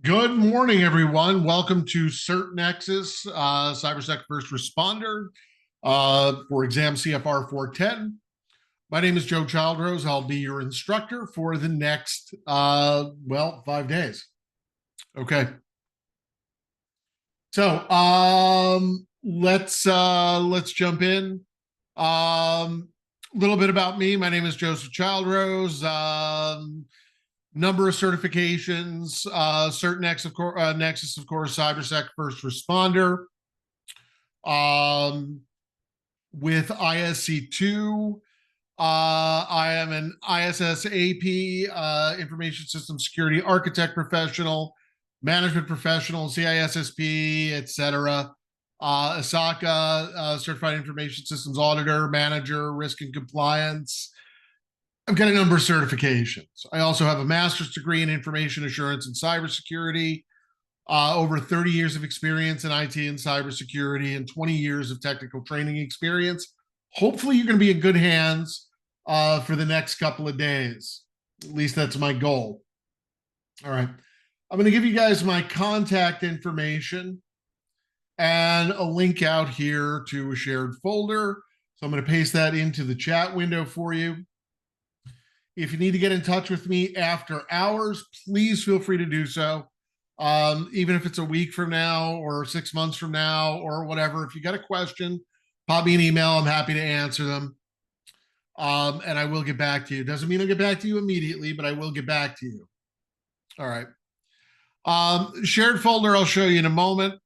Good morning, everyone. Welcome to Cert Nexus, CyberSec First Responder for exam CFR 410. My name is Joe Childrose. I'll be your instructor for the next, 5 days. Okay. So let's jump in. A little bit about me. My name is Joseph Childrose. Number of certifications, Cert Nexus, of course, CyberSec First Responder. With ISC2, I am an ISSAP, Information System Security Architect Professional, Management Professional, CISSP, etc. ISACA, Certified Information Systems Auditor, Manager, Risk and Compliance. I've got a number of certifications. I also have a master's degree in information assurance and cybersecurity, over 30 years of experience in IT and cybersecurity, and 20 years of technical training experience. Hopefully you're going to be in good hands for the next couple of days. At least that's my goal. All right. I'm going to give you guys my contact information and a link out here to a shared folder. So I'm going to paste that into the chat window for you. If you need to get in touch with me after hours, please feel free to do so. Even if it's a week from now or 6 months from now or whatever, if you got a question, pop me an email. I'm happy to answer them. And I will get back to you. Doesn't mean I'll get back to you immediately, but I will get back to you. All right. Shared folder, I'll show you in a moment.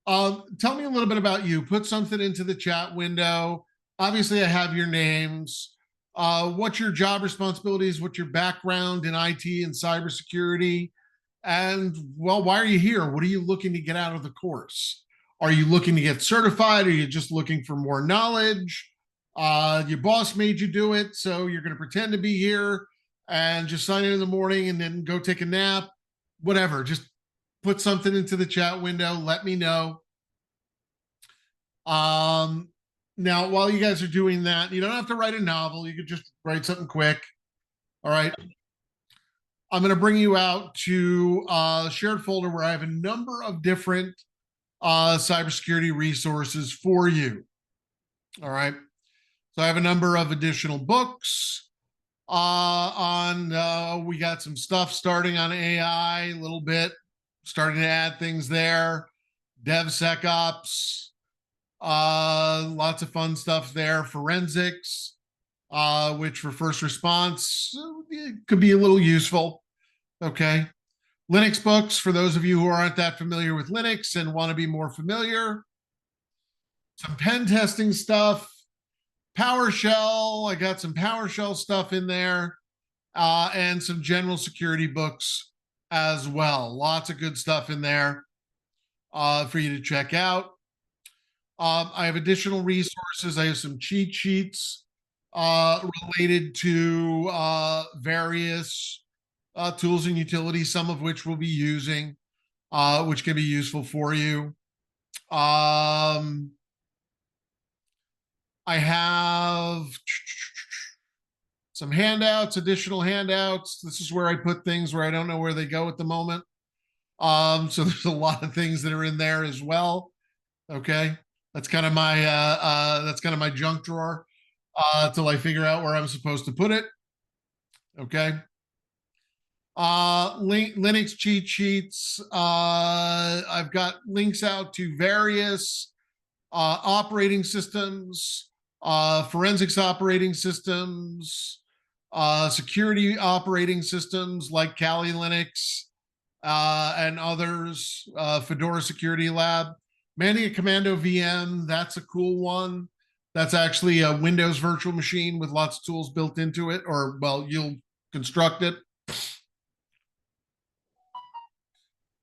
Tell me a little bit about you. Put something into the chat window. Obviously, I have your names. What's your job responsibilities? What's your background in IT and cybersecurity? And, well, why are you here? What are you looking to get out of the course? Are you looking to get certified? Are you just looking for more knowledge? Your boss made you do it, so you're going to pretend to be here and just sign in the morning and then go take a nap. Whatever. Just put something into the chat window. Let me know. Now, while you guys are doing that, you don't have to write a novel. You could just write something quick. All right. I'm going to bring you out to a shared folder where I have a number of different cybersecurity resources for you. All right. So I have a number of additional books we got some stuff starting on AI a little bit, starting to add things there. DevSecOps. Lots of fun stuff there. Forensics, which for first response could be a little useful. Okay. Linux books for those of you who aren't that familiar with Linux and want to be more familiar. Some pen testing stuff. PowerShell. I got some PowerShell stuff in there, and some general security books as well. Lots of good stuff in there for you to check out. I have additional resources. I have some cheat sheets related to various tools and utilities, some of which we'll be using, which can be useful for you. I have some handouts, additional handouts. This is where I put things where I don't know where they go at the moment. So there's a lot of things that are in there as well. Okay. That's kind of my junk drawer till I figure out where I'm supposed to put it. Okay. Linux cheat sheets. I've got links out to various operating systems, forensics operating systems, security operating systems like Kali Linux and others, Fedora Security Lab. Manning a Commando VM, that's a cool one. That's actually a Windows virtual machine with lots of tools built into it, or, well, you'll construct it.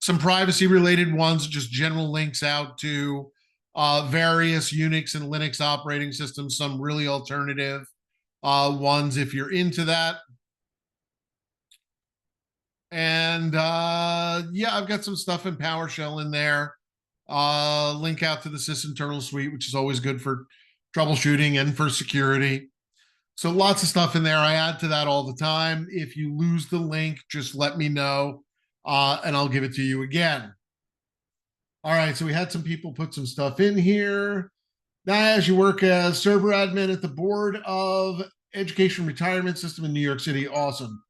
Some privacy-related ones, just general links out to various Unix and Linux operating systems, some really alternative ones if you're into that. And yeah, I've got some stuff in PowerShell in there. Link out to the sysinternal suite, which is always good for troubleshooting and for security. So lots of stuff in there. I add to that all the time. If you lose the link, just let me know and I'll give it to you again. All right, so we had some people put some stuff in here. As you work as server admin at the Board of Education Retirement System in New York City. Awesome.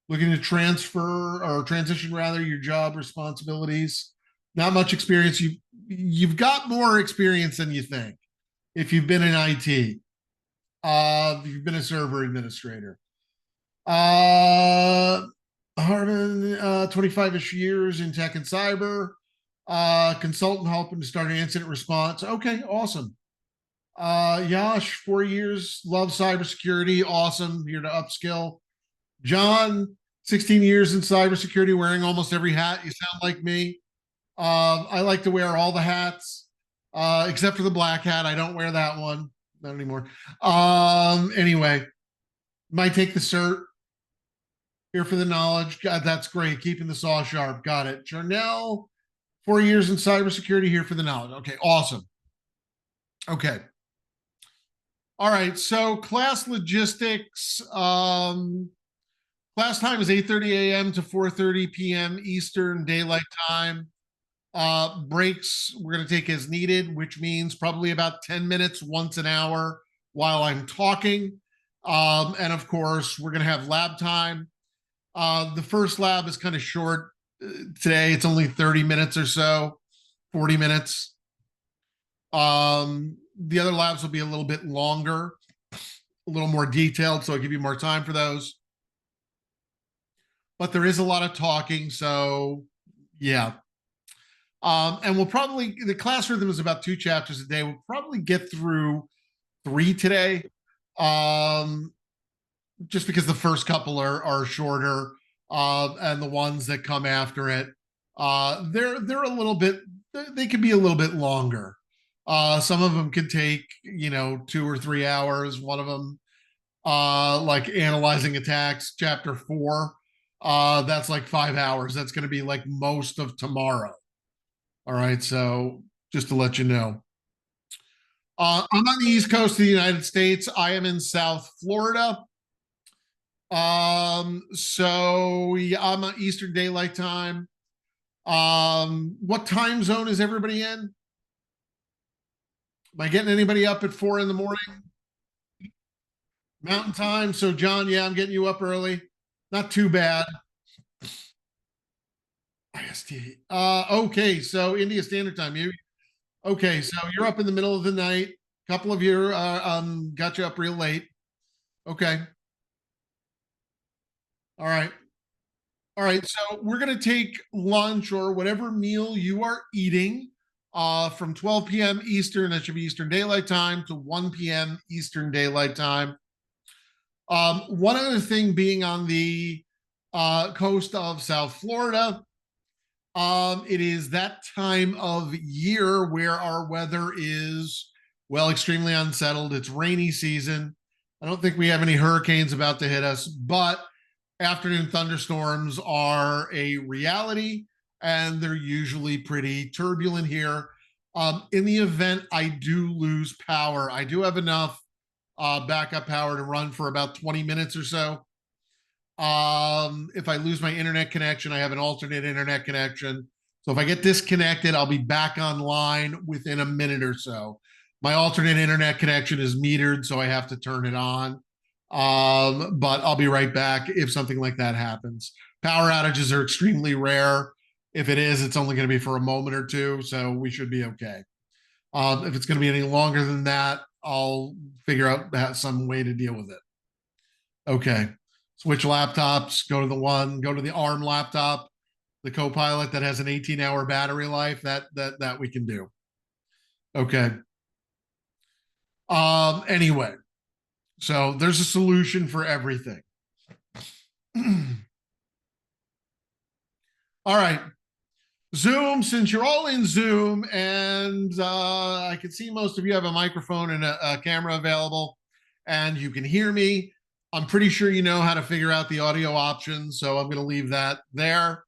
Looking to transfer or transition rather your job responsibilities. Not much experience. You've got more experience than you think if you've been in IT. You've been a server administrator. Harmon, 25-ish years in tech and cyber. Consultant helping to start an incident response. Okay, awesome. Yash, 4 years, love cybersecurity. Awesome. Here to upskill. John, 16 years in cybersecurity, wearing almost every hat. You sound like me. I like to wear all the hats, except for the black hat. I don't wear that one. Not anymore. Anyway, might take the cert. Here for the knowledge. God, that's great. Keeping the saw sharp. Got it. Jarnell, 4 years in cybersecurity. Here for the knowledge. Okay, awesome. Okay. All right. So class logistics. Class time is 8:30 a.m. to 4:30 p.m. Eastern Daylight Time. Breaks we're going to take as needed, which means probably about 10 minutes once an hour while I'm talking. And of course, we're going to have lab time. The first lab is kind of short today. It's only 30 minutes or so, 40 minutes. The other labs will be a little bit longer, a little more detailed, so I'll give you more time for those. But there is a lot of talking, so yeah. And we'll probably, the class rhythm is about 2 chapters a day. We'll probably get through 3 today, just because the first couple are shorter, and the ones that come after it, they're a little bit, they can be a little bit longer. Some of them can take 2 or 3 hours. One of them, like analyzing attacks, chapter 4, that's like 5 hours. That's going to be like most of tomorrow. All right, so just to let you know. I'm on the East Coast of the United States. I am in South Florida. So yeah, I'm on Eastern Daylight Time. What time zone is everybody in? Am I getting anybody up at 4 in the morning? Mountain time. So John, yeah, I'm getting you up early. Not too bad. IST. Okay, so India Standard Time. Okay, so you're up in the middle of the night. A couple of you got you up real late. Okay. All right. All right, so we're going to take lunch or whatever meal you are eating from 12 p.m. Eastern, that should be Eastern Daylight Time, to 1 p.m. Eastern Daylight Time. One other thing, being on the coast of South Florida, it is that time of year where our weather is, well, extremely unsettled. It's rainy season. I don't think we have any hurricanes about to hit us, but afternoon thunderstorms are a reality, and they're usually pretty turbulent here. In the event I do lose power, I do have enough backup power to run for about 20 minutes or so. If I lose my internet connection, I have an alternate internet connection. So if I get disconnected, I'll be back online within a minute or so. My alternate internet connection is metered, so I have to turn it on. But I'll be right back if something like that happens. Power outages are extremely rare. If it is, it's only going to be for a moment or two, so we should be okay. If it's going to be any longer than that, I'll figure out some way to deal with it. Okay. Switch laptops, go to the ARM laptop, the Copilot that has an 18-hour battery life, that we can do. Okay. Anyway, so there's a solution for everything. All right. Zoom, since you're all in Zoom, and I can see most of you have a microphone and a camera available, and you can hear me. I'm pretty sure you know how to figure out the audio options, so I'm going to leave that there.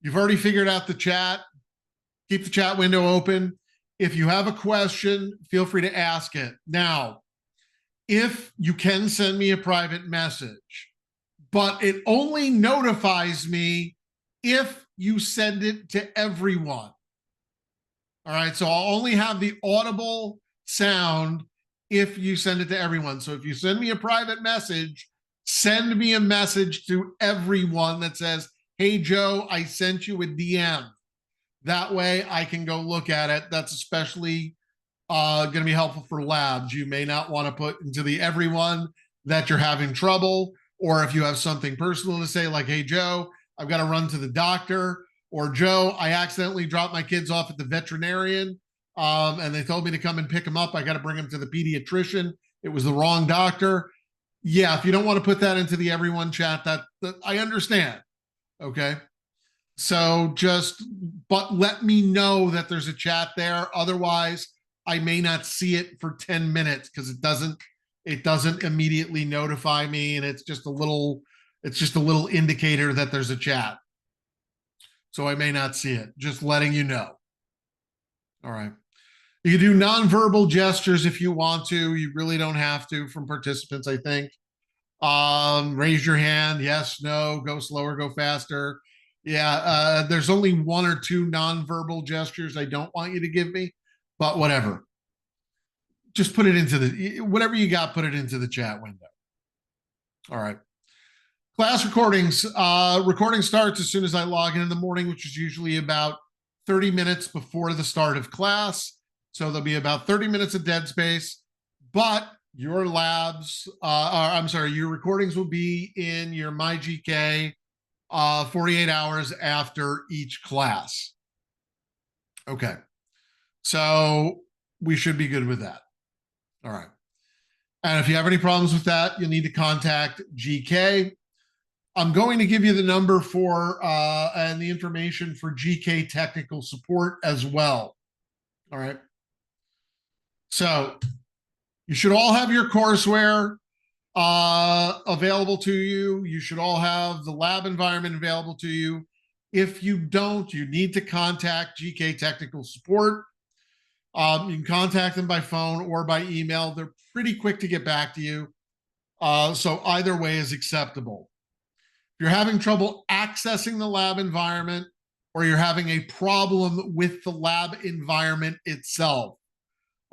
You've already figured out the chat. Keep the chat window open. If you have a question, feel free to ask it. Now, if you can send me a private message, but it only notifies me if you send it to everyone. All right, so I'll only have the audible sound if you send it to everyone. So if you send me a private message, send me a message to everyone that says, hey, Joe, I sent you a DM. That way I can go look at it. That's especially going to be helpful for labs. You may not want to put into the everyone that you're having trouble, or if you have something personal to say, like, hey, Joe, I've got to run to the doctor, or Joe, I accidentally dropped my kids off at the veterinarian and they told me to come and pick them up. I got to bring them to the pediatrician. It was the wrong doctor. Yeah, if you don't want to put that into the everyone chat, that I understand. Okay. So but let me know that there's a chat there. Otherwise, I may not see it for 10 minutes because it doesn't immediately notify me, and it's just a little indicator that there's a chat. So I may not see it. Just letting you know. All right. You can do nonverbal gestures if you want to. You really don't have to from participants, I think. Raise your hand, yes, no, go slower, go faster. Yeah, there's only one or two nonverbal gestures I don't want you to give me, but whatever. Just put it into whatever you got, put it into the chat window. All right. Class recordings. Recording starts as soon as I log in the morning, which is usually about 30 minutes before the start of class. So there'll be about 30 minutes of dead space, but your labs, your recordings will be in your MyGK 48 hours after each class. Okay. So we should be good with that. All right. And if you have any problems with that, you'll need to contact GK. I'm going to give you the number for and the information for GK technical support as well. All right. So you should all have your courseware available to you. You should all have the lab environment available to you. If you don't, you need to contact GK technical support. You can contact them by phone or by email. They're pretty quick to get back to you. So either way is acceptable. If you're having trouble accessing the lab environment, or you're having a problem with the lab environment itself,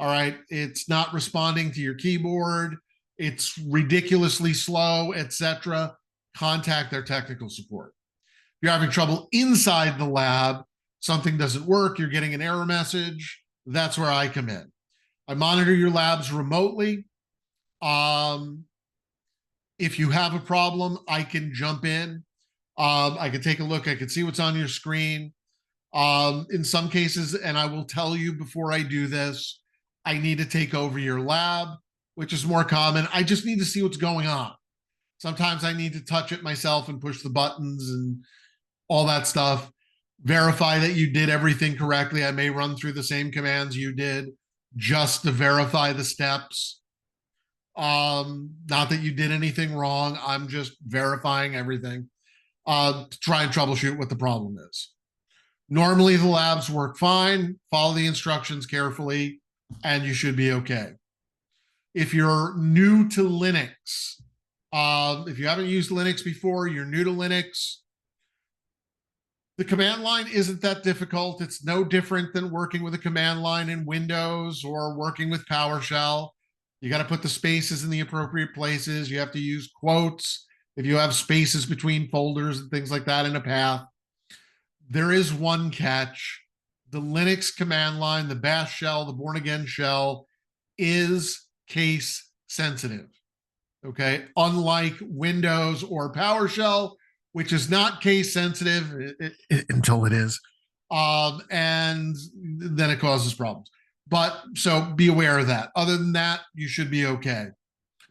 all right, it's not responding to your keyboard, it's ridiculously slow, etc., contact their technical support. If you're having trouble inside the lab, something doesn't work, you're getting an error message, that's where I come in. I monitor your labs remotely. If you have a problem, I can jump in. I can take a look. I can see what's on your screen. In some cases, and I will tell you before I do this, I need to take over your lab, which is more common. I just need to see what's going on. Sometimes I need to touch it myself and push the buttons and all that stuff. Verify that you did everything correctly. I may run through the same commands you did just to verify the steps. Not that you did anything wrong. I'm just verifying everything to try and troubleshoot what the problem is. Normally the labs work fine. Follow the instructions carefully and you should be okay. If you're new to Linux, if you haven't used Linux before, you're new to Linux, the command line isn't that difficult. It's no different than working with a command line in Windows or working with PowerShell. You got to put the spaces in the appropriate places. You have to use quotes if you have spaces between folders and things like that in a path. There is one catch. The Linux command line, the bash shell, the born again shell is case sensitive. Okay. Unlike Windows or PowerShell, which is not case sensitive until it is. And then it causes problems. But so be aware of that. Other than that, you should be okay.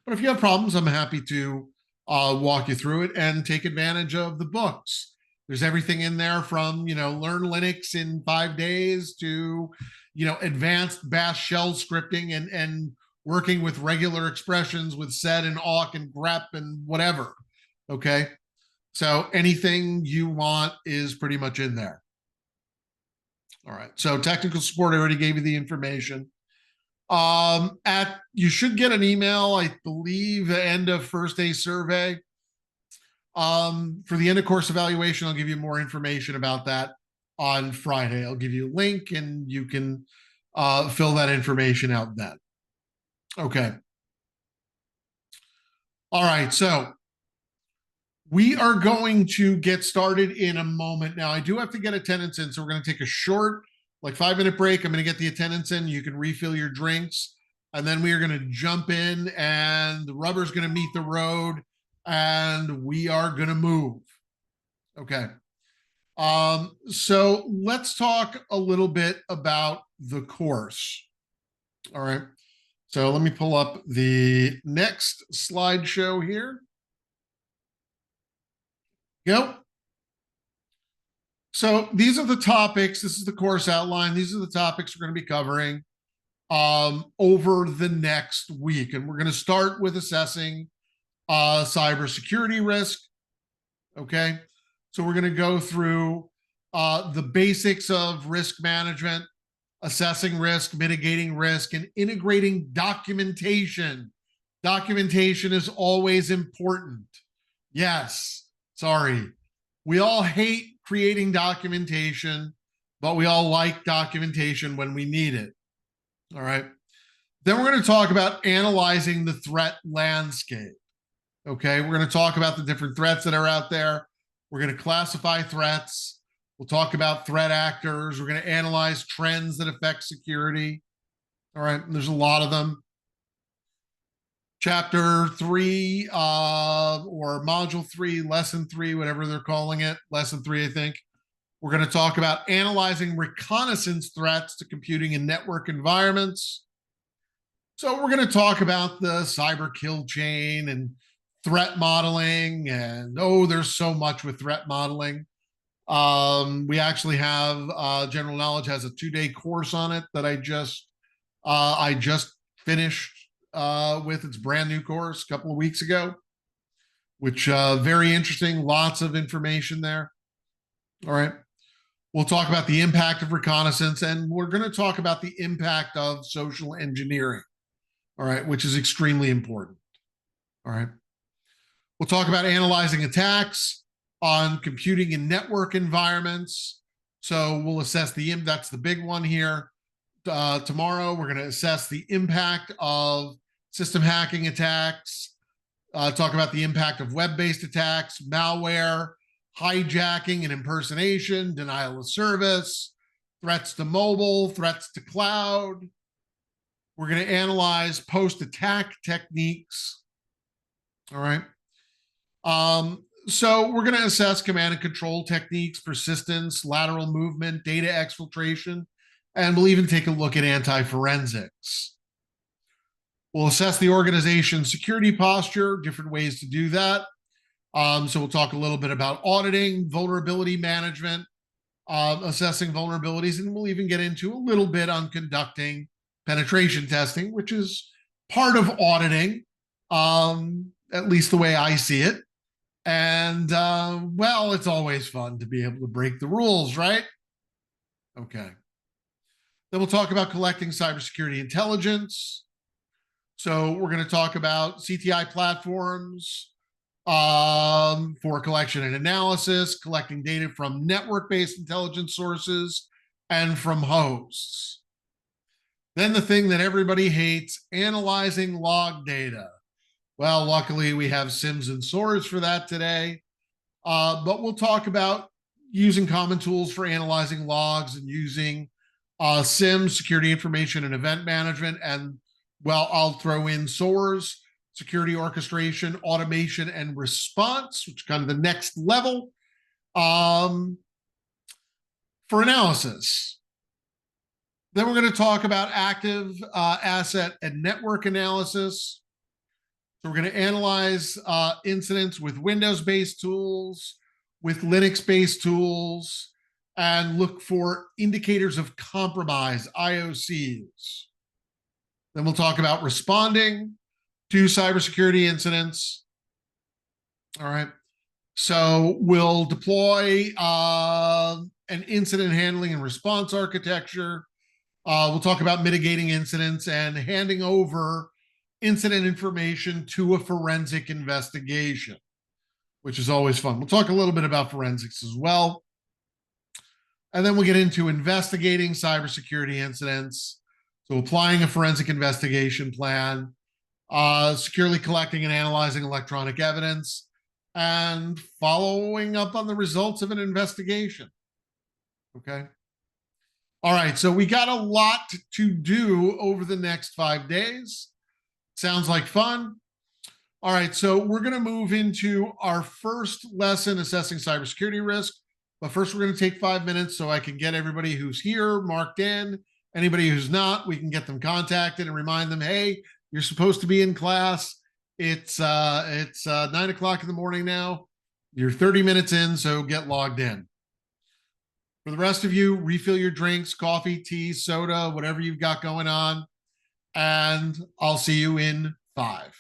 But if you have problems, I'm happy to walk you through it and take advantage of the books. There's everything in there from, learn Linux in 5 days to, advanced bash shell scripting and working with regular expressions with sed and awk and grep and whatever. Okay. So anything you want is pretty much in there. All right. So technical support, I already gave you the information. You should get an email, I believe, the end of first day survey. For the end of course evaluation, I'll give you more information about that on Friday. I'll give you a link and you can fill that information out then. Okay. All right. So we are going to get started in a moment. Now, I do have to get attendance in, so we're going to take a short, like 5-minute break. I'm going to get the attendance in. You can refill your drinks. And then we are going to jump in and the rubber's going to meet the road and we are going to move. Okay. So let's talk a little bit about the course. All right. So let me pull up the next slideshow here. Go. So these are the topics. This is the course outline. These are the topics we're going to be covering over the next week. And we're going to start with assessing cybersecurity risk. Okay. So we're going to go through the basics of risk management, assessing risk, mitigating risk, and integrating documentation. Documentation is always important. Yes, sorry. We all hate creating documentation, but we all like documentation when we need it. All right. Then we're going to talk about analyzing the threat landscape. Okay. We're going to talk about the different threats that are out there. We're going to classify threats. We'll talk about threat actors. We're going to analyze trends that affect security. All right. And there's a lot of them. Chapter 3 or module 3, lesson 3, whatever they're calling it. Lesson 3, I think. We're going to talk about analyzing reconnaissance threats to computing and network environments. So we're going to talk about the cyber kill chain and threat modeling. And oh, there's so much with threat modeling. We actually have General Knowledge has a 2-day course on it that I just finished with its brand new course a couple of weeks ago, which very interesting, lots of information there. All right. We'll talk about the impact of reconnaissance, and we're going to talk about the impact of social engineering. All right, which is extremely important. All right. We'll talk about analyzing attacks on computing and network environments. So we'll assess that's the big one here. Tomorrow, we're going to assess the impact of system hacking attacks, talk about the impact of web-based attacks, malware, hijacking and impersonation, denial of service, threats to mobile, threats to cloud. We're going to analyze post-attack techniques. All right. So we're going to assess command and control techniques, persistence, lateral movement, data exfiltration, and we'll even take a look at anti-forensics. We'll assess the organization's security posture, different ways to do that. So we'll talk a little bit about auditing, vulnerability management, assessing vulnerabilities, and we'll even get into a little bit on conducting penetration testing, which is part of auditing, at least the way I see it. And, well, it's always fun to be able to break the rules, right? Okay. Then we'll talk about collecting cybersecurity intelligence. So we're going to talk about CTI platforms for collection and analysis, collecting data from network-based intelligence sources and from hosts. Then the thing that everybody hates, analyzing log data. Well, luckily we have SIMs and SOARs for that today, but we'll talk about using common tools for analyzing logs and using SIMs, security information and event management, and well, I'll throw in SOARs, security orchestration, automation, and response, which is kind of the next level for analysis. Then we're going to talk about active asset and network analysis. So we're going to analyze incidents with Windows-based tools, with Linux-based tools, and look for indicators of compromise, IOCs. Then we'll talk about responding to cybersecurity incidents. All right. So we'll deploy an incident handling and response architecture. We'll talk about mitigating incidents and handing over incident information to a forensic investigation, which is always fun. We'll talk a little bit about forensics as well. And then we'll get into investigating cybersecurity incidents. So applying a forensic investigation plan, securely collecting and analyzing electronic evidence, and following up on the results of an investigation. Okay. All right. So we got a lot to do over the next 5 days. Sounds like fun. All right. So we're going to move into our first lesson, assessing cybersecurity risk. But first, we're going to take 5 minutes so I can get everybody who's here marked in. Anybody who's not, we can get them contacted and remind them, hey, you're supposed to be in class. It's 9 o'clock in the morning now. You're 30 minutes in, so get logged in. For the rest of you, refill your drinks, coffee, tea, soda, whatever you've got going on. And I'll see you in 5.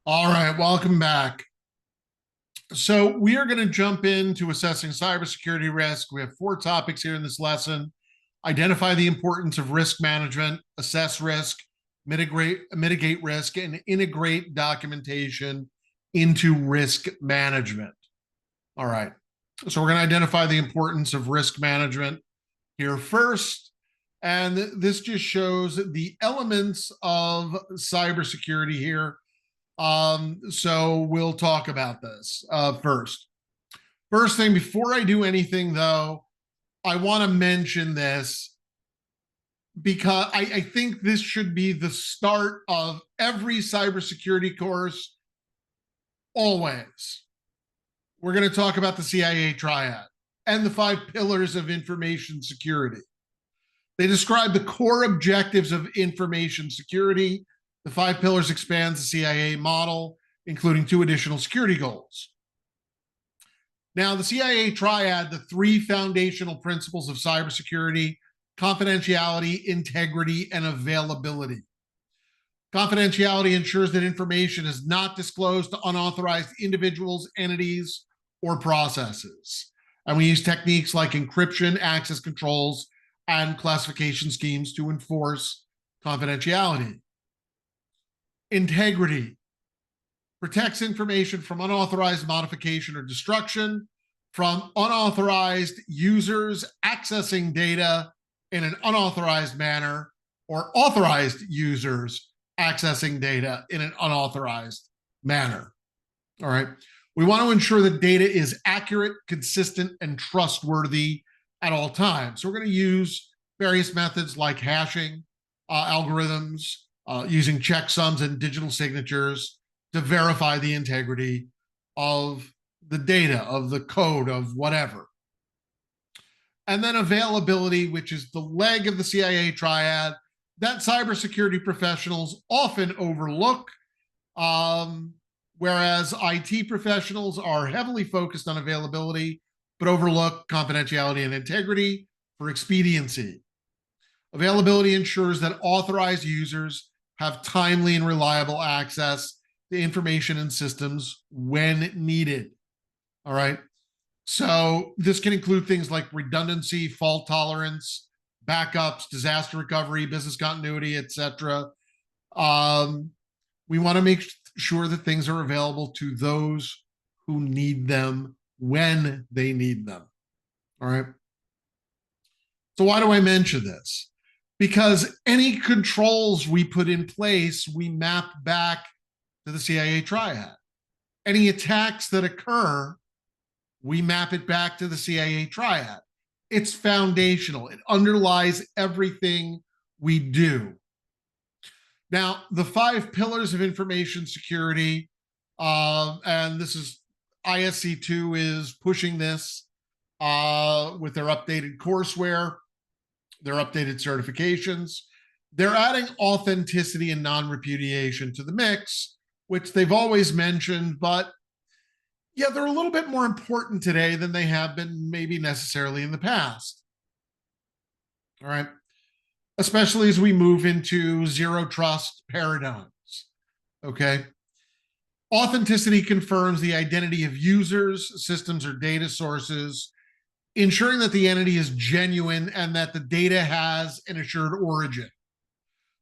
All right, welcome back. So we are going to jump into assessing cybersecurity risk. We have 4 topics here in this lesson. Identify the importance of risk management, assess risk, mitigate risk, and integrate documentation into risk management. All right. So we're going to identify the importance of risk management here first. And this just shows the elements of cybersecurity here. So we'll talk about this first. First thing, before I do anything, though, I want to mention this because I think this should be the start of every cybersecurity course, always. We're going to talk about the CIA triad and the 5 pillars of information security. They describe the core objectives of information security. The 5 pillars expands the CIA model, including 2 additional security goals. Now, the CIA triad, the 3 foundational principles of cybersecurity: confidentiality, integrity, and availability. Confidentiality ensures that information is not disclosed to unauthorized individuals, entities, or processes. And we use techniques like encryption, access controls, and classification schemes to enforce confidentiality. Integrity protects information from unauthorized modification or destruction, from unauthorized users accessing data in an unauthorized manner, or authorized users accessing data in an unauthorized manner. All right. We want to ensure that data is accurate, consistent, and trustworthy at all times. So we're going to use various methods like hashing algorithms, using checksums and digital signatures to verify the integrity of the data, of the code, of whatever. And then availability, which is the leg of the CIA triad that cybersecurity professionals often overlook, whereas IT professionals are heavily focused on availability, but overlook confidentiality and integrity for expediency. Availability ensures that authorized users have timely and reliable access to information and systems when needed. All right. So this can include things like redundancy, fault tolerance, backups, disaster recovery, business continuity, etc. We want to make sure that things are available to those who need them when they need them. All right. So why do I mention this? Because any controls we put in place, we map back to the CIA triad. Any attacks that occur, we map it back to the CIA triad. It's foundational. It underlies everything we do. Now, the 5 pillars of information security, and this is ISC2 is pushing this with their updated courseware, their updated certifications. They're adding authenticity and non-repudiation to the mix, which they've always mentioned, but yeah, they're a little bit more important today than they have been maybe necessarily in the past. All right. Especially as we move into zero trust paradigms. Okay. Authenticity confirms the identity of users, systems, or data sources, ensuring that the entity is genuine and that the data has an assured origin.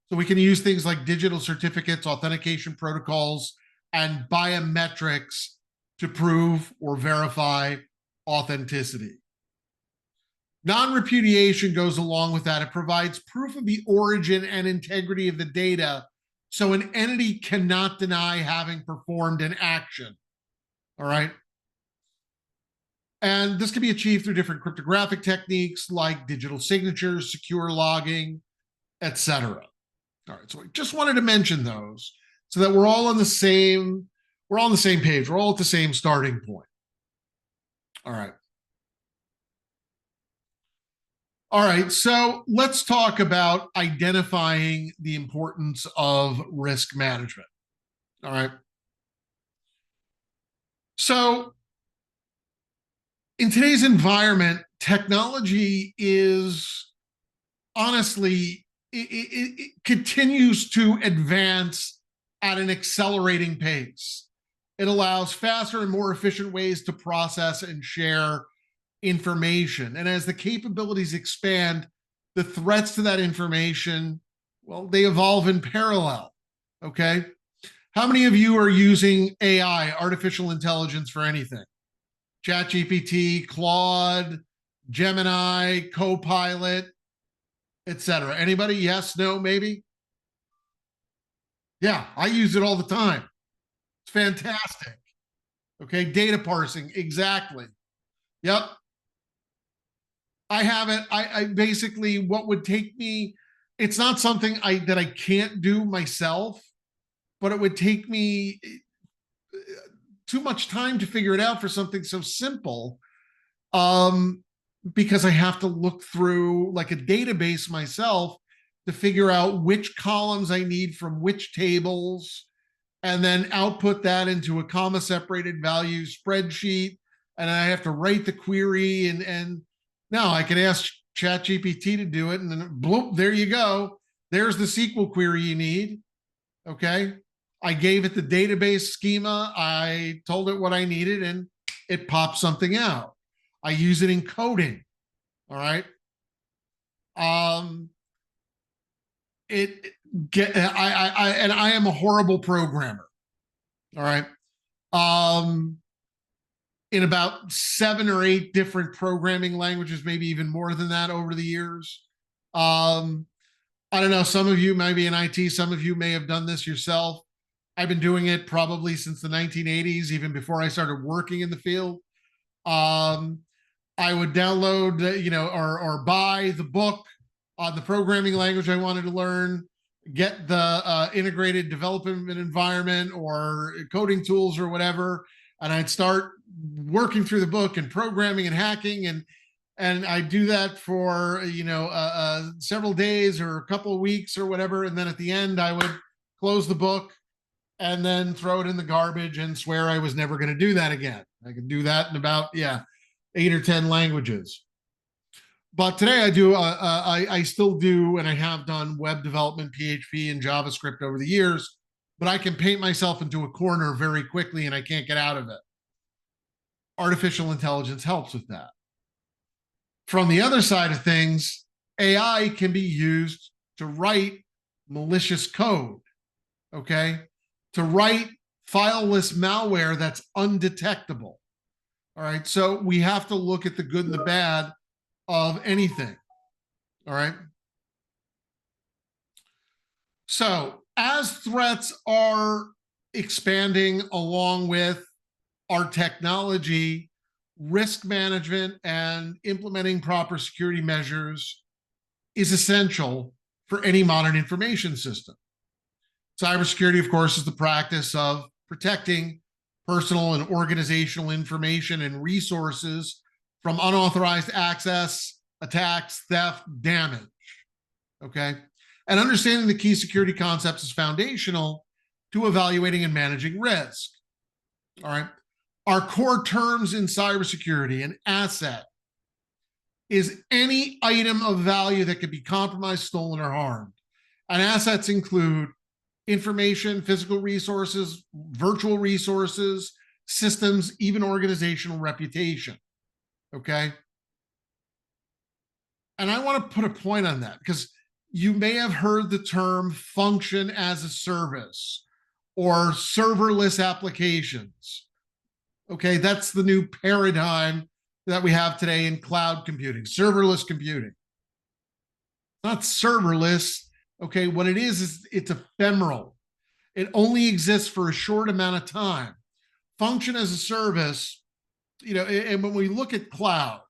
So we can use things like digital certificates, authentication protocols, and biometrics to prove or verify authenticity. Non-repudiation goes along with that. It provides proof of the origin and integrity of the data, so an entity cannot deny having performed an action. All right. And this can be achieved through different cryptographic techniques like digital signatures, secure logging, etc. All right. So I just wanted to mention those so that we're all on the same page. We're all at the same starting point. All right. All right, so let's talk about identifying the importance of risk management. All right. So in today's environment, technology is honestly, it continues to advance at an accelerating pace. It allows faster and more efficient ways to process and share information. And as the capabilities expand, the threats to that information, well, they evolve in parallel. Okay. How many of you are using AI, artificial intelligence, for anything? ChatGPT, Claude, Gemini, Copilot, etc. Anybody? Yes, no, maybe? Yeah, I use it all the time. It's fantastic. Okay, data parsing, exactly. Yep. I have it. I basically, what would take me, it's not something that I can't do myself, but it would take me too much time to figure it out for something so simple. Because I have to look through like a database myself to figure out which columns I need from which tables, and then output that into a comma separated value spreadsheet. And I have to write the query, and now I can ask ChatGPT to do it, and then bloop, there you go. There's the SQL query you need. Okay. I gave it the database schema. I told it what I needed, and it popped something out. I use it in coding. All right. It get I am a horrible programmer. All right. In about 7 or 8 different programming languages, maybe even more than that over the years. I don't know. Some of you might be in IT. Some of you may have done this yourself. I've been doing it probably since the 1980s, even before I started working in the field. I would download, or buy the book on the programming language I wanted to learn, get the integrated development environment or coding tools or whatever, and I'd start working through the book and programming and hacking, and I do that for several days or a couple of weeks or whatever, and then at the end I would close the book and then throw it in the garbage and swear I was never going to do that again. I could do that in about 8 or 10 languages. But today I still do, and I have done web development, PHP and JavaScript over the years, but I can paint myself into a corner very quickly and I can't get out of it. Artificial intelligence helps with that. From the other side of things, AI can be used to write malicious code, okay? To write fileless malware that's undetectable. All right, so we have to look at the good and the bad of anything. All right. So as threats are expanding along with our technology, risk management and implementing proper security measures is essential for any modern information system. Cybersecurity, of course, is the practice of protecting personal and organizational information and resources from unauthorized access, attacks, theft, damage. Okay. And understanding the key security concepts is foundational to evaluating and managing risk. All right. Our core terms in cybersecurity: an asset is any item of value that can be compromised, stolen, or harmed. And assets include information, physical resources, virtual resources, systems, even organizational reputation. Okay. And I want to put a point on that because you may have heard the term function as a service or serverless applications. Okay, that's the new paradigm that we have today in cloud computing, serverless computing. Not serverless. Okay, what it is it's ephemeral. It only exists for a short amount of time. Function as a service, and when we look at cloud,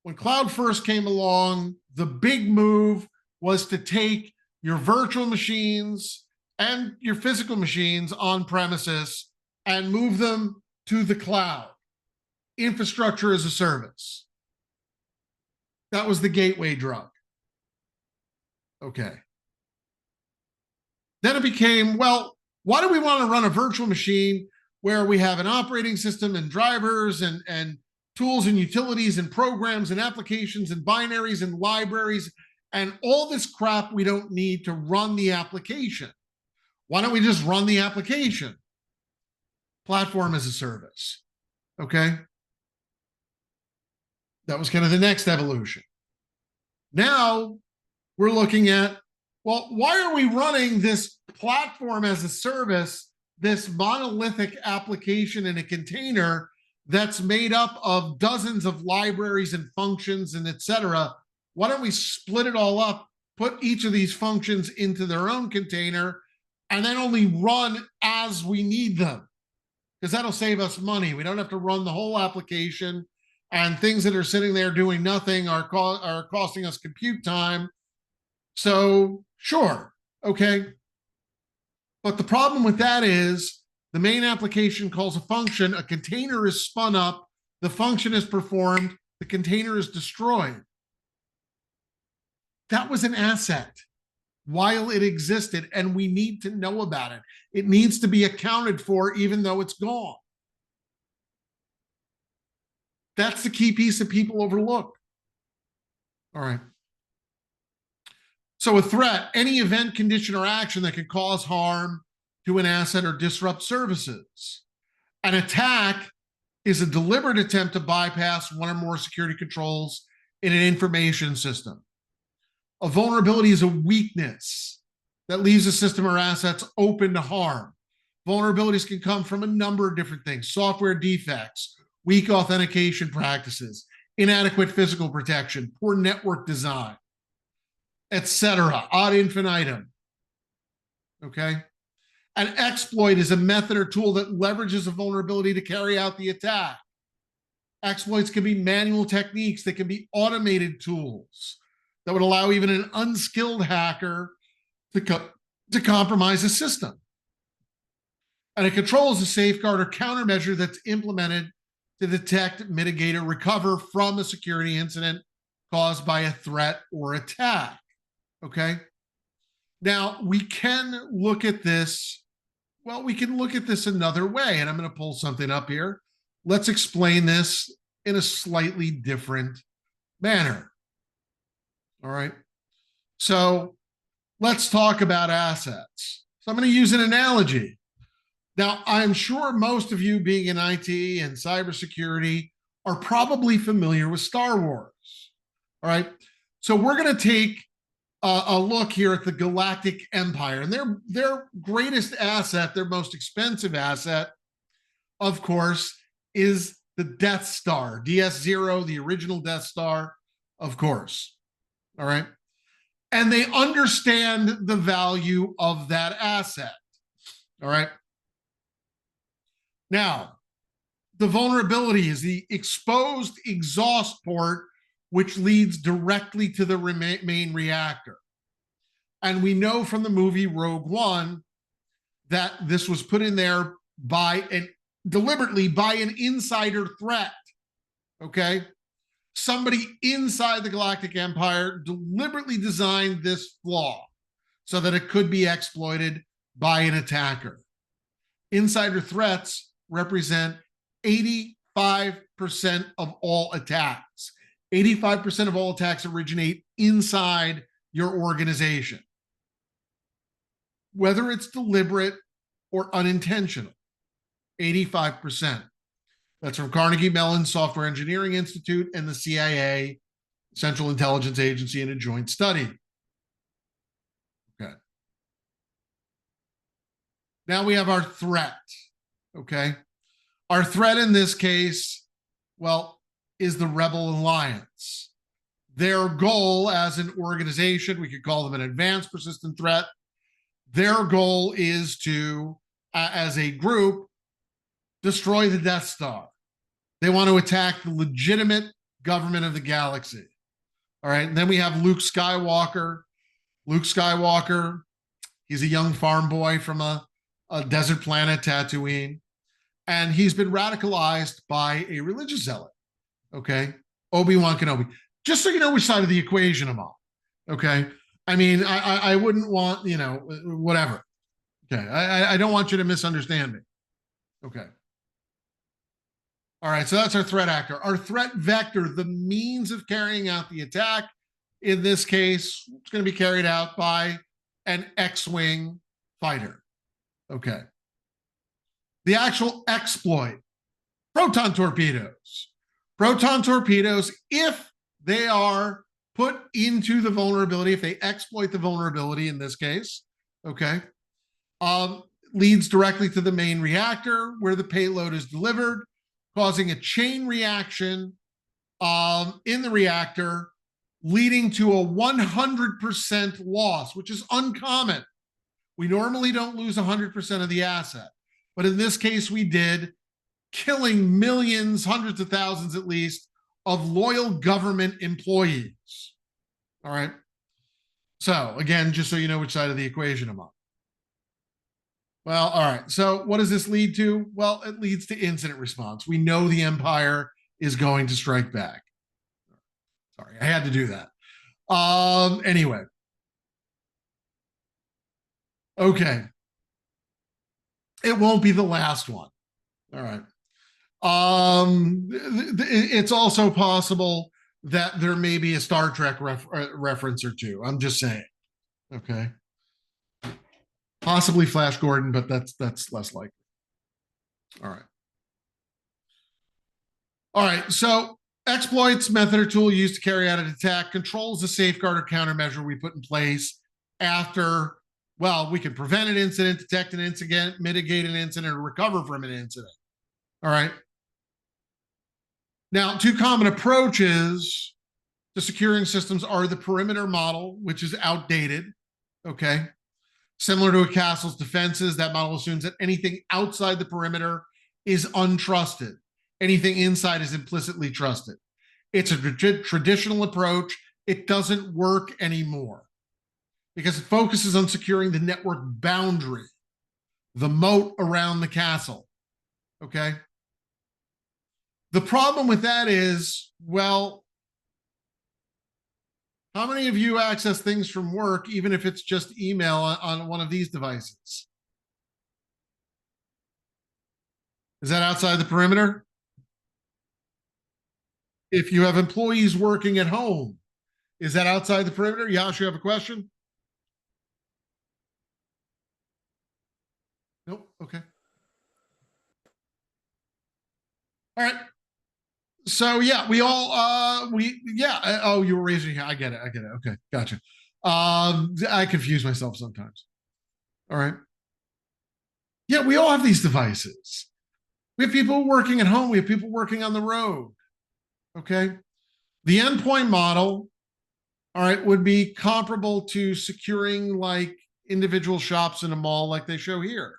when cloud first came along, the big move was to take your virtual machines and your physical machines on premises and move them to the cloud. Infrastructure as a service. That was the gateway drug. Okay. Then it became, well, why do we want to run a virtual machine where we have an operating system and drivers and tools and utilities and programs and applications and binaries and libraries and all this crap we don't need to run the application? Why don't we just run the application? Platform as a service. Okay. That was kind of the next evolution. Now we're looking at, well, why are we running this platform as a service, this monolithic application in a container that's made up of dozens of libraries and functions and et cetera? Why don't we split it all up, put each of these functions into their own container, and then only run as we need them? Because that'll save us money. We don't have to run the whole application, and things that are sitting there doing nothing are costing us compute time. So sure, okay. But the problem with that is the main application calls a function, a container is spun up, the function is performed, the container is destroyed. That was an asset while it existed, and we need to know about it. It needs to be accounted for even though it's gone. That's the key piece that people overlook. All right. So a threat, any event, condition, or action that can cause harm to an asset or disrupt services. An attack is a deliberate attempt to bypass one or more security controls in an information system. A vulnerability is a weakness that leaves a system or assets open to harm. Vulnerabilities can come from a number of different things: software defects, weak authentication practices, inadequate physical protection, poor network design, etc. Ad infinitum. Okay. An exploit is a method or tool that leverages a vulnerability to carry out the attack. Exploits can be manual techniques, they can be automated tools that would allow even an unskilled hacker to compromise a system. And a control is a safeguard or countermeasure that's implemented to detect, mitigate, or recover from a security incident caused by a threat or attack. Okay. Now we can look at this. Well, we can look at this another way, and I'm going to pull something up here. Let's explain this in a slightly different manner. All right. So let's talk about assets. So I'm going to use an analogy. Now, I'm sure most of you being in IT and cybersecurity are probably familiar with Star Wars. All right. So we're going to take a look here at the Galactic Empire, and their greatest asset, their most expensive asset, of course, is the Death Star, DS-0, the original Death Star, of course. All right. And they understand the value of that asset. All right. Now, the vulnerability is the exposed exhaust port, which leads directly to the main reactor. And we know from the movie Rogue One that this was put in there deliberately by an insider threat. Okay. Somebody inside the Galactic Empire deliberately designed this flaw so that it could be exploited by an attacker. Insider threats represent 85% of all attacks. 85% of all attacks originate inside your organization, whether it's deliberate or unintentional. 85%. That's from Carnegie Mellon Software Engineering Institute and the CIA, Central Intelligence Agency, in a joint study. Okay. Now we have our threat. Okay. Our threat in this case, well, is the Rebel Alliance. Their goal as an organization, we could call them an advanced persistent threat. Their goal is to, as a group, destroy the Death Star. They want to attack the legitimate government of the galaxy. All right. And then we have Luke Skywalker. Luke Skywalker, he's a young farm boy from a desert planet, Tatooine. And he's been radicalized by a religious zealot. Okay. Obi-Wan Kenobi. Just so you know which side of the equation I'm on. Okay. I mean, I wouldn't want, whatever. Okay. I don't want you to misunderstand me. Okay. All right. So that's our threat actor. Our threat vector, the means of carrying out the attack. In this case, it's going to be carried out by an X-Wing fighter. Okay. The actual exploit, proton torpedoes. Proton torpedoes, if they are put into the vulnerability, if they exploit the vulnerability in this case, okay, leads directly to the main reactor where the payload is delivered, causing a chain reaction in the reactor, leading to a 100% loss, which is uncommon. We normally don't lose 100% of the asset, but in this case we did, killing millions, hundreds of thousands at least, of loyal government employees. All right. So again, just so you know which side of the equation I'm on. Well, all right. So what does this lead to? Well, it leads to incident response. We know the empire is going to strike back. Sorry, I had to do that. Anyway. Okay. It won't be the last one. All right. It's also possible that there may be a Star Trek reference or two. I'm just saying. Okay. Possibly Flash Gordon, but that's less likely. All right. All right. So exploits, method, or tool used to carry out an attack controls the safeguard or countermeasure we put in place after, well, we can prevent an incident, detect an incident, mitigate an incident, or recover from an incident. All right. Now, two common approaches to securing systems are the perimeter model, which is outdated. Okay. Similar to a castle's defenses, that model assumes that anything outside the perimeter is untrusted. Anything inside is implicitly trusted. It's a traditional approach. It doesn't work anymore because it focuses on securing the network boundary, the moat around the castle. Okay. The problem with that is, well, how many of you access things from work, even if it's just email on one of these devices? Is that outside the perimeter? If you have employees working at home, is that outside the perimeter? Yash, you have a question? Nope. Okay. All right. So yeah, we all oh, you were raising your hand. I get it. Okay, gotcha. I confuse myself sometimes. All right. Yeah, we all have these devices. We have people working at home, we have people working on the road. Okay. The endpoint model, all right, would be comparable to securing like individual shops in a mall like they show here.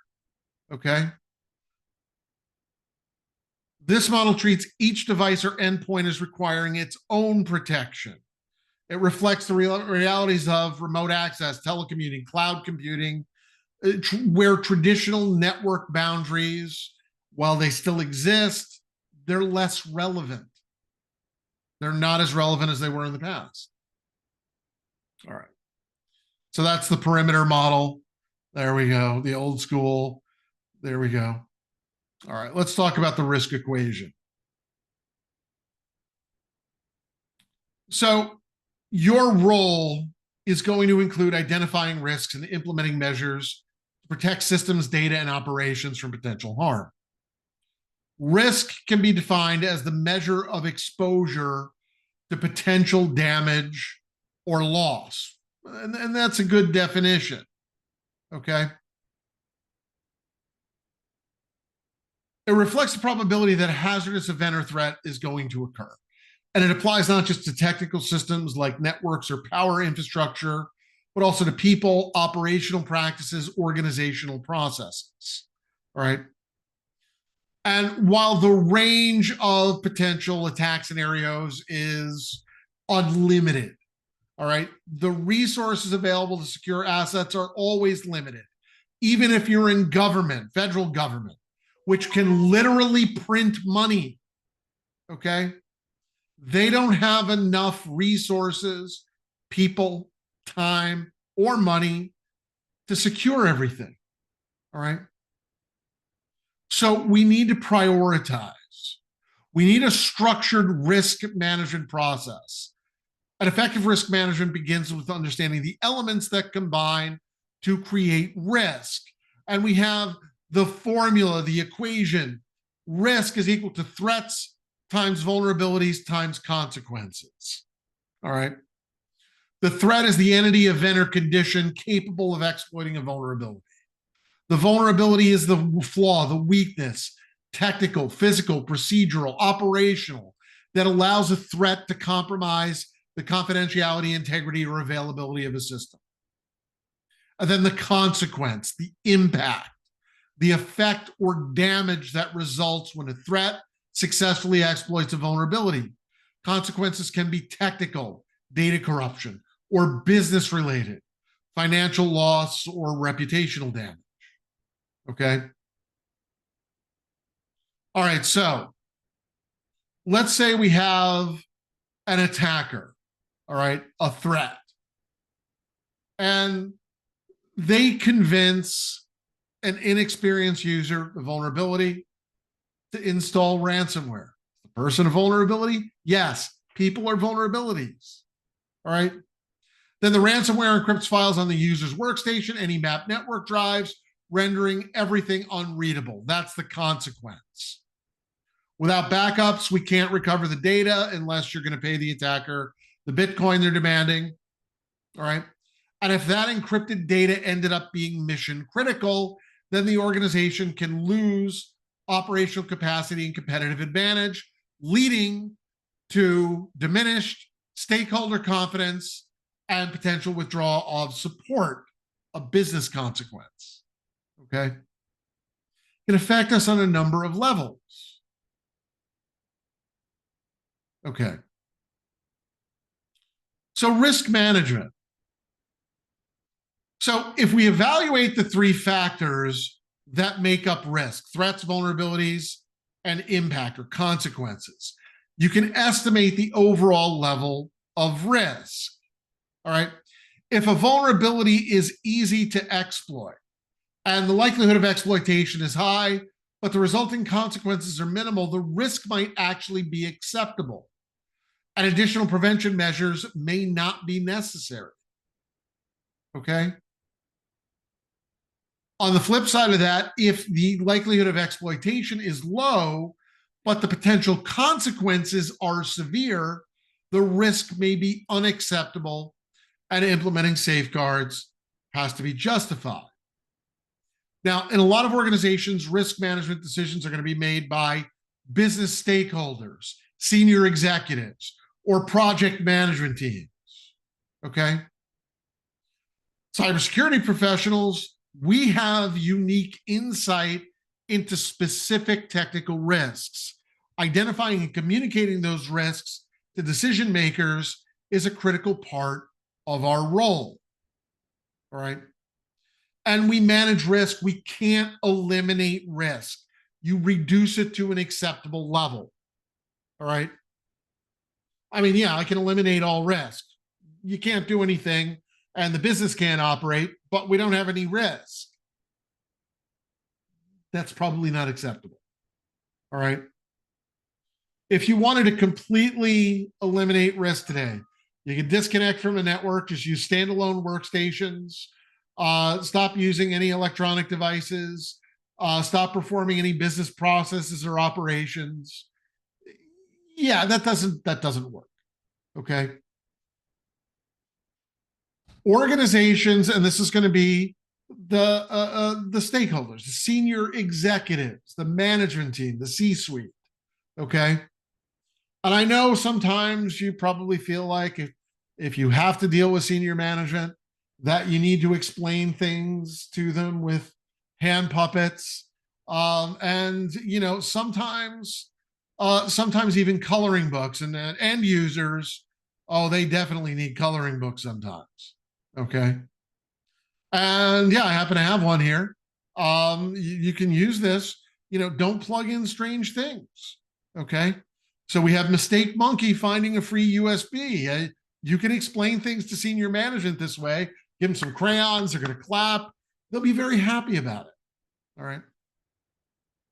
Okay. This model treats each device or endpoint as requiring its own protection. It reflects the realities of remote access, telecommuting, cloud computing, where traditional network boundaries, while they still exist, they're less relevant. They're not as relevant as they were in the past. All right. So that's the perimeter model. There we go. The old school. There we go. All right. Let's talk about the risk equation. So your role is going to include identifying risks and implementing measures to protect systems, data, and operations from potential harm. Risk can be defined as the measure of exposure to potential damage or loss. And that's a good definition. Okay. It reflects the probability that a hazardous event or threat is going to occur. And it applies not just to technical systems like networks or power infrastructure, but also to people, operational practices, organizational processes. All right. And while the range of potential attack scenarios is unlimited, all right, the resources available to secure assets are always limited. Even if you're in government, federal government, which can literally print money, okay? They don't have enough resources, people, time, or money to secure everything, all right? So we need to prioritize. We need a structured risk management process. An effective risk management begins with understanding the elements that combine to create risk. And we have the formula, the equation. Risk is equal to threats times vulnerabilities times consequences. All right. The threat is the entity, event, or condition capable of exploiting a vulnerability. The vulnerability is the flaw, the weakness, technical, physical, procedural, operational, that allows a threat to compromise the confidentiality, integrity, or availability of a system. And then the consequence, the impact, the effect or damage that results when a threat successfully exploits a vulnerability. Consequences can be technical, data corruption, or business related, financial loss or reputational damage. Okay. All right. So let's say we have an attacker, all right, a threat, and they convince an inexperienced user the vulnerability to install ransomware. The person a vulnerability? Yes, people are vulnerabilities. All right. Then the ransomware encrypts files on the user's workstation, any map network drives, rendering everything unreadable. That's the consequence. Without backups, we can't recover the data unless you're going to pay the attacker the Bitcoin they're demanding. All right. And if that encrypted data ended up being mission critical, then the organization can lose operational capacity and competitive advantage, leading to diminished stakeholder confidence and potential withdrawal of support, a business consequence. Okay. It can affect us on a number of levels. Okay. So risk management. So if we evaluate the three factors that make up risk, threats, vulnerabilities, and impact or consequences, you can estimate the overall level of risk. All right. If a vulnerability is easy to exploit and the likelihood of exploitation is high, but the resulting consequences are minimal, the risk might actually be acceptable, and additional prevention measures may not be necessary. Okay. On the flip side of that, if the likelihood of exploitation is low, but the potential consequences are severe, the risk may be unacceptable and implementing safeguards has to be justified. Now, in a lot of organizations, risk management decisions are going to be made by business stakeholders, senior executives, or project management teams. Okay. Cybersecurity professionals, we have unique insight into specific technical risks. Identifying and communicating those risks to decision makers is a critical part of our role. All right. And we manage risk. We can't eliminate risk. You reduce it to an acceptable level. All right. I mean, yeah, I can eliminate all risk. You can't do anything and the business can't operate, but we don't have any risk. That's probably not acceptable. All right. If you wanted to completely eliminate risk today, you can disconnect from the network, just use standalone workstations, stop using any electronic devices, stop performing any business processes or operations. Yeah, that doesn't work. Okay. Organizations, and this is going to be the stakeholders, the senior executives, the management team, the C-suite. Okay. And I know sometimes you probably feel like if you have to deal with senior management, that you need to explain things to them with hand puppets. And, you know, sometimes even coloring books, and end users, oh, they definitely need coloring books sometimes. Okay. And yeah, I happen to have one here. You can use this, you know, don't plug in strange things. Okay. So we have Mistake Monkey finding a free USB. You can explain things to senior management this way. Give them some crayons. They're going to clap. They'll be very happy about it. All right.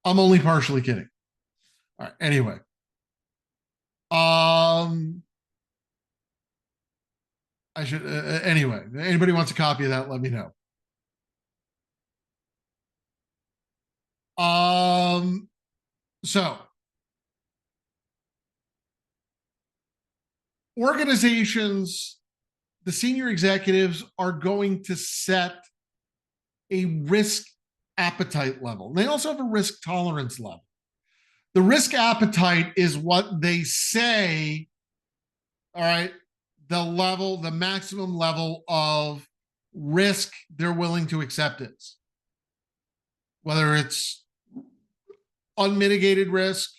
I'm only partially kidding. All right. Anyway. I should, anyway, anybody wants a copy of that, let me know. So organizations, the senior executives are going to set a risk appetite level. They also have a risk tolerance level. The risk appetite is what they say, all right, the maximum level of risk they're willing to accept is. Whether it's unmitigated risk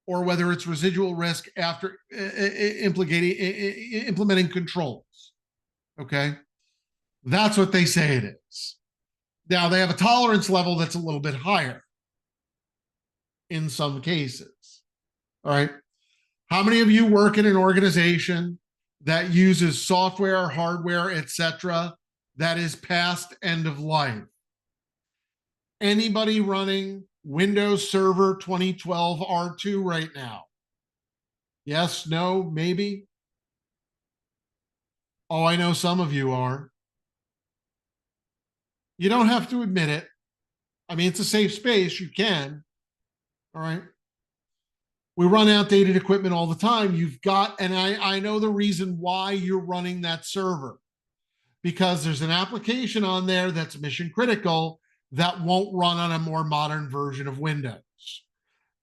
or whether it's residual risk after implementing controls. Okay. That's what they say it is. Now, they have a tolerance level that's a little bit higher in some cases. All right. How many of you work in an organization that uses software, hardware, etc., that is past end of life? Anybody running Windows Server 2012 R2 right now? Yes, no, maybe? Oh, I know some of you are. You don't have to admit it. I mean, it's a safe space. You can. All right. We run outdated equipment all the time. You've got, and I know the reason why you're running that server, because there's an application on there that's mission critical that won't run on a more modern version of Windows.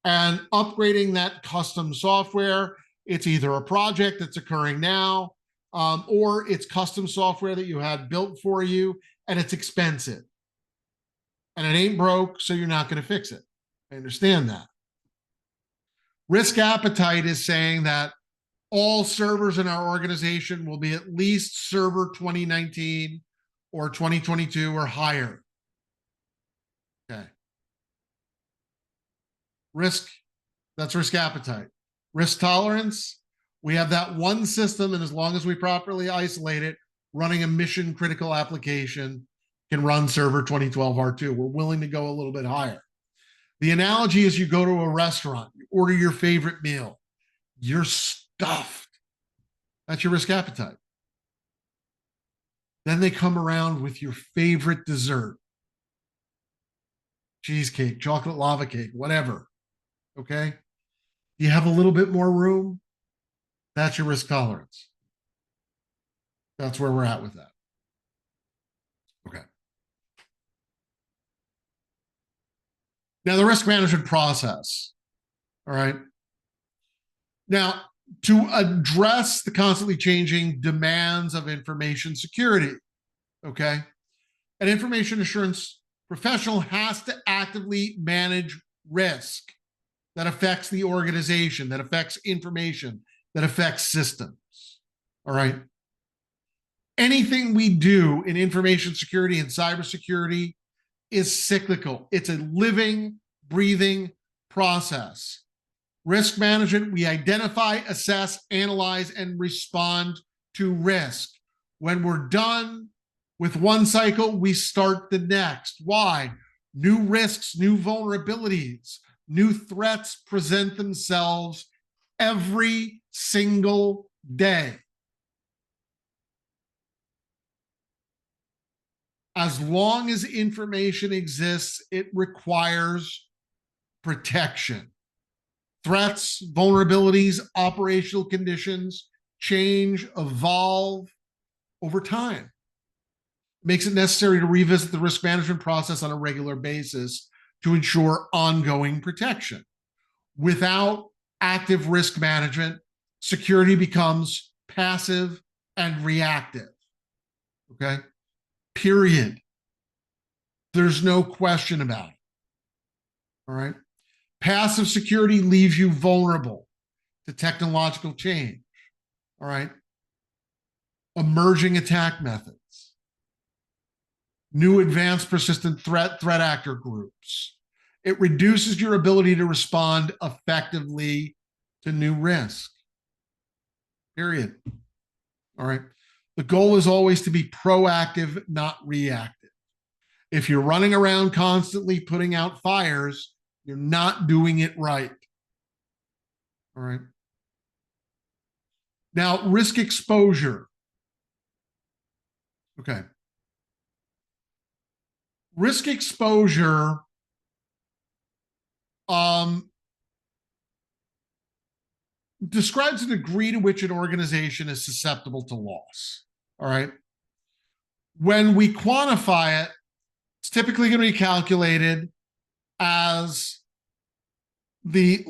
And upgrading that custom software, it's either a project that's occurring now, or it's custom software that you had built for you, and it's expensive. And it ain't broke, so you're not going to fix it. I understand that. Risk appetite is saying that all servers in our organization will be at least server 2019 or 2022 or higher. Okay. Risk, that's risk appetite. Risk tolerance, we have that one system, and as long as we properly isolate it, running a mission critical application can run server 2012 R2. We're willing to go a little bit higher. The analogy is you go to a restaurant, you order your favorite meal, you're stuffed. That's your risk appetite. Then they come around with your favorite dessert, cheesecake, chocolate lava cake, whatever. Okay. You have a little bit more room. That's your risk tolerance. That's where we're at with that. Okay. Now, the risk management process. All right. Now, to address the constantly changing demands of information security, okay, an information assurance professional has to actively manage risk that affects the organization, that affects information, that affects systems. All right. Anything we do in information security and cybersecurity is cyclical. It's a living, breathing process. Risk management, we identify, assess, analyze, and respond to risk. When we're done with one cycle, we start the next. Why? New risks, new vulnerabilities, new threats present themselves every single day. As long as information exists, it requires protection. Threats, vulnerabilities, operational conditions change, evolve over time. It makes it necessary to revisit the risk management process on a regular basis to ensure ongoing protection. Without active risk management, security becomes passive and reactive. Okay? Period. There's no question about it. All right? Passive security leaves you vulnerable to technological change. All right? Emerging attack methods, new advanced persistent threat actor groups. It reduces your ability to respond effectively to new risk. Period. All right. The goal is always to be proactive, not reactive. If you're running around constantly putting out fires, you're not doing it right. All right. Now, risk exposure. Okay. Risk exposure describes the degree to which an organization is susceptible to loss. All right. When we quantify it, it's typically going to be calculated as the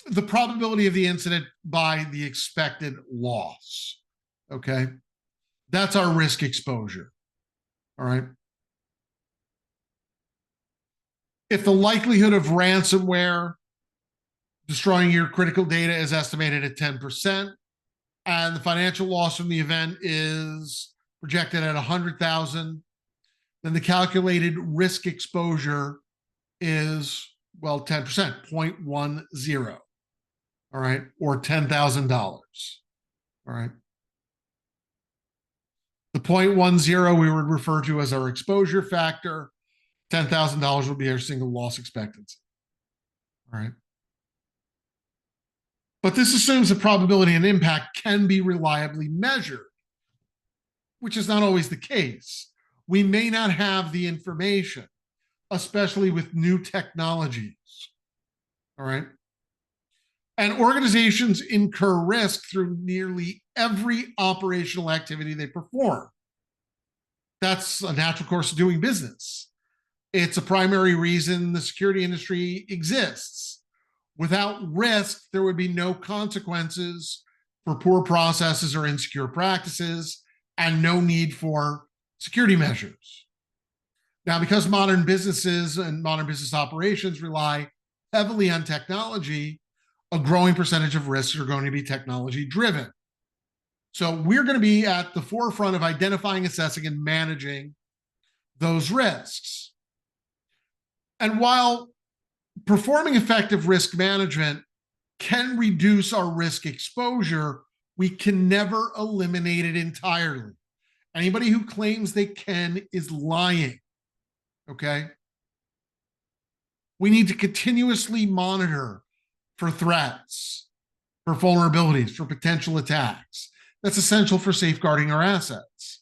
the probability of the incident by the expected loss. Okay. That's our risk exposure. All right. If the likelihood of ransomware destroying your critical data is estimated at 10%, and the financial loss from the event is projected at 100,000, then the calculated risk exposure is, well, 10%, 0.10, all right, or $10,000, all right. The 0.10 we would refer to as our exposure factor. $10,000 would be our single loss expectancy, all right. But this assumes the probability and impact can be reliably measured, which is not always the case. We may not have the information, especially with new technologies. All right. And organizations incur risk through nearly every operational activity they perform. That's a natural course of doing business. It's a primary reason the security industry exists. Without risk, there would be no consequences for poor processes or insecure practices, and no need for security measures. Now, because modern businesses and modern business operations rely heavily on technology, a growing percentage of risks are going to be technology driven. So we're going to be at the forefront of identifying, assessing, and managing those risks. And while performing effective risk management can reduce our risk exposure, we can never eliminate it entirely. Anybody who claims they can is lying, okay? We need to continuously monitor for threats, for vulnerabilities, for potential attacks. That's essential for safeguarding our assets.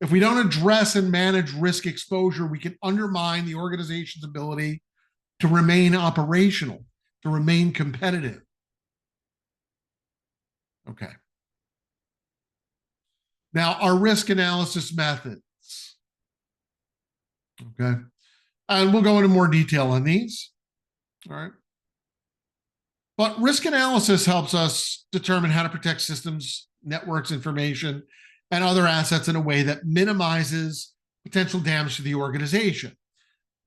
If we don't address and manage risk exposure, we can undermine the organization's ability to remain operational, to remain competitive. Okay. Now, our risk analysis methods. Okay. And we'll go into more detail on these. All right. But risk analysis helps us determine how to protect systems, networks, information, and other assets in a way that minimizes potential damage to the organization.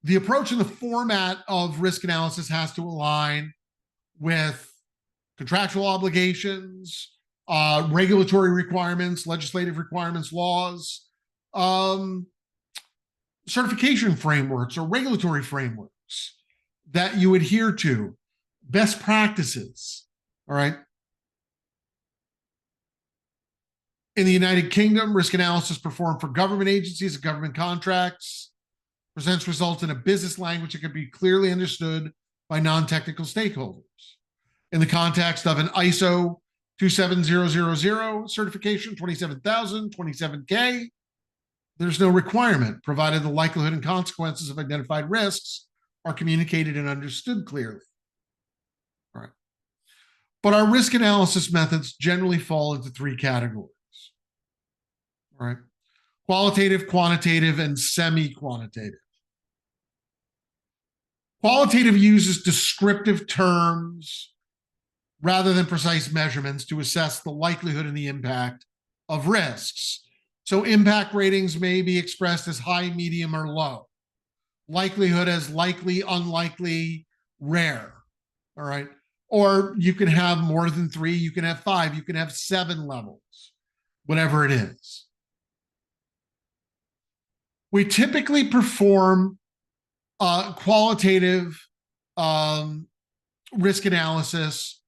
The approach and the format of risk analysis has to align with contractual obligations, regulatory requirements, legislative requirements, laws, certification frameworks or regulatory frameworks that you adhere to, best practices, all right? In the United Kingdom, risk analysis performed for government agencies and government contracts presents results in a business language that can be clearly understood by non-technical stakeholders. In the context of an ISO 27000 certification, 27,000, 27K, there's no requirement, provided the likelihood and consequences of identified risks are communicated and understood clearly. All right. But our risk analysis methods generally fall into three categories. All right. Qualitative, quantitative, and semi-quantitative. Qualitative uses descriptive terms rather than precise measurements to assess the likelihood and the impact of risks. So impact ratings may be expressed as high, medium, or low. Likelihood as likely, unlikely, rare. All right. Or you can have more than 3, you can have 5, you can have 7 levels, whatever it is. We typically perform qualitative risk analysis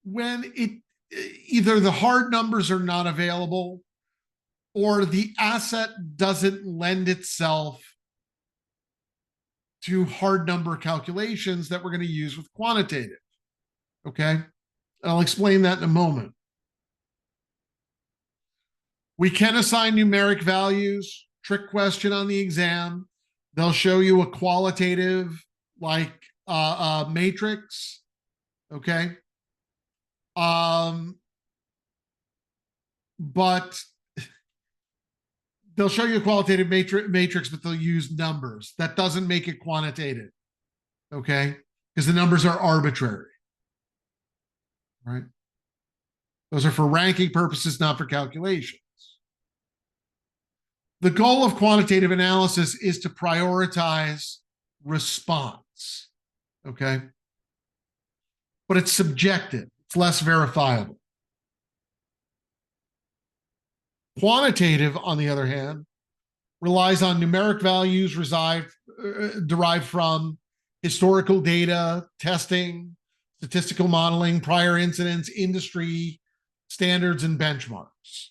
when either the hard numbers are not available or the asset doesn't lend itself to hard number calculations that we're going to use with quantitative. Okay? And I'll explain that in a moment. We can assign numeric values. Trick question on the exam. They'll show you a qualitative, like matrix. Okay. But they'll show you a qualitative matrix, but they'll use numbers. That doesn't make it quantitative. Okay. Because the numbers are arbitrary. Right. Those are for ranking purposes, not for calculations. The goal of quantitative analysis is to prioritize response. Okay. But it's subjective, it's less verifiable. Quantitative, on the other hand, relies on numeric values derived from historical data, testing, statistical modeling, prior incidents, industry standards, and benchmarks.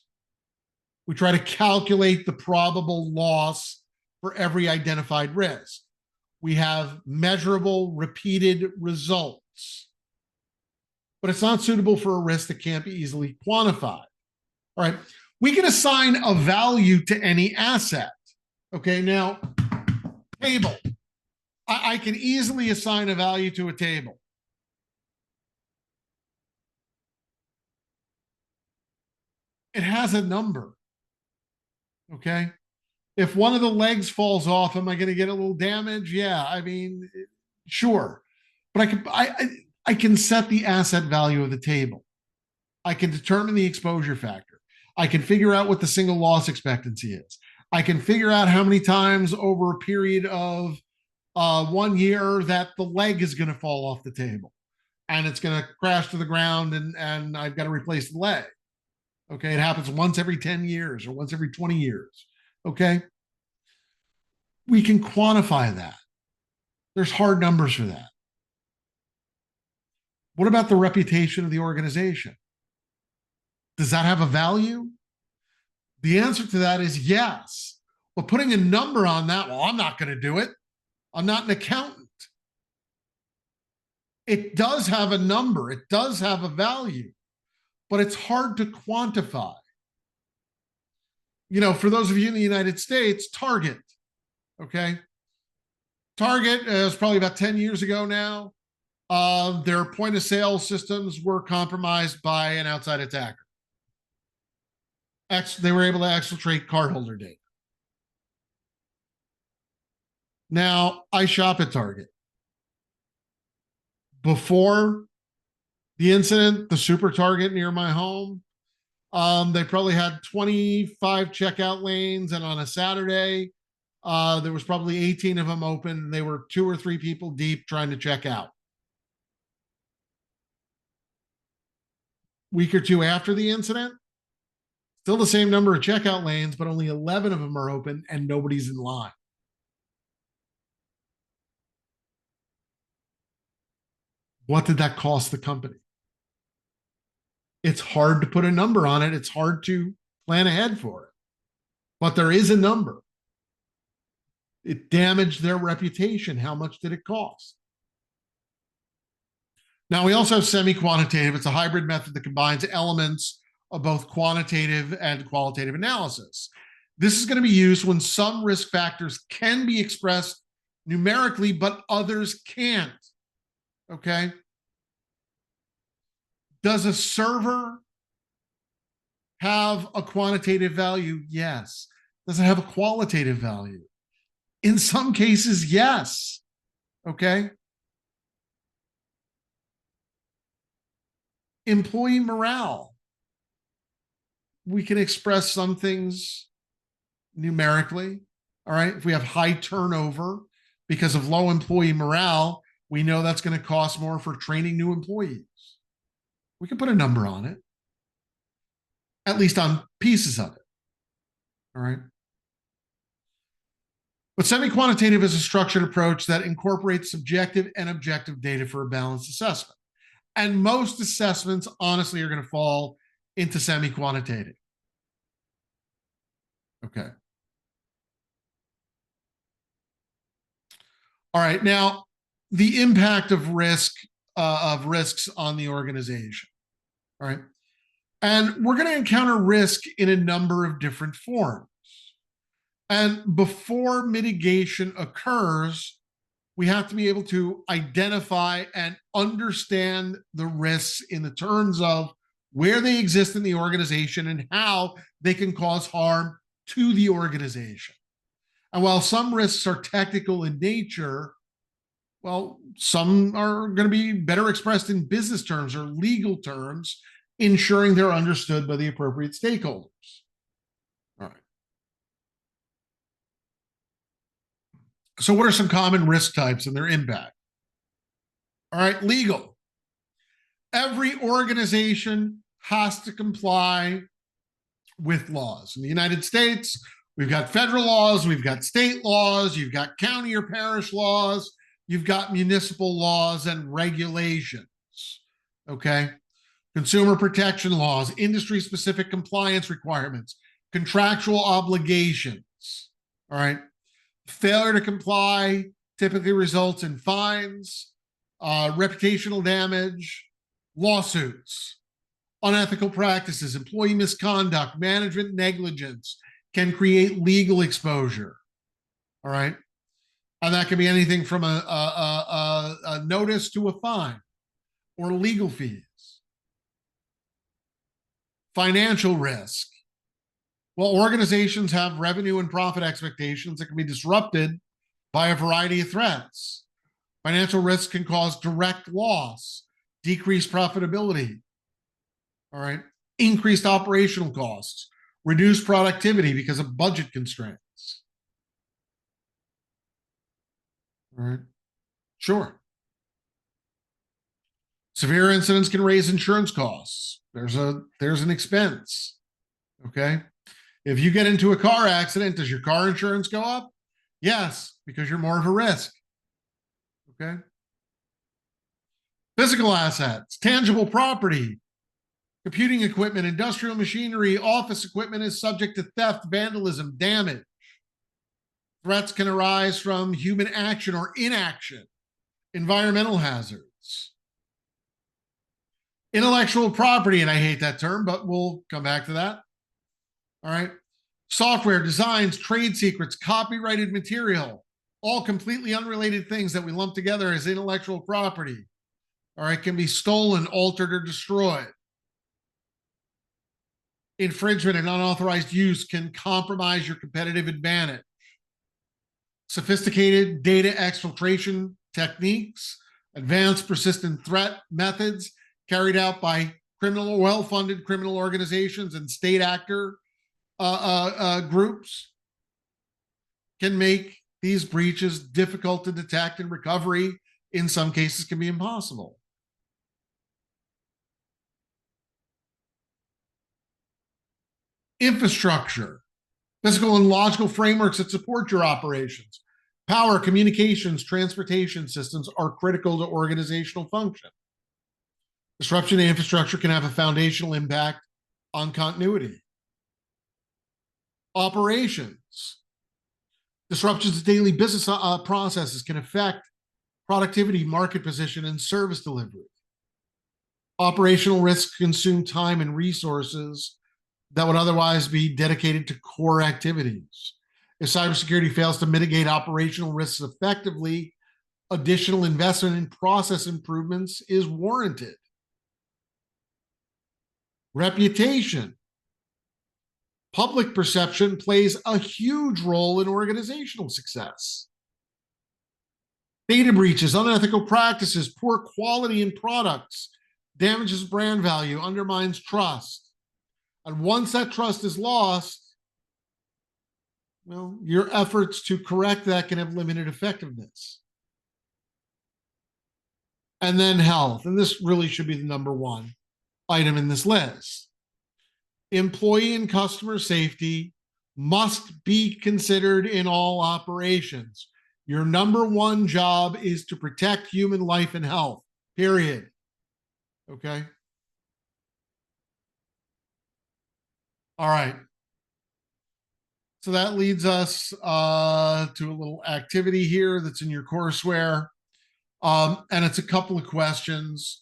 We try to calculate the probable loss for every identified risk. We have measurable, repeated results. But it's not suitable for a risk that can't be easily quantified. All right. We can assign a value to any asset. Okay. Now, table. I can easily assign a value to a table. It has a number. Okay. If one of the legs falls off, am I going to get a little damage? Yeah. I mean, sure. But I can set the asset value of the table. I can determine the exposure factor. I can figure out what the single loss expectancy is. I can figure out how many times over a period of 1 year that the leg is going to fall off the table and it's going to crash to the ground and I've got to replace the leg. Okay. It happens once every 10 years or once every 20 years. Okay. We can quantify that. There's hard numbers for that. What about the reputation of the organization? Does that have a value? The answer to that is yes. But putting a number on that, well, I'm not going to do it. I'm not an accountant. It does have a number. It does have a value, but it's hard to quantify. You know, for those of you in the United States, Target, okay? Target is probably about 10 years ago now. Their point of sale systems were compromised by an outside attacker. They were able to exfiltrate cardholder data. Now, I shop at Target. Before the incident, the Super Target near my home, they probably had 25 checkout lanes, and on a Saturday, there was probably 18 of them open. They were 2 or 3 people deep trying to check out. Week or two after the incident, still the same number of checkout lanes, but only 11 of them are open and nobody's in line. What did that cost the company? It's hard to put a number on it. It's hard to plan ahead for it. But there is a number. It damaged their reputation. How much did it cost? Now, we also have semi-quantitative. It's a hybrid method that combines elements of both quantitative and qualitative analysis. This is going to be used when some risk factors can be expressed numerically, but others can't. Okay. Does a server have a quantitative value? Yes. Does it have a qualitative value? In some cases, yes. Okay. Employee morale. We can express some things numerically. All right. If we have high turnover because of low employee morale, we know that's going to cost more for training new employees. We can put a number on it, at least on pieces of it. All right. But semi-quantitative is a structured approach that incorporates subjective and objective data for a balanced assessment. And most assessments, honestly, are going to fall into semi-quantitative. Okay. All right. Now, the impact of risks on the organization. All right. And we're going to encounter risk in a number of different forms. And before mitigation occurs, We have to be able to identify and understand the risks in the terms of where they exist in the organization and how they can cause harm to the organization. And while some risks are technical in nature, well, some are going to be better expressed in business terms or legal terms, ensuring they're understood by the appropriate stakeholders. All right. So, what are some common risk types and their impact? All right, legal. Every organization has to comply with laws. In the United States, we've got federal laws, we've got state laws, you've got county or parish laws, you've got municipal laws and regulations. Okay. Consumer protection laws, industry specific compliance requirements, contractual obligations. All right. Failure to comply typically results in fines, reputational damage, lawsuits. Unethical practices, employee misconduct, management negligence can create legal exposure. All right. And that can be anything from a notice to a fine or legal fees. Financial risk. Well, organizations have revenue and profit expectations that can be disrupted by a variety of threats. Financial risk can cause direct loss, decreased profitability. All right. Increased operational costs, reduced productivity because of budget constraints. All right. Sure. Severe incidents can raise insurance costs. There's an expense. Okay. If you get into a car accident, does your car insurance go up? Yes, because you're more of a risk. Okay. Physical assets, tangible property, computing equipment, industrial machinery, office equipment is subject to theft, vandalism, damage. Threats can arise from human action or inaction, environmental hazards. Intellectual property, and I hate that term, but we'll come back to that. All right. Software, designs, trade secrets, copyrighted material, all completely unrelated things that we lump together as intellectual property. All right, can be stolen, altered, or destroyed. Infringement and unauthorized use can compromise your competitive advantage. Sophisticated data exfiltration techniques, advanced persistent threat methods carried out by well-funded criminal organizations and state actor groups can make these breaches difficult to detect, and recovery in some cases can be impossible. Infrastructure, physical and logical frameworks that support your operations. Power, communications, transportation systems are critical to organizational function. Disruption to infrastructure can have a foundational impact on continuity. Operations. Disruptions to daily business processes can affect productivity, market position, and service delivery. Operational risks consume time and resources that would otherwise be dedicated to core activities. If cybersecurity fails to mitigate operational risks effectively, additional investment in process improvements is warranted. Reputation. Public perception plays a huge role in organizational success. Data breaches, unethical practices, poor quality in products damages brand value, undermines trust. And once that trust is lost, well, your efforts to correct that can have limited effectiveness. And then health, and this really should be the number one item in this list. Employee and customer safety must be considered in all operations. Your number one job is to protect human life and health, period. Okay? All right. So that leads us to a little activity here that's in your courseware. And it's a couple of questions.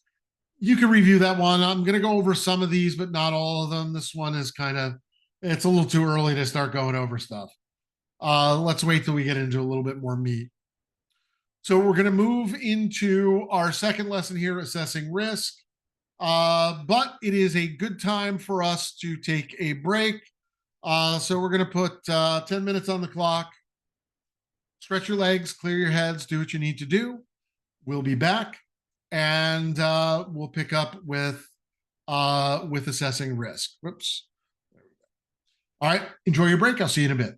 You can review that one. I'm going to go over some of these, but not all of them. This one is it's a little too early to start going over stuff. Let's wait till we get into a little bit more meat. So we're going to move into our second lesson here, assessing risk. But it is a good time for us to take a break. So we're going to put 10 minutes on the clock. Stretch your legs, clear your heads, do what you need to do. We'll be back, and we'll pick up with assessing risk. Whoops. All right. Enjoy your break. I'll see you in a bit.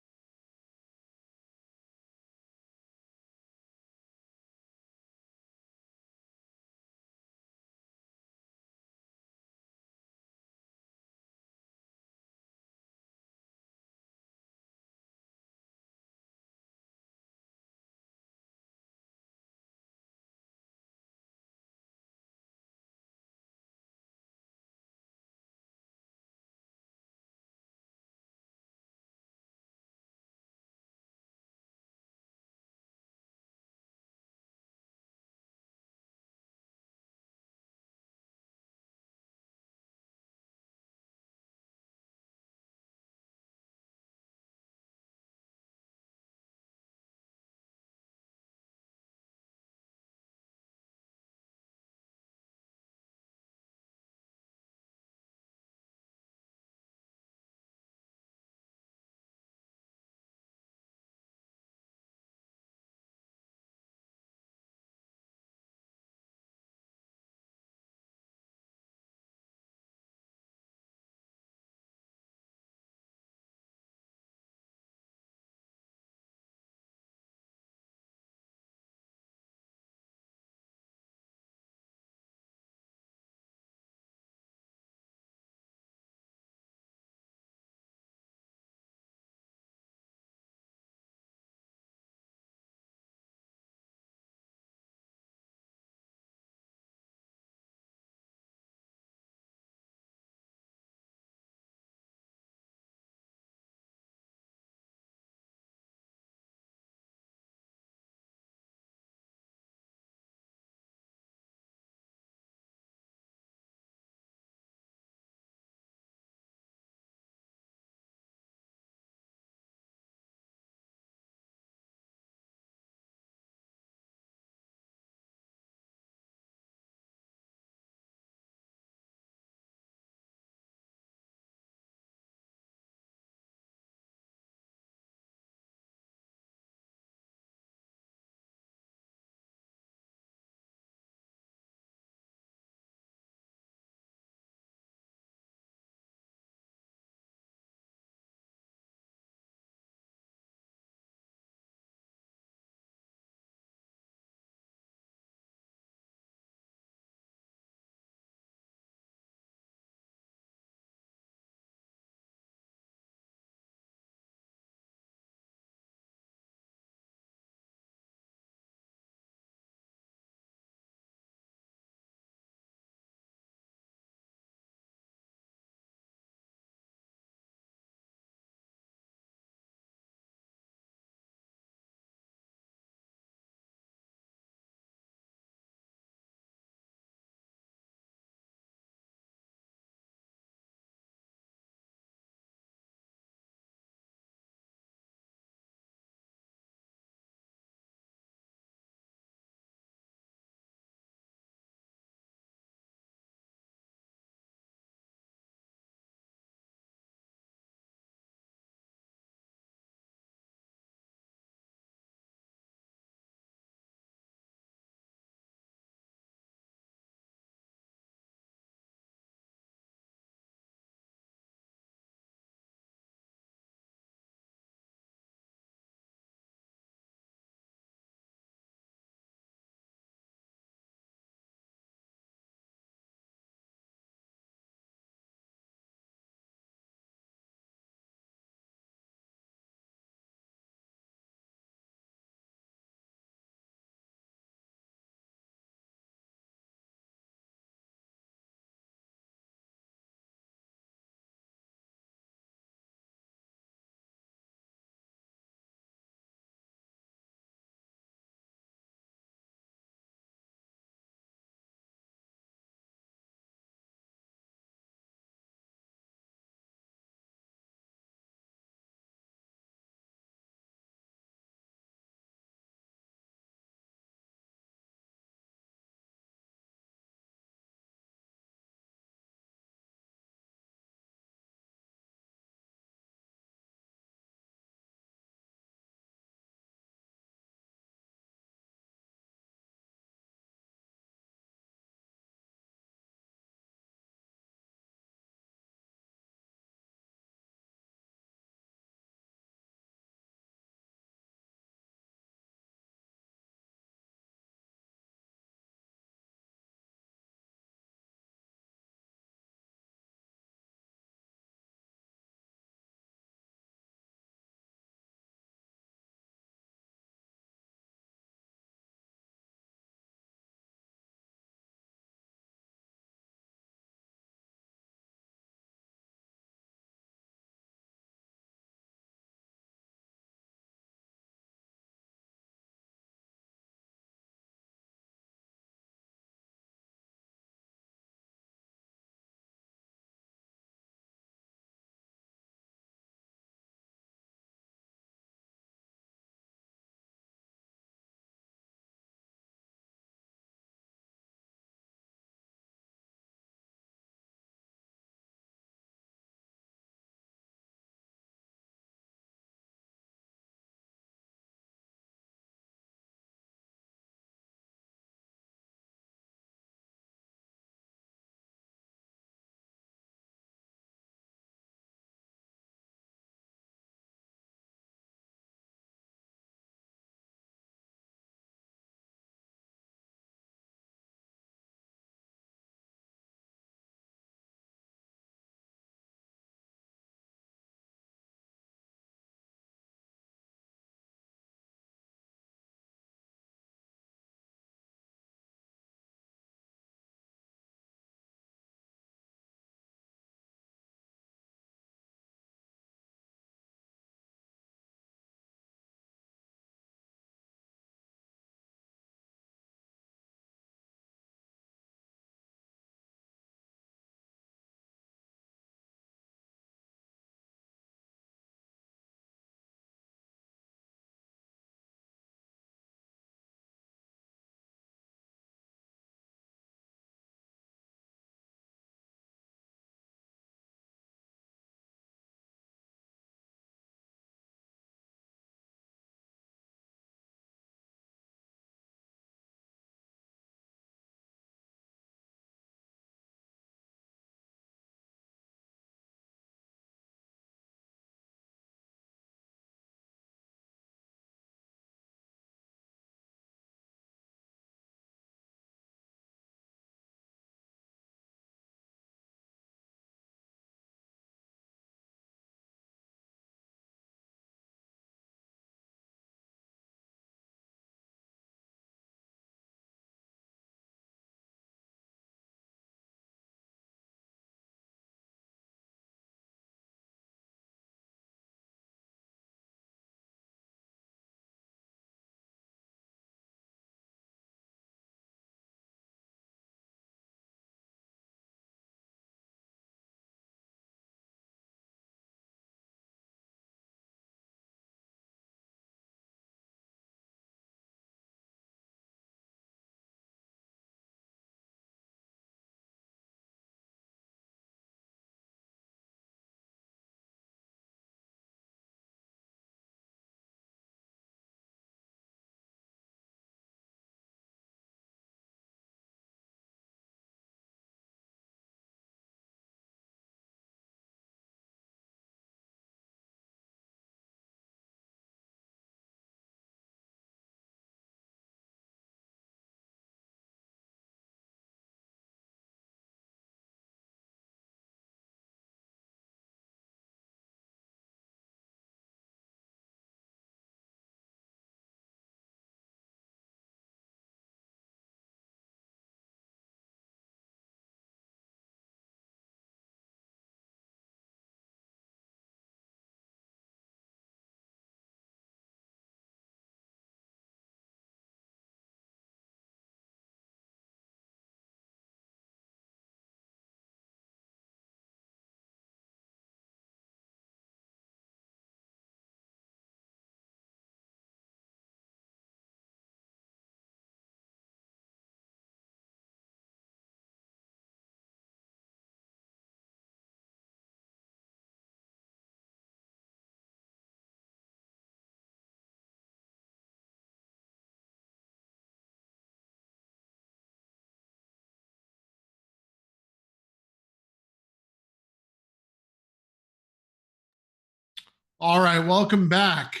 All right, welcome back.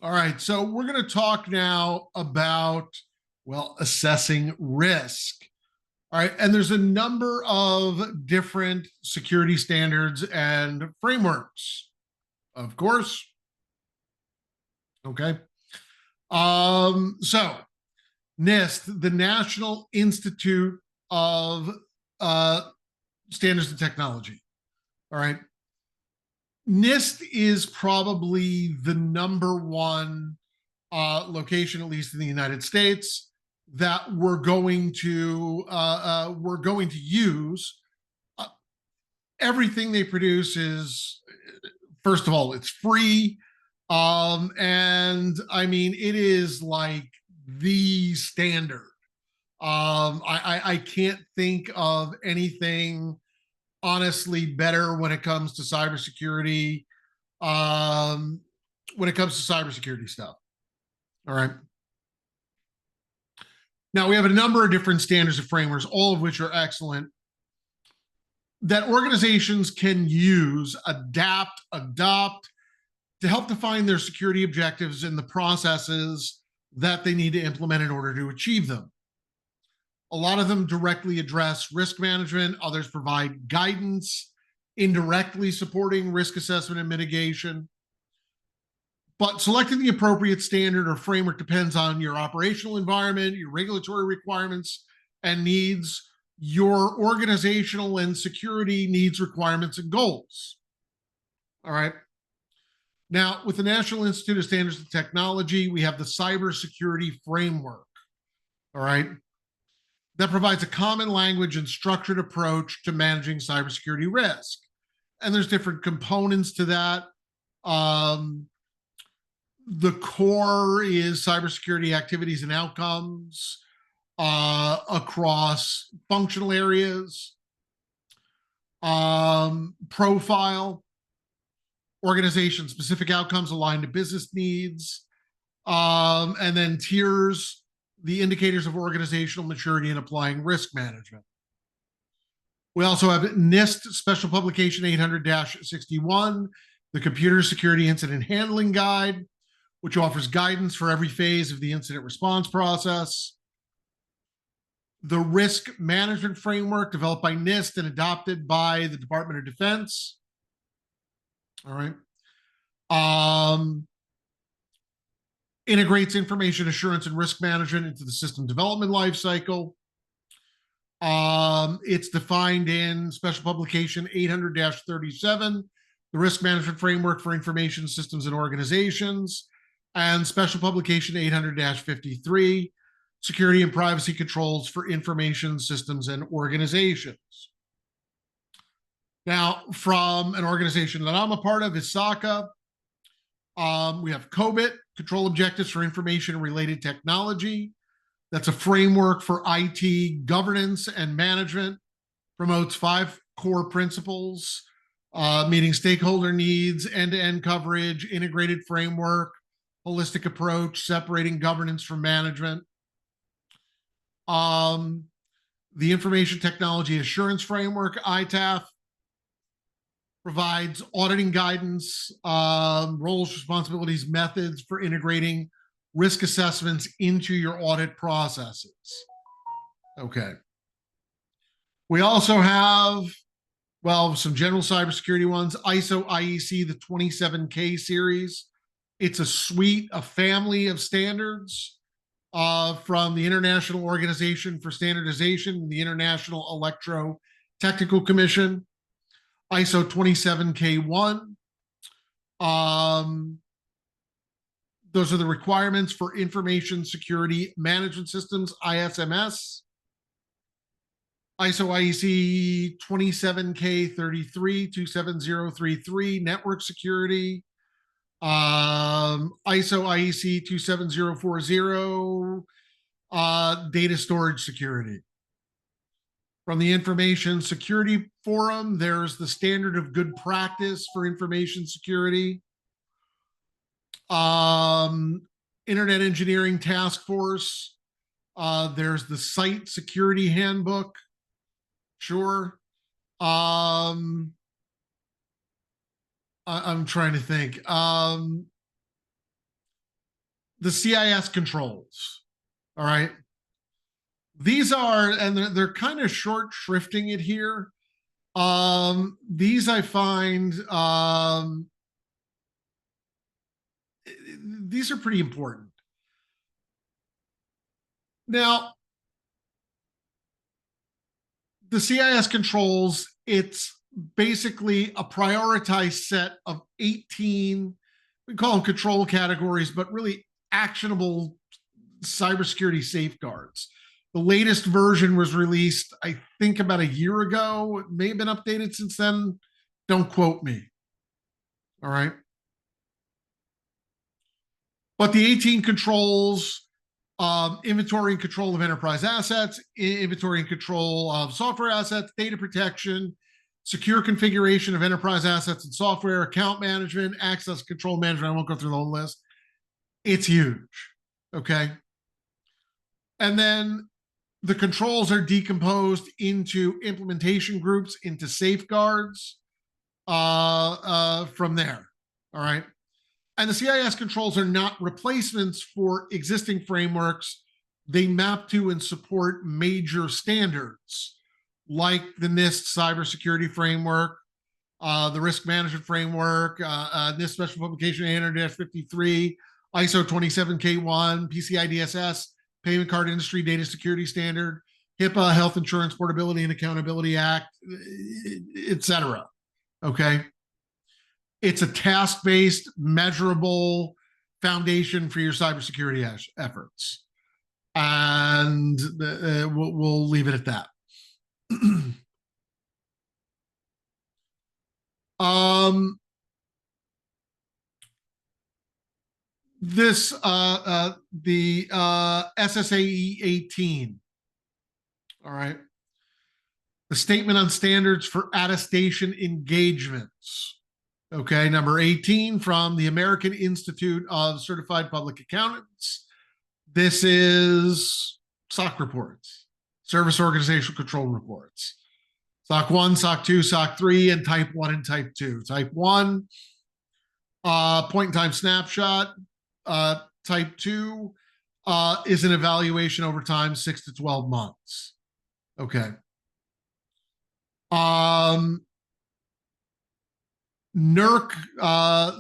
All right, so we're going to talk now about, well, assessing risk. All right, and there's a number of different security standards and frameworks, of course. Okay. So NIST, the National Institute of uh, Standards and Technology. All right. NIST is probably the number one location, at least in the United States, that we're going to use. Uh, Everything they produce is, first of all, it's free, and I mean it is like the standard. I can't think of anything honestly better when it comes to cybersecurity. Um, when it comes to cybersecurity stuff. All right. Now we have a number of different standards and frameworks, all of which are excellent, that organizations can use, adapt, adopt to help define their security objectives and the processes that they need to implement in order to achieve them. A lot of them directly address risk management, others provide guidance, indirectly supporting risk assessment and mitigation. But selecting the appropriate standard or framework depends on your operational environment, your regulatory requirements and needs, your organizational and security needs, requirements, and goals. All right. Now, with the National Institute of Standards and Technology, we have the Cybersecurity Framework. All right. That provides a common language and structured approach to managing cybersecurity risk. And there's different components to that. The core is cybersecurity activities and outcomes across functional areas, profile, organization specific outcomes aligned to business needs, and then tiers, the indicators of organizational maturity in applying risk management. We also have NIST Special Publication 800-61, the Computer Security Incident Handling Guide, which offers guidance for every phase of the incident response process. The Risk Management Framework, developed by NIST and adopted by the Department of Defense. All right. Integrates information assurance and risk management into the system development lifecycle. It's defined in Special Publication 800-37, the Risk Management Framework for Information Systems and Organizations, and Special Publication 800-53, Security and Privacy Controls for Information Systems and Organizations. Now, from an organization that I'm a part of, ISACA, we have COBIT, Control Objectives for Information and Related Technology. That's a framework for IT governance and management, promotes 5 core principles, meeting stakeholder needs, end-to-end coverage, integrated framework, holistic approach, separating governance from management. The Information Technology Assurance Framework, ITAF, provides auditing guidance, roles, responsibilities, methods for integrating risk assessments into your audit processes. Okay. We also have, well, some general cybersecurity ones, ISO IEC, the 27K series. It's a suite, a family of standards from the International Organization for Standardization and the International Electrotechnical Commission. ISO 27K1. Those are the requirements for information security management systems, ISMS. ISO IEC 27K33, 27033, network security. ISO IEC 27040, data storage security. From the Information Security Forum, there's the Standard of Good Practice for Information Security. Internet Engineering Task Force. There's the Site Security Handbook. Sure. I'm trying to think. The CIS controls. All right. These are, and they're kind of short shrifting it here. These I find, these are pretty important. Now, the CIS controls, it's basically a prioritized set of 18, we call them control categories, but really actionable cybersecurity safeguards. The latest version was released, I think, about a year ago. It may have been updated since then. Don't quote me. All right. But the 18 controls, inventory and control of enterprise assets, inventory and control of software assets, data protection, secure configuration of enterprise assets and software, account management, access control management. I won't go through the whole list. It's huge. Okay. And then the controls are decomposed into implementation groups, into safeguards from there. All right. And the CIS controls are not replacements for existing frameworks. They map to and support major standards like the NIST cybersecurity framework, the risk management framework, NIST special publication 800-53, ISO 27K1, PCI DSS, payment card industry data security standard, HIPAA, Health Insurance Portability and Accountability Act, etc. Okay. It's a task-based, measurable foundation for your cybersecurity efforts. And we'll leave it at that. The SSAE 18. All right. The Statement on Standards for Attestation Engagements. Okay, number 18 from the American Institute of Certified Public Accountants. This is SOC reports, Service Organizational Control reports. SOC 1, SOC 2, SOC 3, and Type 1 and Type 2. Type 1, point-in-time snapshot. Type 2 is an evaluation over time, 6 to 12 months. Okay. NERC,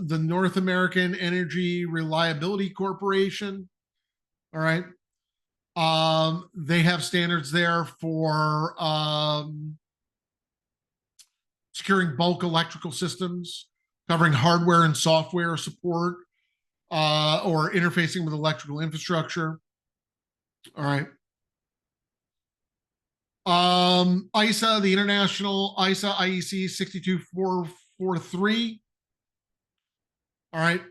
the North American Energy Reliability Corporation. All right. They have standards there for securing bulk electrical systems, covering hardware and software support, or interfacing with electrical infrastructure. All right. ISA, the International ISA IEC 62443. All right.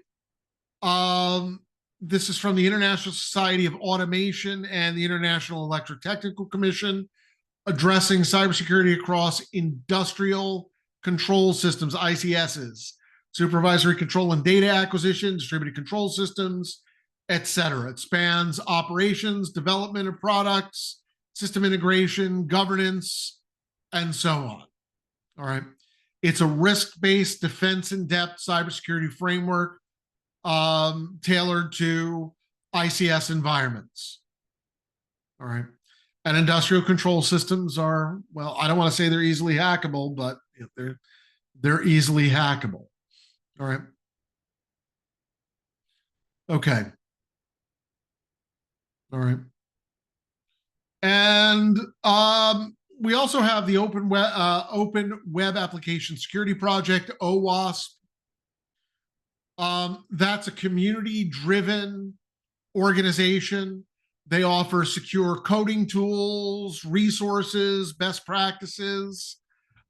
This is from the International Society of Automation and the International Electrotechnical Commission, addressing cybersecurity across industrial control systems, ICSs, supervisory control and data acquisition, distributed control systems, etc. It spans operations, development of products, system integration, governance, and so on. All right. It's a risk-based defense in-depth cybersecurity framework tailored to ICS environments. All right. And industrial control systems are, well, I don't want to say they're easily hackable, but they're easily hackable. All right. Okay. All right. And we also have the Open Web Application Security Project, OWASP. That's a community-driven organization. They offer secure coding tools, resources, best practices.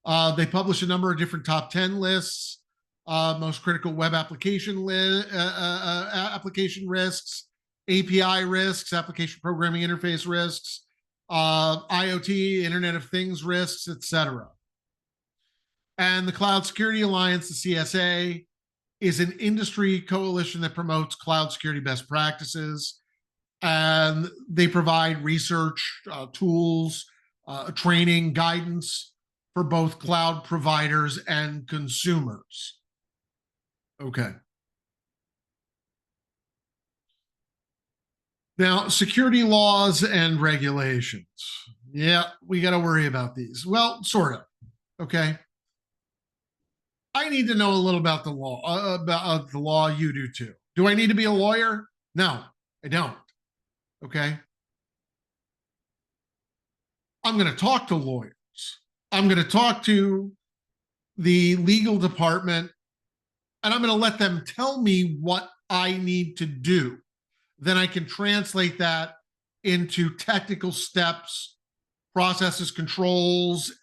They publish a number of different top 10 lists, most critical web application application risks, API risks, application programming interface risks, IoT, Internet of Things risks, etc. And the Cloud Security Alliance, the CSA, is an industry coalition that promotes cloud security best practices. And they provide research, tools, training, guidance for both cloud providers and consumers. Okay. Now, security laws and regulations. Yeah, we got to worry about these. Well, sort of. Okay. I need to know a little about the law, about the law. You do too. Do I need to be a lawyer? No, I don't. Okay. I'm going to talk to lawyers. I'm going to talk to the legal department and I'm going to let them tell me what I need to do. Then I can translate that into technical steps, processes, controls,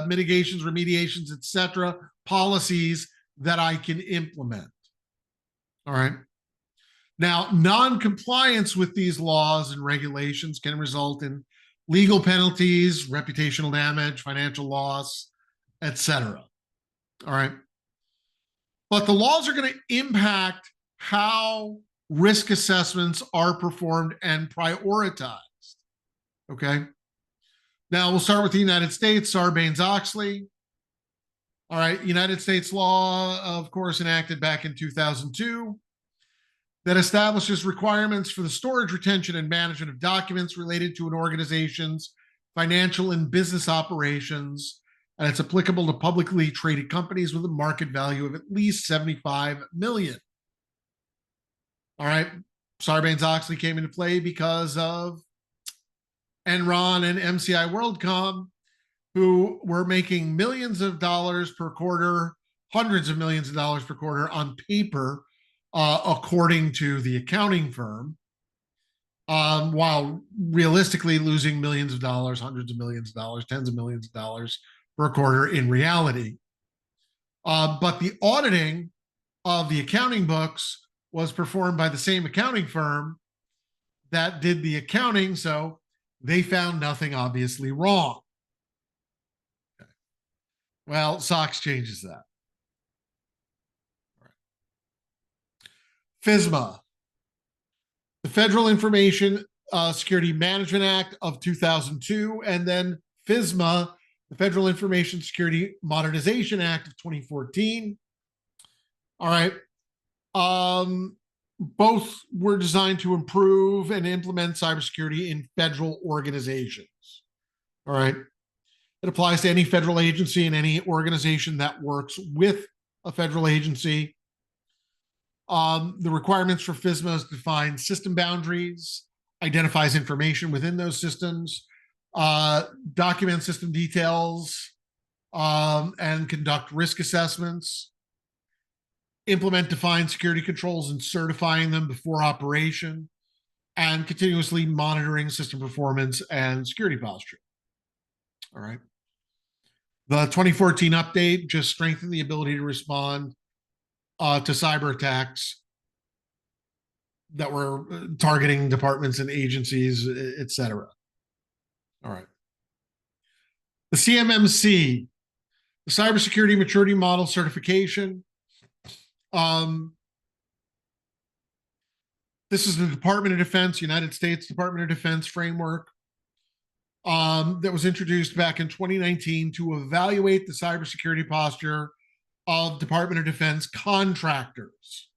mitigations, remediations, etc., policies that I can implement. All right. Now, non-compliance with these laws and regulations can result in legal penalties, reputational damage, financial loss, etc. All right. But the laws are going to impact how risk assessments are performed and prioritized. Okay. Now we'll start with the United States, Sarbanes-Oxley. All right. United States law, of course, enacted back in 2002 that establishes requirements for the storage, retention, and management of documents related to an organization's financial and business operations. And it's applicable to publicly traded companies with a market value of at least 75 million. All right. Sarbanes-Oxley came into play because of Enron and MCI WorldCom, who were making millions of dollars per quarter, hundreds of millions of dollars per quarter on paper, according to the accounting firm, while realistically losing millions of dollars, hundreds of millions of dollars, tens of millions of dollars per quarter in reality. But the auditing of the accounting books was performed by the same accounting firm that did the accounting, so they found nothing obviously wrong. Okay. Well, SOX changes that. FISMA, the Federal Information Security Management Act of 2002, and then FISMA, the Federal Information Security Modernization Act of 2014. All right. Both were designed to improve and implement cybersecurity in federal organizations. All right. It applies to any federal agency and any organization that works with a federal agency. The requirements for FISMA define system boundaries, identifies information within those systems, document system details, and conduct risk assessments, implement defined security controls and certifying them before operation, and continuously monitoring system performance and security posture. All right. The 2014 update just strengthened the ability to respond to cyber attacks that were targeting departments and agencies, et cetera. All right. The CMMC, the Cybersecurity Maturity Model Certification. This is the Department of Defense, United States Department of Defense framework that was introduced back in 2019 to evaluate the cybersecurity posture of Department of Defense contractors.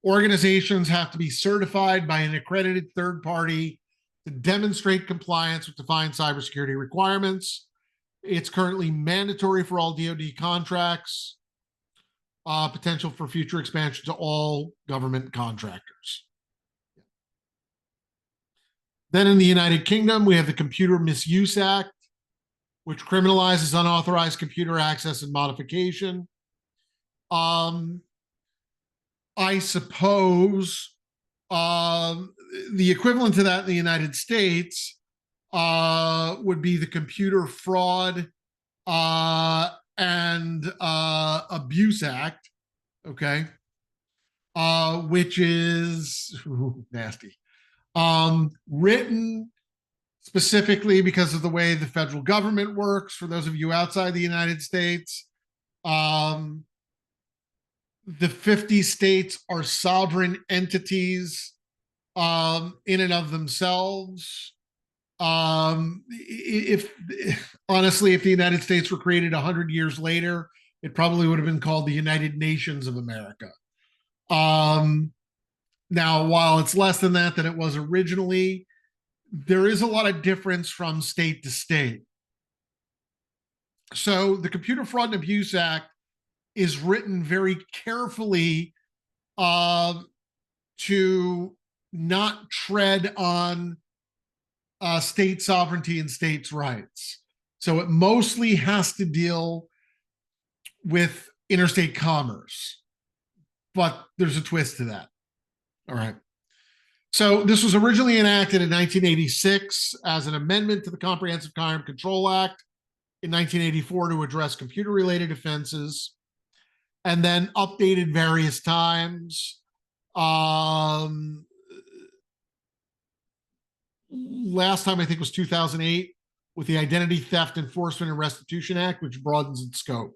Organizations have to be certified by an accredited third party to demonstrate compliance with defined cybersecurity requirements. It's currently mandatory for all DoD contracts, potential for future expansion to all government contractors. Then in the United Kingdom, we have the Computer Misuse Act, which criminalizes unauthorized computer access and modification. I suppose the equivalent to that in the United States would be the Computer Fraud and Abuse Act, okay, which is nasty. Written specifically because of the way the federal government works. For those of you outside the United States, the 50 states are sovereign entities in and of themselves. If honestly, if the United States were created 100 years later, it probably would have been called the United Nations of America. Um, Now, while it's less than that than it was originally, there is a lot of difference from state to state. So the Computer Fraud and Abuse Act is written very carefully uh, to not tread on state sovereignty and states' rights. So it mostly has to deal with interstate commerce, but there's a twist to that. All right. So this was originally enacted in 1986 as an amendment to the Comprehensive Crime Control Act in 1984 to address computer-related offenses, and then updated various times. Last time I think was 2008 with the Identity Theft Enforcement and Restitution Act, which broadens its scope.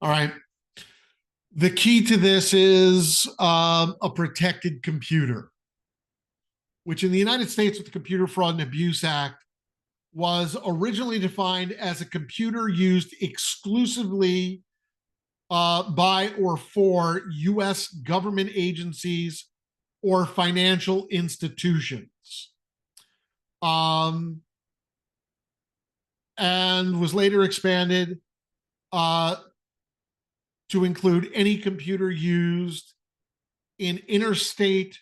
All right. The key to this is a protected computer, which in the United States with the Computer Fraud and Abuse Act was originally defined as a computer used exclusively by or for U.S. government agencies or financial institutions. And was later expanded to include any computer used in interstate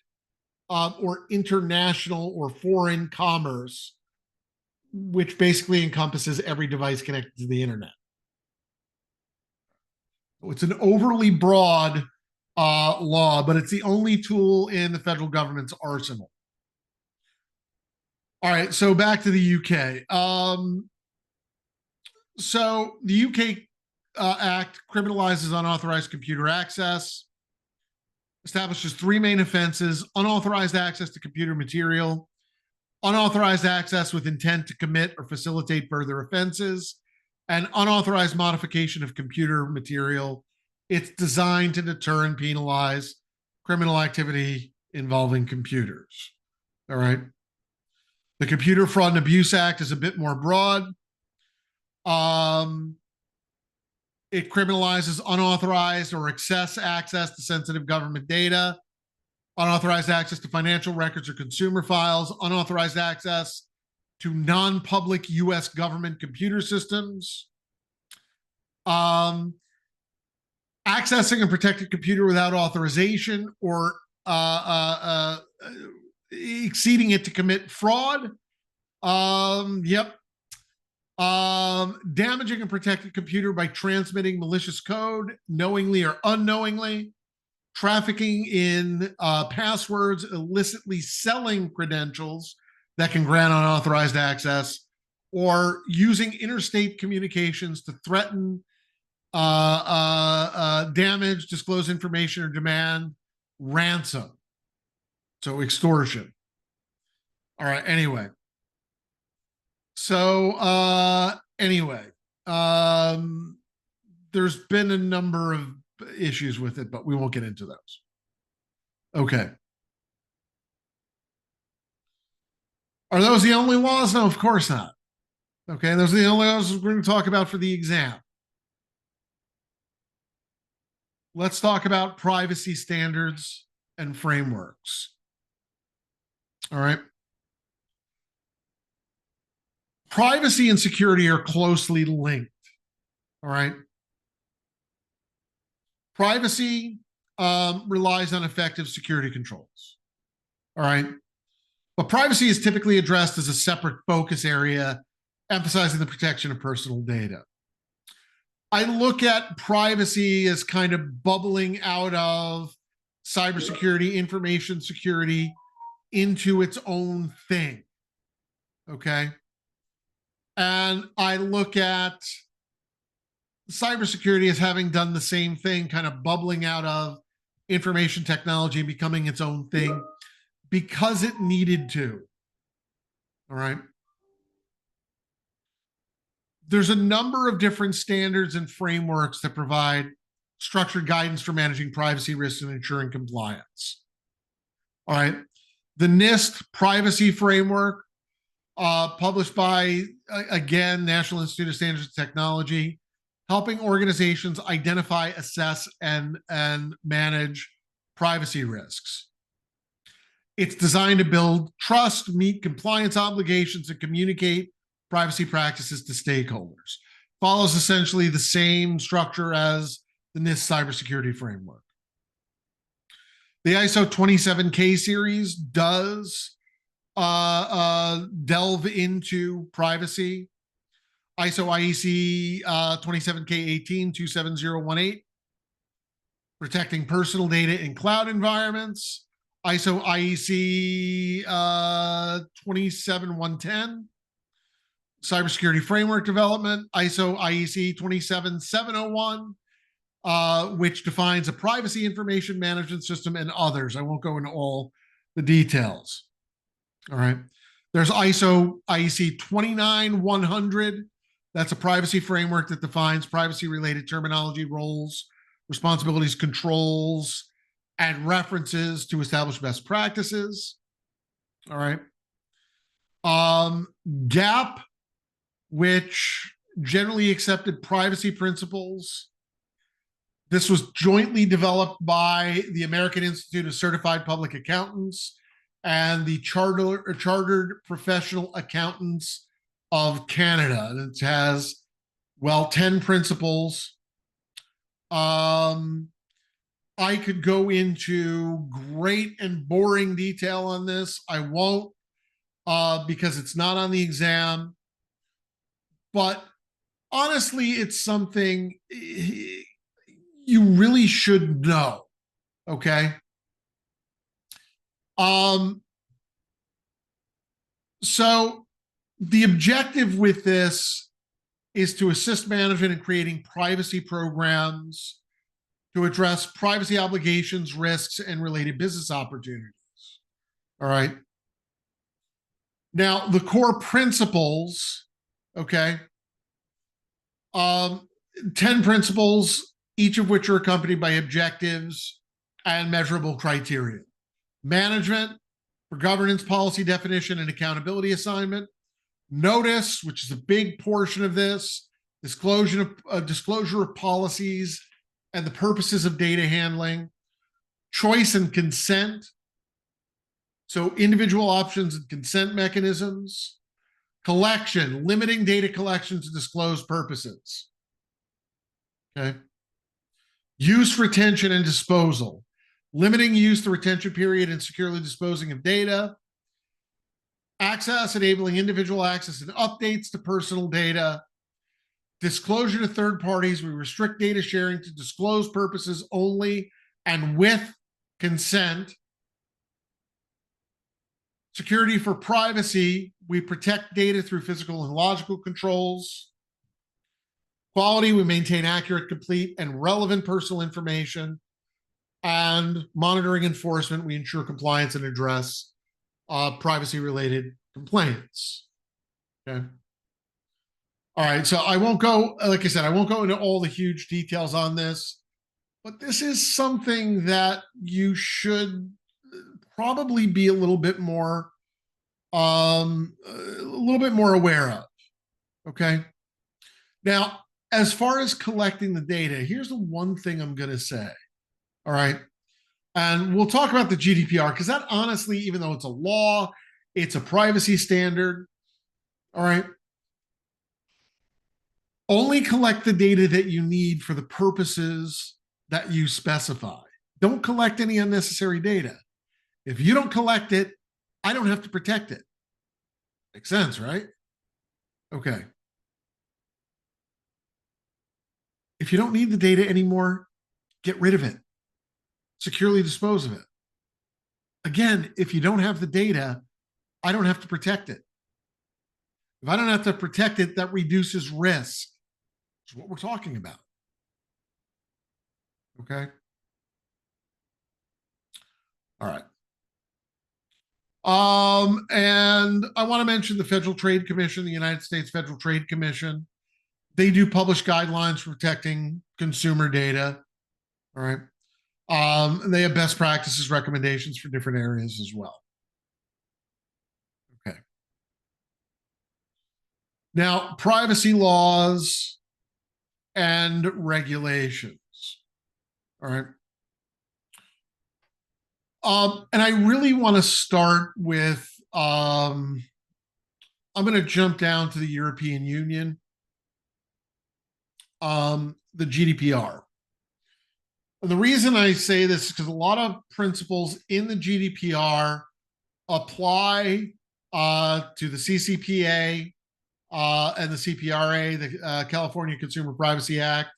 or international or foreign commerce, which basically encompasses every device connected to the internet. It's an overly broad law, but it's the only tool in the federal government's arsenal. All right, so back to the UK. So the UK Act criminalizes unauthorized computer access, establishes three main offenses: unauthorized access to computer material, unauthorized access with intent to commit or facilitate further offenses, and unauthorized modification of computer material. It's designed to deter and penalize criminal activity involving computers. All right. The Computer Fraud and Abuse Act is a bit more broad. It criminalizes unauthorized or excess access to sensitive government data, unauthorized access to financial records or consumer files, unauthorized access to non-public U.S. government computer systems, accessing a protected computer without authorization or exceeding it to commit fraud. Damaging a protected computer by transmitting malicious code, knowingly or unknowingly, trafficking in passwords, illicitly selling credentials that can grant unauthorized access, or using interstate communications to threaten, damage, disclose information, or demand ransom. So extortion. All right, anyway. So there's been a number of issues with it, but we won't get into those. Okay. Are those the only laws? No, of course not. Okay, those are the only laws we're going to talk about for the exam. Let's talk about privacy standards and frameworks. All right. Privacy and security are closely linked. All right. Privacy relies on effective security controls. All right. But privacy is typically addressed as a separate focus area, emphasizing the protection of personal data. I look at privacy as kind of bubbling out of cybersecurity, information security into its own thing. Okay. And I look at cybersecurity as having done the same thing, kind of bubbling out of information technology and becoming its own thing because it needed to. All right. There's a number of different standards and frameworks that provide structured guidance for managing privacy risks and ensuring compliance. All right. The NIST privacy framework, published by, again, National Institute of Standards and Technology, helping organizations identify, assess, and manage privacy risks. It's designed to build trust, meet compliance obligations, and communicate privacy practices to stakeholders. Follows essentially the same structure as the NIST cybersecurity framework. The ISO 27K series does delve into privacy. ISO IEC 27K18 27018, protecting personal data in cloud environments. ISO IEC 27110, cybersecurity framework development. ISO IEC 27701, which defines a privacy information management system, and others. I won't go into all the details. All right. There's ISO IEC 29100. That's a privacy framework that defines privacy-related terminology, roles, responsibilities, controls, and references to establish best practices. All right. GAP, which generally accepted privacy principles. This was jointly developed by the American Institute of Certified Public Accountants and the Chartered Professional Accountants of Canada. And it has, well, 10 principles. I could go into great and boring detail on this. I won't, because it's not on the exam. But honestly, it's something you really should know, okay? So the objective with this is to assist management in creating privacy programs to address privacy obligations, risks, and related business opportunities. All right. Now, the core principles, okay, 10 principles, each of which are accompanied by objectives and measurable criteria. Management, for governance, policy definition, and accountability assignment. Notice, which is a big portion of this, disclosure of policies and the purposes of data handling. Choice and consent, so individual options and consent mechanisms. Collection, limiting data collection to disclosed purposes. Okay. Use, retention, and disposal. Limiting use, the retention period, and securely disposing of data. Access, enabling individual access and updates to personal data. Disclosure to third parties, we restrict data sharing to disclosed purposes only and with consent. Security for privacy, we protect data through physical and logical controls. Quality, we maintain accurate, complete, and relevant personal information. And monitoring enforcement, we ensure compliance and address privacy-related complaints. Okay. All right, so I won't go, like I said, I won't go into all the huge details on this, but this is something that you should probably be a little bit more aware of. Okay. Now, as far as collecting the data, here's the one thing I'm going to say. All right. And we'll talk about the GDPR, because that honestly, even though it's a law, it's a privacy standard. All right. Only collect the data that you need for the purposes that you specify. Don't collect any unnecessary data. If you don't collect it, I don't have to protect it. Makes sense, right? Okay. If you don't need the data anymore, get rid of it. Securely dispose of it. Again, if you don't have the data, I don't have to protect it. If I don't have to protect it, that reduces risk. That's what we're talking about. Okay. All right. And I want to mention the Federal Trade Commission, the United States Federal Trade Commission. They do publish guidelines for protecting consumer data. All right. And they have best practices recommendations for different areas as well. Okay. Now, privacy laws and regulations. All right. And I really want to start with, I'm going to jump down to the European Union, the GDPR. And the reason I say this is because a lot of principles in the GDPR apply to the CCPA and the CPRA, the California Consumer Privacy Act,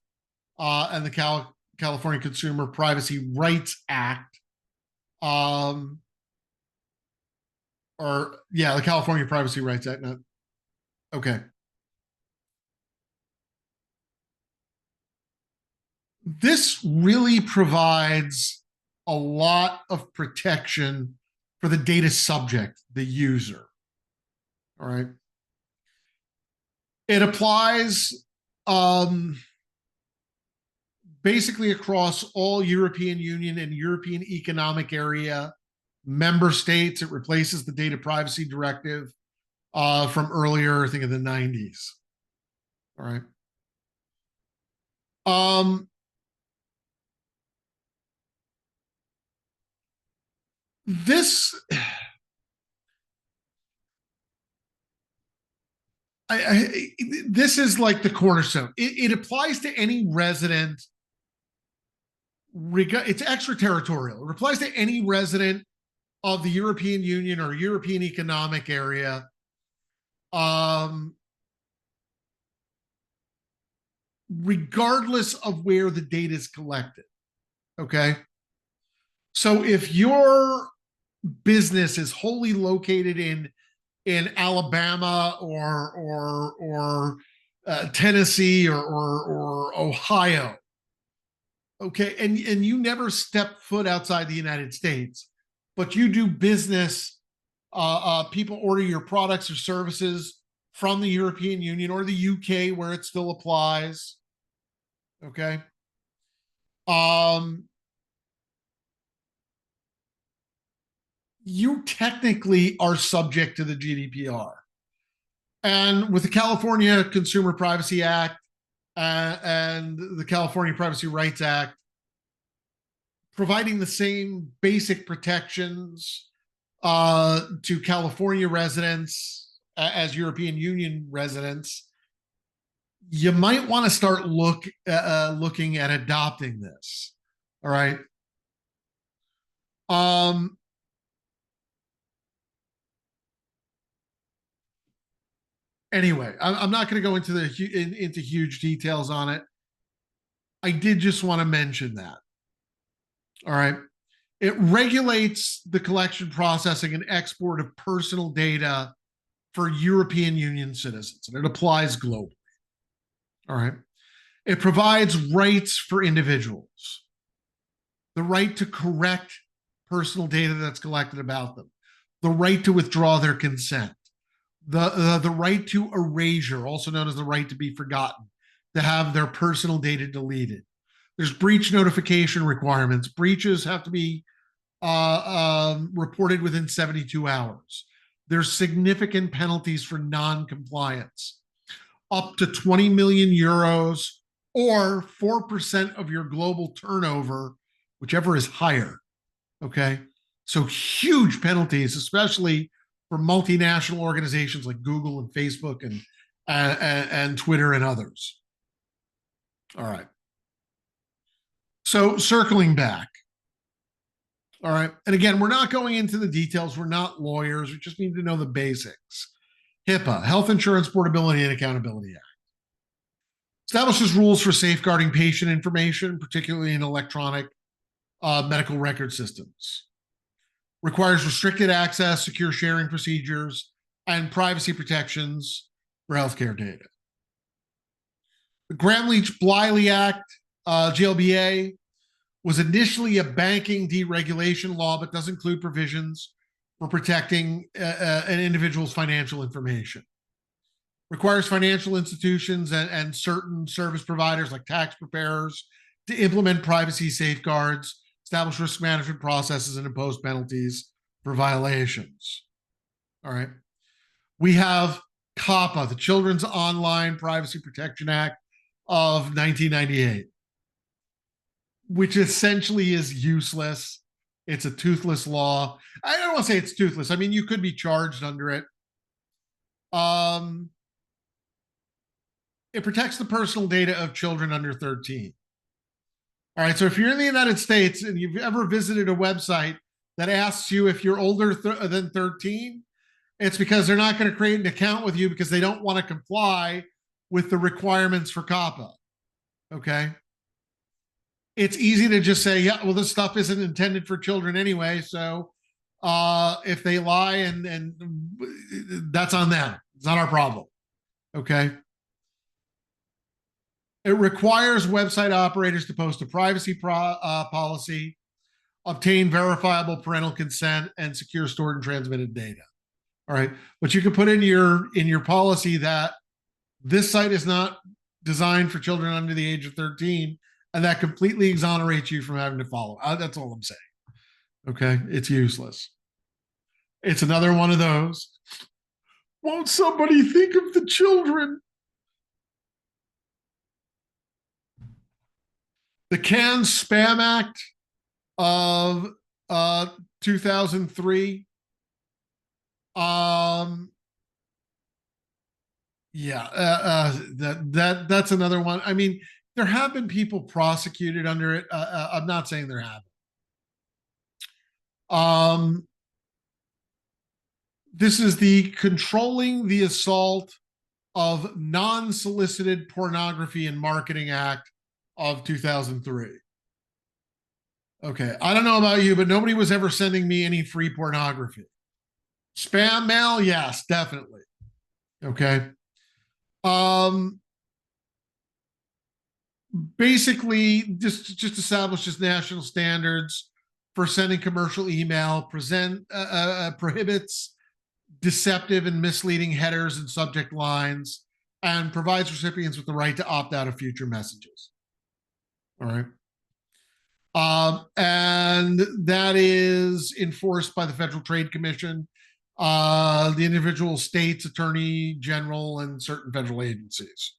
and the California Consumer Privacy Rights Act, the California Privacy Rights Act. No, okay. This really provides a lot of protection for the data subject, the user. All right. It applies basically across all European Union and European Economic Area member states. It replaces the Data Privacy Directive from earlier, I think, in the 90s. All right. This this is like the cornerstone. It applies to any resident. It's extraterritorial. It applies to any resident of the European Union or European Economic Area. Regardless of where the data is collected. Okay. So if your business is wholly located in Alabama or Tennessee or Ohio, okay, and you never step foot outside the United States, but you do business, people order your products or services from the European Union or the UK where it still applies, okay? You technically are subject to the GDPR. And with the California Consumer Privacy Act and the California Privacy Rights Act, providing the same basic protections to California residents as European Union residents, you might want to start looking at adopting this. All right. Anyway, I'm not going to go into into huge details on it. I did just want to mention that. All right. It regulates the collection, processing, and export of personal data for European Union citizens, and it applies globally. All right. It provides rights for individuals, the right to correct personal data that's collected about them, the right to withdraw their consent, the right to erasure, also known as the right to be forgotten, to have their personal data deleted. There's breach notification requirements. Breaches have to be reported within 72 hours. There's significant penalties for non-compliance, up to 20 million euros or 4% of your global turnover, whichever is higher. Okay. So huge penalties, especially for multinational organizations like Google and Facebook and Twitter and others. All right. So circling back. All right. And again, we're not going into the details. We're not lawyers. We just need to know the basics. HIPAA, Health Insurance Portability and Accountability Act, establishes rules for safeguarding patient information, particularly in electronic medical record systems. Requires restricted access, secure sharing procedures, and privacy protections for healthcare data. The Gramm-Leach-Bliley Act, GLBA, was initially a banking deregulation law, but does include provisions for protecting an individual's financial information. Requires financial institutions and certain service providers like tax preparers to implement privacy safeguards, establish risk management processes, and impose penalties for violations. All right. We have COPPA, the Children's Online Privacy Protection Act, of 1998, which essentially is useless. It's a toothless law. I don't want to say it's toothless. I mean, you could be charged under it. Um, it protects the personal data of children under 13. All right. So if you're in the United States and you've ever visited a website that asks you if you're older than 13, it's because they're not going to create an account with you because they don't want to comply with the requirements for COPPA. Okay. It's easy to just say, yeah, well, this stuff isn't intended for children anyway. So if they lie and that's on them, it's not our problem. Okay. It requires website operators to post a privacy policy, obtain verifiable parental consent, and secure stored and transmitted data. All right. But you can put in your policy that this site is not designed for children under the age of 13, and that completely exonerates you from having to follow. That's all I'm saying. Okay. It's useless. It's another one of those. Won't somebody think of the children? The CAN-SPAM Act of 2003. Yeah, that's another one. I mean, there have been people prosecuted under it. I'm not saying there haven't. This is the Controlling the Assault of Non-Solicited Pornography and Marketing Act of 2003. Okay, I don't know about you, but nobody was ever sending me any free pornography. Spam mail, yes, definitely. Okay. Um, Basically, just establishes national standards for sending commercial email, prohibits deceptive and misleading headers and subject lines, and provides recipients with the right to opt out of future messages. All right. And that is enforced by the Federal Trade Commission, the individual states, attorney general, and certain federal agencies.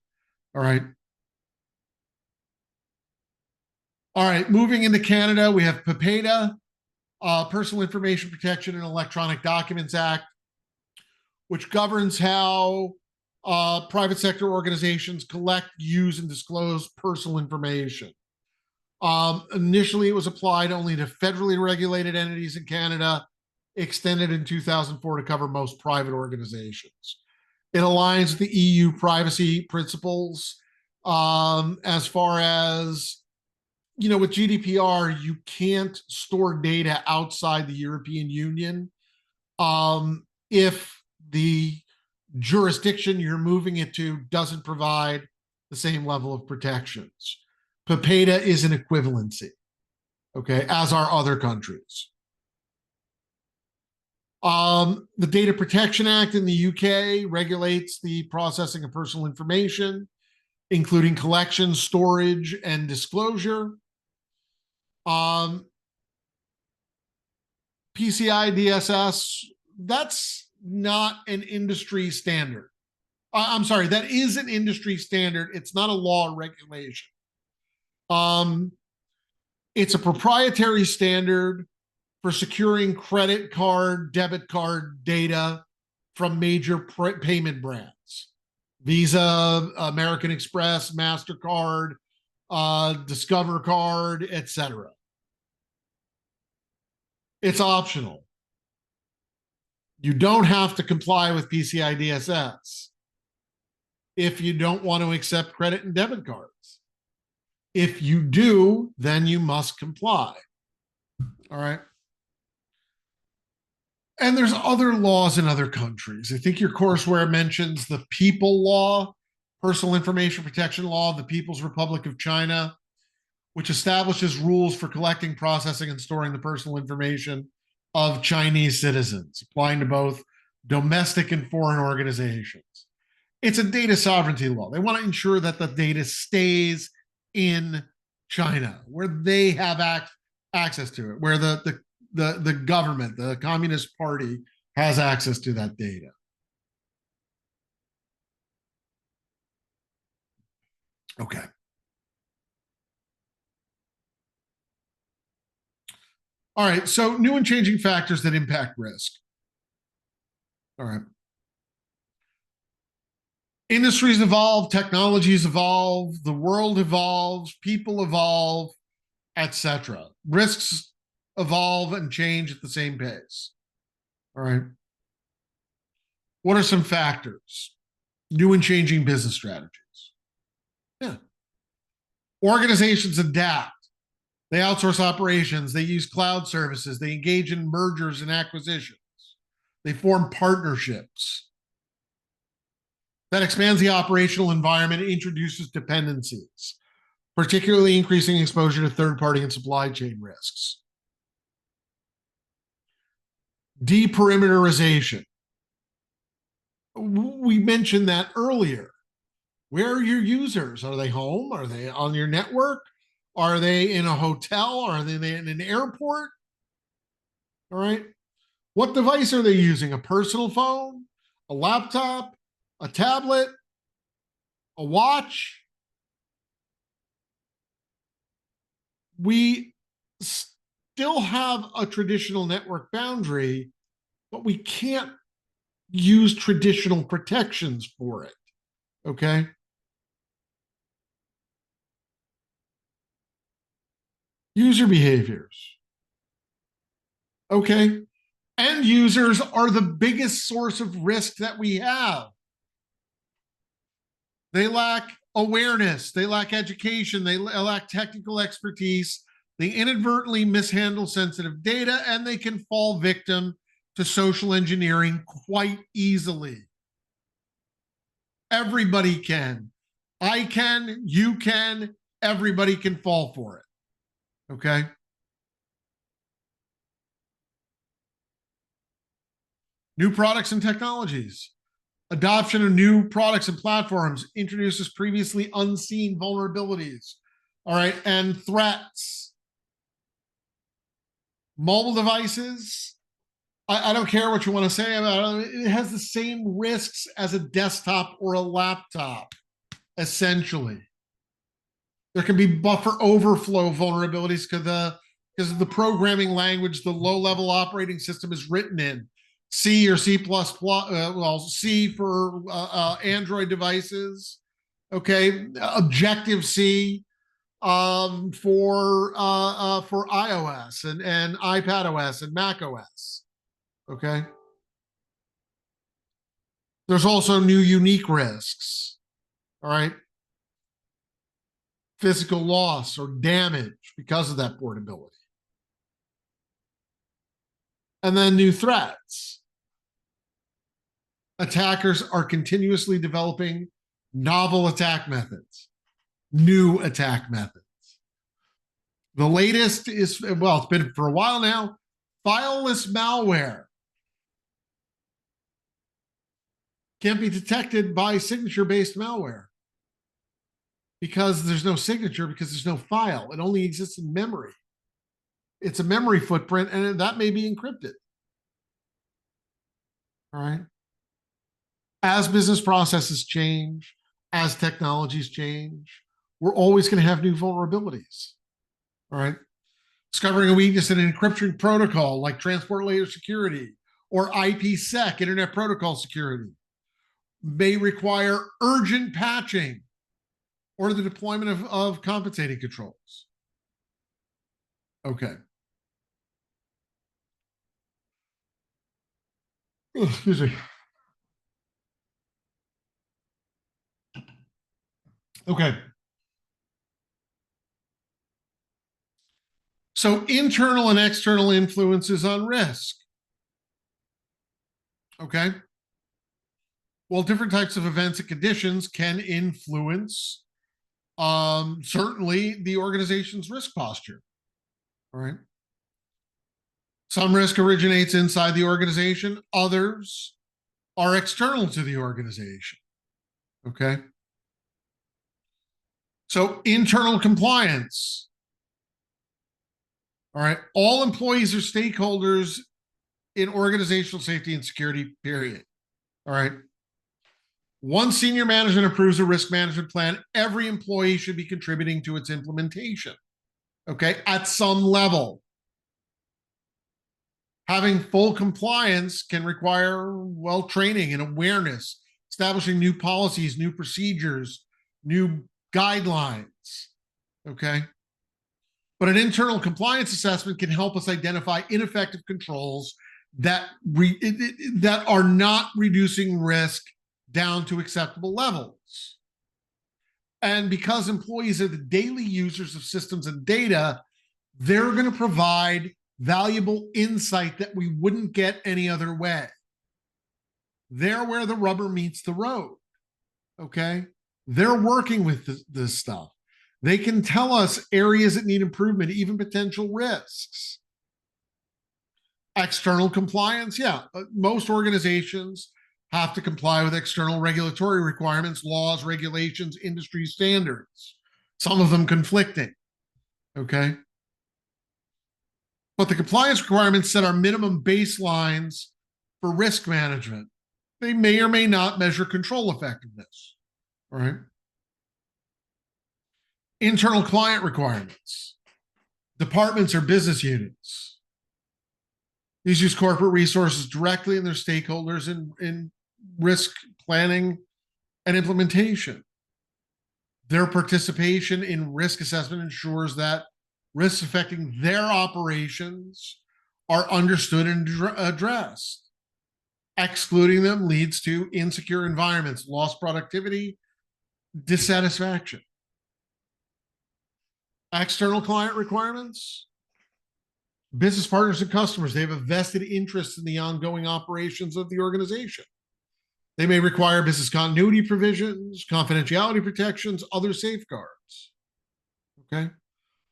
All right. All right. Moving into Canada, we have PIPEDA, Personal Information Protection and Electronic Documents Act, which governs how private sector organizations collect, use, and disclose personal information. Initially, it was applied only to federally regulated entities in Canada, extended in 2004 to cover most private organizations. It aligns with the EU privacy principles as far as, you know, with GDPR, you can't store data outside the European Union if the jurisdiction you're moving it to doesn't provide the same level of protections. PIPEDA is an equivalency, okay, as are other countries. The Data Protection Act in the UK regulates the processing of personal information, including collection, storage, and disclosure. PCI DSS, that's not an industry standard. I'm sorry, that is an industry standard. It's not a law or regulation. It's a proprietary standard for securing credit card, debit card data from major payment brands. Visa, American Express, MasterCard, Discover Card, etc. It's optional. You don't have to comply with PCI DSS if you don't want to accept credit and debit cards. If you do, then you must comply. All right. And there's other laws in other countries. I think your courseware mentions the People Law, Personal Information Protection Law of the People's Republic of China, which establishes rules for collecting, processing, and storing the personal information of Chinese citizens, applying to both domestic and foreign organizations. It's a data sovereignty law. They want to ensure that the data stays in China, where they have access to it, where the government, the Communist Party, has access to that data. Okay. All right. So new and changing factors that impact risk. All right. Industries evolve, technologies evolve, the world evolves, people evolve, etc. Risks evolve and change at the same pace. All right. What are some factors? New and changing business strategies. Yeah. Organizations adapt. They outsource operations. They use cloud services. They engage in mergers and acquisitions. They form partnerships. That expands the operational environment, introduces dependencies, particularly increasing exposure to third-party and supply chain risks. Deperimeterization. We mentioned that earlier. Where are your users? Are they home? Are they on your network? Are they in a hotel? Are they in an airport? All right. What device are they using? A personal phone, a laptop, a tablet, a watch? We still have a traditional network boundary, but we can't use traditional protections for it. Okay. User behaviors. Okay. End users are the biggest source of risk that we have. They lack awareness, they lack education, they lack technical expertise, they inadvertently mishandle sensitive data, and they can fall victim to social engineering quite easily. Everybody can. I can, you can, everybody can fall for it. Okay. New products and technologies. Adoption of new products and platforms introduces previously unseen vulnerabilities. All right. And threats. Mobile devices. I don't care what you want to say about it. It has the same risks as a desktop or a laptop, essentially. There can be buffer overflow vulnerabilities because of the programming language the low-level operating system is written in. C or C++, well, C for Android devices, okay? Objective-C for iOS and iPadOS and macOS, okay? There's also new unique risks, all right? Physical loss or damage because of that portability. And then new threats. Attackers are continuously developing novel attack methods, new attack methods. The latest is, well, it's been for a while now, fileless malware. Can't be detected by signature-based malware because there's no signature, because there's no file. It only exists in memory. It's a memory footprint, and that may be encrypted. All right. As business processes change, as technologies change, we're always going to have new vulnerabilities. All right. Discovering a weakness in an encryption protocol like transport layer security or IPsec, Internet Protocol Security, may require urgent patching or the deployment of compensating controls. Okay. Oh, excuse me. Okay. So internal and external influences on risk. Okay. Well, different types of events and conditions can influence certainly the organization's risk posture. All right. Some risk originates inside the organization, others are external to the organization. Okay. So internal compliance. All right. All employees are stakeholders in organizational safety and security, period. All right. Once senior management approves a risk management plan, every employee should be contributing to its implementation, okay, at some level. Having full compliance can require, well, training and awareness, establishing new policies, new procedures, new guidelines, okay? But an internal compliance assessment can help us identify ineffective controls that that are not reducing risk down to acceptable levels. And because employees are the daily users of systems and data, they're going to provide valuable insight that we wouldn't get any other way. They're where the rubber meets the road. Okay. They're working with this stuff. They can tell us areas that need improvement, even potential risks. External compliance. Yeah. Most organizations have to comply with external regulatory requirements, laws, regulations, industry standards, some of them conflicting. Okay. But the compliance requirements set our minimum baselines for risk management. They may or may not measure control effectiveness. All right. Internal client requirements. Departments or business units. These use corporate resources directly in their stakeholders in risk planning and implementation. Their participation in risk assessment ensures that risks affecting their operations are understood and addressed. Excluding them leads to insecure environments, lost productivity, dissatisfaction. External client requirements. Business partners and customers, they have a vested interest in the ongoing operations of the organization. They may require business continuity provisions, confidentiality protections, other safeguards. Okay.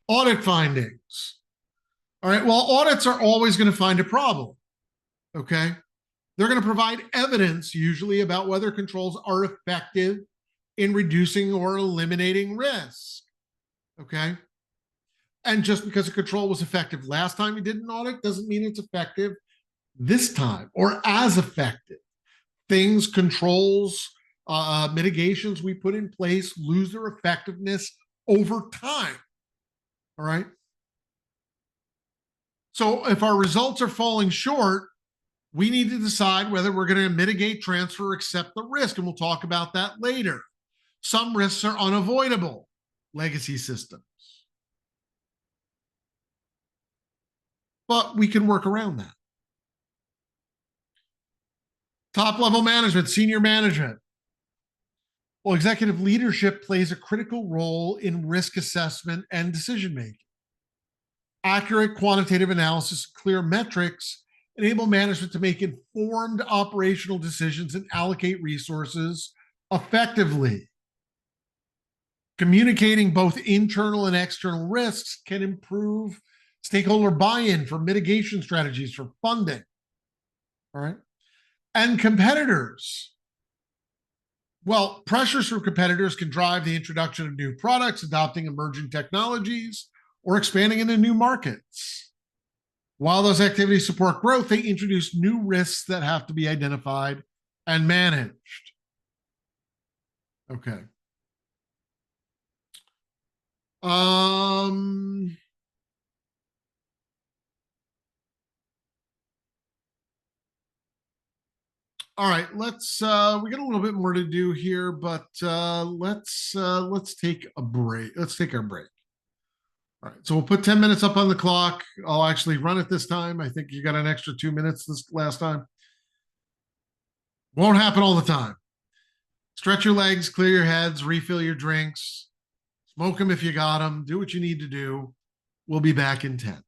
Audit findings. All right. Well, audits are always going to find a problem. Okay. They're going to provide evidence, usually, about whether controls are effective in reducing or eliminating risk. Okay. And just because a control was effective last time you did an audit doesn't mean it's effective this time or as effective. Things, controls, mitigations we put in place lose their effectiveness over time. All right. So if our results are falling short, we need to decide whether we're going to mitigate, transfer, or accept the risk. And we'll talk about that later. Some risks are unavoidable, legacy systems. But we can work around that. Top level management, senior management. Well, executive leadership plays a critical role in risk assessment and decision making. Accurate quantitative analysis, clear metrics enable management to make informed operational decisions and allocate resources effectively. Communicating both internal and external risks can improve stakeholder buy-in for mitigation strategies, for funding. All right. And competitors. Well, pressures from competitors can drive the introduction of new products, adopting emerging technologies, or expanding into new markets. While those activities support growth, they introduce new risks that have to be identified and managed. Okay. All right, let's we got a little bit more to do here, but let's take a break. Let's take our break. All right, so we'll put 10 minutes up on the clock. I'll actually run it this time. I think you got an extra 2 minutes this last time. Won't happen all the time. Stretch your legs, clear your heads, refill your drinks, smoke them if you got them, do what you need to do. We'll be back in 10.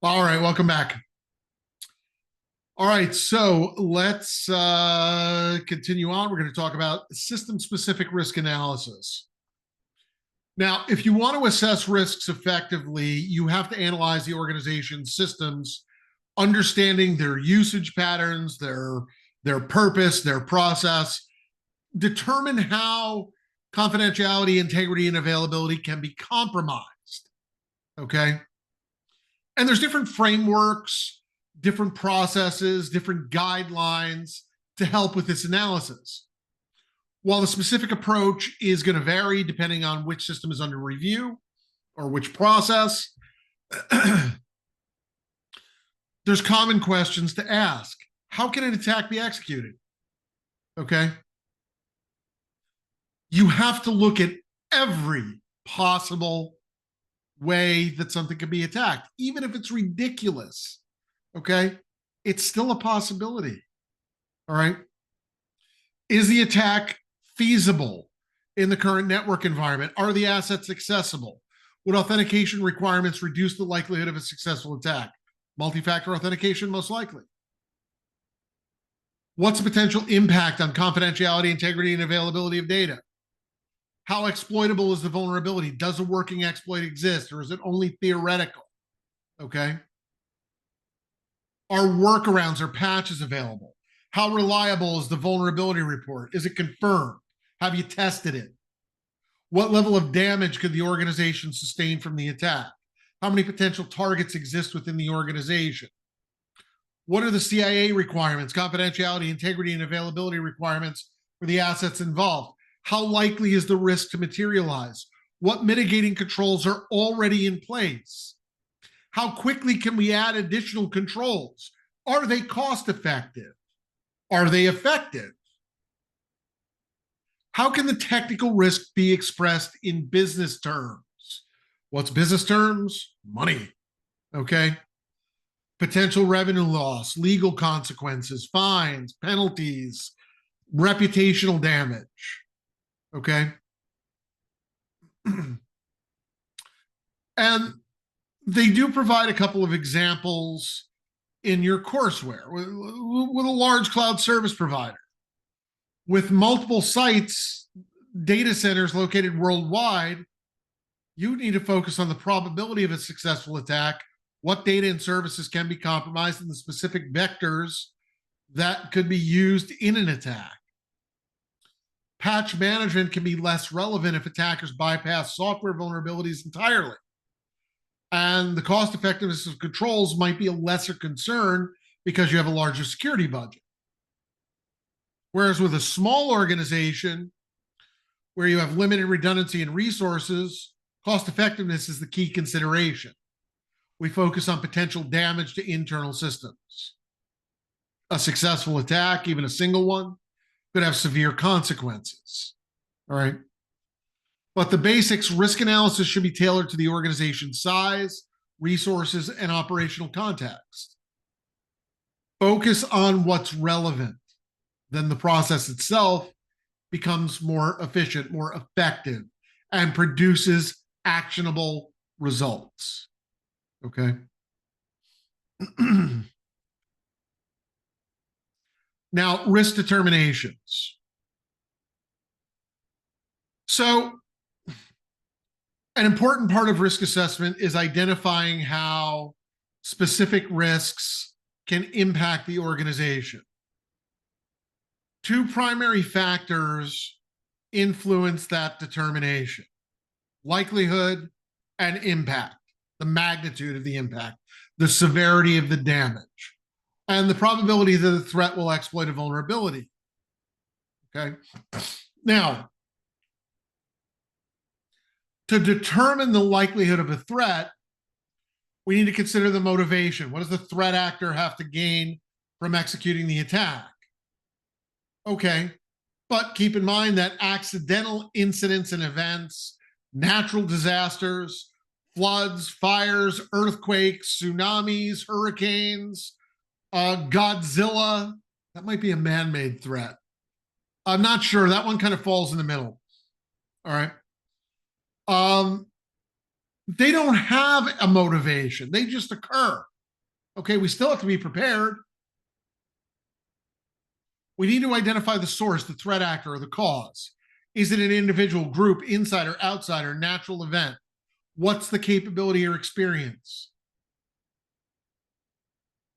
All right, welcome back. All right, so let's continue on. We're going to talk about system-specific risk analysis. Now, if you want to assess risks effectively, you have to analyze the organization's systems, understanding their usage patterns, their purpose, their process, determine how confidentiality, integrity, and availability can be compromised. Okay. And there's different frameworks, different processes, different guidelines to help with this analysis. While the specific approach is going to vary depending on which system is under review or which process, there's common questions to ask. How can an attack be executed? Okay. You have to look at every possible way that something can be attacked, even if it's ridiculous. Okay. It's still a possibility. All right. Is the attack feasible in the current network environment? Are the assets accessible? Would authentication requirements reduce the likelihood of a successful attack? Multi-factor authentication, most likely. What's the potential impact on confidentiality, integrity, and availability of data? How exploitable is the vulnerability? Does a working exploit exist, or is it only theoretical? Okay. Are workarounds or patches available? How reliable is the vulnerability report? Is it confirmed? Have you tested it? What level of damage could the organization sustain from the attack? How many potential targets exist within the organization? What are the CIA requirements, confidentiality, integrity, and availability requirements for the assets involved? How likely is the risk to materialize? What mitigating controls are already in place? How quickly can we add additional controls? Are they cost effective? Are they effective? How can the technical risk be expressed in business terms? What's business terms? Money. Okay. Potential revenue loss, legal consequences, fines, penalties, reputational damage. Okay. And they do provide a couple of examples in your courseware with a large cloud service provider with multiple sites, data centers located worldwide. You need to focus on the probability of a successful attack, what data and services can be compromised, and the specific vectors that could be used in an attack. Patch management can be less relevant if attackers bypass software vulnerabilities entirely. And the cost effectiveness of controls might be a lesser concern because you have a larger security budget. Whereas with a small organization where you have limited redundancy and resources, cost effectiveness is the key consideration. We focus on potential damage to internal systems. A successful attack, even a single one, could have severe consequences. All right. But the basics, risk analysis should be tailored to the organization's size, resources, and operational context. Focus on what's relevant. Then the process itself becomes more efficient, more effective, and produces actionable results. Okay. Now, risk determinations. So, an important part of risk assessment is identifying how specific risks can impact the organization. Two primary factors influence that determination: likelihood and impact, the magnitude of the impact, the severity of the damage, and the probability that the threat will exploit a vulnerability. Okay. Now, to determine the likelihood of a threat, we need to consider the motivation. What does the threat actor have to gain from executing the attack? Okay, but keep in mind that accidental incidents and events, natural disasters, floods, fires, earthquakes, tsunamis, hurricanes, Godzilla, that might be a man-made threat. I'm not sure. That one kind of falls in the middle. All right. They don't have a motivation. They just occur. Okay, we still have to be prepared. We need to identify the source, the threat actor, or the cause. Is it an individual, group, insider, outsider, natural event? What's the capability or experience?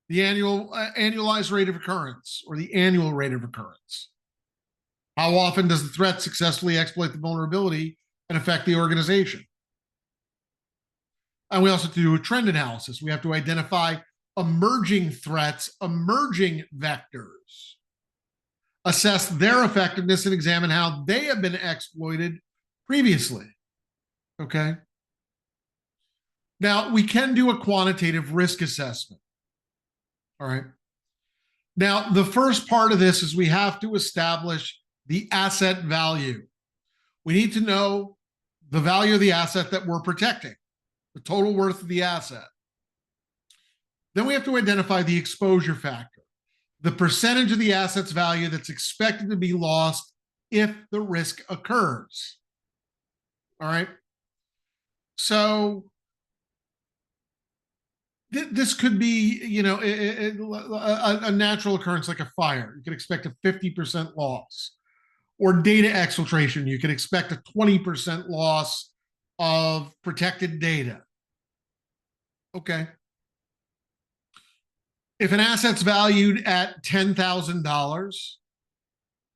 The annualized rate of occurrence, or the annual rate of occurrence. How often does the threat successfully exploit the vulnerability and affect the organization? And we also have to do a trend analysis. We have to identify emerging threats, emerging vectors, assess their effectiveness, and examine how they have been exploited previously. Okay. Now, we can do a quantitative risk assessment. All right. Now, the first part of this is we have to establish the asset value. We need to know the value of the asset that we're protecting, the total worth of the asset. Then we have to identify the exposure factor, the percentage of the asset's value that's expected to be lost if the risk occurs. All right. So this could be, a natural occurrence like a fire. You could expect a 50% loss. Or data exfiltration. You could expect a 20% loss of protected data. Okay. If an asset's valued at $10,000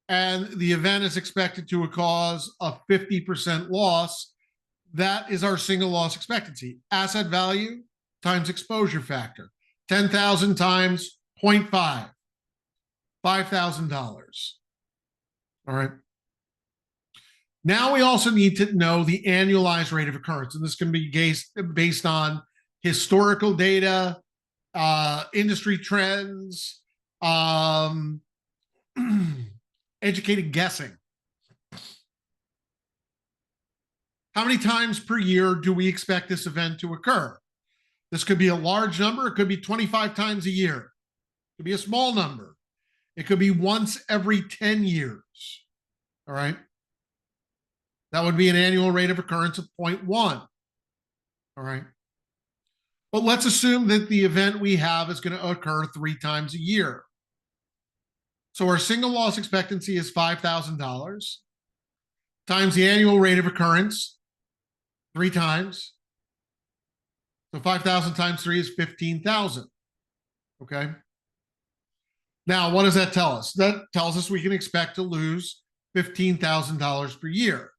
and the event is expected to cause a 50% loss, that is our single loss expectancy. Asset value times exposure factor. 10,000 times 0.5, $5,000. All right. Now we also need to know the annualized rate of occurrence, and this can be based on historical data, industry trends, educated guessing. How many times per year do we expect this event to occur? This could be a large number. It could be 25 times a year. It could be a small number. It could be once every 10 years. All right. That would be an annual rate of occurrence of 0.1. All right. But let's assume that the event we have is going to occur 3 times a year. So our single loss expectancy is $5,000 times the annual rate of occurrence 3 times. So 5,000 times 3 is 15,000. Okay. Now, what does that tell us? That tells us we can expect to lose $15,000 per year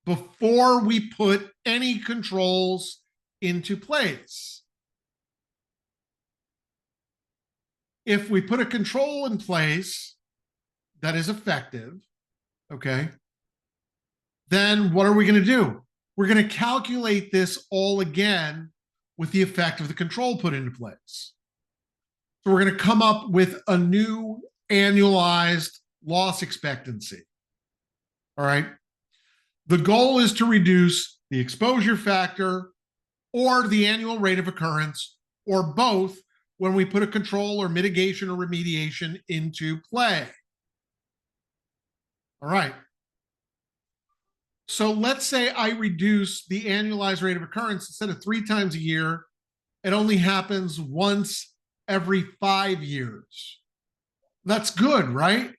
before we put any controls into place. If we put a control in place that is effective, okay, then what are we going to do? We're going to calculate this all again with the effect of the control put into place. So we're going to come up with a new annualized loss expectancy. All right. The goal is to reduce the exposure factor or the annual rate of occurrence, or both, when we put a control or mitigation or remediation into play. All right. So let's say I reduce the annualized rate of occurrence. Instead of 3 times a year, it only happens once every 5 years. That's good, right?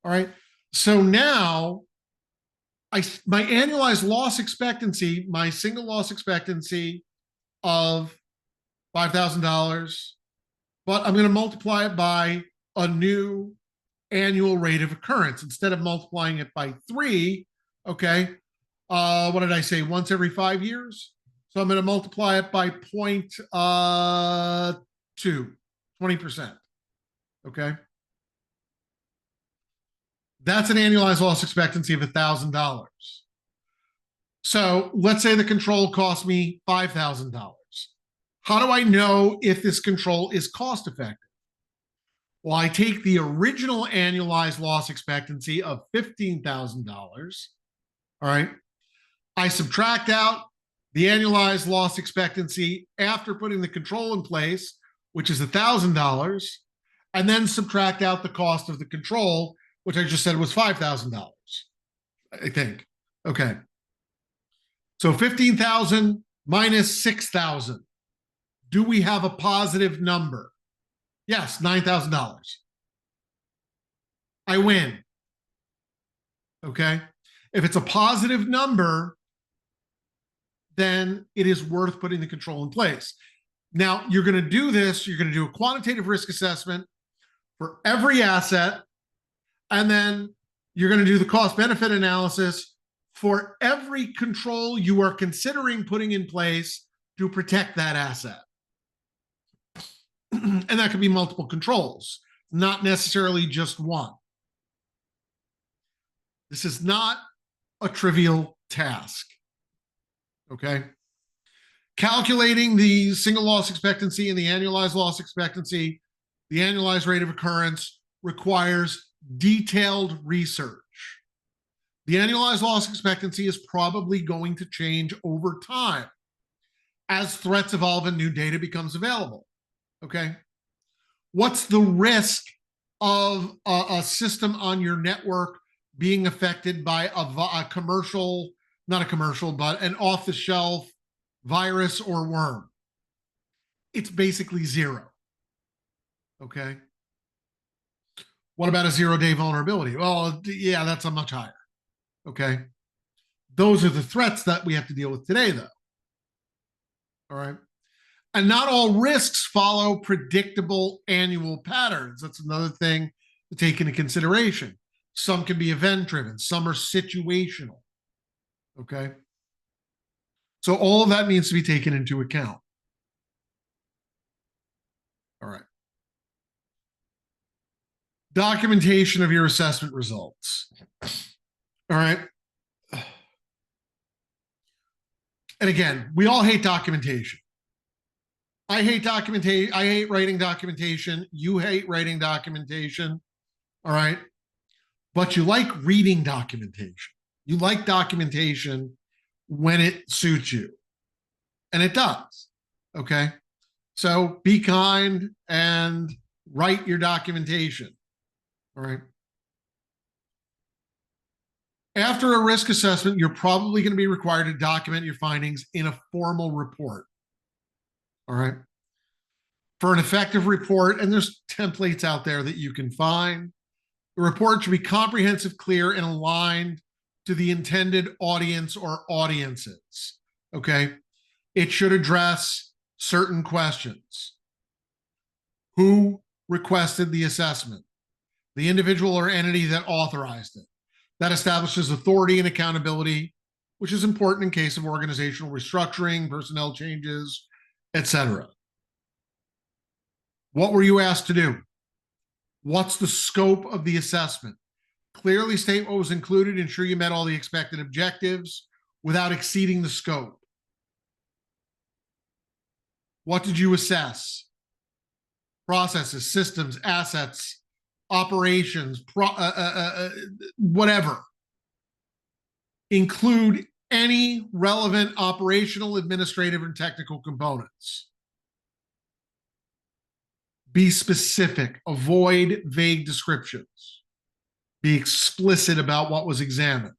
All right. So now my annualized loss expectancy, my single loss expectancy of $5,000, but I'm going to multiply it by a new annual rate of occurrence. Instead of multiplying it by 3, okay, what did I say? Once every 5 years? So I'm going to multiply it by 0.2, 20%. Okay. That's an annualized loss expectancy of $1,000. So let's say the control cost me $5,000. How do I know if this control is cost effective? Well, I take the original annualized loss expectancy of $15,000. All right. I subtract out the annualized loss expectancy after putting the control in place, which is $1,000, and then subtract out the cost of the control, which I just said was $5,000, I think. Okay. So 15,000 minus 6,000. Do we have a positive number? Yes, $9,000. I win. Okay. If it's a positive number, then it is worth putting the control in place. Now, you're going to do this. You're going to do a quantitative risk assessment for every asset, and then you're going to do the cost-benefit analysis for every control you are considering putting in place to protect that asset. And that could be multiple controls, not necessarily just one. This is not a trivial task, okay? Calculating the single loss expectancy and the annualized loss expectancy, the annualized rate of occurrence, requires detailed research. The annualized loss expectancy is probably going to change over time as threats evolve and new data becomes available, okay? What's the risk of a system on your network being affected by a commercial, not a commercial, but an off-the-shelf virus or worm? It's basically zero, okay? What about a zero-day vulnerability? Well, yeah, that's a much higher, okay? Those are the threats that we have to deal with today, though, all right? And not all risks follow predictable annual patterns. That's another thing to take into consideration. Some can be event-driven, some are situational, okay? So all of that needs to be taken into account. All right. Documentation of your assessment results. All right. And again, we all hate documentation. I hate documentation. I hate writing documentation. You hate writing documentation. All right. But you like reading documentation. You like documentation when it suits you. And it does. Okay. So be kind and write your documentation. All right. After a risk assessment, you're probably going to be required to document your findings in a formal report. All right. For an effective report, and there's templates out there that you can find, the report should be comprehensive, clear, and aligned to the intended audience or audiences. Okay. It should address certain questions. Who requested the assessment? The individual or entity that authorized it. That establishes authority and accountability, which is important in case of organizational restructuring, personnel changes, etc. What were you asked to do? What's the scope of the assessment? Clearly state what was included, ensure you met all the expected objectives without exceeding the scope. What did you assess? Processes, systems, assets, operations, whatever. Include any relevant operational, administrative, and technical components. Be specific. Avoid vague descriptions. Be explicit about what was examined.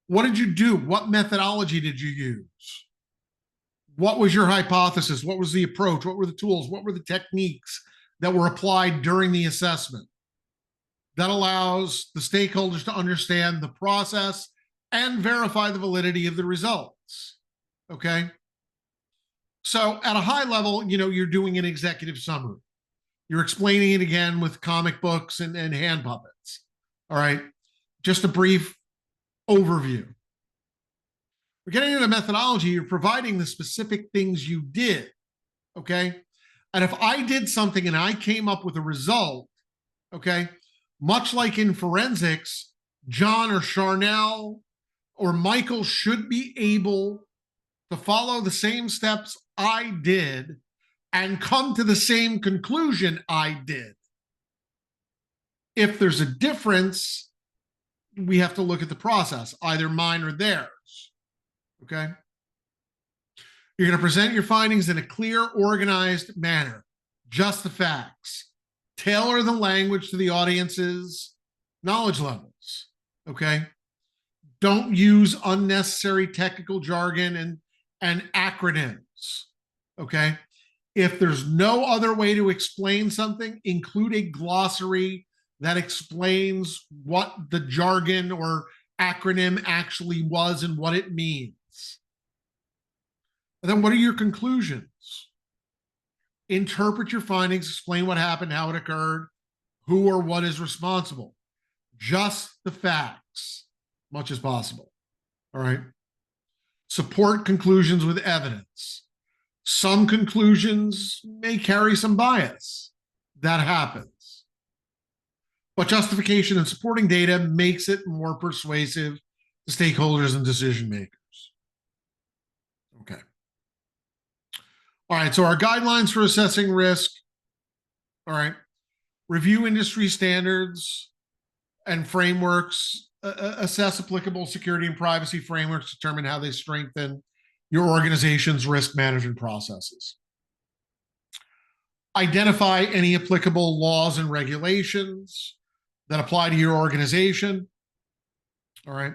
What did you do? What methodology did you use? What was your hypothesis? What was the approach? What were the tools? What were the techniques that were applied during the assessment? That allows the stakeholders to understand the process and verify the validity of the results. Okay? So at a high level, you're doing an executive summary. You're explaining it again with comic books and hand puppets. All right? Just a brief overview. We're getting into methodology. You're providing the specific things you did. Okay? And if I did something and I came up with a result, okay, much like in forensics, John or Charnel or Michael should be able to follow the same steps I did and come to the same conclusion I did. If there's a difference, we have to look at the process, either mine or theirs. Okay? You're going to present your findings in a clear, organized manner. Just the facts. Tailor the language to the audience's knowledge levels. Okay? Don't use unnecessary technical jargon and acronyms. Okay. If there's no other way to explain something, include a glossary that explains what the jargon or acronym actually was and what it means. And then what are your conclusions? Interpret your findings, explain what happened, how it occurred, who or what is responsible. Just the facts, much as possible. All right. Support conclusions with evidence. Some conclusions may carry some bias. That happens. But justification and supporting data makes it more persuasive to stakeholders and decision makers. Okay. All right. So our guidelines for assessing risk. All right. Review industry standards and frameworks, assess applicable security and privacy frameworks, determine how they strengthen your organization's risk management processes. Identify any applicable laws and regulations that apply to your organization. All right.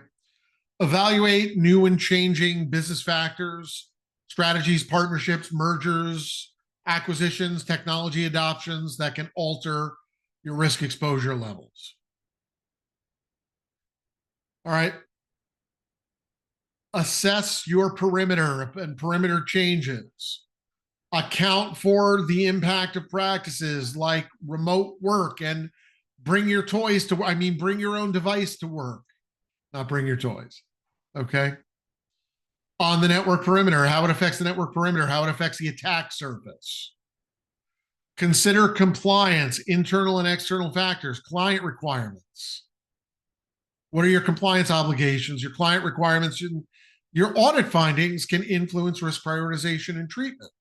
Evaluate new and changing business factors, strategies, partnerships, mergers, acquisitions, technology adoptions that can alter your risk exposure levels. All right. Assess your perimeter and perimeter changes. Account for the impact of practices like remote work and bring your toys to, bring your own device to work, not bring your toys. Okay. On the network perimeter, how it affects the network perimeter, how it affects the attack surface. Consider compliance, internal and external factors, client requirements. What are your compliance obligations? Your client requirements, your audit findings can influence risk prioritization and treatment.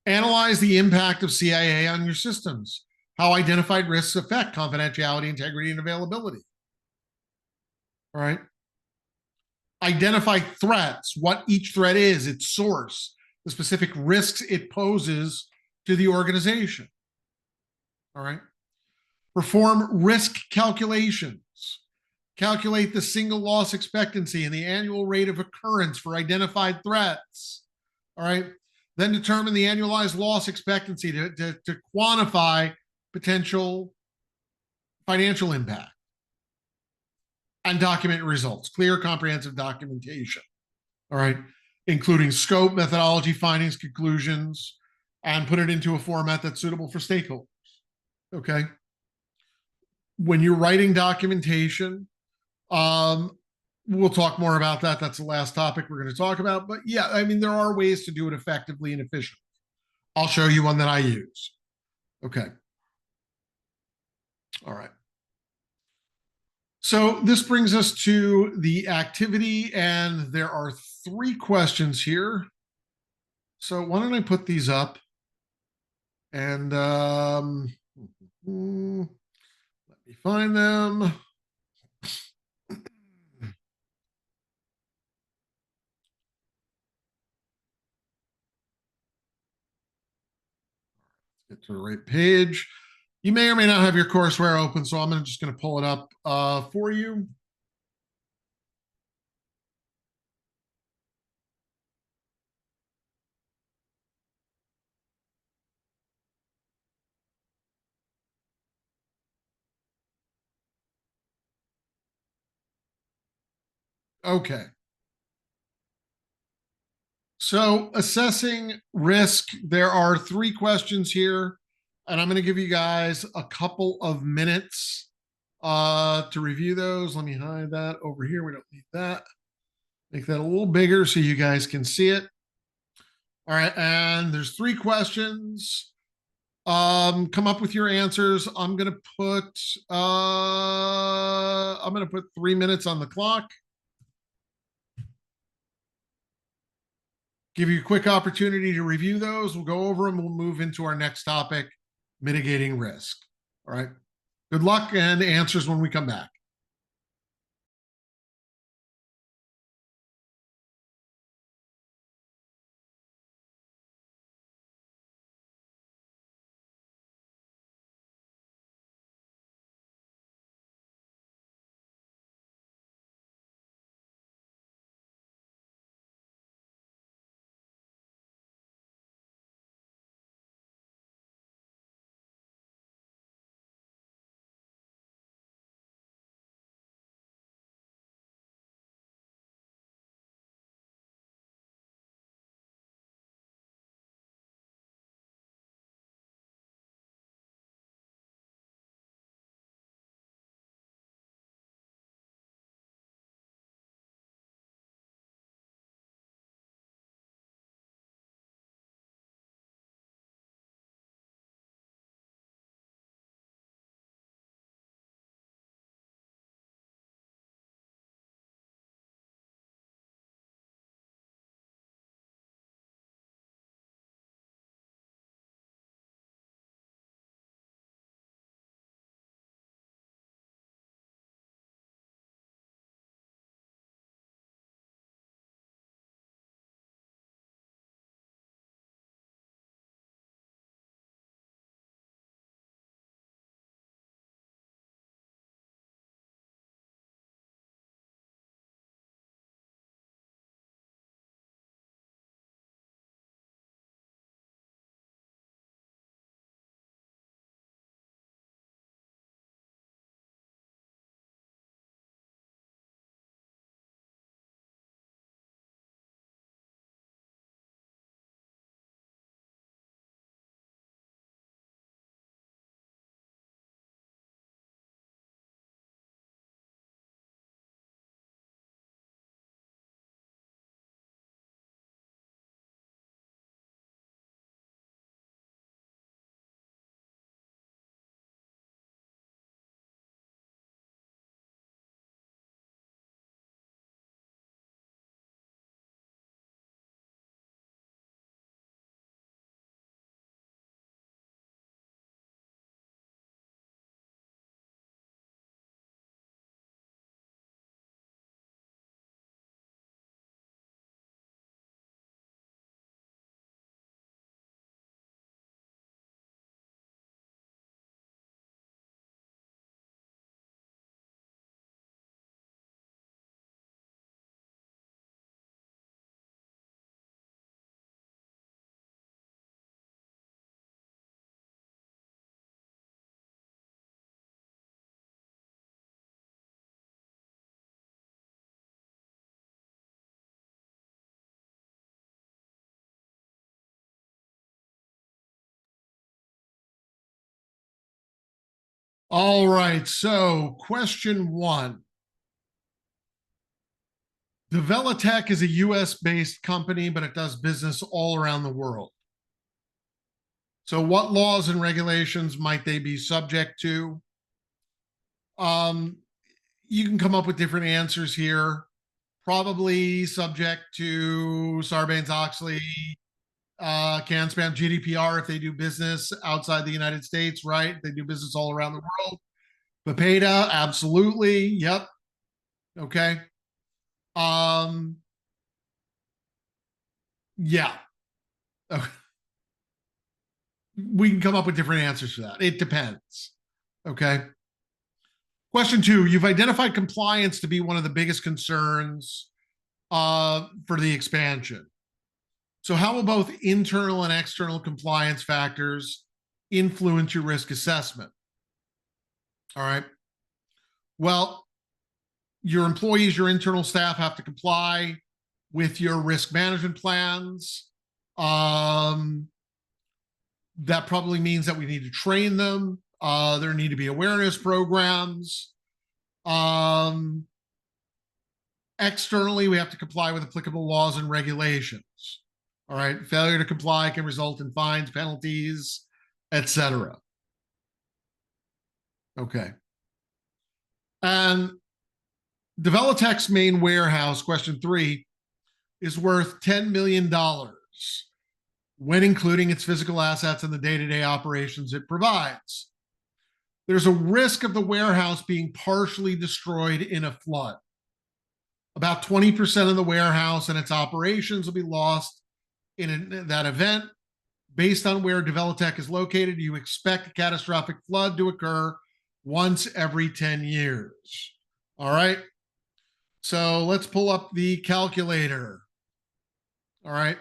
Analyze the impact of CIA on your systems, how identified risks affect confidentiality, integrity, and availability. All right. Identify threats, what each threat is, its source, the specific risks it poses to the organization. All right. Perform risk calculations. Calculate the single loss expectancy and the annual rate of occurrence for identified threats. All right. Then determine the annualized loss expectancy to quantify potential financial impact. And document results, clear, comprehensive documentation. All right. Including scope, methodology, findings, conclusions, and put it into a format that's suitable for stakeholders. Okay. When you're writing documentation, we'll talk more about that. That's the last topic we're going to talk about. But yeah, there are ways to do it effectively and efficiently. I'll show you one that I use. Okay. All right. So this brings us to the activity, and there are 3 questions here. So why don't I put these up? And let me find them. Let's get to the right page. You may or may not have your courseware open, so I'm just going to pull it up for you. Okay. So assessing risk, there are 3 questions here, and I'm going to give you guys a couple of minutes to review those. Let me hide that over here. We don't need that. Make that a little bigger so you guys can see it. All right, and there's 3 questions. Come up with your answers. I'm gonna put 3 minutes on the clock. Give you a quick opportunity to review those. We'll go over them. We'll move into our next topic, mitigating risk. All right. Good luck and answers when we come back. All right. So, question one. Develotech is a US based company, but it does business all around the world. So, what laws and regulations might they be subject to? Um, you can come up with different answers here. Probably subject to Sarbanes-Oxley, CAN-SPAM, GDPR if they do business outside the United States, right? They do business all around the world. PAPEDA, absolutely. Yep. Okay. Um, yeah. We can come up with different answers for that. It depends. Okay. Question two, you've identified compliance to be one of the biggest concerns for the expansion. So, how will both internal and external compliance factors influence your risk assessment? All right. Well, your employees, your internal staff have to comply with your risk management plans. That probably means that we need to train them. There need to be awareness programs. Externally, we have to comply with applicable laws and regulations. All right. Failure to comply can result in fines, penalties, etc. Okay. And Develotech's main warehouse, question three, is worth $10 million when including its physical assets and the day-to-day operations it provides. There's a risk of the warehouse being partially destroyed in a flood. About 20% of the warehouse and its operations will be lost in that event. Based on where Develotech is located, you expect a catastrophic flood to occur once every 10 years. All right. So let's pull up the calculator. All right.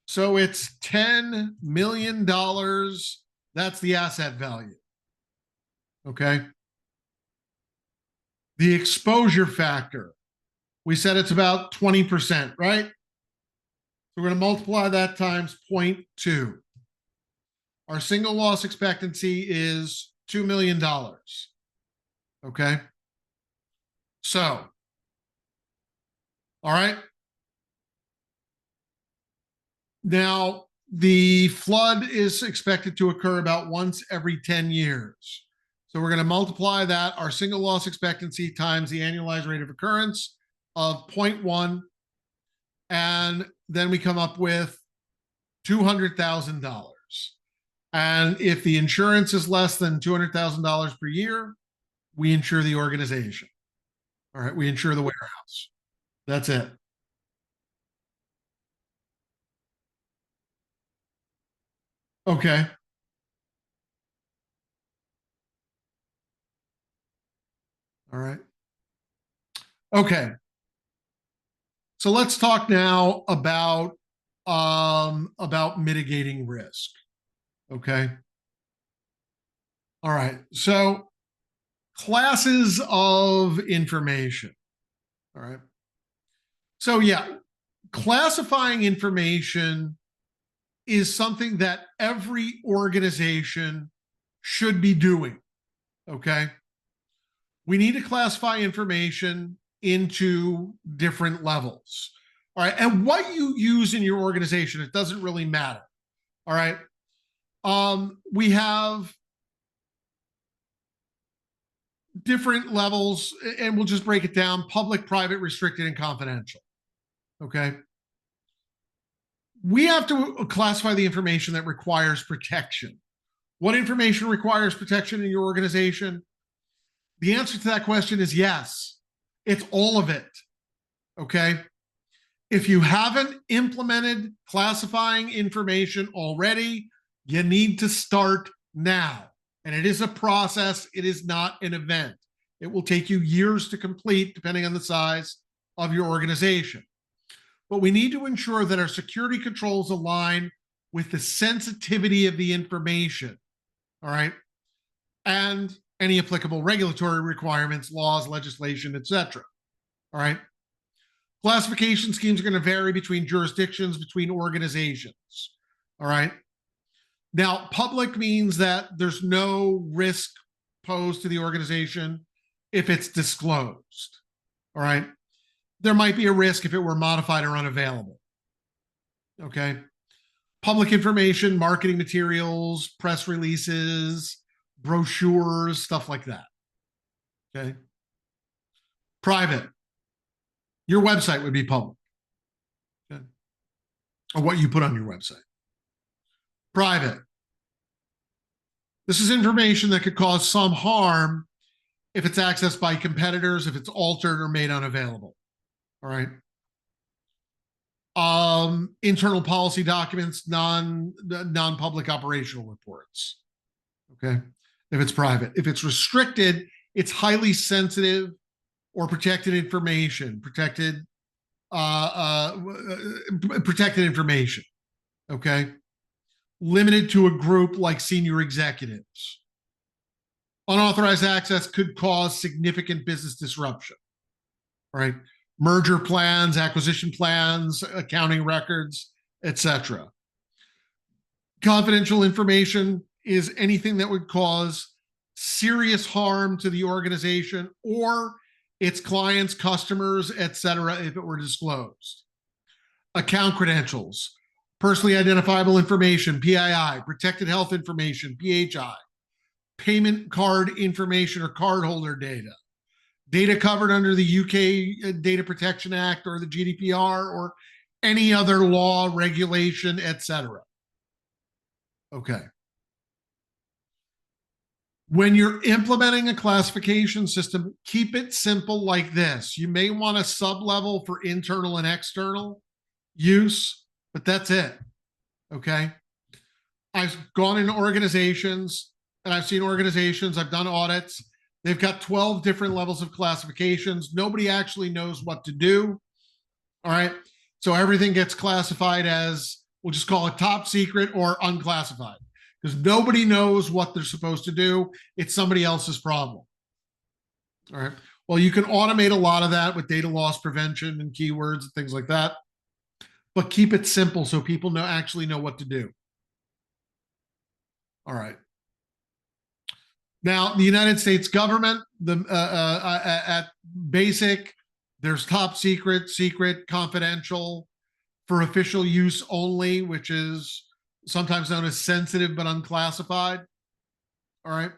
So it's $10 million. That's the asset value. Okay. The exposure factor, we said it's about 20%, right? So we're going to multiply that times 0.2. Our single loss expectancy is $2 million. Okay. So, all right. Now, the flood is expected to occur about once every 10 years. So we're going to multiply that, our single loss expectancy times the annualized rate of occurrence of 0.1. And then we come up with $200,000. And if the insurance is less than $200,000 per year, we insure the organization. All right, we insure the warehouse. That's it. Okay. All right. Okay. So let's talk now about mitigating risk. Okay. All right. So classes of information. All right. So yeah, classifying information is something that every organization should be doing. Okay. We need to classify information into different levels. All right. And what you use in your organization, it doesn't really matter. All right. We have different levels, and we'll just break it down: public, private, restricted, and confidential. Okay. We have to classify the information that requires protection. What information requires protection in your organization? The answer to that question is yes. It's all of it. Okay. If you haven't implemented classifying information already, you need to start now. And it is a process, it is not an event. It will take you years to complete, depending on the size of your organization. But we need to ensure that our security controls align with the sensitivity of the information. All right. And any applicable regulatory requirements, laws, legislation, etc. All right. Classification schemes are going to vary between jurisdictions, between organizations. All right. Now, public means that there's no risk posed to the organization if it's disclosed. All right. There might be a risk if it were modified or unavailable. Okay. Public information, marketing materials, press releases, brochures, stuff like that. Okay. Private. Your website would be public. Okay. Or what you put on your website. Private. This is information that could cause some harm if it's accessed by competitors, if it's altered or made unavailable. All right. Internal policy documents, non-public operational reports. Okay. If it's private. If it's restricted, it's highly sensitive or protected information, protected information. Okay. Limited to a group like senior executives. Unauthorized access could cause significant business disruption. Right. Merger plans, acquisition plans, accounting records, etc. Confidential information is anything that would cause serious harm to the organization or its clients, customers, etc., if it were disclosed. Account credentials, personally identifiable information, PII, protected health information, PHI, payment card information or cardholder data. Data covered under the UK Data Protection Act or the GDPR or any other law, regulation, etc. Okay. When you're implementing a classification system, keep it simple like this. You may want a sub-level for internal and external use, but that's it. Okay. I've gone into organizations and I've seen organizations, I've done audits. They've got 12 different levels of classifications. Nobody actually knows what to do. All right. So everything gets classified as, we'll just call it top secret or unclassified, because nobody knows what they're supposed to do. It's somebody else's problem. All right. Well, you can automate a lot of that with data loss prevention and keywords and things like that, but keep it simple so people actually know what to do. All right. Now, the United States government, at basic, there's top secret, secret, confidential, for official use only, which is sometimes known as sensitive but unclassified. All right.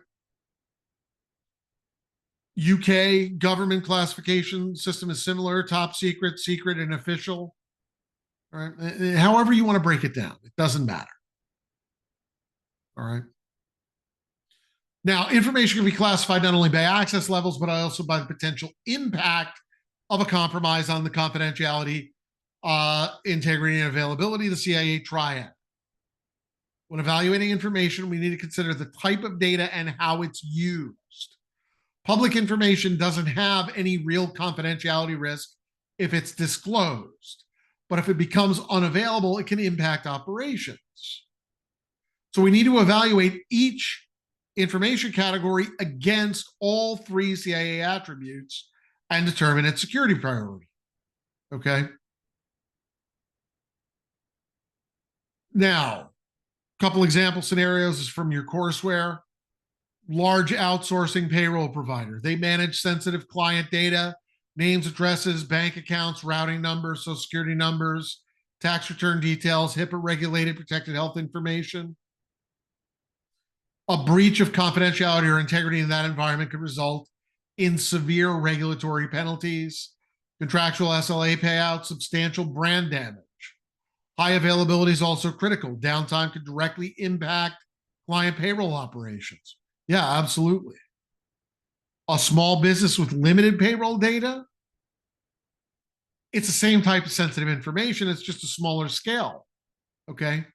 UK government classification system is similar, top secret, secret, and official. All right. However you want to break it down, it doesn't matter. All right. Now, information can be classified not only by access levels, but also by the potential impact of a compromise on the confidentiality, integrity, and availability of the CIA triad. When evaluating information, we need to consider the type of data and how it's used. Public information doesn't have any real confidentiality risk if it's disclosed, but if it becomes unavailable, it can impact operations. So we need to evaluate each information category against all three CIA attributes and determine its security priority. Okay. Now, a couple example scenarios is from your courseware. Large outsourcing payroll provider. They manage sensitive client data, names, addresses, bank accounts, routing numbers, social security numbers, tax return details, HIPAA regulated protected health information. A breach of confidentiality or integrity in that environment could result in severe regulatory penalties, contractual SLA payouts, substantial brand damage. High availability is also critical. Downtime could directly impact client payroll operations. Yeah, absolutely. A small business with limited payroll data, it's the same type of sensitive information. It's just a smaller scale. Okay.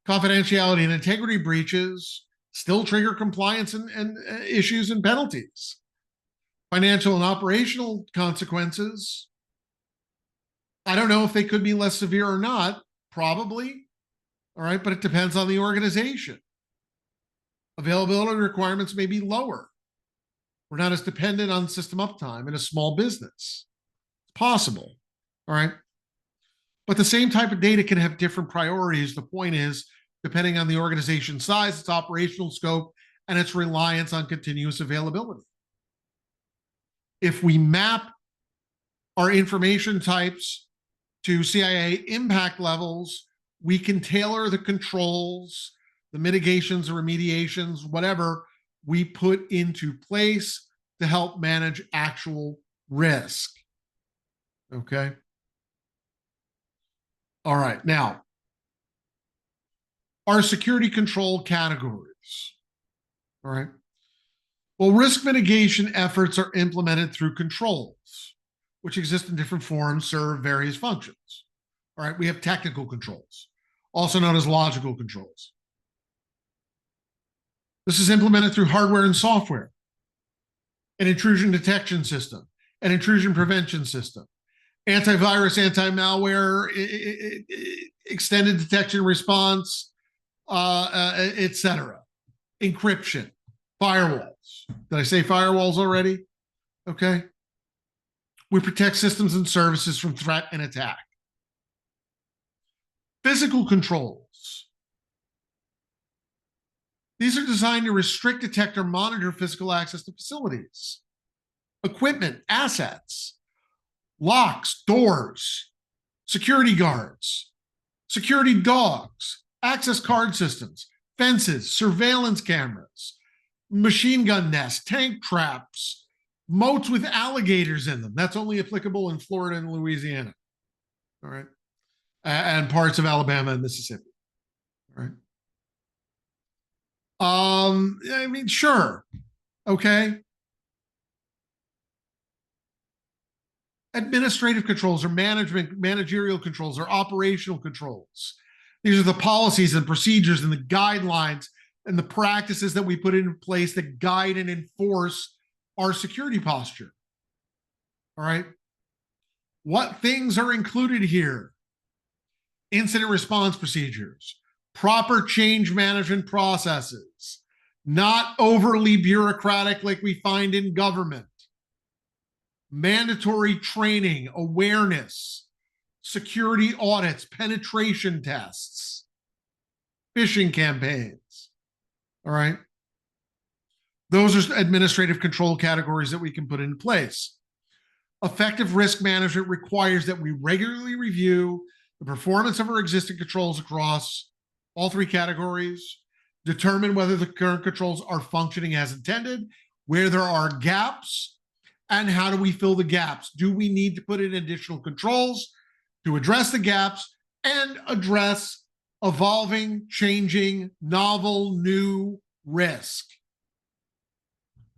Confidentiality and integrity breaches still trigger compliance and issues and penalties. Financial and operational consequences, I don't know if they could be less severe or not. Probably. All right. But it depends on the organization. Availability requirements may be lower. We're not as dependent on system uptime in a small business. It's possible. All right. But the same type of data can have different priorities. The point is, depending on the organization size, its operational scope, and its reliance on continuous availability. If we map our information types to CIA impact levels, we can tailor the controls, the mitigations, the remediations, whatever we put into place to help manage actual risk. Okay. All right. Now, our security control categories. All right. Well, risk mitigation efforts are implemented through controls, which exist in different forms, serve various functions. All right. We have technical controls, also known as logical controls. This is implemented through hardware and software, an intrusion detection system, an intrusion prevention system, antivirus, anti-malware, extended detection response, etc. Encryption, firewalls. Did I say firewalls already? Okay. We protect systems and services from threat and attack. Physical controls. These are designed to restrict, detect, or monitor physical access to facilities, equipment, assets, locks, doors, security guards, security dogs, access card systems, fences, surveillance cameras, machine gun nests, tank traps, moats with alligators in them. That's only applicable in Florida and Louisiana. All right. And parts of Alabama and Mississippi. All right. I mean, sure. Okay. Administrative controls or managerial controls or operational controls. These are the policies and procedures and the guidelines and the practices that we put in place that guide and enforce our security posture. All right. What things are included here? Incident response procedures, proper change management processes, not overly bureaucratic like we find in government, mandatory training, awareness, security audits, penetration tests, phishing campaigns. All right. Those are administrative control categories that we can put in place. Effective risk management requires that we regularly review the performance of our existing controls across all three categories, determine whether the current controls are functioning as intended, where there are gaps, and how do we fill the gaps? Do we need to put in additional controls to address the gaps and address evolving, changing, novel, new risk?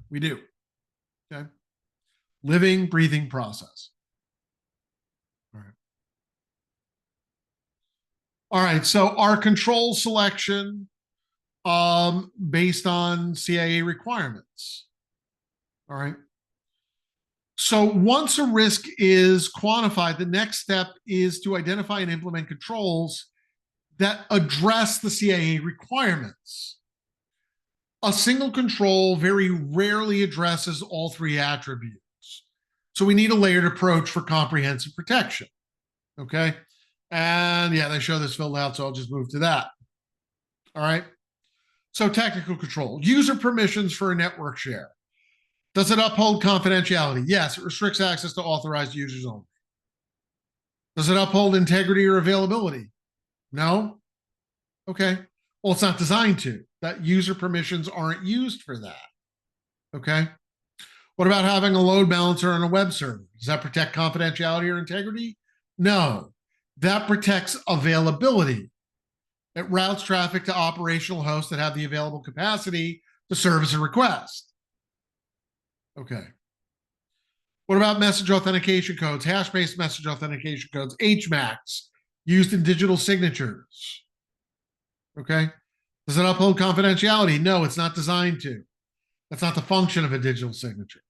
We do. Okay. Living, breathing process. All right. All right. So our control selection based on CIA requirements. All right. So once a risk is quantified, the next step is to identify and implement controls that address the CIA requirements. A single control very rarely addresses all three attributes. So we need a layered approach for comprehensive protection. Okay. And yeah, they show this filled out, so I'll just move to that. All right. So technical control, user permissions for a network share. Does it uphold confidentiality? Yes, it restricts access to authorized users only. Does it uphold integrity or availability? No. Okay. Well, it's not designed to. That user permissions aren't used for that. Okay. What about having a load balancer on a web server? Does that protect confidentiality or integrity? No. That protects availability. It routes traffic to operational hosts that have the available capacity to service a request. Okay. What about message authentication codes, hash-based message authentication codes, HMACs, used in digital signatures? Okay. Does it uphold confidentiality? No, it's not designed to. That's not the function of a digital signature.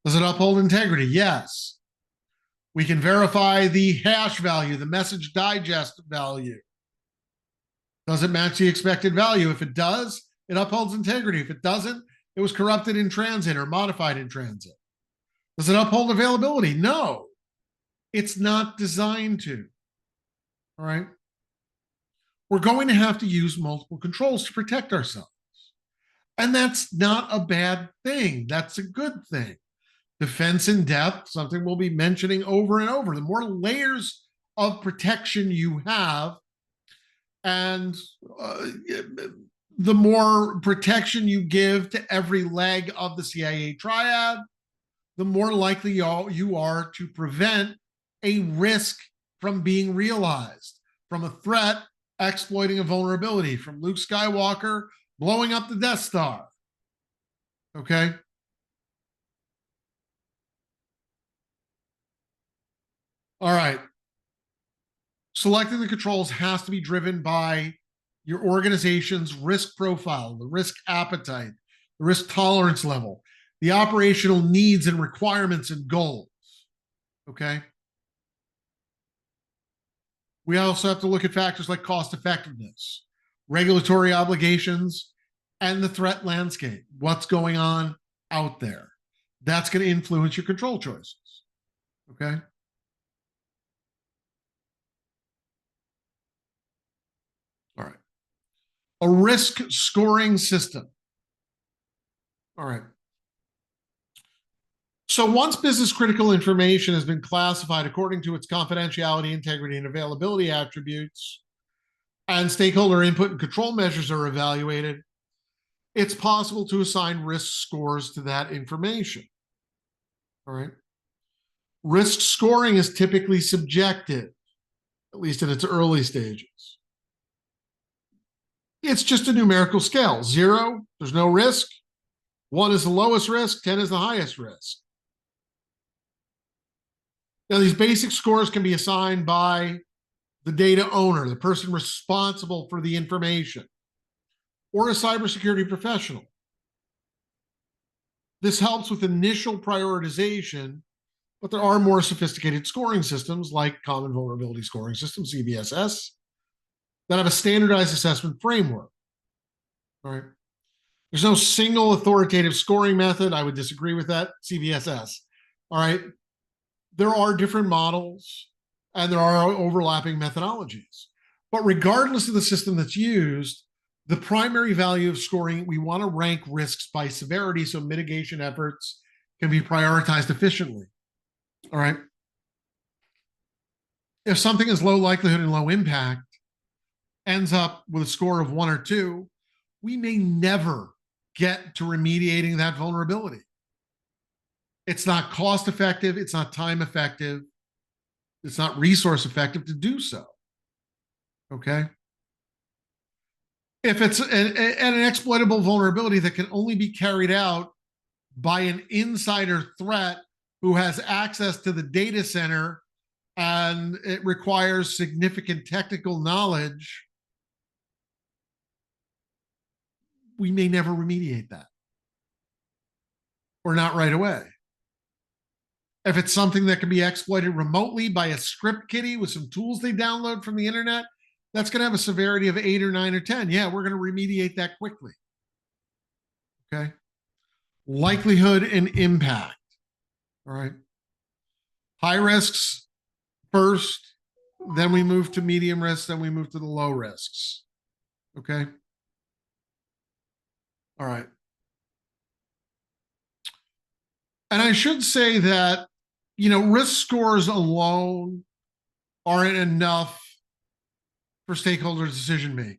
Does it uphold integrity? Yes. We can verify the hash value, the message digest value. Does it match the expected value? If it does, it upholds integrity. If it doesn't, it was corrupted in transit or modified in transit. Does it uphold availability? No, it's not designed to. All right. We're going to have to use multiple controls to protect ourselves. And that's not a bad thing. That's a good thing. Defense in depth, something we'll be mentioning over and over. The more layers of protection you have, and the more protection you give to every leg of the CIA triad, the more likely you are to prevent a risk from being realized, from a threat exploiting a vulnerability, from Luke Skywalker blowing up the Death Star. Okay? All right. Selecting the controls has to be driven by your organization's risk profile, the risk appetite, the risk tolerance level, the operational needs and requirements and goals. Okay. We also have to look at factors like cost effectiveness, regulatory obligations, and the threat landscape. What's going on out there? That's going to influence your control choices. Okay. All right. A risk scoring system. All right. So once business critical information has been classified according to its confidentiality, integrity, and availability attributes, and stakeholder input and control measures are evaluated, it's possible to assign risk scores to that information. All right. Risk scoring is typically subjective, at least in its early stages. It's just a numerical scale. 0, there's no risk. 1 is the lowest risk. 10 is the highest risk. Now, these basic scores can be assigned by the data owner, the person responsible for the information, or a cybersecurity professional. This helps with initial prioritization, but there are more sophisticated scoring systems like Common Vulnerability Scoring System, CVSS, that have a standardized assessment framework. All right. There's no single authoritative scoring method. I would disagree with that. CVSS. All right. There are different models and there are overlapping methodologies. But regardless of the system that's used, the primary value of scoring, we want to rank risks by severity so mitigation efforts can be prioritized efficiently. All right. If something is low likelihood and low impact, ends up with a score of 1 or 2, we may never get to remediating that vulnerability. It's not cost effective, it's not time effective, it's not resource effective to do so. Okay? If it's an exploitable vulnerability that can only be carried out by an insider threat who has access to the data center and it requires significant technical knowledge, we may never remediate that, or not right away. If it's something that can be exploited remotely by a script kiddie with some tools they download from the internet, that's going to have a severity of 8 or 9 or 10. Yeah, we're going to remediate that quickly. Okay. Likelihood and impact. All right. High risks first, then we move to medium risks, then we move to the low risks. Okay. All right. And I should say that, risk scores alone aren't enough for stakeholder decision making.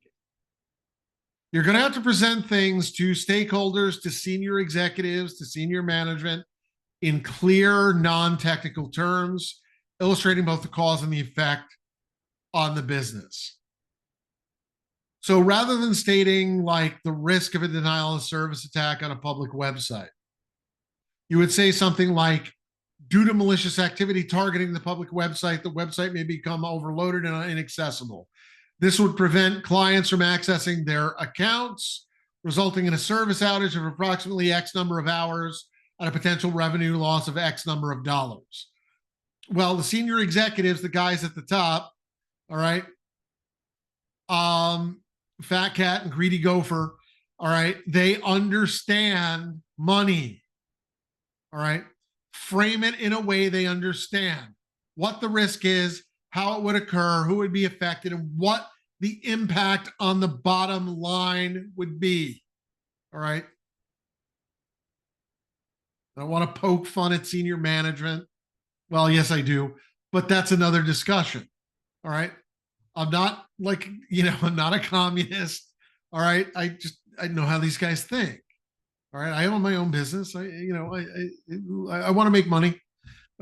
You're going to have to present things to stakeholders, to senior executives, to senior management in clear, non-technical terms, illustrating both the cause and the effect on the business. So rather than stating like the risk of a denial of service attack on a public website, you would say something like, due to malicious activity targeting the public website, the website may become overloaded and inaccessible. This would prevent clients from accessing their accounts, resulting in a service outage of approximately X number of hours and a potential revenue loss of X number of dollars. Well, the senior executives, the guys at the top, all right, Fat Cat and Greedy Gopher, all right, they understand money, all right? Frame it in a way they understand what the risk is, how it would occur, who would be affected, and what the impact on the bottom line would be. All right. I don't want to poke fun at senior management. Well, yes, I do, but that's another discussion. All right. I'm not like, I'm not a communist. All right. I know how these guys think. All right. I own my own business. I want to make money.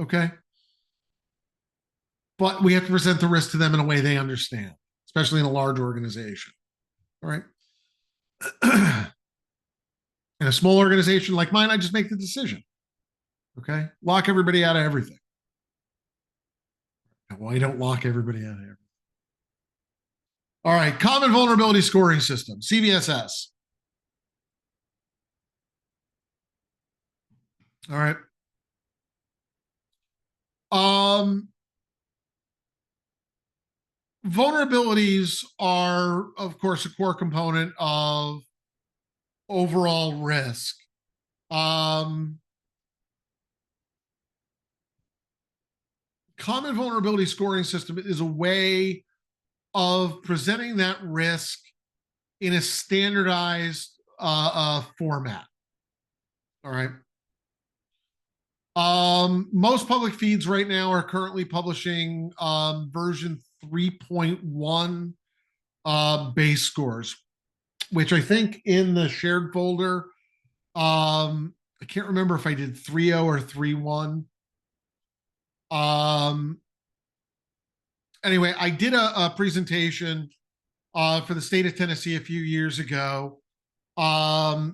Okay. But we have to present the risk to them in a way they understand, especially in a large organization. All right. In a small organization like mine, I just make the decision. Okay. Lock everybody out of everything. Well, I don't lock everybody out of everything. All right. Common vulnerability scoring system, CVSS. All right. Vulnerabilities are, of course, a core component of overall risk. Common vulnerability scoring system is a way of presenting that risk in a standardized format. All right. Most public feeds right now are currently publishing version 3.1 base scores, which I think in the shared folder, I can't remember if I did 3.0 or 3.1. Anyway, I did a presentation for the state of Tennessee a few years ago. I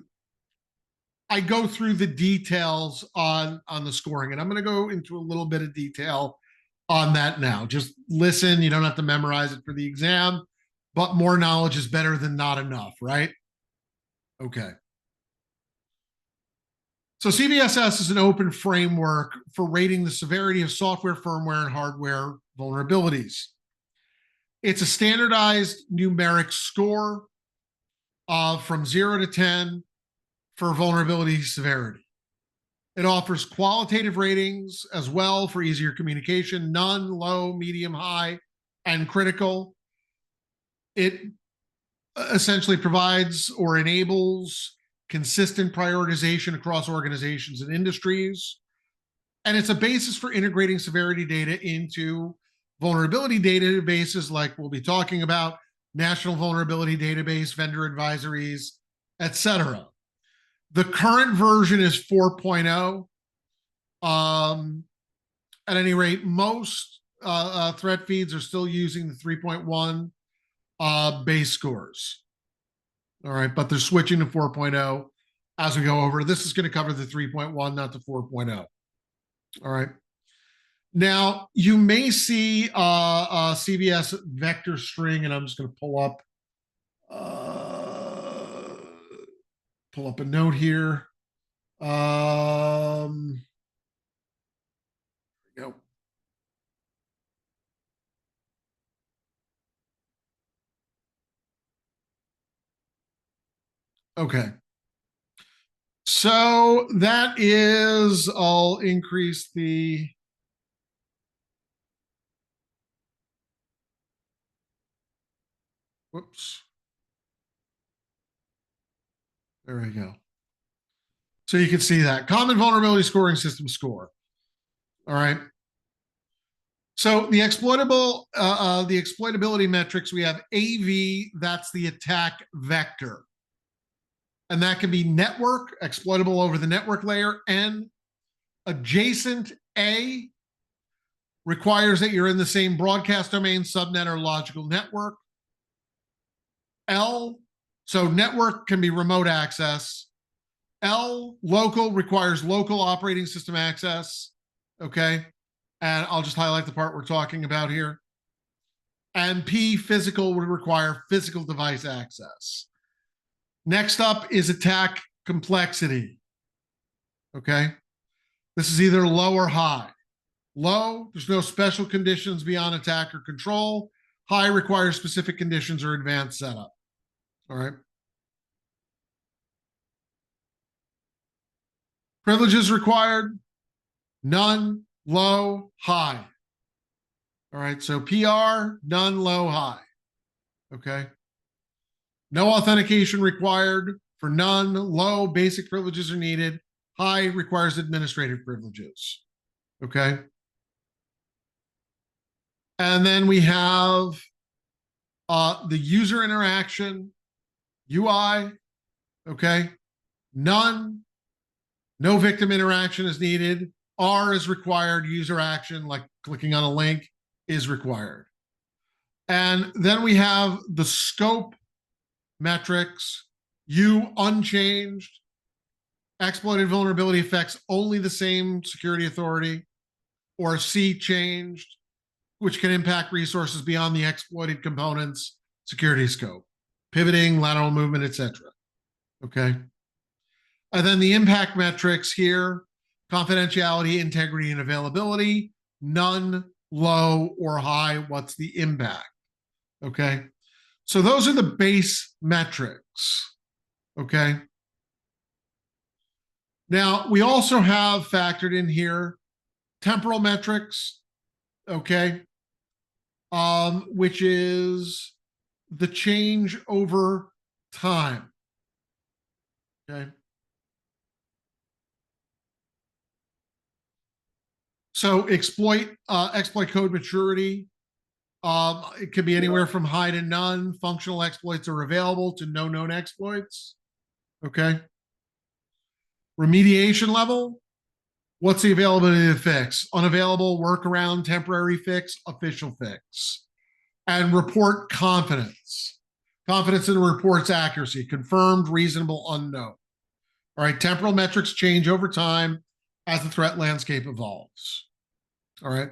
go through the details on the scoring, and I'm going to go into a little bit of detail on that now. Just listen. You don't have to memorize it for the exam, but more knowledge is better than not enough, right? Okay. So CVSS is an open framework for rating the severity of software, firmware, and hardware vulnerabilities. It's a standardized numeric score from 0 to 10 for vulnerability severity. It offers qualitative ratings as well for easier communication: none, low, medium, high, and critical. It essentially provides or enables consistent prioritization across organizations and industries. And it's a basis for integrating severity data into vulnerability databases like we'll be talking about, National Vulnerability Database, vendor advisories, etc. The current version is 4.0. At any rate, most threat feeds are still using the 3.1 base scores. All right, but they're switching to 4.0 as we go over. This is going to cover the 3.1, not the 4.0. All right. Now, you may see a CVS vector string, and I'm just going to pull up a note here. Go. Okay. So that is, I'll increase the, whoops. There we go. So you can see that common vulnerability scoring system score. All right. So the exploitability metrics, we have AV, that's the attack vector. And that can be network, exploitable over the network layer, and adjacent A requires that you're in the same broadcast domain, subnet, or logical network. L, so network can be remote access. L, local, requires local operating system access. Okay. And I'll just highlight the part we're talking about here. And P, physical, would require physical device access. Next up is attack complexity. Okay. This is either low or high. Low, there's no special conditions beyond attack or control. High requires specific conditions or advanced setup. All right. Privileges required: none, low, high. All right. So PR, none, low, high. Okay. No authentication required. for none. Low, basic privileges are needed. High requires administrative privileges. Okay. And then we have the user interaction, UI. Okay. None. No victim interaction is needed. R is required. User action, like clicking on a link, is required. And then we have the scope metrics. U unchanged. Exploited vulnerability affects only the same security authority. Or C changed, which can impact resources beyond the exploited components security scope, pivoting, lateral movement, etc. Okay. And then the impact metrics here: confidentiality, integrity, and availability. None, low, or high. What's the impact? Okay. So those are the base metrics. Okay. Now, we also have factored in here temporal metrics. Okay. Which is the change over time. Okay. So exploit code maturity. It could be anywhere from high to none. Functional exploits are available to no known exploits. Okay. Remediation level. What's the availability of the fix? Unavailable, workaround, temporary fix, official fix. And report confidence. Confidence in the report's accuracy. Confirmed, reasonable, unknown. All right. Temporal metrics change over time as the threat landscape evolves. All right.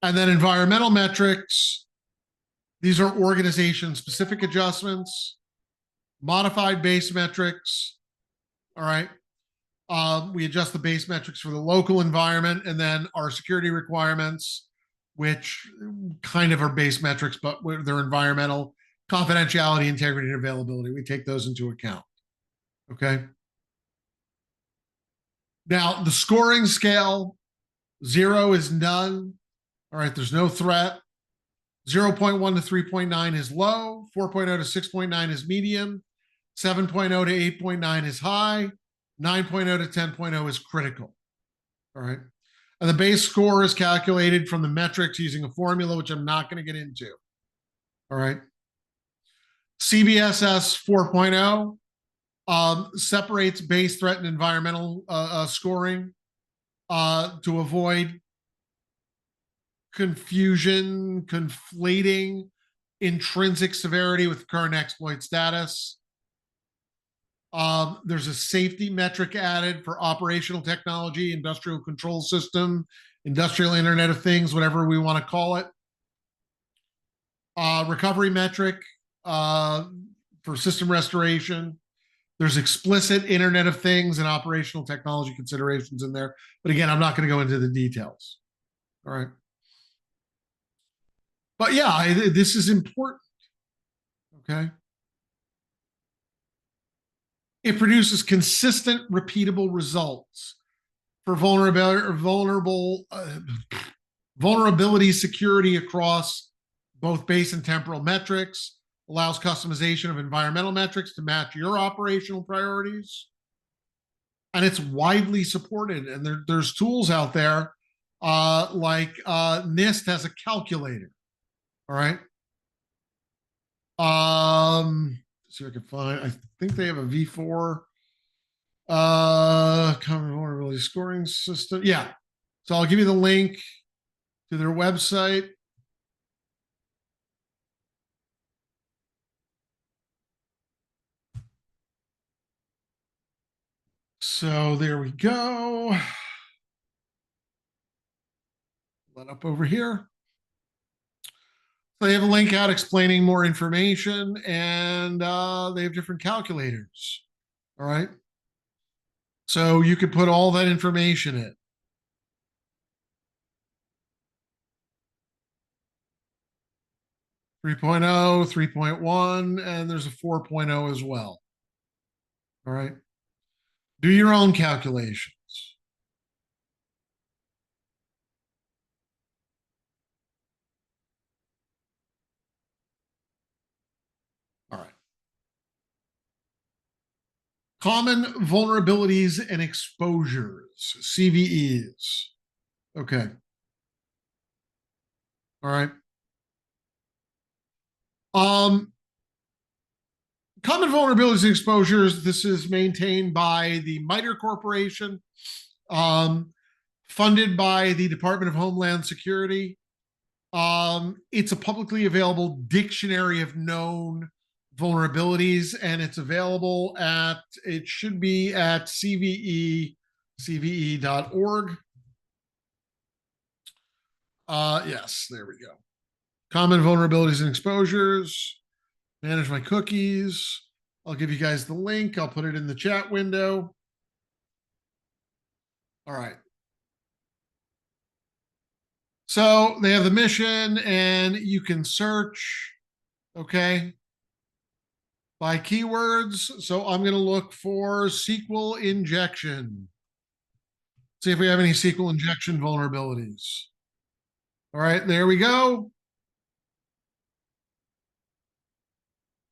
And then environmental metrics. These are organization-specific adjustments, modified base metrics. All right. We adjust the base metrics for the local environment, and then our security requirements, which kind of are base metrics, but they're environmental, confidentiality, integrity, and availability. We take those into account. Okay. Now, the scoring scale: 0 is none. All right. There's no threat. 0.1 to 3.9 is low. 4.0 to 6.9 is medium. 7.0 to 8.9 is high. 9.0 to 10.0 is critical. All right. And the base score is calculated from the metrics using a formula, which I'm not going to get into. All right. CBSS 4.0 separates base, threat, and environmental scoring to avoid confusion, conflating intrinsic severity with current exploit status. There's a safety metric added for operational technology, industrial control system, industrial Internet of Things, whatever we want to call it. Recovery metric for system restoration. There's explicit Internet of Things and operational technology considerations in there. But again, I'm not going to go into the details. All right. But yeah, this is important. Okay. It produces consistent, repeatable results for vulnerability security across both base and temporal metrics, allows customization of environmental metrics to match your operational priorities. And it's widely supported. And there's tools out there like NIST has a calculator. All right. See if I can find, I think they have a V4 common vulnerability scoring system. Yeah. So I'll give you the link to their website. So there we go. Let up over here. They have a link out explaining more information, and they have different calculators. All right. So you could put all that information in. 3.0, 3.1, and there's a 4.0 as well. All right. Do your own calculations. All right. Common vulnerabilities and exposures, CVEs. Okay. All right. Um, Common vulnerabilities and exposures. This is maintained by the MITRE Corporation, funded by the Department of Homeland Security. It's a publicly available dictionary of known vulnerabilities, and it's available at, it should be at cve.org. Yes, there we go. Common vulnerabilities and exposures. Manage my cookies. I'll give you guys the link. I'll put it in the chat window. All right. So they have the mission, and you can search, okay, by keywords. So I'm going to look for SQL injection. See if we have any SQL injection vulnerabilities. All right, there we go.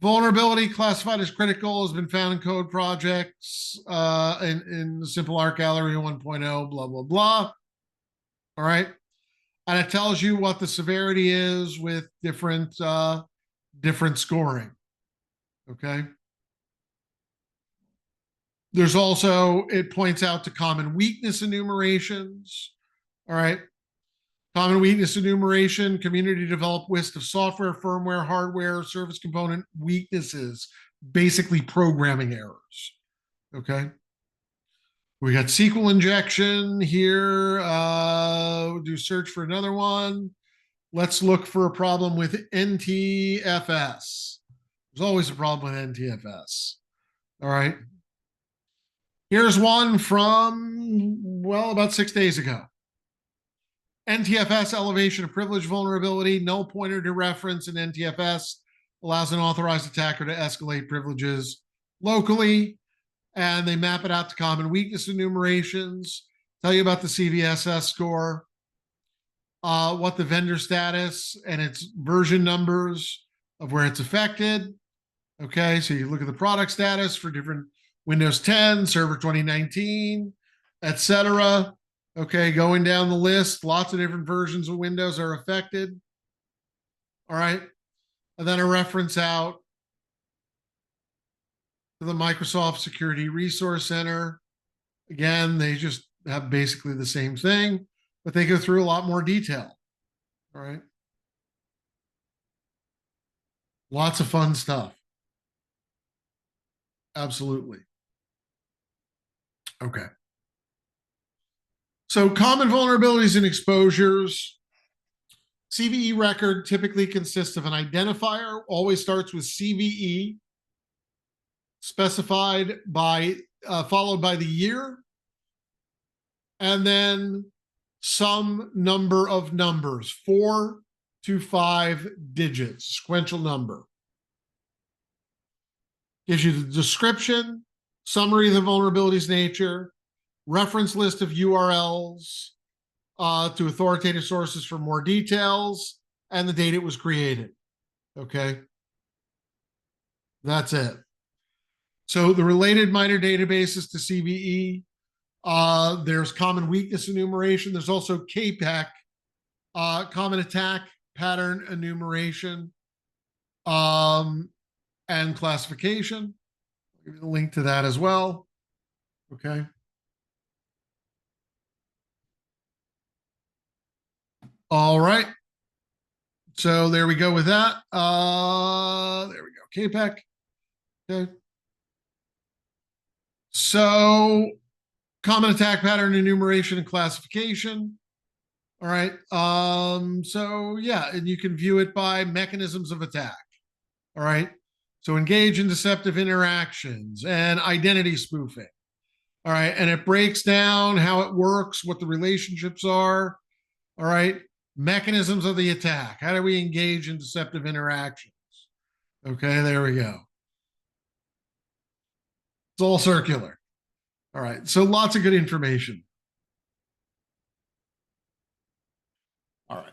Vulnerability classified as critical has been found in code projects in the Simple Art Gallery 1.0, blah, blah, blah. All right. And it tells you what the severity is with different scoring. Okay. There's also, it points out to common weakness enumerations. All right. Common weakness enumeration, community developed list of software, firmware, hardware, service component weaknesses, basically programming errors. Okay. We got SQL injection here. Do search for another one. Let's look for a problem with NTFS. There's always a problem with NTFS. All right. Here's one from, well, about 6 days ago. NTFS elevation of privilege vulnerability, null pointer to reference in NTFS allows an authorized attacker to escalate privileges locally, and they map it out to common weakness enumerations, tell you about the CVSS score, what the vendor status and its version numbers of where it's affected. Okay, so you look at the product status for different Windows 10, Server 2019, etc. Okay, going down the list, lots of different versions of Windows are affected. All right, and then a reference out to the Microsoft Security Resource Center. Again, they just have basically the same thing, but they go through a lot more detail. All right. Lots of fun stuff. Absolutely. Okay. So common vulnerabilities and exposures. CVE record typically consists of an identifier, always starts with CVE, specified by, followed by the year, and then some number of numbers, 4 to 5 digits, sequential number. Gives you the description, summary of the vulnerability's nature, reference list of URLs to authoritative sources for more details, and the date it was created. Okay. That's it. So the related MITRE databases to CVE, there's common weakness enumeration. There's also CAPEC, common attack pattern enumeration, and classification. I'll give you the link to that as well. Okay. All right. So there we go with that. There we go. CAPEC. Okay. So common attack pattern enumeration and classification. All right. So yeah, and you can view it by mechanisms of attack. All right. So engage in deceptive interactions and identity spoofing. All right. And it breaks down how it works, what the relationships are. All right. Mechanisms of the attack. How do we engage in deceptive interactions? Okay, there we go. It's all circular. All right. So lots of good information. All right.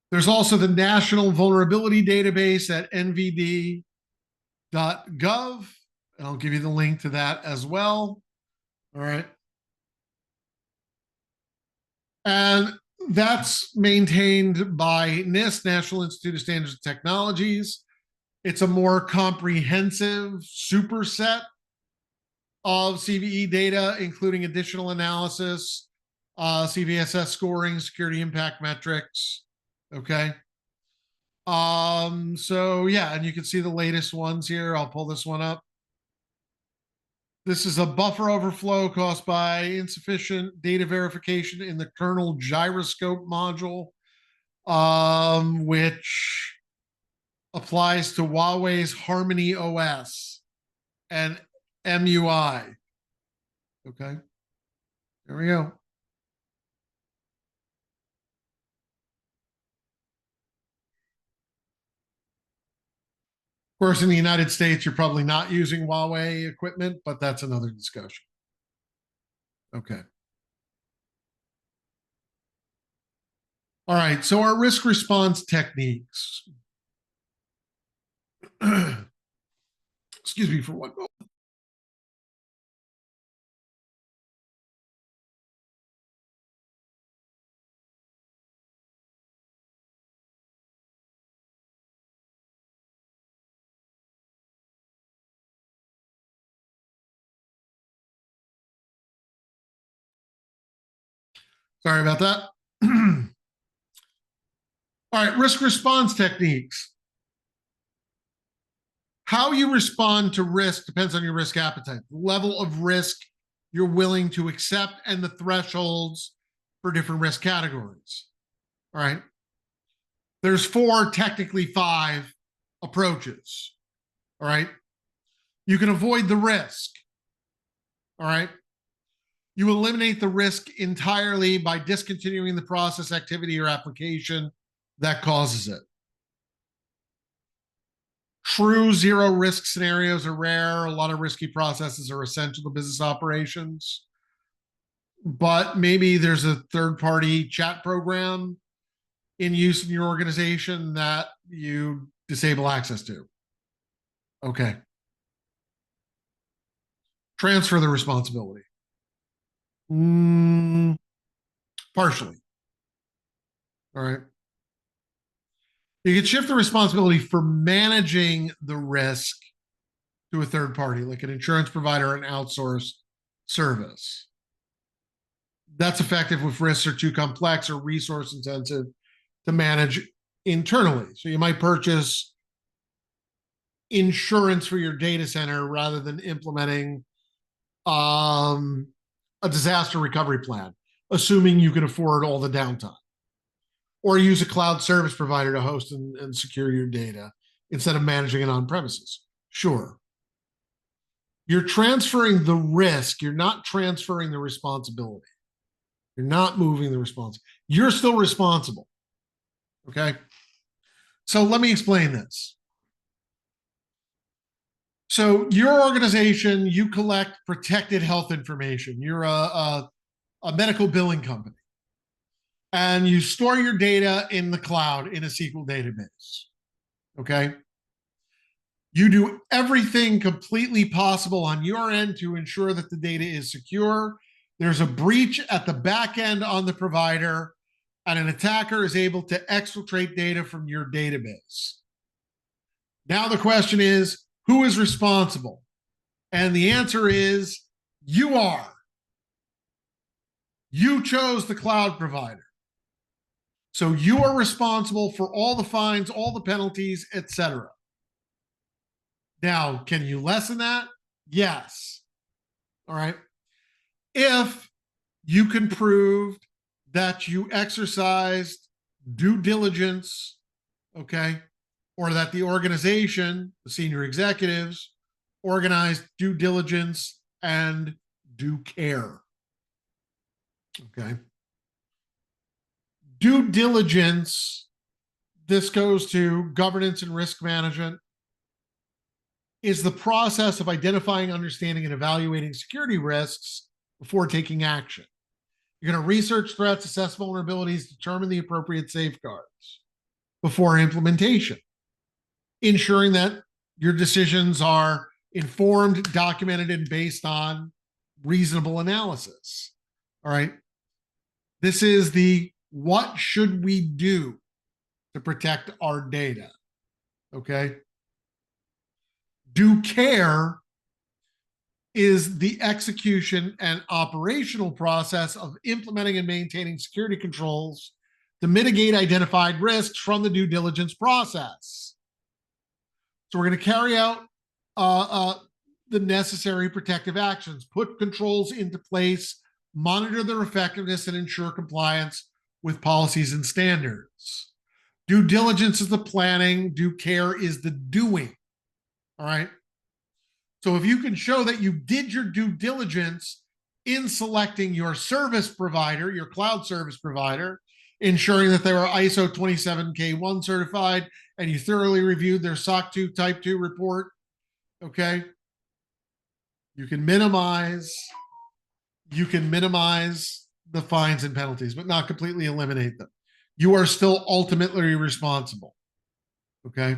There's also the National Vulnerability Database at nvd.gov, And I'll give you the link to that as well. All right. And that's maintained by NIST, National Institute of Standards and Technologies. It's a more comprehensive superset of CVE data, including additional analysis, CVSS scoring, security impact metrics. Okay. So yeah, and you can see the latest ones here. I'll pull this one up. This is a buffer overflow caused by insufficient data verification in the kernel gyroscope module, which applies to Huawei's Harmony OS and MUI. Okay, there we go. Of course, in the United States, you're probably not using Huawei equipment, but that's another discussion. Okay. All right, so our risk response techniques. Excuse me for one moment. Sorry about that. All right, risk response techniques. How you respond to risk depends on your risk appetite, the level of risk you're willing to accept, and the thresholds for different risk categories. All right. There's four, technically five approaches. All right. You can avoid the risk. All right. You eliminate the risk entirely by discontinuing the process, activity, or application that causes it. True zero risk scenarios are rare. A lot of risky processes are essential to business operations. But maybe there's a third-party chat program in use in your organization that you disable access to. Okay. Transfer the responsibility. Partially. All right. You can shift the responsibility for managing the risk to a third party, like an insurance provider or an outsourced service. That's effective if risks are too complex or resource intensive to manage internally. So you might purchase insurance for your data center rather than implementing a disaster recovery plan, assuming you can afford all the downtime. Or use a cloud service provider to host and secure your data instead of managing it on premises. Sure. You're transferring the risk. You're not transferring the responsibility. You're not moving the responsibility. You're still responsible. Okay. So let me explain this. So your organization, you collect protected health information. You're a medical billing company. And you store your data in the cloud in a SQL database. Okay. You do everything completely possible on your end to ensure that the data is secure. There's a breach at the back end on the provider, and an attacker is able to exfiltrate data from your database. Now the question is, who is responsible? And the answer is, you are. You chose the cloud provider. So you are responsible for all the fines, all the penalties, etc. Now, can you lessen that? Yes. All right. If you can prove that you exercised due diligence, okay, or that the organization, the senior executives, organized due diligence and due care. Okay. Due diligence, this goes to governance and risk management, is the process of identifying, understanding, and evaluating security risks before taking action. You're going to research threats, assess vulnerabilities, determine the appropriate safeguards before implementation, ensuring that your decisions are informed, documented, and based on reasonable analysis. All right. This is the what should we do to protect our data? Okay. Do care is the execution and operational process of implementing and maintaining security controls to mitigate identified risks from the due diligence process. So we're going to carry out the necessary protective actions, put controls into place, monitor their effectiveness, and ensure compliance with policies and standards. Due diligence is the planning, due care is the doing. All right. So if you can show that you did your due diligence in selecting your service provider, your cloud service provider, ensuring that they were ISO 27K1 certified, and you thoroughly reviewed their SOC 2 Type 2 report, okay, you can minimize the fines and penalties, but not completely eliminate them. You are still ultimately responsible, okay?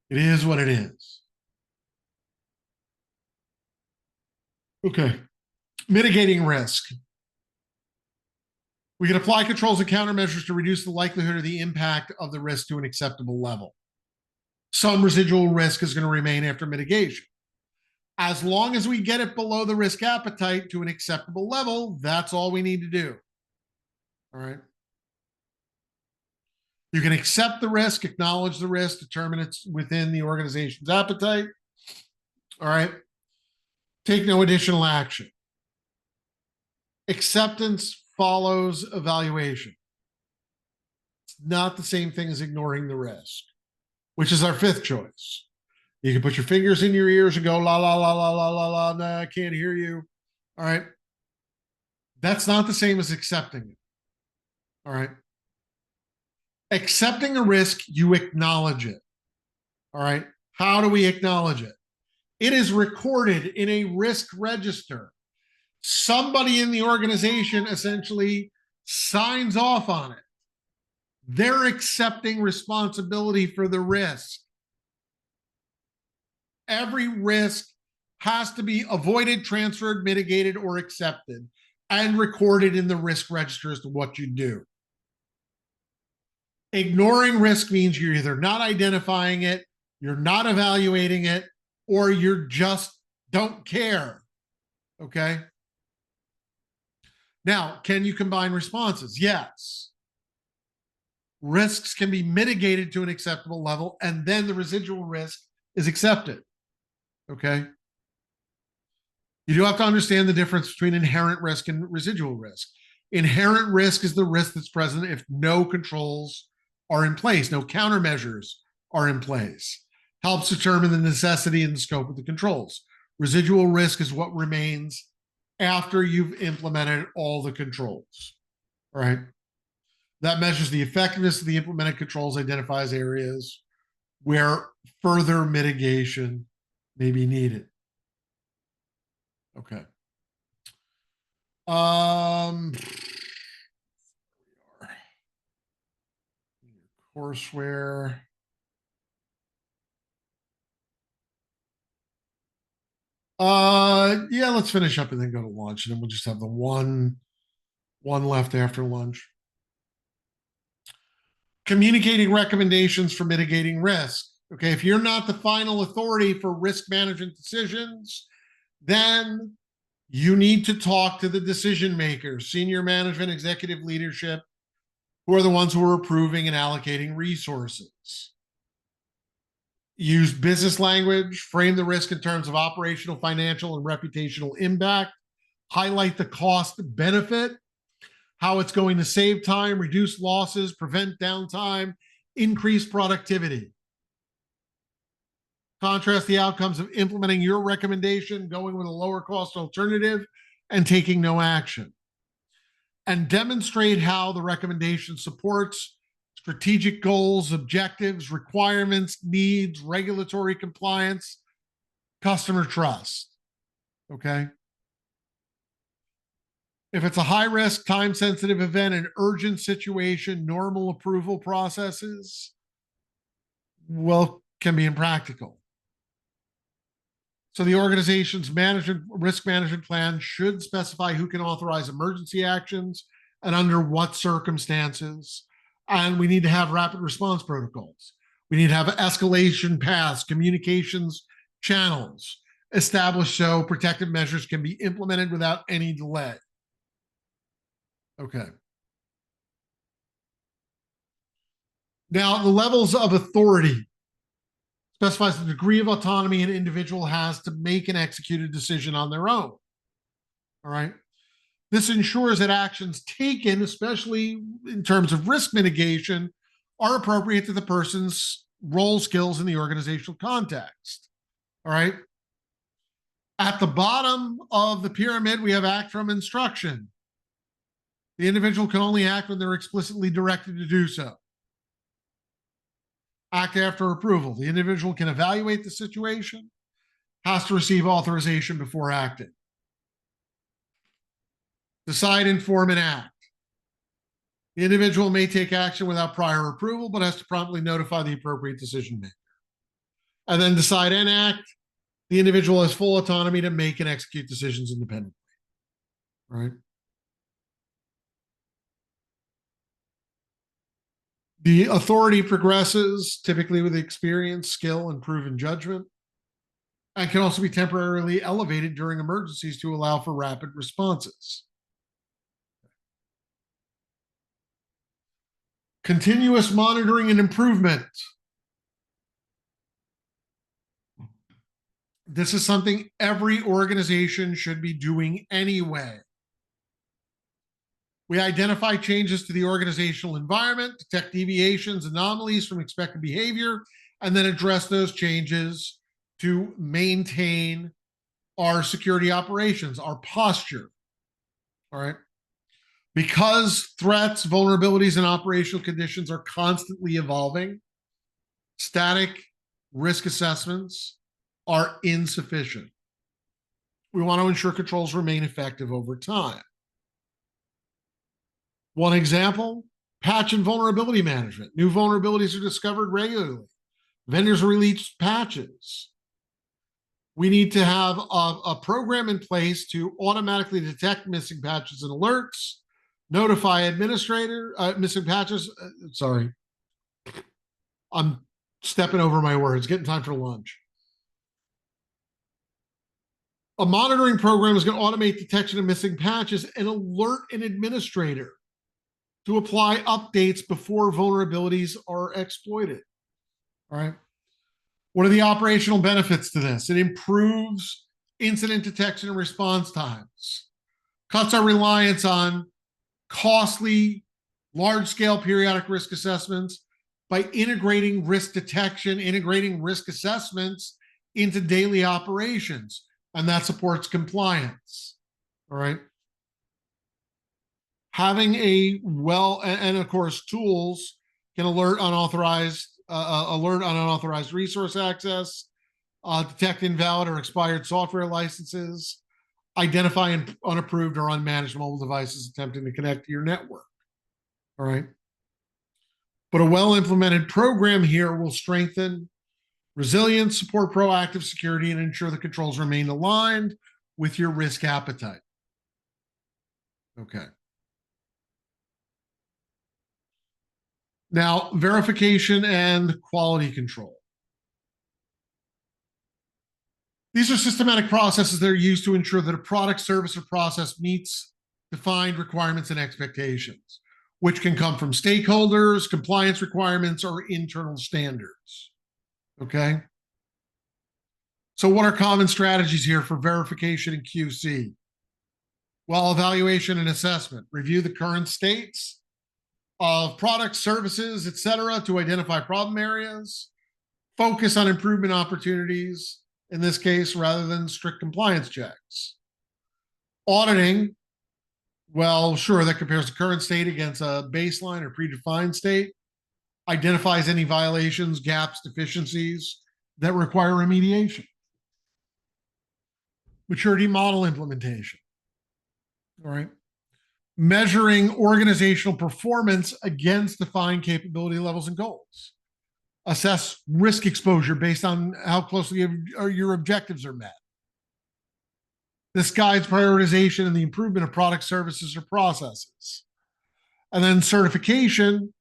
It is what it is. Okay. Mitigating risk. We can apply controls and countermeasures to reduce the likelihood or the impact of the risk to an acceptable level. Some residual risk is going to remain after mitigation. As long as we get it below the risk appetite to an acceptable level, that's all we need to do. All right. You can accept the risk, acknowledge the risk, determine it's within the organization's appetite. All right. Take no additional action. Acceptance follows evaluation. It's not the same thing as ignoring the risk, which is our fifth choice. You can put your fingers in your ears and go, la, la, la, la, la, la, la, nah, I can't hear you. All right. That's not the same as accepting it. All right. Accepting a risk, you acknowledge it. All right. How do we acknowledge it? It is recorded in a risk register. Somebody in the organization essentially signs off on it. They're accepting responsibility for the risk. Every risk has to be avoided, transferred, mitigated, or accepted and recorded in the risk register as to what you do. Ignoring risk means you're either not identifying it, you're not evaluating it, or you just don't care. Okay? Now, can you combine responses? Yes. Risks can be mitigated to an acceptable level, and then the residual risk is accepted. Okay? You do have to understand the difference between inherent risk and residual risk. Inherent risk is the risk that's present if no controls are in place, no countermeasures are in place. Helps determine the necessity and the scope of the controls. Residual risk is what remains after you've implemented all the controls. All right. That measures the effectiveness of the implemented controls, identifies areas where further mitigation may be needed. Okay. Courseware. Yeah, let's finish up and then go to lunch, and then we'll just have the one left after lunch. Communicating recommendations for mitigating risk. Okay, if you're not the final authority for risk management decisions, then you need to talk to the decision makers, senior management, executive leadership, who are the ones who are approving and allocating resources. Use business language, frame the risk in terms of operational, financial, and reputational impact, highlight the cost benefit, how it's going to save time, reduce losses, prevent downtime, increase productivity. Contrast the outcomes of implementing your recommendation, going with a lower cost alternative, and taking no action. And demonstrate how the recommendation supports strategic goals, objectives, requirements, needs, regulatory compliance, customer trust. Okay. If it's a high risk, time sensitive event, an urgent situation, normal approval processes, well, can be impractical. So the organization's risk management plan should specify who can authorize emergency actions and under what circumstances. And we need to have rapid response protocols. We need to have escalation paths, communications channels established so protective measures can be implemented without any delay. Okay. Now, the levels of authority specifies the degree of autonomy an individual has to make and execute a decision on their own. All right. This ensures that actions taken, especially in terms of risk mitigation, are appropriate to the person's role, skills, in the organizational context. All right. At the bottom of the pyramid, we have act from instruction. The individual can only act when they're explicitly directed to do so. Act after approval. The individual can evaluate the situation, has to receive authorization before acting. Decide, inform, and act. The individual may take action without prior approval, but has to promptly notify the appropriate decision maker. And then decide and act. The individual has full autonomy to make and execute decisions independently. All right. The authority progresses typically with experience, skill, and proven judgment, and can also be temporarily elevated during emergencies to allow for rapid responses. Continuous monitoring and improvement. This is something every organization should be doing anyway. We identify changes to the organizational environment, detect deviations, anomalies from expected behavior, and then address those changes to maintain our security operations, our posture. All right. Because threats, vulnerabilities, and operational conditions are constantly evolving, static risk assessments are insufficient. We want to ensure controls remain effective over time. One example, patch and vulnerability management. New vulnerabilities are discovered regularly. Vendors release patches. We need to have a program in place to automatically detect missing patches and alerts, notify administrator, missing patches. Sorry, I'm stepping over my words, getting time for lunch. A monitoring program is going to automate detection of missing patches and alert an administrator to apply updates before vulnerabilities are exploited. All right. What are the operational benefits to this? It improves incident detection and response times, cuts our reliance on costly, large-scale periodic risk assessments by integrating risk detection, integrating risk assessments into daily operations, and that supports compliance. All right. Having a and of course, tools can alert on unauthorized resource access, detect invalid or expired software licenses, identify unapproved or unmanaged mobile devices attempting to connect to your network. All right. But a well-implemented program here will strengthen resilience, support proactive security, and ensure the controls remain aligned with your risk appetite. Okay. Now, verification and quality control. These are systematic processes that are used to ensure that a product, service, or process meets defined requirements and expectations, which can come from stakeholders, compliance requirements, or internal standards. Okay? So what are common strategies here for verification and QC? Well, evaluation and assessment. Review the current states of products, services, etc., to identify problem areas. Focus on improvement opportunities, in this case, rather than strict compliance checks. Auditing, well, sure, that compares the current state against a baseline or predefined state, identifies any violations, gaps, deficiencies that require remediation. Maturity model implementation. All right. Measuring organizational performance against defined capability levels and goals. Assess risk exposure based on how closely your objectives are met. This guides prioritization and the improvement of product, services, or processes. And then certification,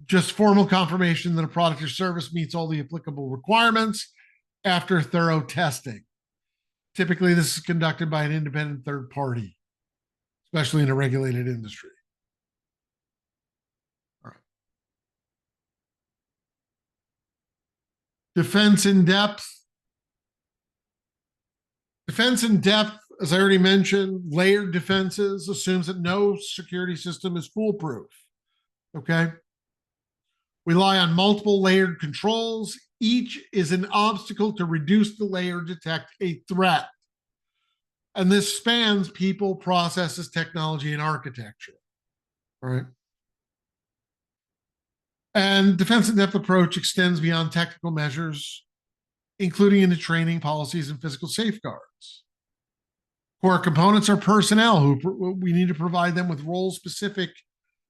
just formal confirmation that a product or service meets all the applicable requirements after thorough testing. Typically, this is conducted by an independent third party, especially in a regulated industry. All right. Defense in depth. Defense in depth, as I already mentioned, layered defenses assumes that no security system is foolproof. Okay. Rely on multiple layered controls. Each is an obstacle to reduce the layer, detect a threat. And this spans people, processes, technology, and architecture. All right. And defense in depth approach extends beyond technical measures, including into training, policies, and physical safeguards. Core components are personnel who we need to provide them with role specific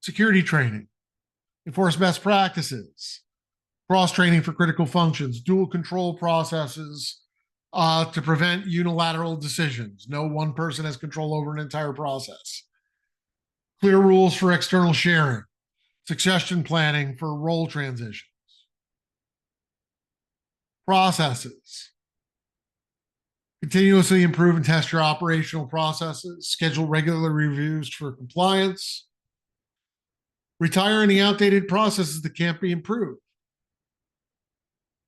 security training, enforce best practices, cross training for critical functions, dual control processes to prevent unilateral decisions. No one person has control over an entire process. Clear rules for external sharing, succession planning for role transitions. Processes. Continuously improve and test your operational processes. Schedule regular reviews for compliance. Retire any outdated processes that can't be improved.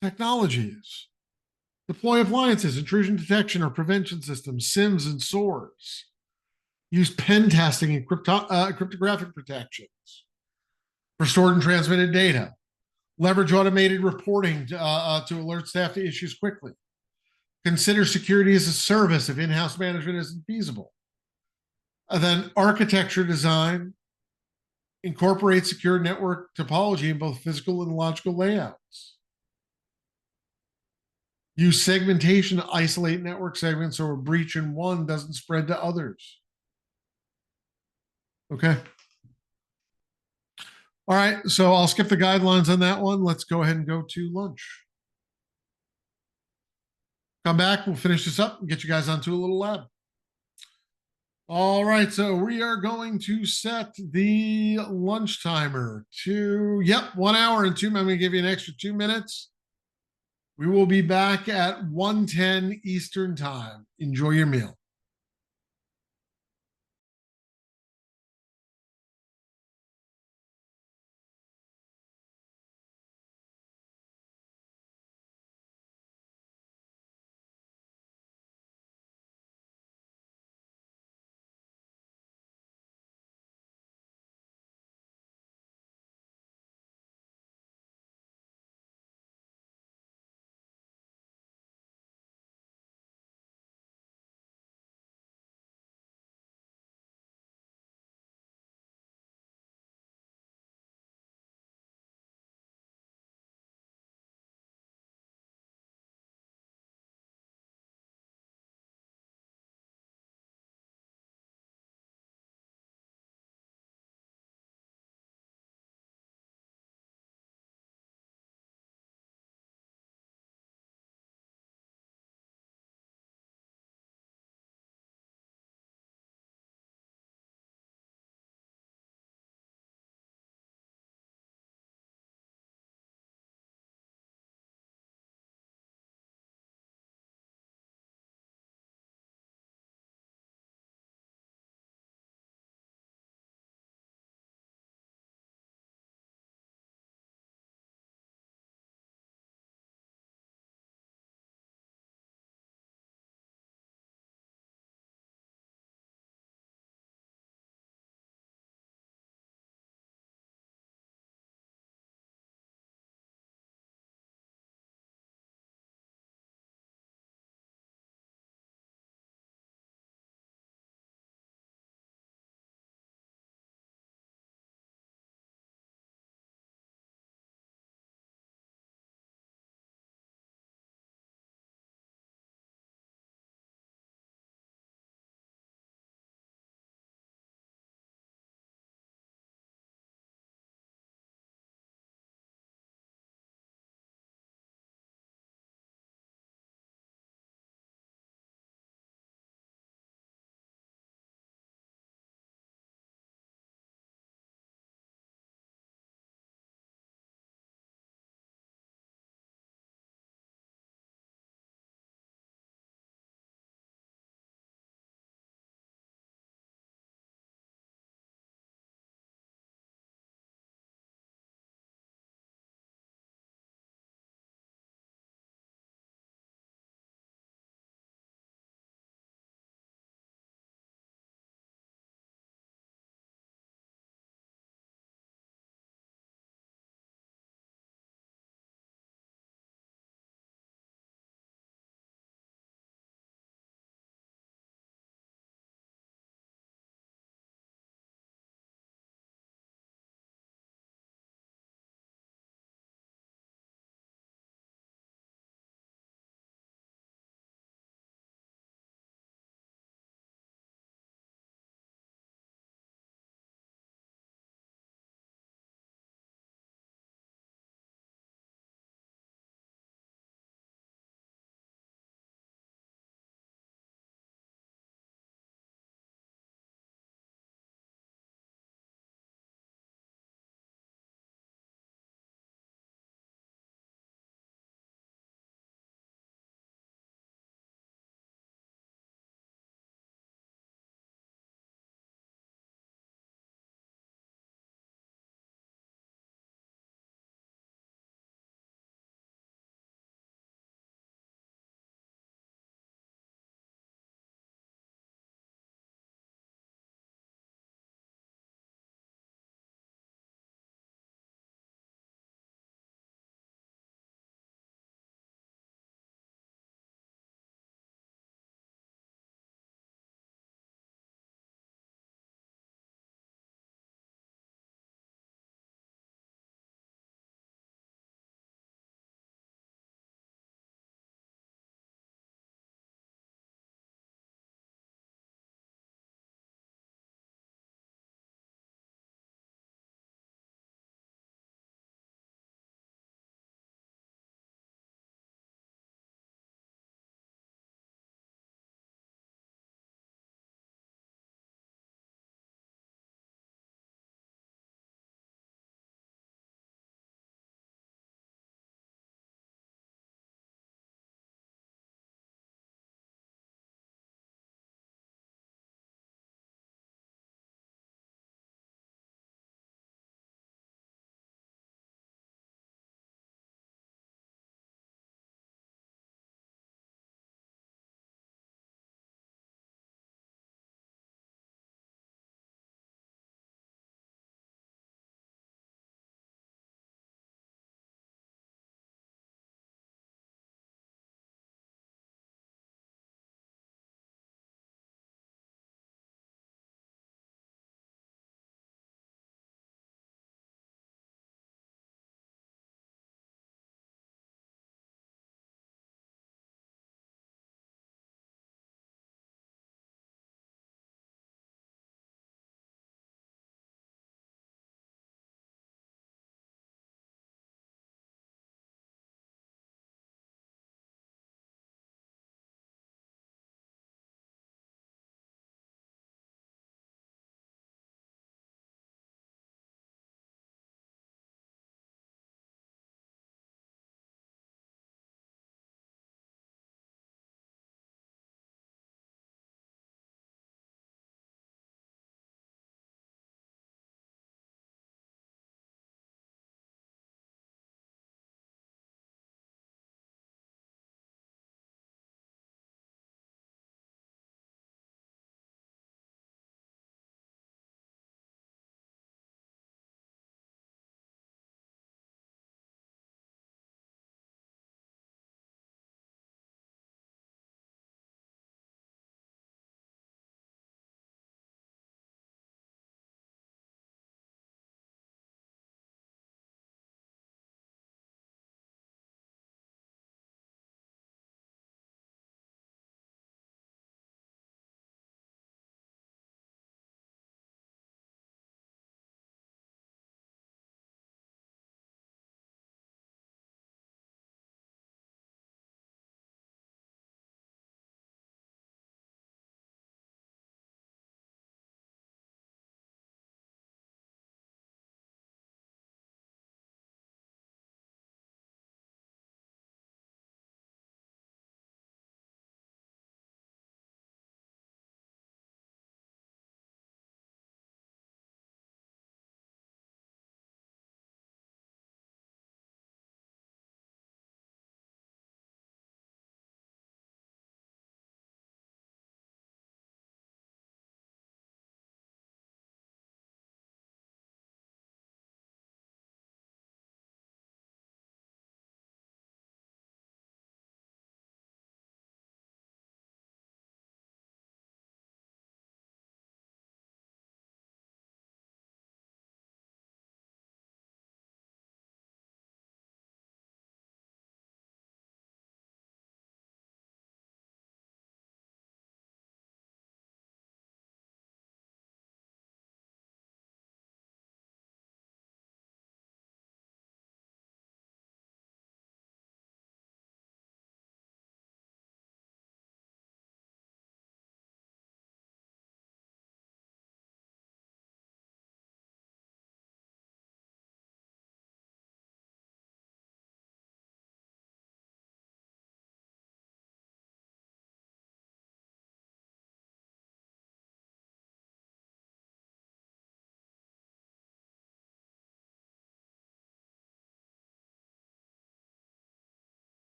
Technologies. Deploy appliances, intrusion detection or prevention systems, SIMs and SOARs. Use pen testing and cryptographic protections for stored and transmitted data. Leverage automated reporting to alert staff to issues quickly. Consider security as a service if in-house management isn't feasible. And then architecture design. Incorporate secure network topology in both physical and logical layouts. Use segmentation to isolate network segments so a breach in one doesn't spread to others. Okay. All right, so I'll skip the guidelines on that one. Let's go ahead and go to lunch. Come back, we'll finish this up and get you guys onto a little lab. All right, so we are going to set the lunch timer to, 1 hour and 2 minutes. I'm going to give you an extra 2 minutes. We will be back at 1:10 Eastern time. Enjoy your meal.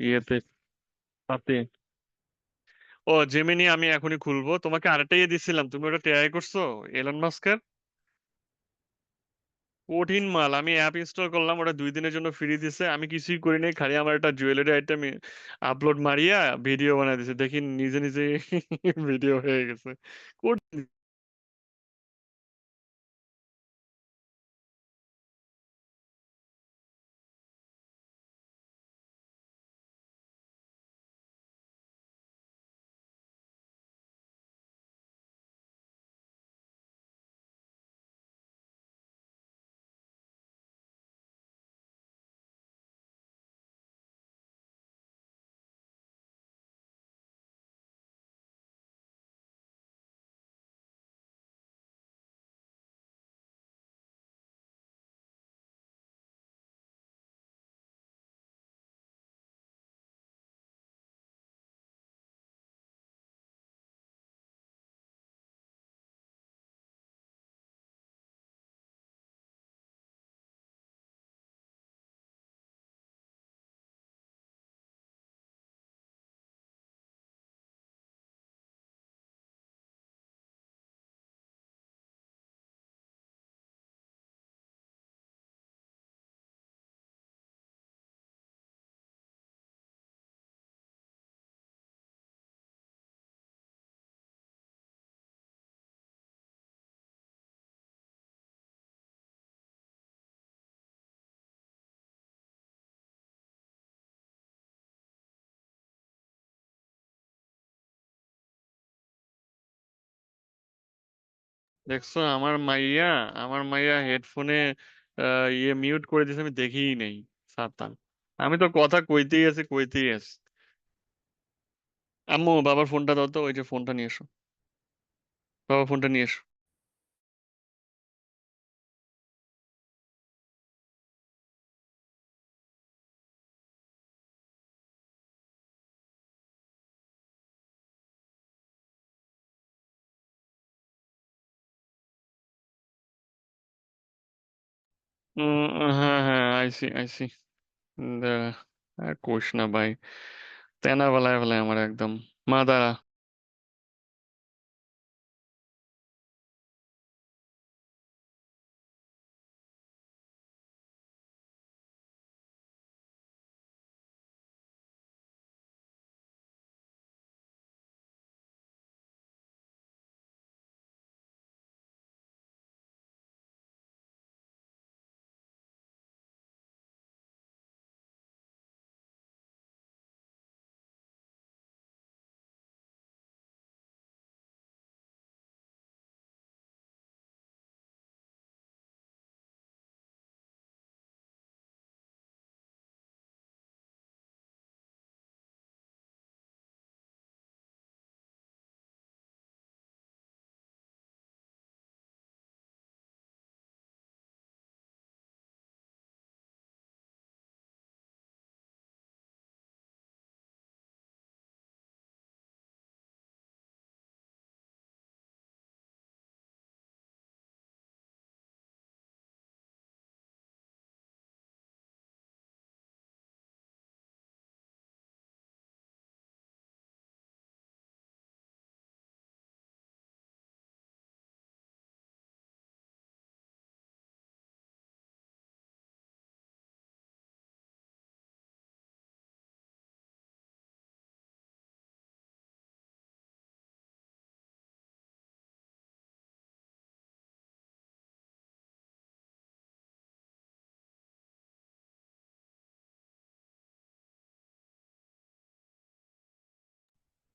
ইয়েতে পাতে। ও Gemini আমি এখনই খুলবো, তোমাকে আরেকটা ইয়ে দিছিলাম, তুমি ওটা ট্রাই করছো? এলন মাস্কের কঠিন মাল। আমি অ্যাপ ইনস্টল করলাম, ওটা 2 দিনের জন্য ফ্রি দিছে, আমি কিছুই করি নাই, খালি আমার একটা জুয়েলারি আইটেম আপলোড মারিয়া ভিডিও বানাই দিছে, দেখি নিজে নিজে ভিডিও হয়ে গেছে। কঠিন। দেখছো আমার মাইয়া হেডফোনে ইয়ে মিউট করে দিয়েছে, আমি দেখিই নেই। সাতান, আমি তো কথা কইতেই আছি কইতেই আছি। আম্মু বাবার ফোনটা দাও তো, ওই যে ফোনটা নিয়ে এসো, বাবার ফোনটা নিয়ে এসো। উম, হ্যাঁ হ্যাঁ, আইসি আইসি। দাঁড়া, আর কোষ না ভাই, তেনা বেলায় বেলায় আমার একদম। মা দাঁড়া।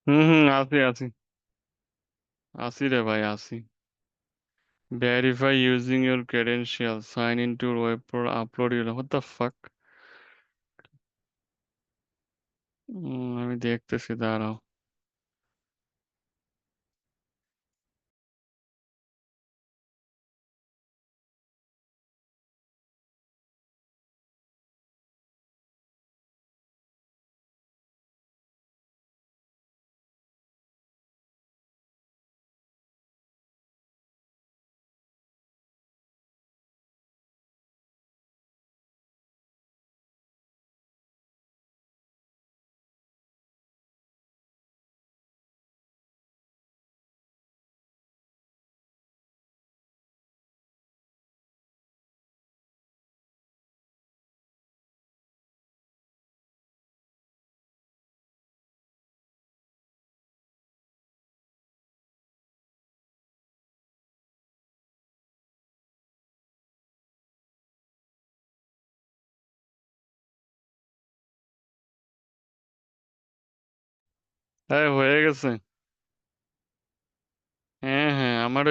হুম হুম, আছি আছি। আছি রে ভাই, আছি। Verify using your credential, sign in to web upload your, what the fuck. আমি দেখতেছি, দাঁড়াও। হ্যাঁ হয়ে গেছে। হ্যাঁ হ্যাঁ আমার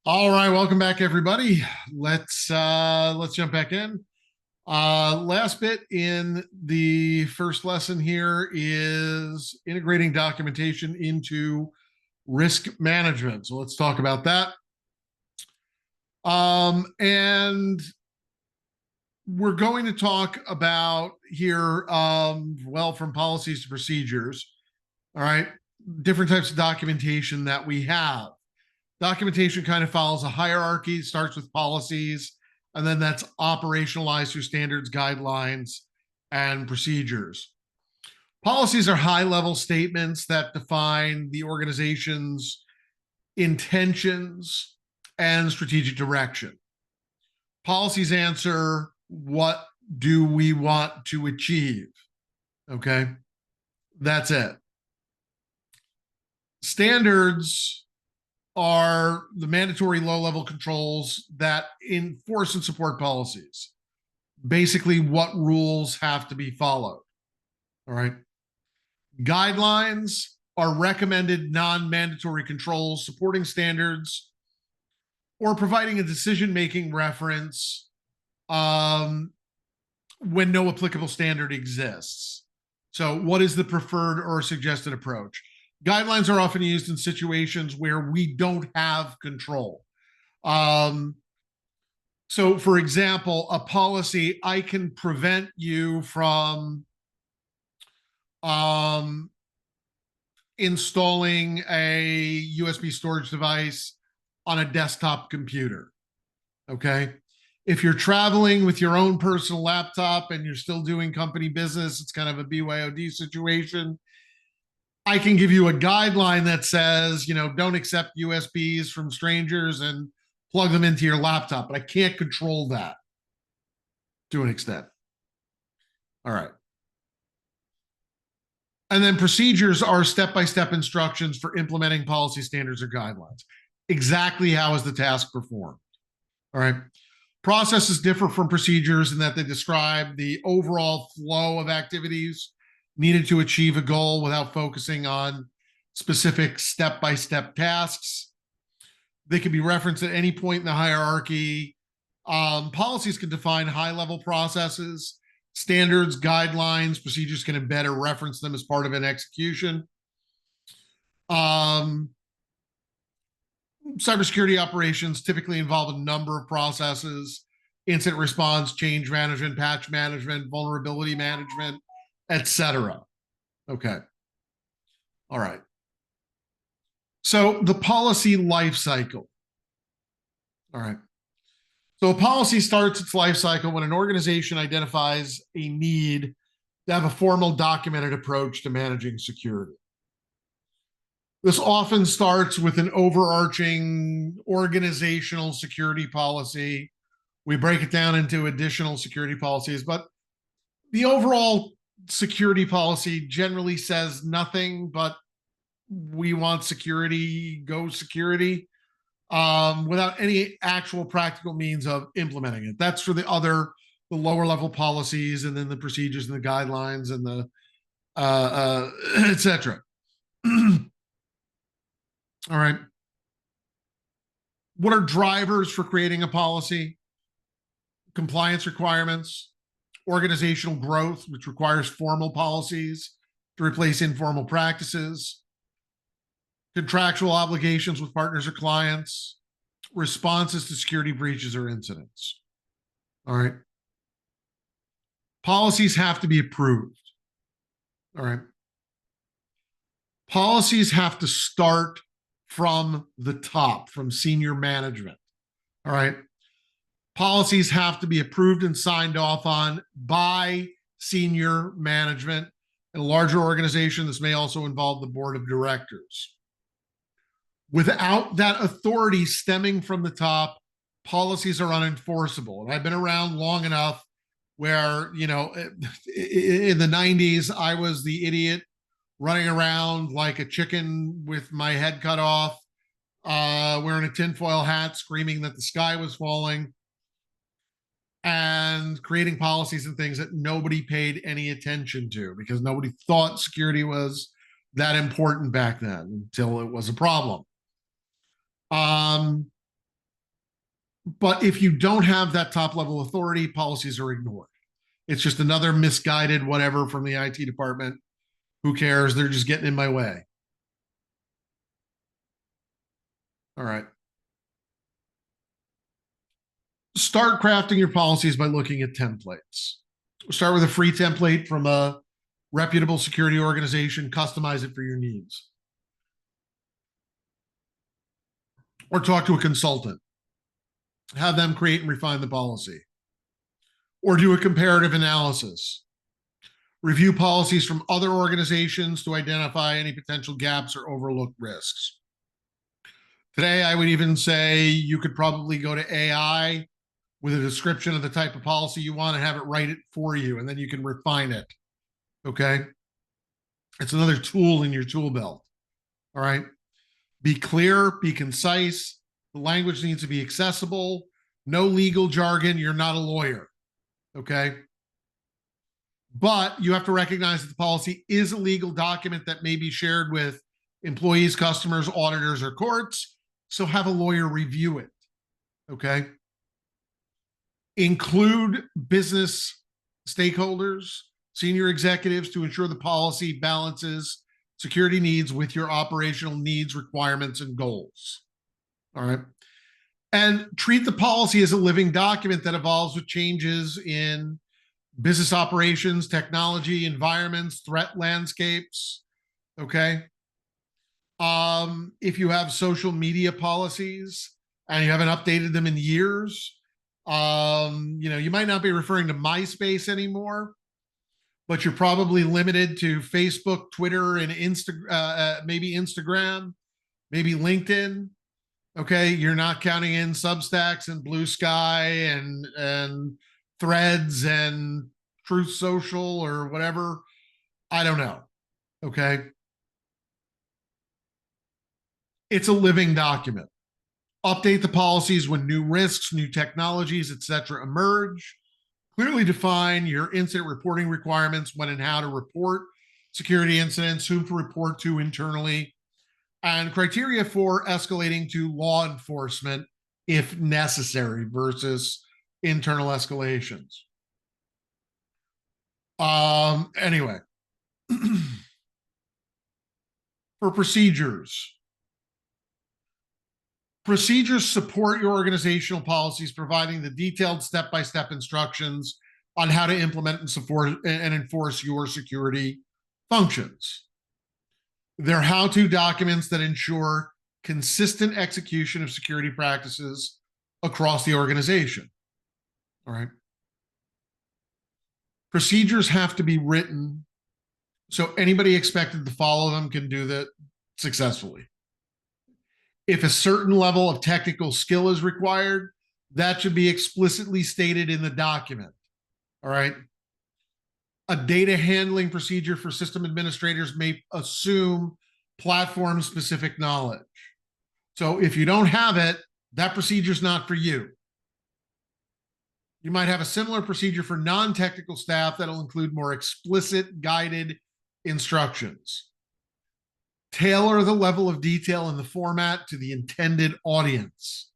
All right, welcome back, everybody. Let's jump back in. Last bit in the first lesson here is integrating documentation into risk management. So let's talk about that. And we're going to talk about here, well, from policies to procedures. All right, different types of documentation that we have. Documentation kind of follows a hierarchy, starts with policies, and then that's operationalized through standards, guidelines, and procedures. Policies are high level statements that define the organization's intentions and strategic direction. Policies answer, what do we want to achieve? Okay, that's it. Standards are the mandatory low-level controls that enforce and support policies. Basically, what rules have to be followed. All right. Guidelines are recommended non-mandatory controls supporting standards or providing a decision-making reference when no applicable standard exists. So, what is the preferred or suggested approach? Guidelines are often used in situations where we don't have control. So, for example, a policy, I can prevent you from installing a USB storage device on a desktop computer. Okay. If you're traveling with your own personal laptop and you're still doing company business, it's kind of a BYOD situation. I can give you a guideline that says, don't accept USBs from strangers and plug them into your laptop, but I can't control that to an extent. All right. And then procedures are step-by-step instructions for implementing policy standards or guidelines. Exactly how is the task performed? All right. Processes differ from procedures in that they describe the overall flow of activities needed to achieve a goal without focusing on specific step-by-step tasks. They can be referenced at any point in the hierarchy. Policies can define high-level processes. Standards, guidelines, procedures can embed or reference them as part of an execution. Cybersecurity operations typically involve a number of processes: incident response, change management, patch management, vulnerability management, etc. Okay. All right. So the policy life cycle. All right. So a policy starts its life cycle when an organization identifies a need to have a formal documented approach to managing security. This often starts with an overarching organizational security policy. We break it down into additional security policies, but the overall security policy generally says nothing but we want security, go security, without any actual practical means of implementing it. That's for the lower level policies, and then the procedures and the guidelines and the etc. All right. What are drivers for creating a policy? Compliance requirements, organizational growth, which requires formal policies to replace informal practices, contractual obligations with partners or clients, responses to security breaches or incidents. All right. Policies have to be approved. All right. Policies have to start from the top, from senior management. All right. Policies have to be approved and signed off on by senior management. In a larger organization, this may also involve the board of directors. Without that authority stemming from the top, policies are unenforceable. And I've been around long enough where, in the 90s, I was the idiot running around like a chicken with my head cut off, wearing a tinfoil hat, screaming that the sky was falling, and creating policies and things that nobody paid any attention to because nobody thought security was that important back then until it was a problem. But if you don't have that top level authority, policies are ignored. It's just another misguided whatever from the IT department. Who cares? They're just getting in my way. All right. Start crafting your policies by looking at templates. Start with a free template from a reputable security organization, customize it for your needs. Or talk to a consultant, have them create and refine the policy. Or do a comparative analysis. Review policies from other organizations to identify any potential gaps or overlooked risks. Today, I would even say you could probably go to AI with a description of the type of policy you want and have it write it for you, and then you can refine it. Okay. It's another tool in your tool belt. All right. Be clear, be concise. The language needs to be accessible. No legal jargon. You're not a lawyer. Okay. But you have to recognize that the policy is a legal document that may be shared with employees, customers, auditors, or courts. So have a lawyer review it. Okay. Include business stakeholders, senior executives to ensure the policy balances security needs with your operational needs, requirements, and goals. All right. And treat the policy as a living document that evolves with changes in business operations, technology, environments, threat landscapes. Okay. If you have social media policies and you haven't updated them in years, you might not be referring to MySpace anymore, but you're probably limited to Facebook, Twitter, and maybe Instagram, maybe LinkedIn. Okay, you're not counting in Substacks and Blue Sky and Threads and Truth Social or whatever. I don't know. Okay, it's a living document. Update the policies when new risks, new technologies, etc., emerge. Clearly define your incident reporting requirements, when and how to report security incidents, whom to report to internally, and criteria for escalating to law enforcement if necessary versus internal escalations. Anyway, for procedures, procedures support your organizational policies, providing the detailed step-by-step instructions on how to implement and enforce your security functions. They're how-to documents that ensure consistent execution of security practices across the organization. All right. Procedures have to be written so anybody expected to follow them can do that successfully. If a certain level of technical skill is required, that should be explicitly stated in the document. All right. A data handling procedure for system administrators may assume platform specific knowledge. So if you don't have it, that procedure is not for you. You might have a similar procedure for non-technical staff that'll include more explicit guided instructions. Tailor the level of detail in the format to the intended audience.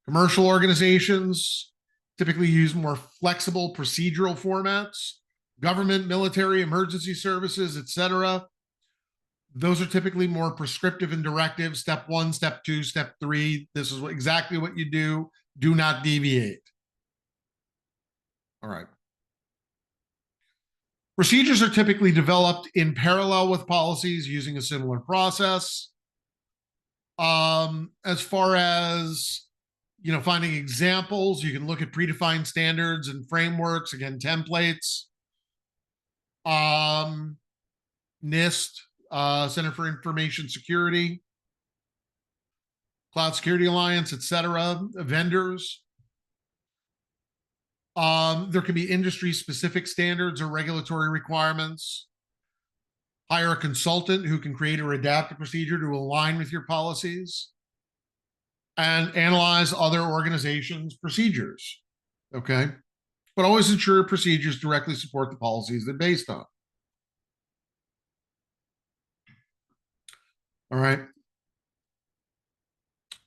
Commercial organizations typically use more flexible procedural formats. Government, military, emergency services, etc. Those are typically more prescriptive and directive. Step 1, step 2, step 3. This is exactly what you do. Do not deviate. All right. Procedures are typically developed in parallel with policies using a similar process. As far as finding examples, you can look at predefined standards and frameworks, again, templates. NIST, Center for Information Security, Cloud Security Alliance, etc., vendors. There can be industry-specific standards or regulatory requirements. Hire a consultant who can create or adapt a procedure to align with your policies. And analyze other organizations' procedures. Okay? But always ensure procedures directly support the policies they're based on. All right.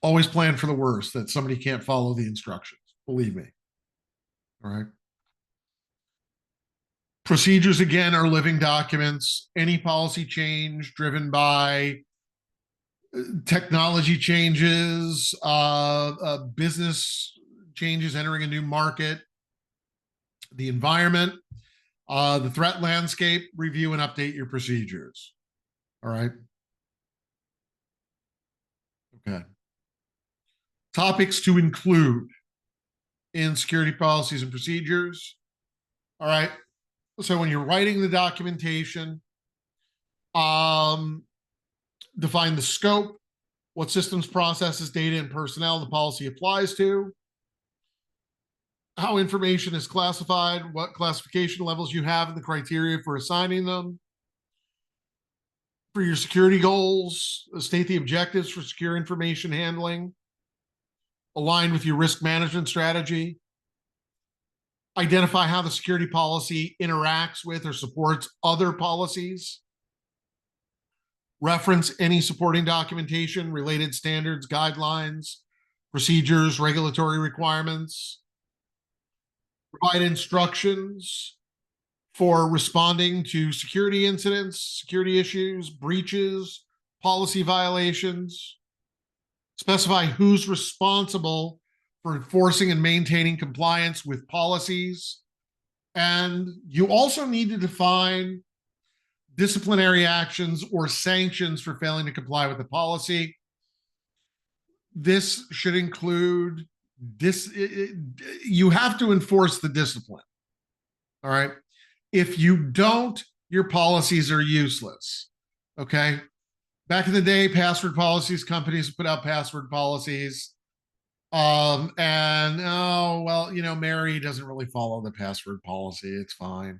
Always plan for the worst, that somebody can't follow the instructions. Believe me. All right. Procedures, again, are living documents. Any policy change driven by technology changes, business changes, entering a new market, the environment, the threat landscape, review and update your procedures. All right. Okay. Topics to include in security policies and procedures. All right. So when you're writing the documentation, define the scope, what systems, processes, data, and personnel the policy applies to, how information is classified, what classification levels you have, and the criteria for assigning them. For your security goals, state the objectives for secure information handling, align with your risk management strategy, identify how the security policy interacts with or supports other policies, reference any supporting documentation, related standards, guidelines, procedures, regulatory requirements, provide instructions for responding to security incidents, security issues, breaches, policy violations, specify who's responsible for enforcing and maintaining compliance with policies. And you also need to define disciplinary actions or sanctions for failing to comply with the policy. This should include you have to enforce the discipline. All right. If you don't, your policies are useless. Okay. Back in the day, password policies, companies put out password policies. And oh, well, Mary doesn't really follow the password policy. It's fine.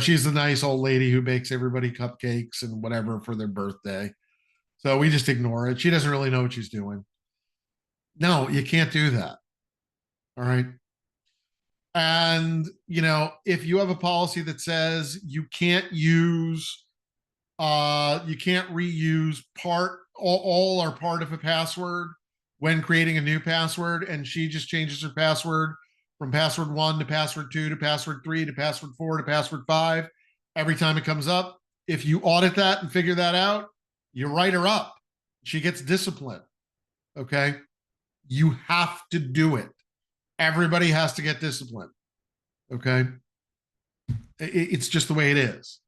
She's the nice old lady who bakes everybody cupcakes and whatever for their birthday. So we just ignore it. She doesn't really know what she's doing. No, you can't do that. All right. And, if you have a policy that says you can't reuse all or part of a password when creating a new password, and she just changes her password from password 1 to password 2 to password 3 to password 4 to password 5 every time it comes up. If you audit that and figure that out, you write her up. She gets disciplined. Okay. You have to do it. Everybody has to get disciplined. Okay. It's just the way it is.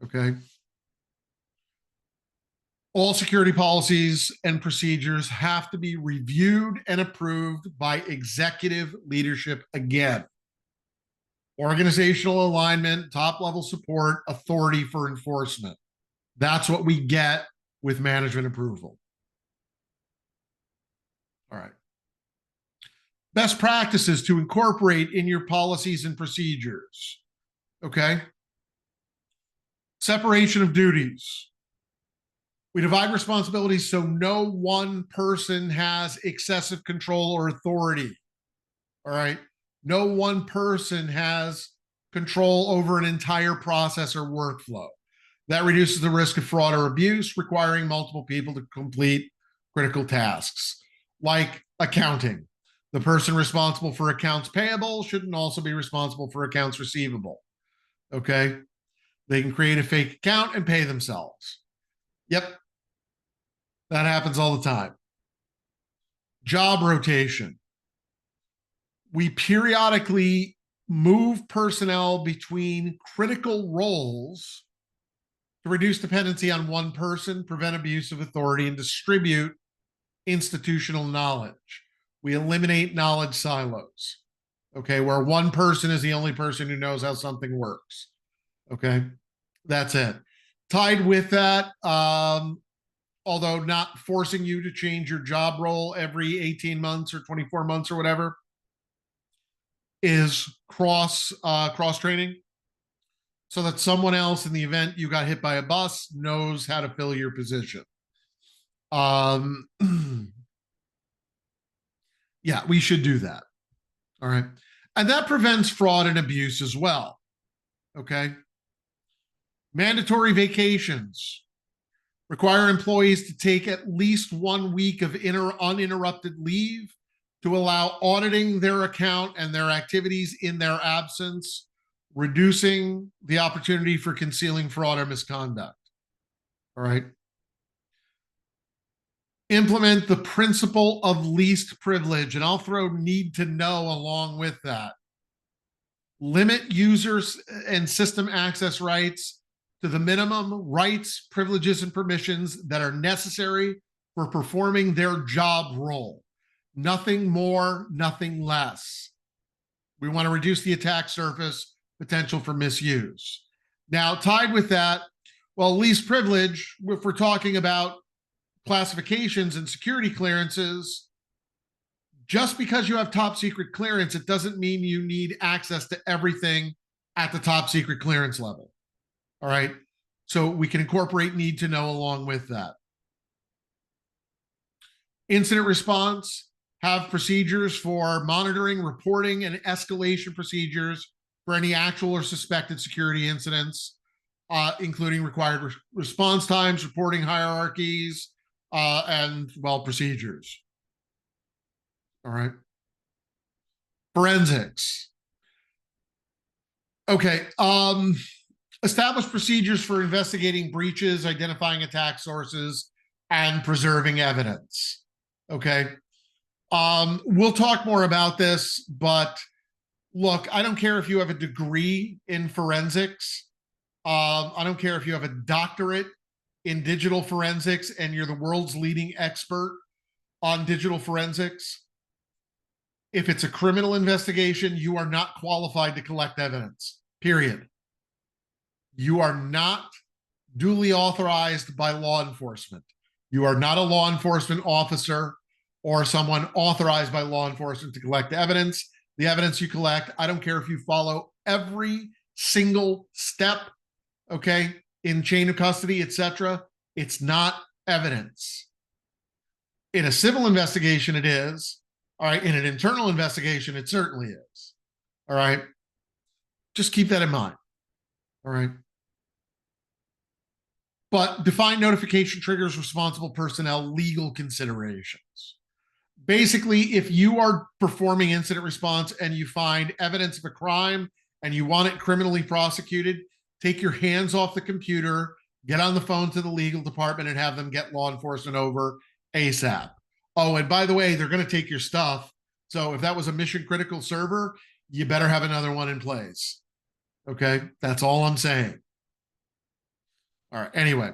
Okay. All security policies and procedures have to be reviewed and approved by executive leadership again. Organizational alignment, top level support, authority for enforcement. That's what we get with management approval. All right. Best practices to incorporate in your policies and procedures. Okay. Separation of duties. We divide responsibilities so no one person has excessive control or authority. All right. No one person has control over an entire process or workflow. That reduces the risk of fraud or abuse, requiring multiple people to complete critical tasks, like accounting. The person responsible for accounts payable shouldn't also be responsible for accounts receivable. Okay. They can create a fake account and pay themselves. Yep. That happens all the time. Job rotation. We periodically move personnel between critical roles to reduce dependency on one person, prevent abuse of authority, and distribute institutional knowledge. We eliminate knowledge silos. Okay, where one person is the only person who knows how something works. Okay, that's it. Tied with that, although not forcing you to change your job role every 18 months or 24 months or whatever, is cross training, so that someone else, in the event you got hit by a bus, knows how to fill your position. Yeah, we should do that. All right. And that prevents fraud and abuse as well. Okay. Mandatory vacations. Require employees to take at least 1 week of uninterrupted leave to allow auditing their account and their activities in their absence, reducing the opportunity for concealing fraud or misconduct. All right. Implement the principle of least privilege, and I'll throw need to know along with that. Limit users and system access rights to the minimum rights, privileges, and permissions that are necessary for performing their job role. Nothing more, nothing less. We want to reduce the attack surface potential for misuse. Now, tied with that, well, least privilege, if we're talking about classifications and security clearances, just because you have top secret clearance, it doesn't mean you need access to everything at the top secret clearance level. All right. So we can incorporate need to know along with that. Incident response, have procedures for monitoring, reporting, and escalation procedures for any actual or suspected security incidents, including required response times, reporting hierarchies, and, well, procedures. All right. Forensics. Okay. Establish procedures for investigating breaches, identifying attack sources, and preserving evidence. Okay. We'll talk more about this, but look, I don't care if you have a degree in forensics. I don't care if you have a doctorate in digital forensics and you're the world's leading expert on digital forensics. If it's a criminal investigation, you are not qualified to collect evidence, period. You are not duly authorized by law enforcement. You are not a law enforcement officer or someone authorized by law enforcement to collect evidence. The evidence you collect, I don't care if you follow every single step, okay, in chain of custody, etc. It's not evidence. In a civil investigation, it is. All right. In an internal investigation, it certainly is. All right. Just keep that in mind. All right. But define notification triggers, responsible personnel, legal considerations. Basically, if you are performing incident response and you find evidence of a crime and you want it criminally prosecuted, take your hands off the computer, get on the phone to the legal department and have them get law enforcement over ASAP. Oh, and by the way, they're going to take your stuff. So if that was a mission critical server, you better have another one in place. Okay, that's all I'm saying. All right, anyway.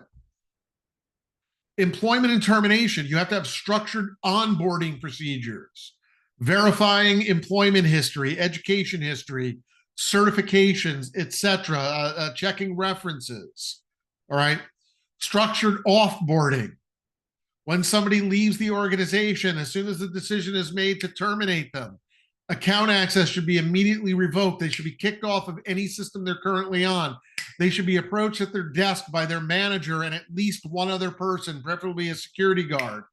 Employment and termination, you have to have structured onboarding procedures, verifying employment history, education history, certifications, etc., checking references. All right. Structured offboarding. When somebody leaves the organization, as soon as the decision is made to terminate them, account access should be immediately revoked. They should be kicked off of any system they're currently on. They should be approached at their desk by their manager and at least one other person, preferably a security guard.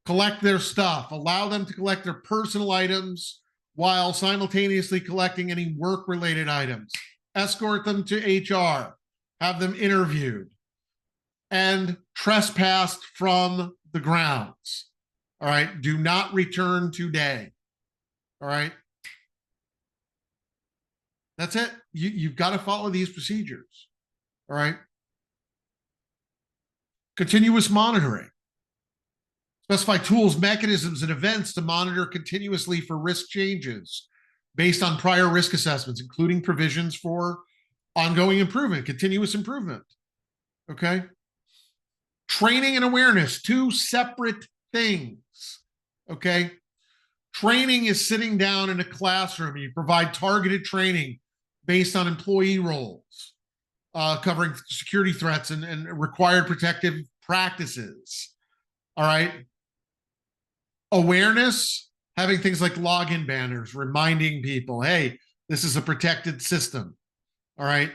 Collect their stuff. Allow them to collect their personal items while simultaneously collecting any work-related items. Escort them to HR. Have them interviewed. And trespassed from the grounds. All right. Do not return today. All right. That's it. You've got to follow these procedures. All right. Continuous monitoring. Specify tools, mechanisms, and events to monitor continuously for risk changes based on prior risk assessments, including provisions for ongoing improvement, continuous improvement. Okay. Training and awareness, two separate things. Okay. Training is sitting down in a classroom. You provide targeted training based on employee roles, covering security threats and required protective practices. All right. Awareness, having things like login banners, reminding people, hey, this is a protected system. All right.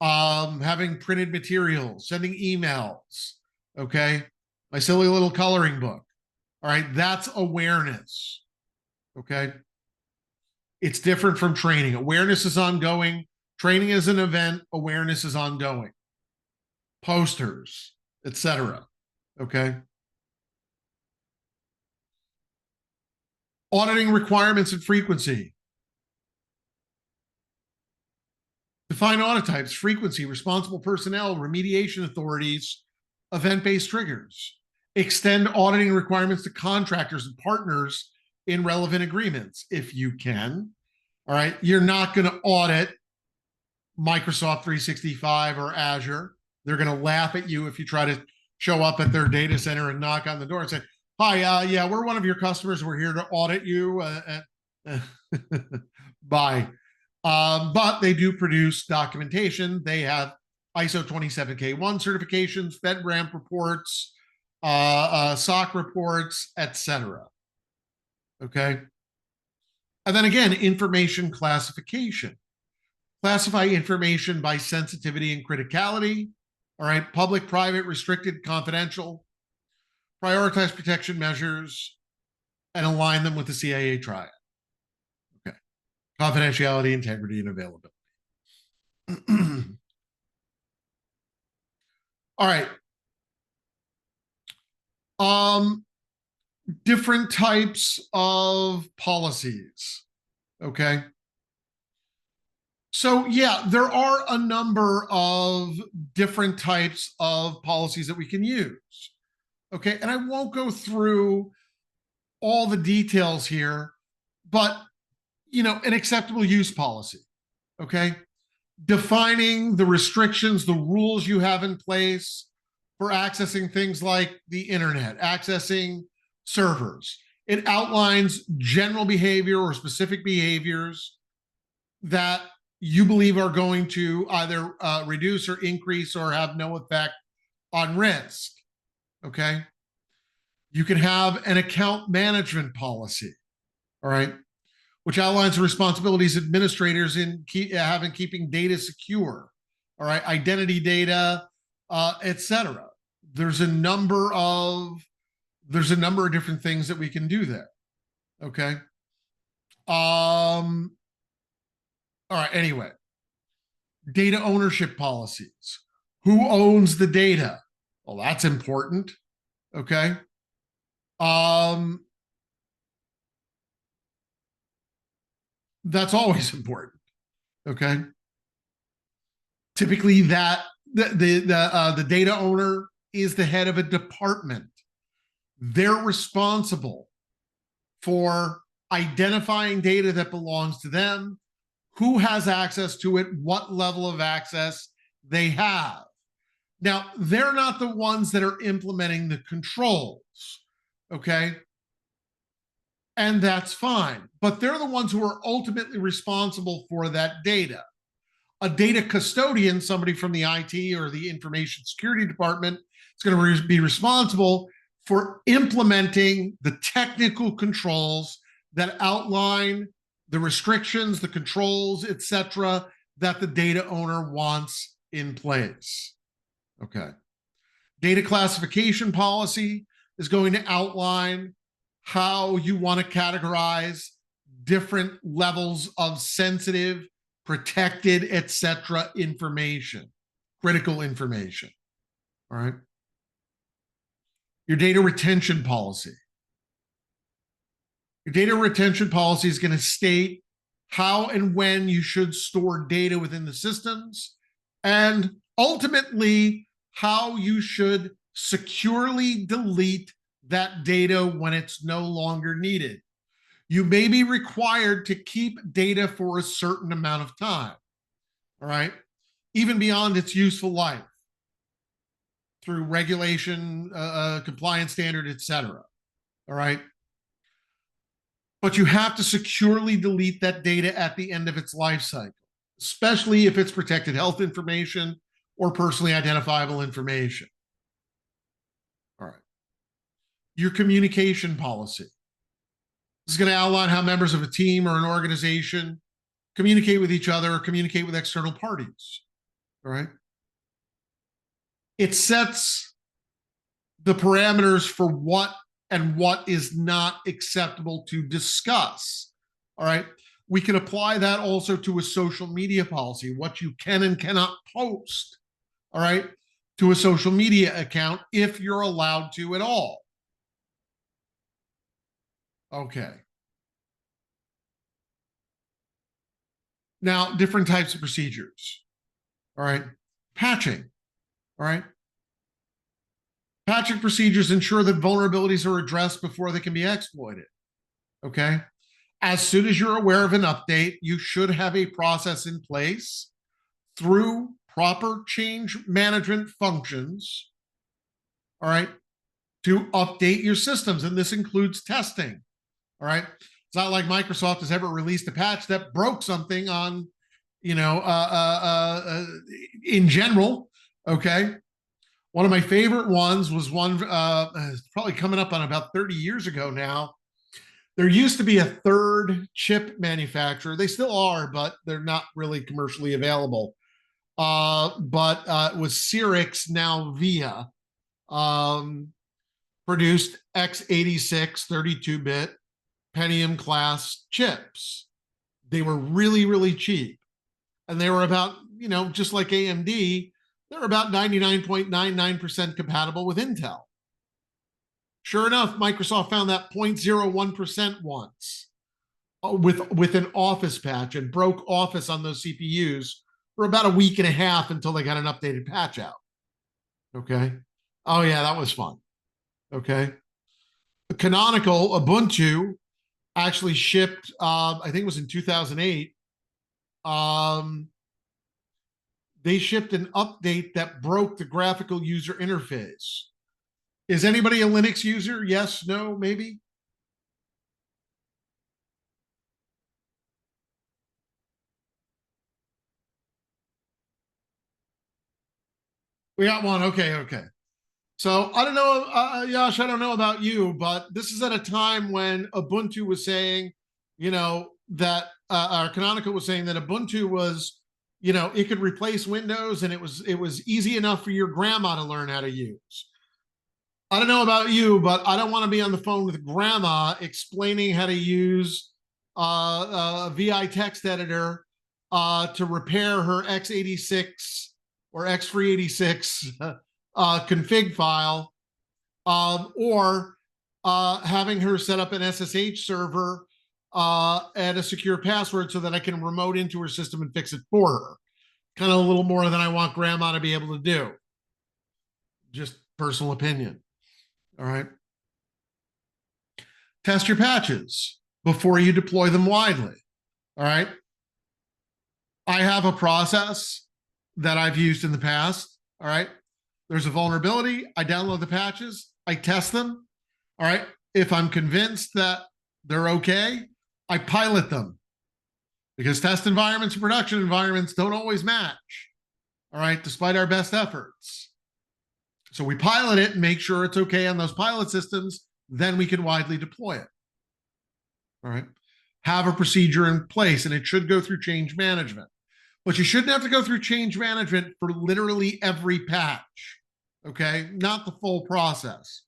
Having printed materials, sending emails. Okay. My silly little coloring book. All right. That's awareness. Okay. It's different from training. Awareness is ongoing. Training is an event. Awareness is ongoing. Posters, etc. Okay. Auditing requirements and frequency. Define audit types, frequency, responsible personnel, remediation authorities, event-based triggers. Extend auditing requirements to contractors and partners in relevant agreements if you can. All right. You're not going to audit Microsoft 365 or Azure. They're going to laugh at you if you try to show up at their data center and knock on the door and say, hi, yeah, we're one of your customers. We're here to audit you. Bye. But they do produce documentation. They have ISO 27K1 certifications, FedRAMP reports, SOC reports, etc. Okay. And then again, information classification. Classify information by sensitivity and criticality. All right. Public, private, restricted, confidential. Prioritize protection measures and align them with the CIA triad. Okay. Confidentiality, integrity, and availability. All right. Different types of policies. Okay. So yeah, there are a number of different types of policies that we can use. Okay. And I won't go through all the details here, but an acceptable use policy. Okay. Defining the restrictions, the rules you have in place for accessing things like the internet, accessing servers. It outlines general behavior or specific behaviors that you believe are going to either reduce or increase or have no effect on risk. Okay. You can have an account management policy. All right. Which outlines the responsibilities administrators in keeping data secure, all right, identity data, etc. There's a number of different things that we can do there. Okay. All right. Anyway, data ownership policies. Who owns the data? Well, that's important. Okay. That's always important. Okay. Typically, the data owner is the head of a department. They're responsible for identifying data that belongs to them, who has access to it, what level of access they have. Now, they're not the ones that are implementing the controls. Okay. And that's fine. But they're the ones who are ultimately responsible for that data. A data custodian, somebody from the IT or the information security department, is going to be responsible for implementing the technical controls that outline the restrictions, the controls, etc., that the data owner wants in place. Okay. Data classification policy is going to outline how you want to categorize different levels of sensitive, protected, etc. information, critical information. All right. Your data retention policy. Your data retention policy is going to state how and when you should store data within the systems, and ultimately how you should securely delete that data when it's no longer needed. You may be required to keep data for a certain amount of time, all right, even beyond its useful life through regulation, compliance standard, etc. All right. But you have to securely delete that data at the end of its life cycle, especially if it's protected health information or personally identifiable information. All right. Your communication policy. This is going to outline how members of a team or an organization communicate with each other or communicate with external parties. All right. It sets the parameters for what and what is not acceptable to discuss. All right. We can apply that also to a social media policy, what you can and cannot post. All right. to a social media account if you're allowed to at all. Okay. Now, different types of procedures. All right. Patching. All right. Patching procedures ensure that vulnerabilities are addressed before they can be exploited. Okay. As soon as you're aware of an update, you should have a process in place through proper change management functions. All right. To update your systems. And this includes testing. All right. It's not like Microsoft has ever released a patch that broke something on, in general. Okay. One of my favorite ones was one probably coming up on about 30 years ago now. There used to be a third chip manufacturer. They still are, but they're not really commercially available. But it was Cyrix, now VIA, produced x86 32-bit Pentium class chips. They were really, really cheap. And they were about, just like AMD, they're about 99.99% compatible with Intel. Sure enough, Microsoft found that 0.01% once with an Office patch and broke Office on those CPUs for about a week and a half until they got an updated patch out. Okay. Oh, yeah, that was fun. Okay. Canonical Ubuntu actually shipped, I think it was in 2008. They shipped an update that broke the graphical user interface. Is anybody a Linux user? Yes, no, maybe? We got one. Okay, okay. So I don't know, Yash, I don't know about you, but this is at a time when Ubuntu was saying, that our Canonical was saying that Ubuntu was, it could replace Windows and it was easy enough for your grandma to learn how to use. I don't know about you, but I don't want to be on the phone with grandma explaining how to use a VI text editor to repair her x86 or x386 config file, or having her set up an SSH server and a secure password so that I can remote into her system and fix it for her. Kind of a little more than I want grandma to be able to do. Just personal opinion. All right. Test your patches before you deploy them widely. All right. I have a process that I've used in the past. All right. There's a vulnerability. I download the patches. I test them. All right. If I'm convinced that they're okay, I pilot them, because test environments and production environments don't always match. All right. Despite our best efforts. So we pilot it and make sure it's okay on those pilot systems. Then we can widely deploy it. All right. Have a procedure in place, and it should go through change management. But you shouldn't have to go through change management for literally every patch. Okay. Not the full process.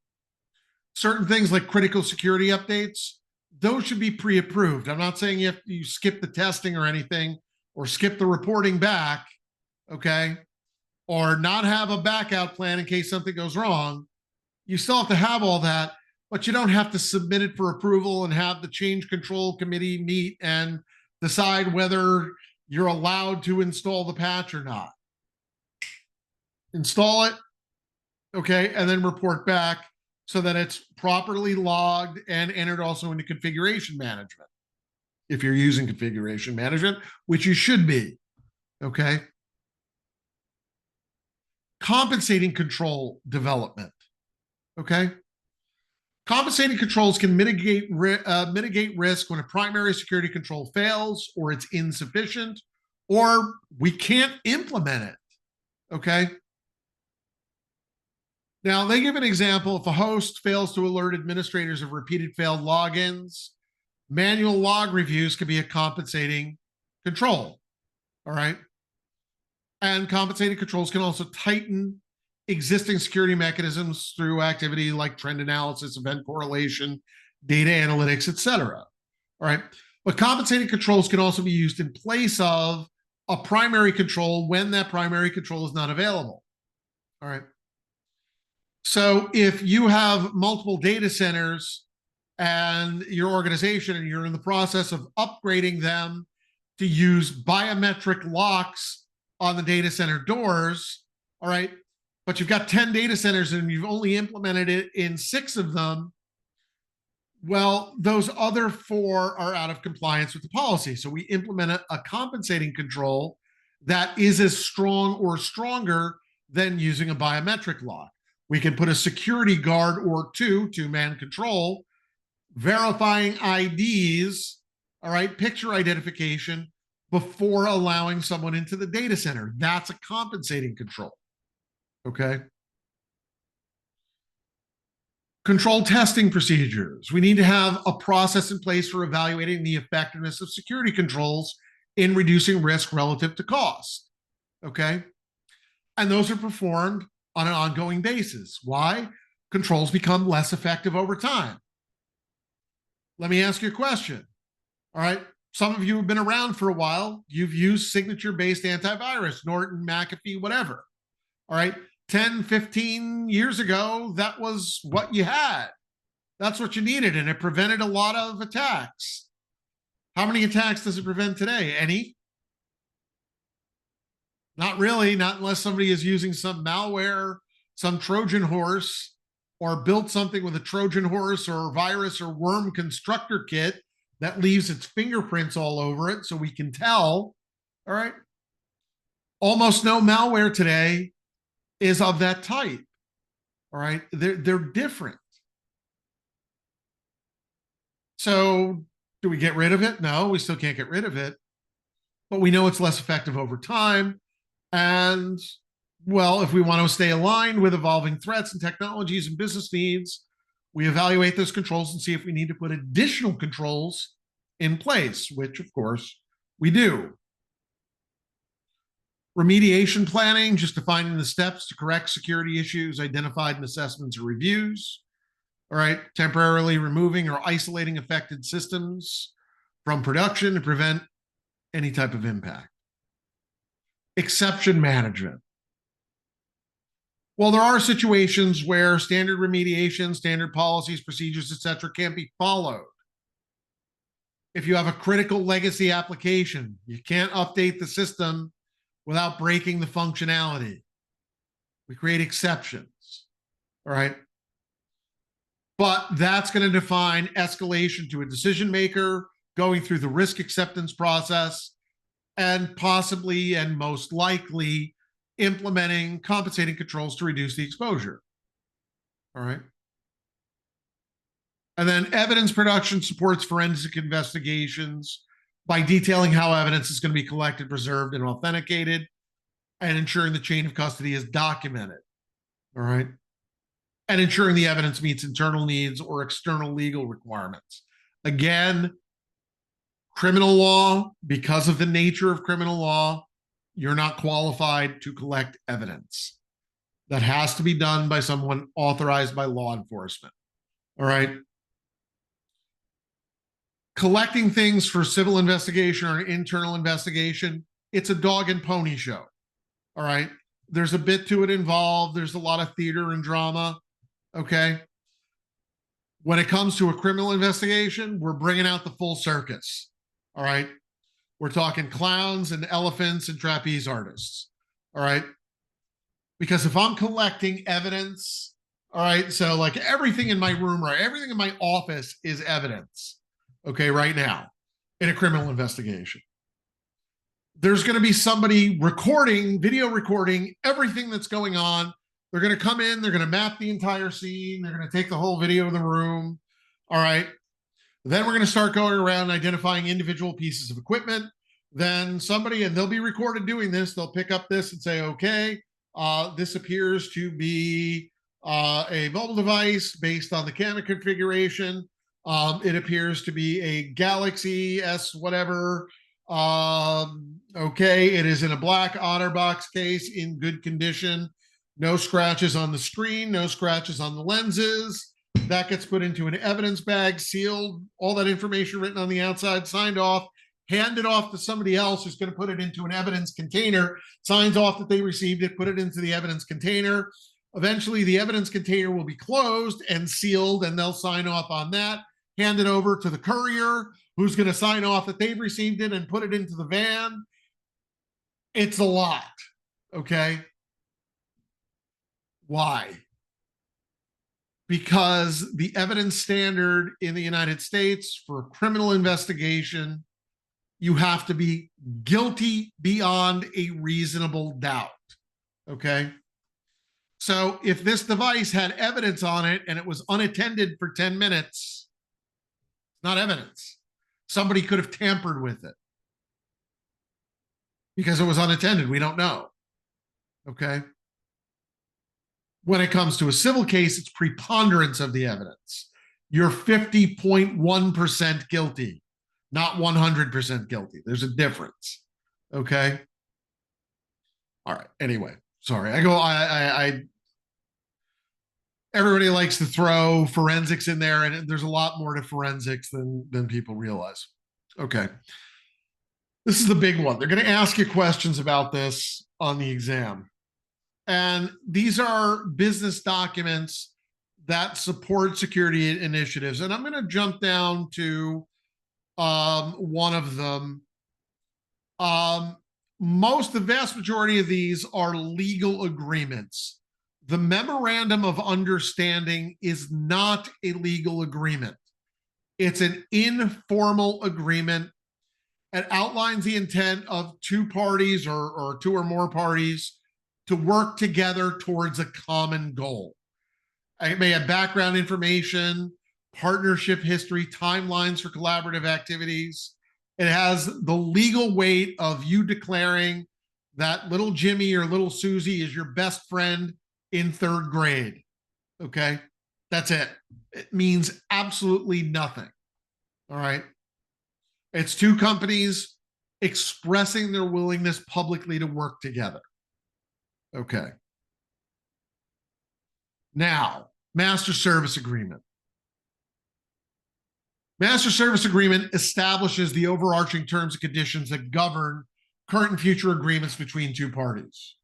Certain things like critical security updates, those should be pre-approved. I'm not saying you skip the testing or anything, or skip the reporting back. Okay. Or not have a backout plan in case something goes wrong. You still have to have all that, but you don't have to submit it for approval and have the change control committee meet and decide whether you're allowed to install the patch or not. Install it, okay, and then report back so that it's properly logged and entered also into configuration management. If you're using configuration management, which you should be, okay? Compensating control development, okay? Compensating controls can mitigate risk when a primary security control fails, or it's insufficient, or we can't implement it, okay? Now, they give an example. If a host fails to alert administrators of repeated failed logins, manual log reviews can be a compensating control, all right? And compensating controls can also tighten existing security mechanisms through activity like trend analysis, event correlation, data analytics, etc. All right. But compensating controls can also be used in place of a primary control when that primary control is not available. All right. So if you have multiple data centers and your organization and you're in the process of upgrading them to use biometric locks on the data center doors, all right, but you've got 10 data centers and you've only implemented it in 6 of them, well, those other 4 are out of compliance with the policy. So we implement a compensating control that is as strong or stronger than using a biometric lock. We can put a security guard or 2-man control, verifying IDs, all right, picture identification before allowing someone into the data center. That's a compensating control. Okay. Control testing procedures. We need to have a process in place for evaluating the effectiveness of security controls in reducing risk relative to cost. Okay. And those are performed on an ongoing basis. Why? Controls become less effective over time. Let me ask you a question. All right. Some of you have been around for a while. You've used signature-based antivirus, Norton, McAfee, whatever. All right. 10, 15 years ago, that was what you had. That's what you needed, and it prevented a lot of attacks. How many attacks does it prevent today? Any? Not really, not unless somebody is using some malware, some Trojan horse, or built something with a Trojan horse or virus or worm constructor kit that leaves its fingerprints all over it so we can tell. All right. Almost no malware today is of that type. All right. They're different. So do we get rid of it? No, we still can't get rid of it. But we know it's less effective over time. And, well, if we want to stay aligned with evolving threats and technologies and business needs, we evaluate those controls and see if we need to put additional controls in place, which, of course, we do. Remediation planning, just defining the steps to correct security issues identified in assessments or reviews. All right, temporarily removing or isolating affected systems from production to prevent any type of impact. Exception management. Well, there are situations where standard remediation, standard policies, procedures, etc., can't be followed. If you have a critical legacy application, you can't update the system without breaking the functionality. We create exceptions, all right? But that's going to define escalation to a decision maker, going through the risk acceptance process, and possibly and most likely implementing compensating controls to reduce the exposure. All right. And then evidence production supports forensic investigations by detailing how evidence is going to be collected, preserved, and authenticated, and ensuring the chain of custody is documented. All right. And ensuring the evidence meets internal needs or external legal requirements. Again, criminal law, because of the nature of criminal law, you're not qualified to collect evidence. That has to be done by someone authorized by law enforcement. All right. Collecting things for civil investigation or internal investigation, it's a dog and pony show. All right. There's a bit to it involved. There's a lot of theater and drama. Okay. When it comes to a criminal investigation, we're bringing out the full circus. All right. We're talking clowns and elephants and trapeze artists. All right. Because if I'm collecting evidence, all right, so like everything in my room, right, everything in my office is evidence, okay, right now in a criminal investigation. There's going to be somebody recording, video recording everything that's going on. They're going to come in, they're going to map the entire scene, they're going to take the whole video of the room, all right. Then we're going to start going around identifying individual pieces of equipment. Then somebody, and they'll be recorded doing this, they'll pick up this and say, okay, this appears to be a mobile device based on the camera configuration. It appears to be a Galaxy S whatever. Okay, it is in a black OtterBox case in good condition. No scratches on the screen, no scratches on the lenses. That gets put into an evidence bag, sealed, all that information written on the outside, signed off, hand it off to somebody else who's going to put it into an evidence container, signs off that they received it, put it into the evidence container. Eventually, the evidence container will be closed and sealed, and they'll sign off on that, hand it over to the courier, who's going to sign off that they've received it and put it into the van. It's a lot, okay? Why? Because the evidence standard in the United States for a criminal investigation, you have to be guilty beyond a reasonable doubt, okay? So if this device had evidence on it and it was unattended for 10 minutes, it's not evidence. Somebody could have tampered with it because it was unattended. We don't know, okay? When it comes to a civil case, it's preponderance of the evidence. You're 50.1% guilty, not 100% guilty. There's a difference, okay? All right, anyway, sorry. Everybody likes to throw forensics in there, and there's a lot more to forensics than people realize. Okay. This is the big one. They're going to ask you questions about this on the exam. And these are business documents that support security initiatives. And I'm going to jump down to one of them. The vast majority of these are legal agreements. The memorandum of understanding is not a legal agreement. It's an informal agreement. It outlines the intent of two parties or two or more parties to work together towards a common goal. It may have background information, partnership history, timelines for collaborative activities. It has the legal weight of you declaring that little Jimmy or little Susie is your best friend in third grade. Okay, that's it. It means absolutely nothing. All right. It's two companies expressing their willingness publicly to work together. Okay. Now, master service agreement. Master service agreement establishes the overarching terms and conditions that govern current and future agreements between two parties.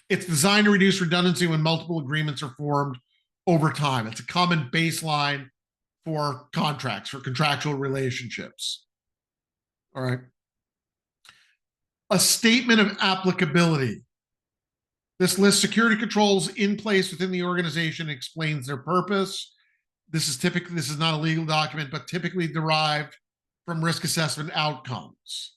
It's designed to reduce redundancy when multiple agreements are formed over time. It's a common baseline for contracts, for contractual relationships. All right. A statement of applicability. This lists security controls in place within the organization and explains their purpose. This is not a legal document, but typically derived from risk assessment outcomes.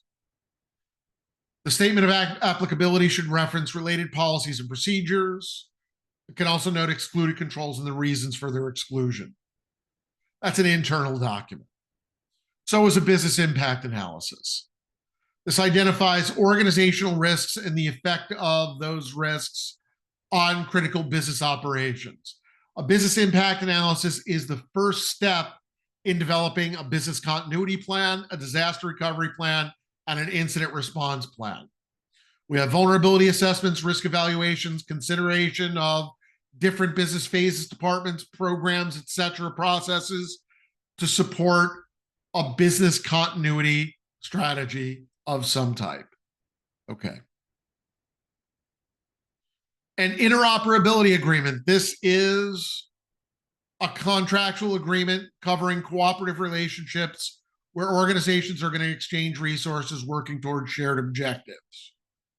The statement of applicability should reference related policies and procedures. It can also note excluded controls and the reasons for their exclusion. That's an internal document. So is a business impact analysis. This identifies organizational risks and the effect of those risks on critical business operations. A business impact analysis is the first step in developing a business continuity plan, a disaster recovery plan, and an incident response plan. We have vulnerability assessments, risk evaluations, consideration of different business phases, departments, programs, etc., processes to support a business continuity strategy of some type. Okay. An interoperability agreement. This is a contractual agreement covering cooperative relationships where organizations are going to exchange resources working towards shared objectives.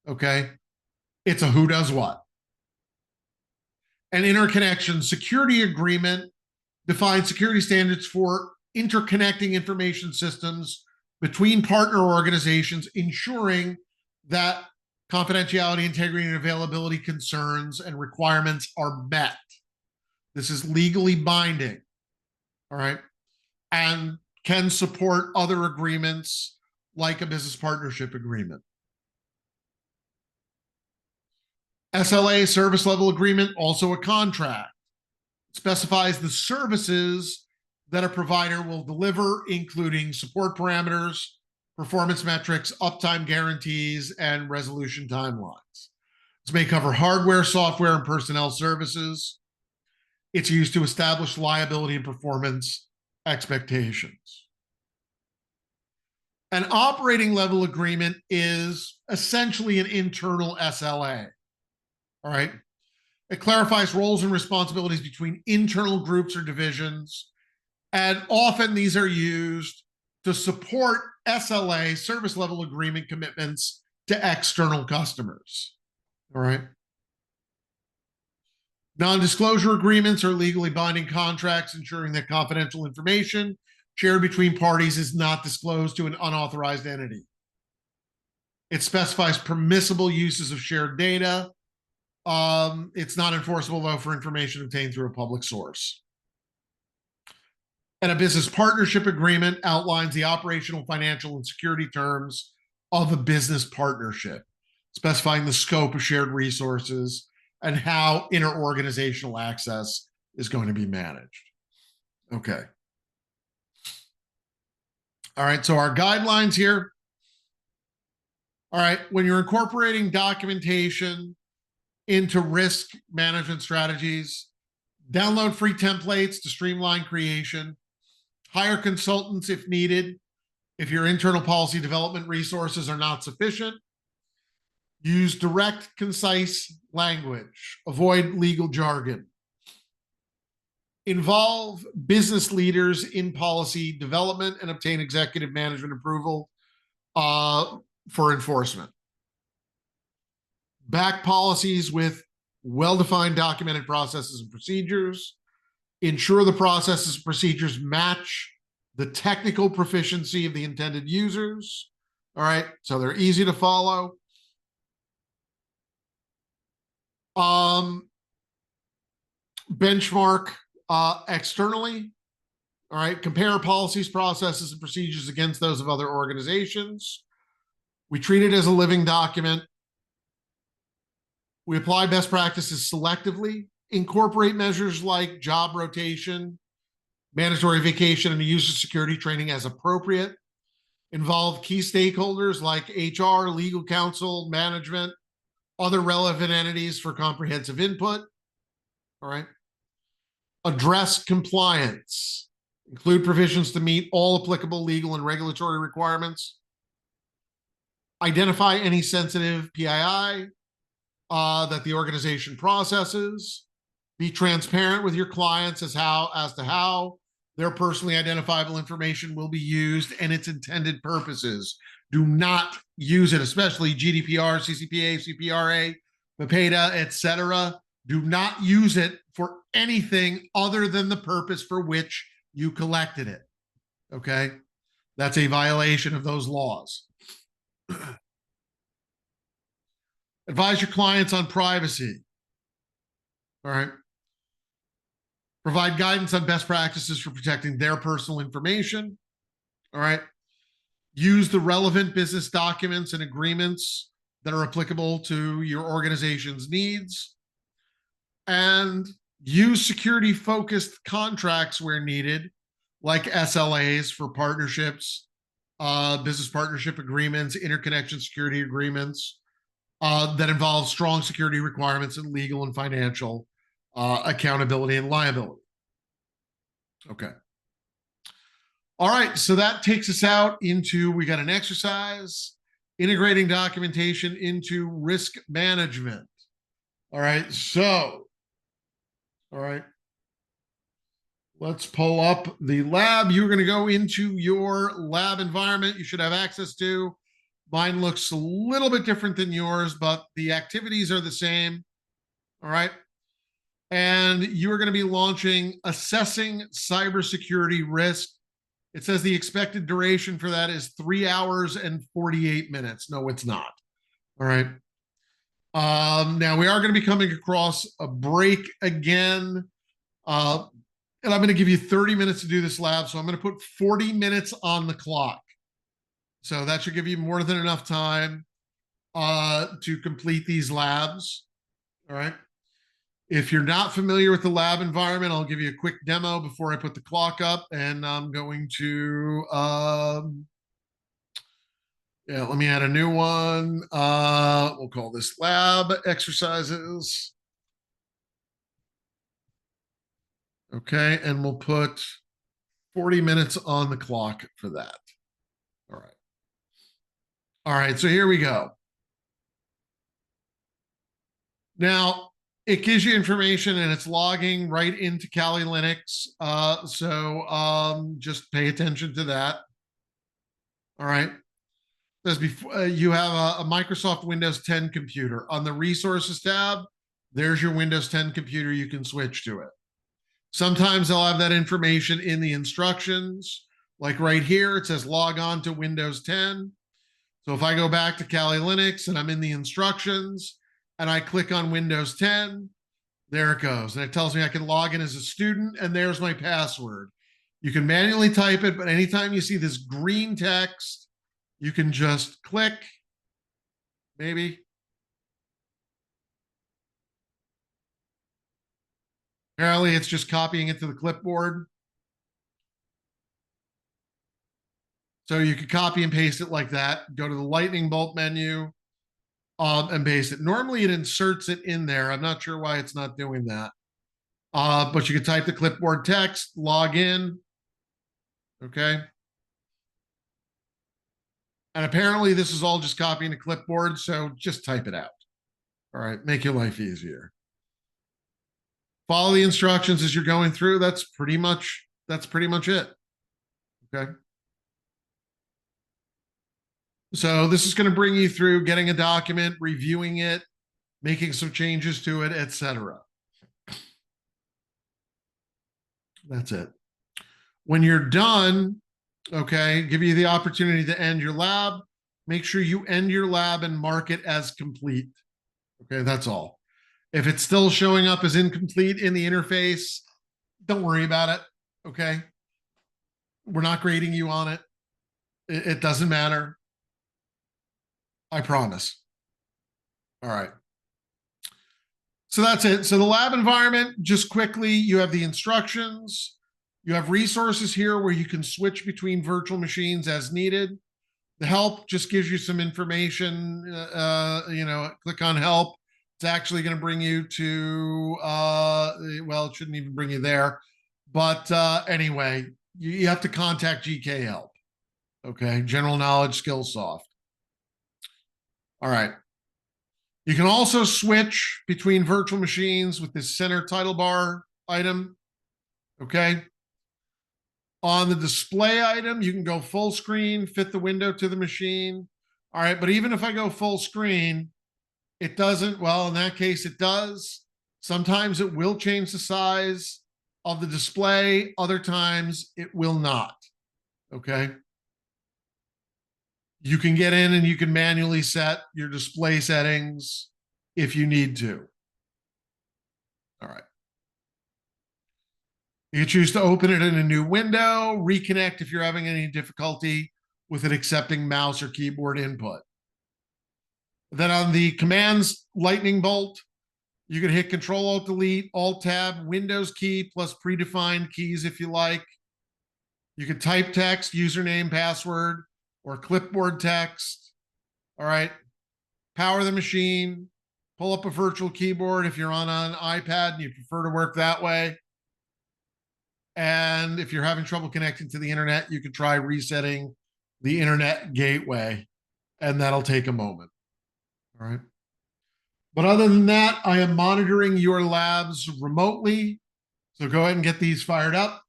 Okay. It's a who does what. An interconnection security agreement defines security standards for interconnecting information systems between partner organizations, ensuring that confidentiality, integrity, and availability concerns and requirements are met. This is legally binding, all right, and can support other agreements like a business partnership agreement. SLA, service level agreement, also a contract. It specifies the services that a provider will deliver, including support parameters, performance metrics, uptime guarantees, and resolution timelines. This may cover hardware, software, and personnel services. It's used to establish liability and performance expectations. An operating level agreement is essentially an internal SLA. All right. It clarifies roles and responsibilities between internal groups or divisions. And often these are used to support SLA, service level agreement commitments to external customers. All right. Non-disclosure agreements are legally binding contracts ensuring that confidential information shared between parties is not disclosed to an unauthorized entity. It specifies permissible uses of shared data. It's not enforceable, though, for information obtained through a public source. And a business partnership agreement outlines the operational, financial, and security terms of a business partnership, specifying the scope of shared resources and how interorganizational access is going to be managed. Okay. All right, so our guidelines here. All right, when you're incorporating documentation into risk management strategies, download free templates to streamline creation, hire consultants if needed, if your internal policy development resources are not sufficient, use direct, concise language, avoid legal jargon, involve business leaders in policy development and obtain executive management approval for enforcement. Back policies with well-defined documented processes and procedures. Ensure the processes and procedures match the technical proficiency of the intended users. All right, so they're easy to follow. Benchmark externally. All right, compare policies, processes, and procedures against those of other organizations. We treat it as a living document. We apply best practices selectively, incorporate measures like job rotation, mandatory vacation, and user security training as appropriate. Involve key stakeholders like HR, legal counsel, management, other relevant entities for comprehensive input. All right. Address compliance. Include provisions to meet all applicable legal and regulatory requirements. Identify any sensitive PII that the organization processes. Be transparent with your clients as to how their personally identifiable information will be used and its intended purposes. Do not use it, especially GDPR, CCPA, CPRA, MPETA, etc. Do not use it for anything other than the purpose for which you collected it. Okay? That's a violation of those laws. Advise your clients on privacy. All right. Provide guidance on best practices for protecting their personal information. All right. Use the relevant business documents and agreements that are applicable to your organization's needs. And use security-focused contracts where needed, like SLAs for partnerships, business partnership agreements, interconnection security agreements that involve strong security requirements and legal and financial accountability and liability. Okay. All right, so that takes us out into, we got an exercise, integrating documentation into risk management. All right, so, all right, let's pull up the lab. You're going to go into your lab environment you should have access to. Mine looks a little bit different than yours, but the activities are the same. All right. And you're going to be launching Assessing Cybersecurity Risk. It says the expected duration for that is 3 hours and 48 minutes. No, it's not. All right. Now we are going to be coming across a break again. And I'm going to give you 30 minutes to do this lab. So I'm going to put 40 minutes on the clock. So that should give you more than enough time to complete these labs. All right. If you're not familiar with the lab environment, I'll give you a quick demo before I put the clock up. And I'm going to, let me add a new one. We'll call this lab exercises. Okay, and we'll put 40 minutes on the clock for that. All right. All right, so here we go. Now, it gives you information and it's logging right into Kali Linux. Just pay attention to that. All right. As before, you have a Microsoft Windows 10 computer. On the resources tab, there's your Windows 10 computer. You can switch to it. Sometimes they'll have that information in the instructions. Like right here, it says log on to Windows 10. So if I go back to Kali Linux and I'm in the instructions and I click on Windows 10, there it goes. And it tells me I can log in as a student, and there's my password. You can manually type it, but anytime you see this green text, you can just click, maybe. Apparently, it's just copying it to the clipboard. So you could copy and paste it like that. Go to the lightning bolt menu and paste it. Normally, it inserts it in there. I'm not sure why it's not doing that. But you could type the clipboard text, log in. Okay. And apparently, this is all just copying the clipboard. So just type it out. All right. Make your life easier. Follow the instructions as you're going through. That's pretty much it. Okay. So this is going to bring you through getting a document, reviewing it, making some changes to it, etc. That's it. When you're done, okay, give you the opportunity to end your lab. Make sure you end your lab and mark it as complete. Okay, that's all. If it's still showing up as incomplete in the interface, don't worry about it. Okay. We're not grading you on it. It doesn't matter. I promise. All right. So that's it. So the lab environment, just quickly, you have the instructions. You have resources here where you can switch between virtual machines as needed. The help just gives you some information. Click on help. It's actually going to bring you to, well, it shouldn't even bring you there. But anyway, you have to contact GK Help. Okay. General Knowledge Skills Soft. All right. You can also switch between virtual machines with this center title bar item. Okay. On the display item, you can go full screen, fit the window to the machine. All right. But even if I go full screen, it doesn't. Well, in that case, it does. Sometimes it will change the size of the display. Other times it will not. Okay. You can get in and you can manually set your display settings if you need to. All right. You can choose to open it in a new window, reconnect if you're having any difficulty with it accepting mouse or keyboard input. Then on the commands lightning bolt, you can hit Control Alt Delete, Alt Tab, Windows key plus predefined keys if you like. You can type text, username, password, or clipboard text. All right. Power the machine, pull up a virtual keyboard if you're on an iPad and you prefer to work that way. And if you're having trouble connecting to the internet, you can try resetting the internet gateway, and that'll take a moment. All right. But other than that, I am monitoring your labs remotely. So go ahead and get these fired up.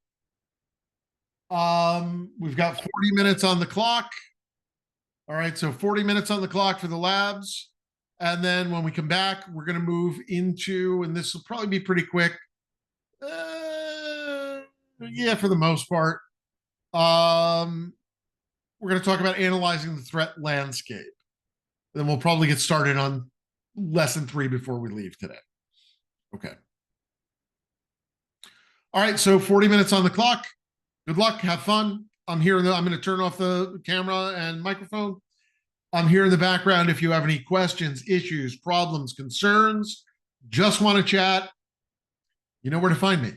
We've got 40 minutes on the clock. All right. So 40 minutes on the clock for the labs. And then when we come back, we're going to move into, and this will probably be pretty quick. Yeah, for the most part. We're going to talk about analyzing the threat landscape. Then we'll probably get started on lesson 3 before we leave today. Okay. All right. So 40 minutes on the clock. Good luck. Have fun. I'm here. I'm going to turn off the camera and microphone. I'm here in the background. If you have any questions, issues, problems, concerns, just want to chat, you know where to find me.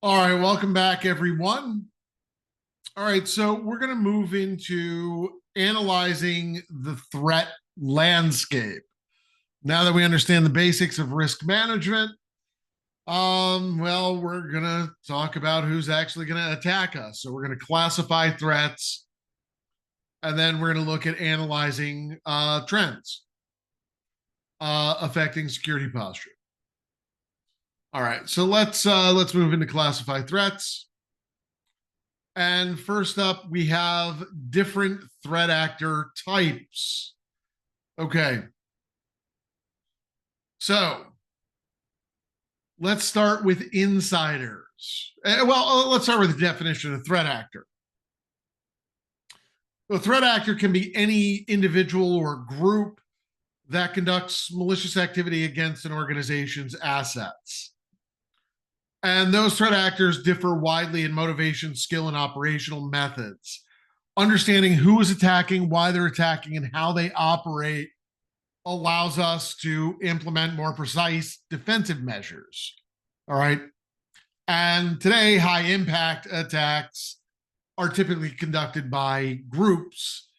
All right, welcome back, everyone. All right, so we're going to move into analyzing the threat landscape. Now that we understand the basics of risk management, well, we're going to talk about who's actually going to attack us. So we're going to classify threats, and then we're going to look at analyzing trends affecting security posture. All right, so let's move into classify threats. And first up, we have different threat actor types. Okay. So let's start with insiders. Well, let's start with the definition of threat actor. A threat actor can be any individual or group that conducts malicious activity against an organization's assets. And those threat actors differ widely in motivation, skill, and operational methods. Understanding who is attacking, why they're attacking, and how they operate allows us to implement more precise defensive measures. All right. And today, high impact attacks are typically conducted by groups,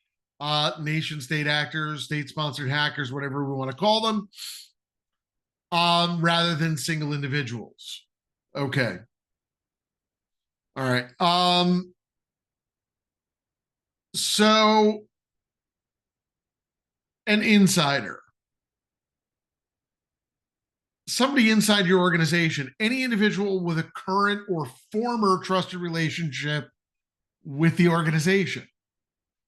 nation state actors, state sponsored hackers, whatever we want to call them, rather than single individuals. Okay. All right. So an insider, somebody inside your organization, any individual with a current or former trusted relationship with the organization.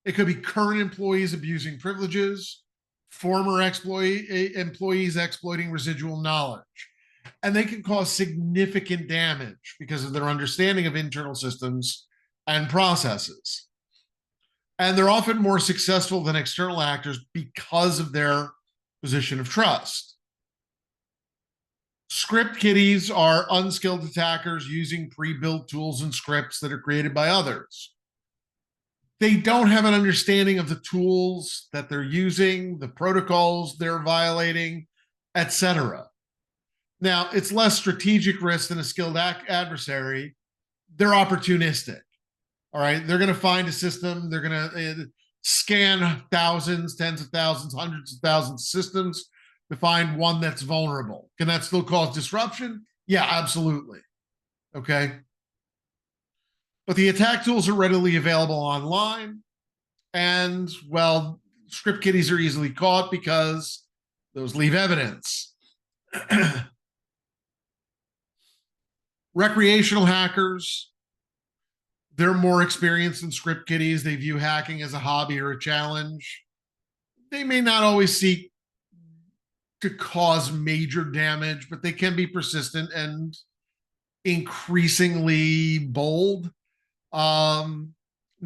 It could be current employees abusing privileges, former employees exploiting residual knowledge. And they can cause significant damage because of their understanding of internal systems and processes. And they're often more successful than external actors because of their position of trust. Script kiddies are unskilled attackers using pre-built tools and scripts that are created by others. They don't have an understanding of the tools that they're using, the protocols they're violating, etc. Now, it's less strategic risk than a skilled adversary. They're opportunistic. All right. They're going to find a system. They're going to scan thousands, tens of thousands, hundreds of thousands of systems to find one that's vulnerable. Can that still cause disruption? Yeah, absolutely. Okay. But the attack tools are readily available online. And, well, script kiddies are easily caught because those leave evidence. Recreational hackers, they're more experienced than script kiddies. They view hacking as a hobby or a challenge. They may not always seek to cause major damage, but they can be persistent and increasingly bold. Not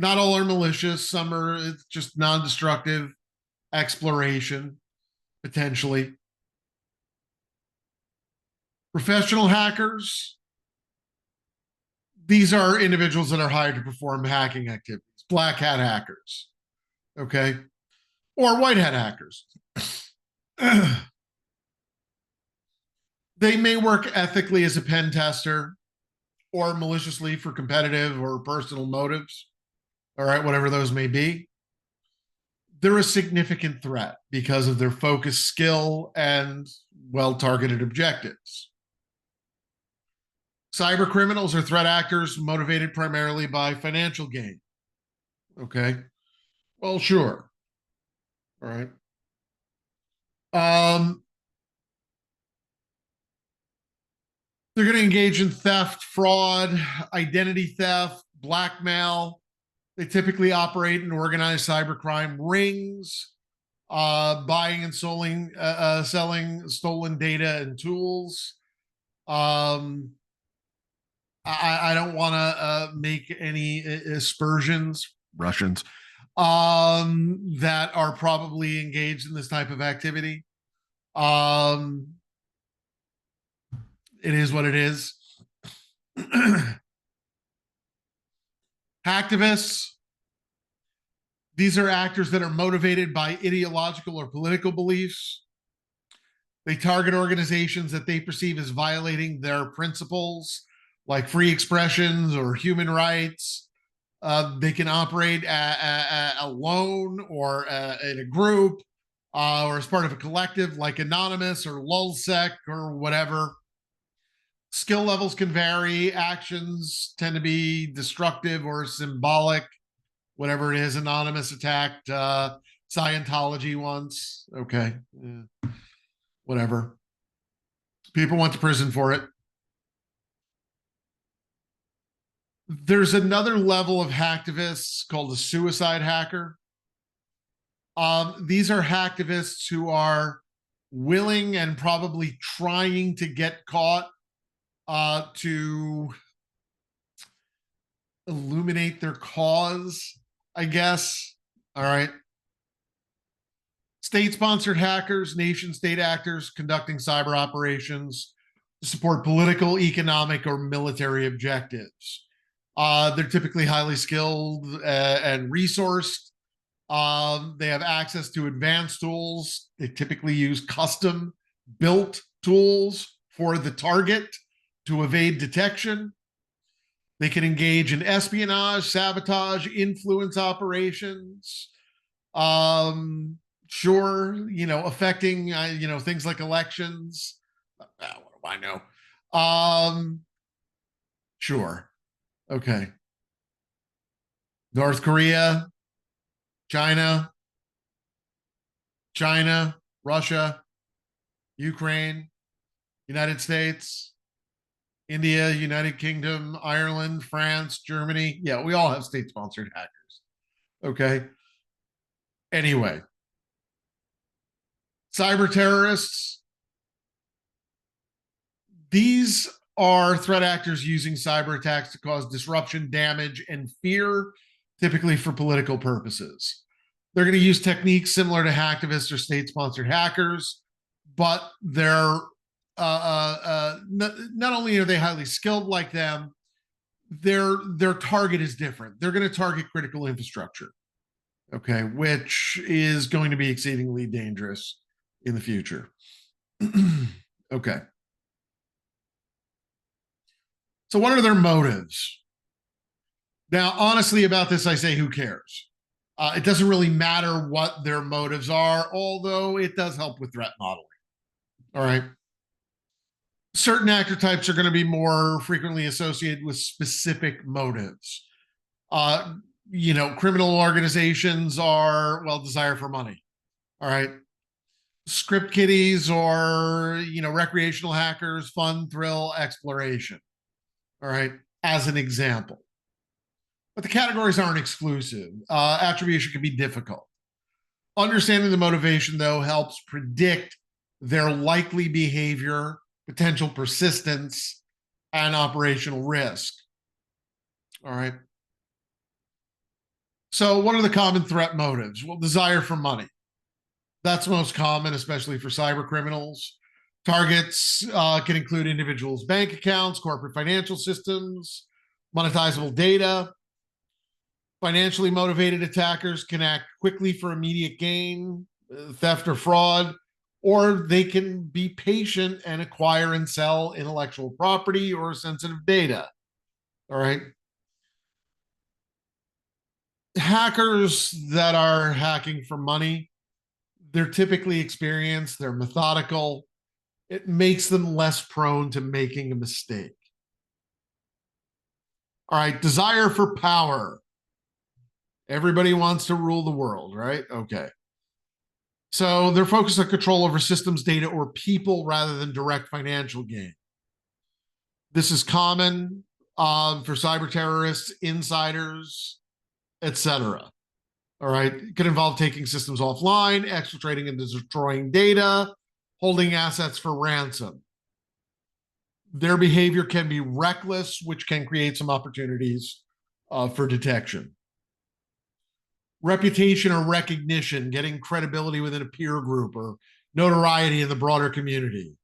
all are malicious. Some are it's just non-destructive exploration, potentially. Professional hackers, these are individuals that are hired to perform hacking activities, black hat hackers, okay, or white hat hackers. They may work ethically as a pen tester or maliciously for competitive or personal motives, all right, whatever those may be. They're a significant threat because of their focused skill and well-targeted objectives. Cyber criminals are threat actors motivated primarily by financial gain. Okay. Well, sure. All right. They're going to engage in theft, fraud, identity theft, blackmail. They typically operate in organized cybercrime rings, buying and selling stolen data and tools. I don't want to make any aspersions, Russians, that are probably engaged in this type of activity. It is what it is. Hacktivists, these are actors that are motivated by ideological or political beliefs. They target organizations that they perceive as violating their principles like free expressions or human rights. They can operate alone or in a group or as part of a collective like Anonymous or LulzSec or whatever. Skill levels can vary. Actions tend to be destructive or symbolic, whatever it is. Anonymous attacked Scientology once. Okay. Yeah. Whatever. People went to prison for it. There's another level of hacktivists called a suicide hacker. These are hacktivists who are willing and probably trying to get caught to illuminate their cause, I guess. All right. State-sponsored hackers, nation-state actors conducting cyber operations to support political, economic, or military objectives. They're typically highly skilled and resourced. They have access to advanced tools. They typically use custom built tools for the target to evade detection. They can engage in espionage, sabotage, influence operations. Sure, affecting, things like elections. What do I know? Sure. Okay. North Korea, China, Russia, Ukraine, United States, India, United Kingdom, Ireland, France, Germany. Yeah, we all have state-sponsored hackers. Okay. Anyway, cyber terrorists. These are threat actors using cyber attacks to cause disruption, damage, and fear, typically for political purposes. They're going to use techniques similar to hacktivists or state-sponsored hackers, but they're not only are they highly skilled like them, their target is different. They're going to target critical infrastructure, okay, which is going to be exceedingly dangerous in the future. Okay. So what are their motives? Now, honestly, about this, I say, who cares? It doesn't really matter what their motives are, although it does help with threat modeling. All right. Certain actor types are going to be more frequently associated with specific motives. Criminal organizations are, well, desire for money. All right. Script kiddies or, recreational hackers, fun, thrill, exploration. All right. As an example. But the categories aren't exclusive. Attribution can be difficult. Understanding the motivation, though, helps predict their likely behavior, potential persistence, and operational risk. All right. So what are the common threat motives? Well, desire for money. That's most common, especially for cyber criminals. Targets can include individuals' bank accounts, corporate financial systems, monetizable data. Financially motivated attackers can act quickly for immediate gain, theft or fraud, or they can be patient and acquire and sell intellectual property or sensitive data. All right. Hackers that are hacking for money, they're typically experienced, they're methodical. It makes them less prone to making a mistake. All right. Desire for power. Everybody wants to rule the world, right? Okay. So they're focused on control over systems, data, or people rather than direct financial gain. This is common for cyber terrorists, insiders, etc. All right. It could involve taking systems offline, exfiltrating and destroying data, holding assets for ransom. Their behavior can be reckless, which can create some opportunities for detection. Reputation or recognition, getting credibility within a peer group or notoriety in the broader community.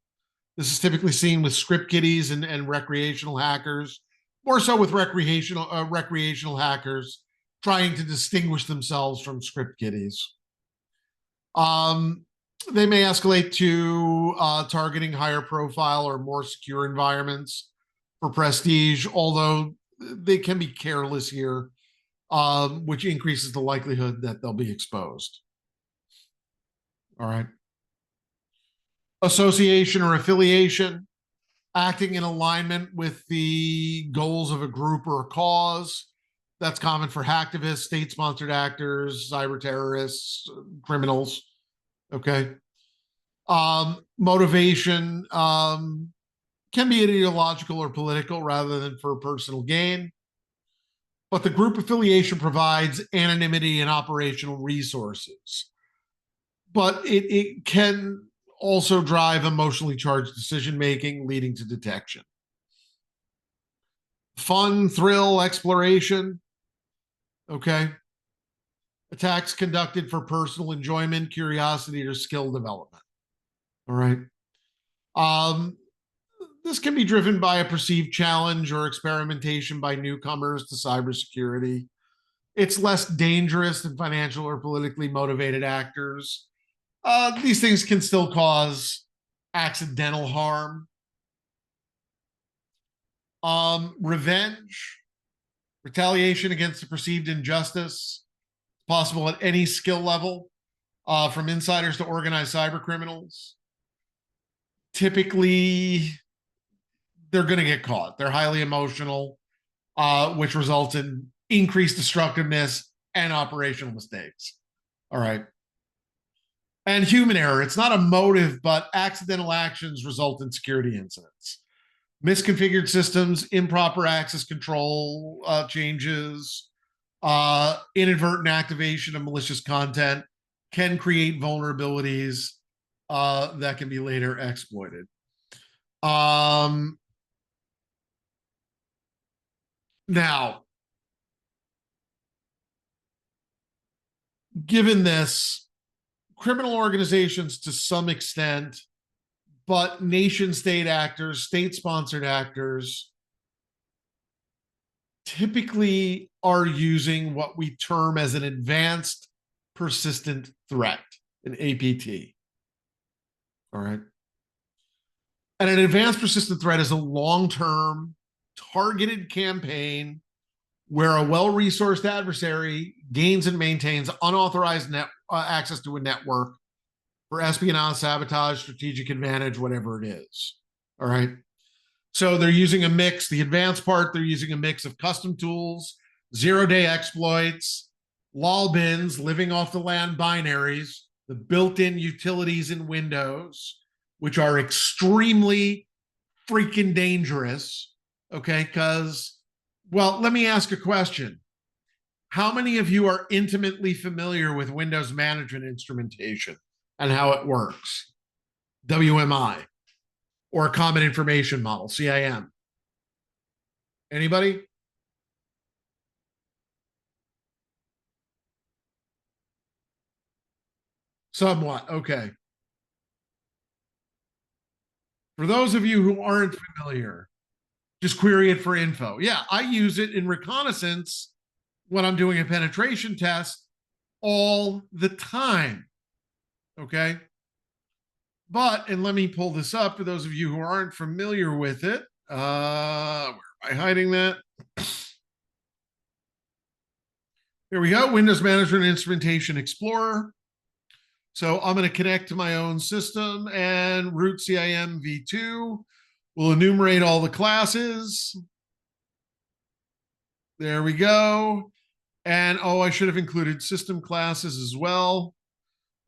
This is typically seen with script kiddies and recreational hackers, more so with recreational hackers trying to distinguish themselves from script kiddies. They may escalate to targeting higher profile or more secure environments, for prestige, although they can be careless here, which increases the likelihood that they'll be exposed. All right. Association or affiliation, acting in alignment with the goals of a group or a cause. That's common for hacktivists, state-sponsored actors, cyber terrorists, criminals. Okay. Motivation can be ideological or political rather than for personal gain. But the group affiliation provides anonymity and operational resources. But it can also drive emotionally charged decision making, leading to detection. Fun, thrill, exploration. Okay. Attacks conducted for personal enjoyment, curiosity, or skill development. All right. This can be driven by a perceived challenge or experimentation by newcomers to cybersecurity. It's less dangerous than financial or politically motivated actors. These things can still cause accidental harm. Revenge, retaliation against a perceived injustice, possible at any skill level, from insiders to organized cyber criminals. Typically, they're going to get caught. They're highly emotional, which results in increased destructiveness and operational mistakes. All right. And human error. It's not a motive, but accidental actions result in security incidents. Misconfigured systems, improper access control changes, inadvertent activation of malicious content can create vulnerabilities that can be later exploited. Now, given this, criminal organizations to some extent, but nation state actors, state sponsored actors, typically are using what we term as an advanced persistent threat, an APT. All right. And an advanced persistent threat is a long term targeted campaign where a well resourced adversary gains and maintains unauthorized access to a network for espionage, sabotage, strategic advantage, whatever it is. All right. So they're using a mix. The advanced part, they're using a mix of custom tools, zero-day exploits, lol bins, living off the land binaries, the built-in utilities in Windows, which are extremely freaking dangerous. Okay, because, well, let me ask a question. How many of you are intimately familiar with Windows management instrumentation and how it works? WMI or Common Information Model, CIM. Anybody? Somewhat. Okay. For those of you who aren't familiar, just query it for info. Yeah, I use it in reconnaissance when I'm doing a penetration test all the time. Okay. But, and let me pull this up for those of you who aren't familiar with it. Where am I hiding that? Here we go. Windows Management Instrumentation Explorer. So I'm going to connect to my own system and root CIM v2. We'll enumerate all the classes. There we go. And oh, I should have included system classes as well.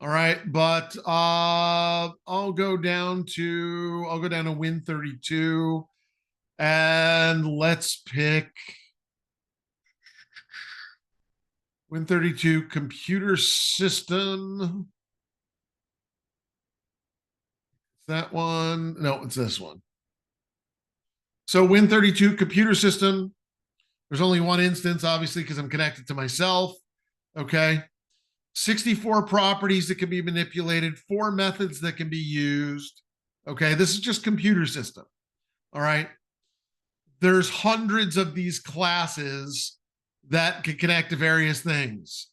All right, but I'll go down to Win32 and let's pick Win32 computer system. That one. No, it's this one. So Win32 computer system. There's only one instance, obviously, because I'm connected to myself. Okay. 64 properties that can be manipulated, 4 methods that can be used. Okay. This is just computer system. All right. There's hundreds of these classes that can connect to various things.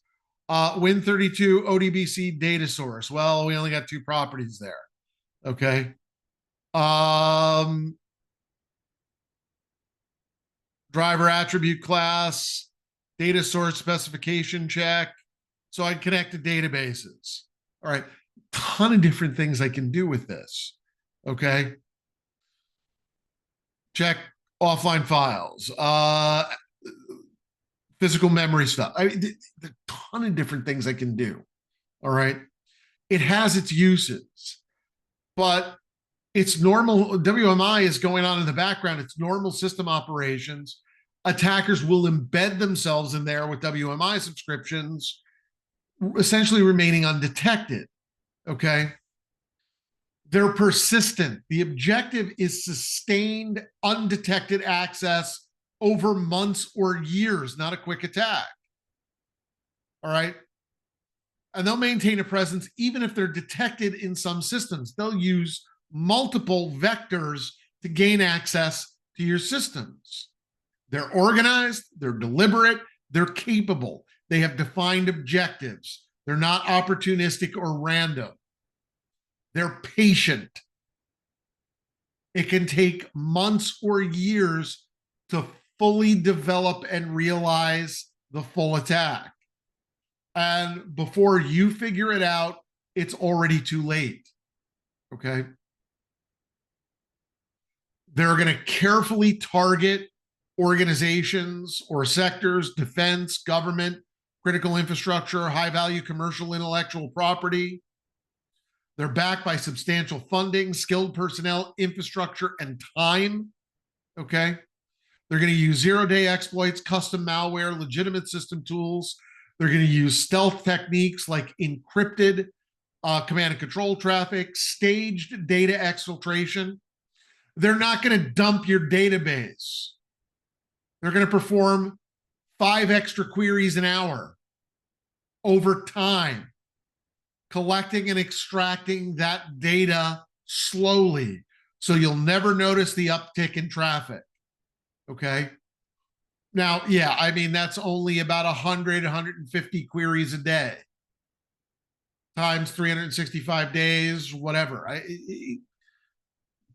Win32 ODBC data source. Well, we only got 2 properties there. Okay. driver attribute class, data source specification check. So I connect to databases. All right, ton of different things I can do with this. Okay, check offline files, physical memory stuff. A ton of different things I can do. All right, it has its uses, but it's normal. WMI is going on in the background. It's normal system operations. Attackers will embed themselves in there with WMI subscriptions, essentially remaining undetected. Okay. They're persistent. The objective is sustained, undetected access over months or years, not a quick attack. All right. And they'll maintain a presence even if they're detected in some systems. They'll use multiple vectors to gain access to your systems. They're organized, they're deliberate, they're capable. They have defined objectives. They're not opportunistic or random. They're patient. It can take months or years to fully develop and realize the full attack. And before you figure it out, it's already too late. Okay. They're going to carefully target organizations or sectors, defense, government, critical infrastructure, high value commercial intellectual property. They're backed by substantial funding, skilled personnel, infrastructure, and time. Okay. They're going to use zero-day exploits, custom malware, legitimate system tools. They're going to use stealth techniques like encrypted command and control traffic, staged data exfiltration. They're not going to dump your database. They're going to perform 5 extra queries an hour over time, collecting and extracting that data slowly. So you'll never notice the uptick in traffic. Okay. Now, yeah, I mean, that's only about 100, 150 queries a day times 365 days, whatever.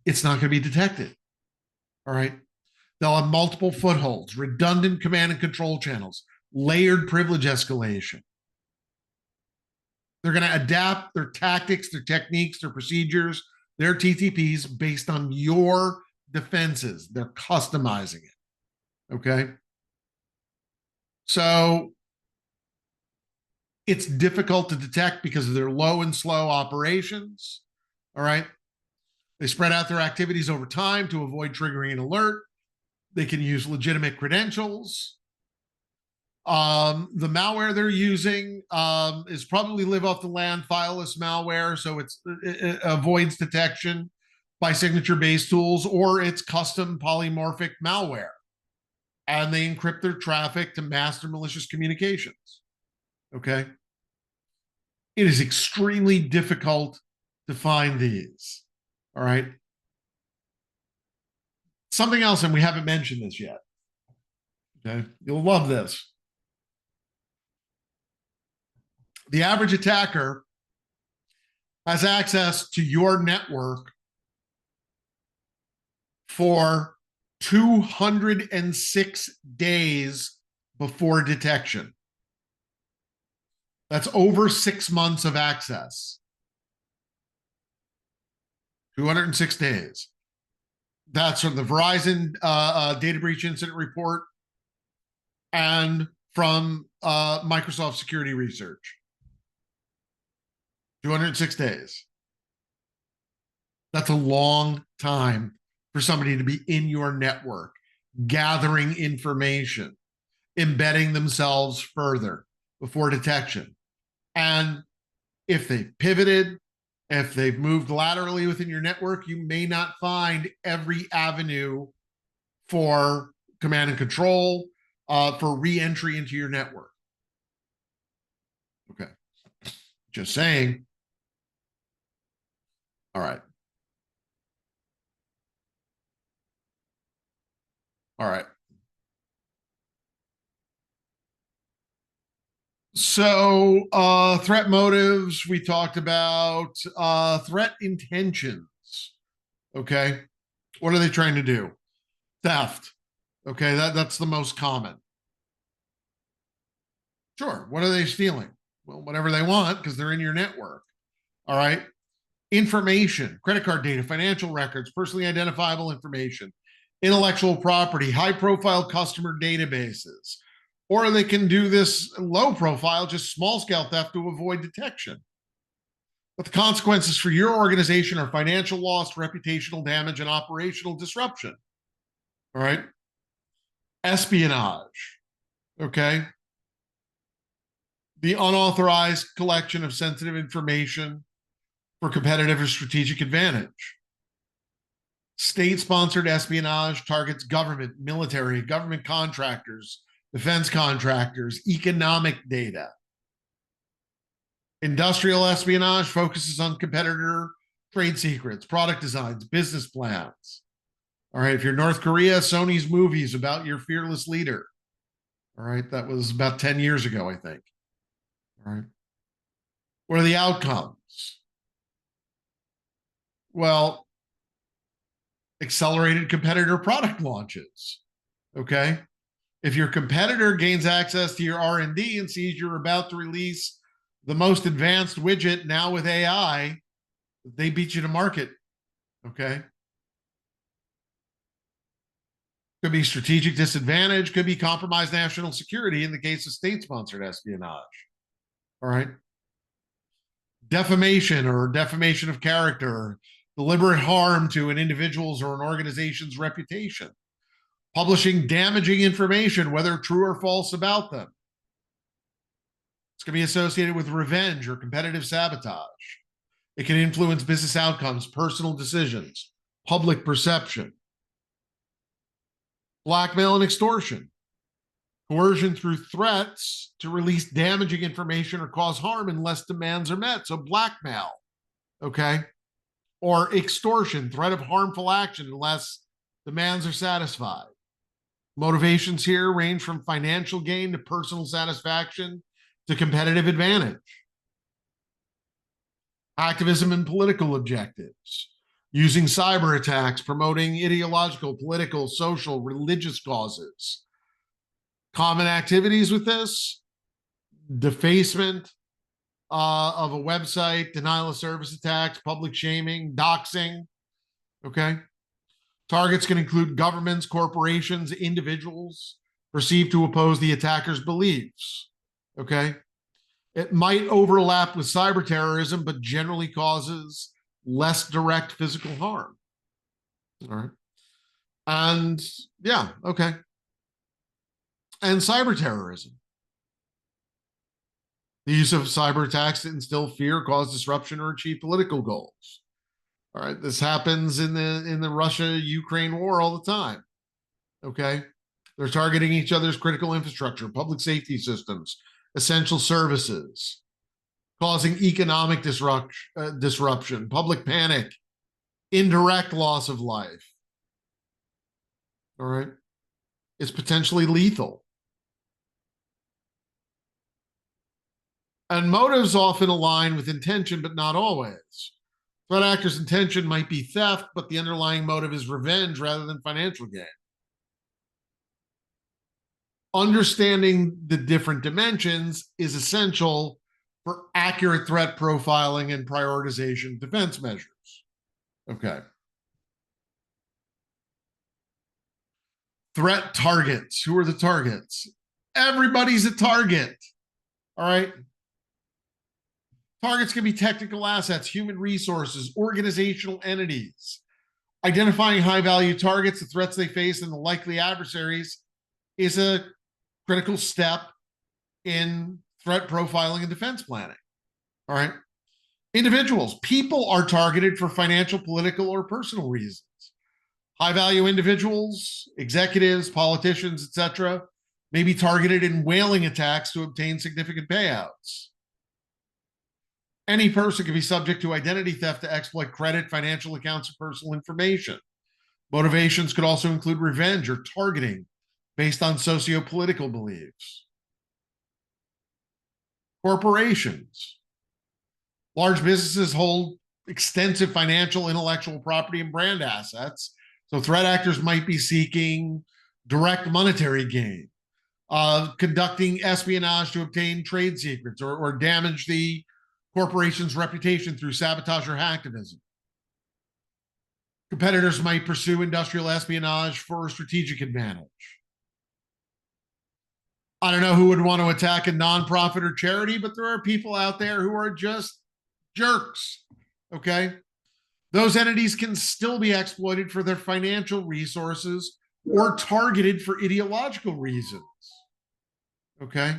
It's not going to be detected. All right. They'll have multiple footholds, redundant command and control channels, layered privilege escalation. They're going to adapt their tactics, their techniques, their procedures, their TTPs based on your defenses. They're customizing it. Okay. So it's difficult to detect because of their low and slow operations. All right. They spread out their activities over time to avoid triggering an alert. They can use legitimate credentials. The malware they're using is probably live off the land fileless malware, so it avoids detection by signature-based tools, or it's custom polymorphic malware. And they encrypt their traffic to master malicious communications. Okay. It is extremely difficult to find these. All right. Something else, and we haven't mentioned this yet. Okay. You'll love this. The average attacker has access to your network for 206 days before detection. That's over 6 months of access. 206 days. That's from the Verizon data breach incident report and from Microsoft Security Research. 206 days. That's a long time for somebody to be in your network, gathering information, embedding themselves further before detection. And if they pivoted, if they've moved laterally within your network, you may not find every avenue for command and control, for re-entry into your network. Okay. Just saying. All right. All right. So threat motives, we talked about threat intentions. Okay. What are they trying to do? Theft, Okay, that's the most common. Sure. What are they stealing? Well, whatever they want because they're in your network. All right. Information, credit card data, financial records, personally identifiable information, intellectual property, high profile customer databases. Or they can do this low profile, just small scale theft to avoid detection. But the consequences for your organization are financial loss, reputational damage, and operational disruption. All right. Espionage. Okay. The unauthorized collection of sensitive information for competitive or strategic advantage. State-sponsored espionage targets government, military, government contractors, defense contractors, economic data. Industrial espionage focuses on competitor trade secrets, product designs, business plans. All right, if you're North Korea, Sony's movies about your fearless leader. All right, that was about 10 years ago, I think. All right. What are the outcomes? Well, accelerated competitor product launches. Okay. If your competitor gains access to your R&D and sees you're about to release the most advanced widget now with AI, they beat you to market. Okay. Could be strategic disadvantage, could be compromised national security in the case of state-sponsored espionage. All right. Defamation or defamation of character, deliberate harm to an individual's or an organization's reputation. Publishing damaging information, whether true or false, about them. It's going to be associated with revenge or competitive sabotage. It can influence business outcomes, personal decisions, public perception. Blackmail and extortion. Coercion through threats to release damaging information or cause harm unless demands are met. So blackmail, okay? Or extortion, threat of harmful action unless demands are satisfied. Motivations here range from financial gain to personal satisfaction to competitive advantage. Activism and political objectives. Using cyber attacks, promoting ideological, political, social, religious causes. Common activities with this: defacement of a website, denial of service attacks, public shaming, doxing. Okay. Targets can include governments, corporations, individuals perceived to oppose the attacker's beliefs. Okay. It might overlap with cyber terrorism, but generally causes less direct physical harm. All right. And yeah, okay. And cyber terrorism. The use of cyber attacks to instill fear, cause disruption, or achieve political goals. All right. This happens in the Russia-Ukraine war all the time. Okay. They're targeting each other's critical infrastructure, public safety systems, essential services, causing economic disruption, public panic, indirect loss of life. All right. It's potentially lethal. And motives often align with intention, but not always. Threat actor's intention might be theft, but the underlying motive is revenge rather than financial gain. Understanding the different dimensions is essential for accurate threat profiling and prioritization defense measures. Okay. Threat targets. Who are the targets? Everybody's a target. All right. Targets can be technical assets, human resources, organizational entities. Identifying high value targets, the threats they face, and the likely adversaries is a critical step in threat profiling and defense planning. All right. Individuals, people are targeted for financial, political, or personal reasons. High value individuals, executives, politicians, etc., may be targeted in whaling attacks to obtain significant payouts. Any person can be subject to identity theft to exploit credit, financial accounts, or personal information. Motivations could also include revenge or targeting based on socio-political beliefs. Corporations. Large businesses hold extensive financial, intellectual property, and brand assets. So threat actors might be seeking direct monetary gain, conducting espionage to obtain trade secrets or damage the corporation's reputation through sabotage or hacktivism. Competitors might pursue industrial espionage for strategic advantage. I don't know who would want to attack a nonprofit or charity, but there are people out there who are just jerks. Okay. Those entities can still be exploited for their financial resources or targeted for ideological reasons. Okay.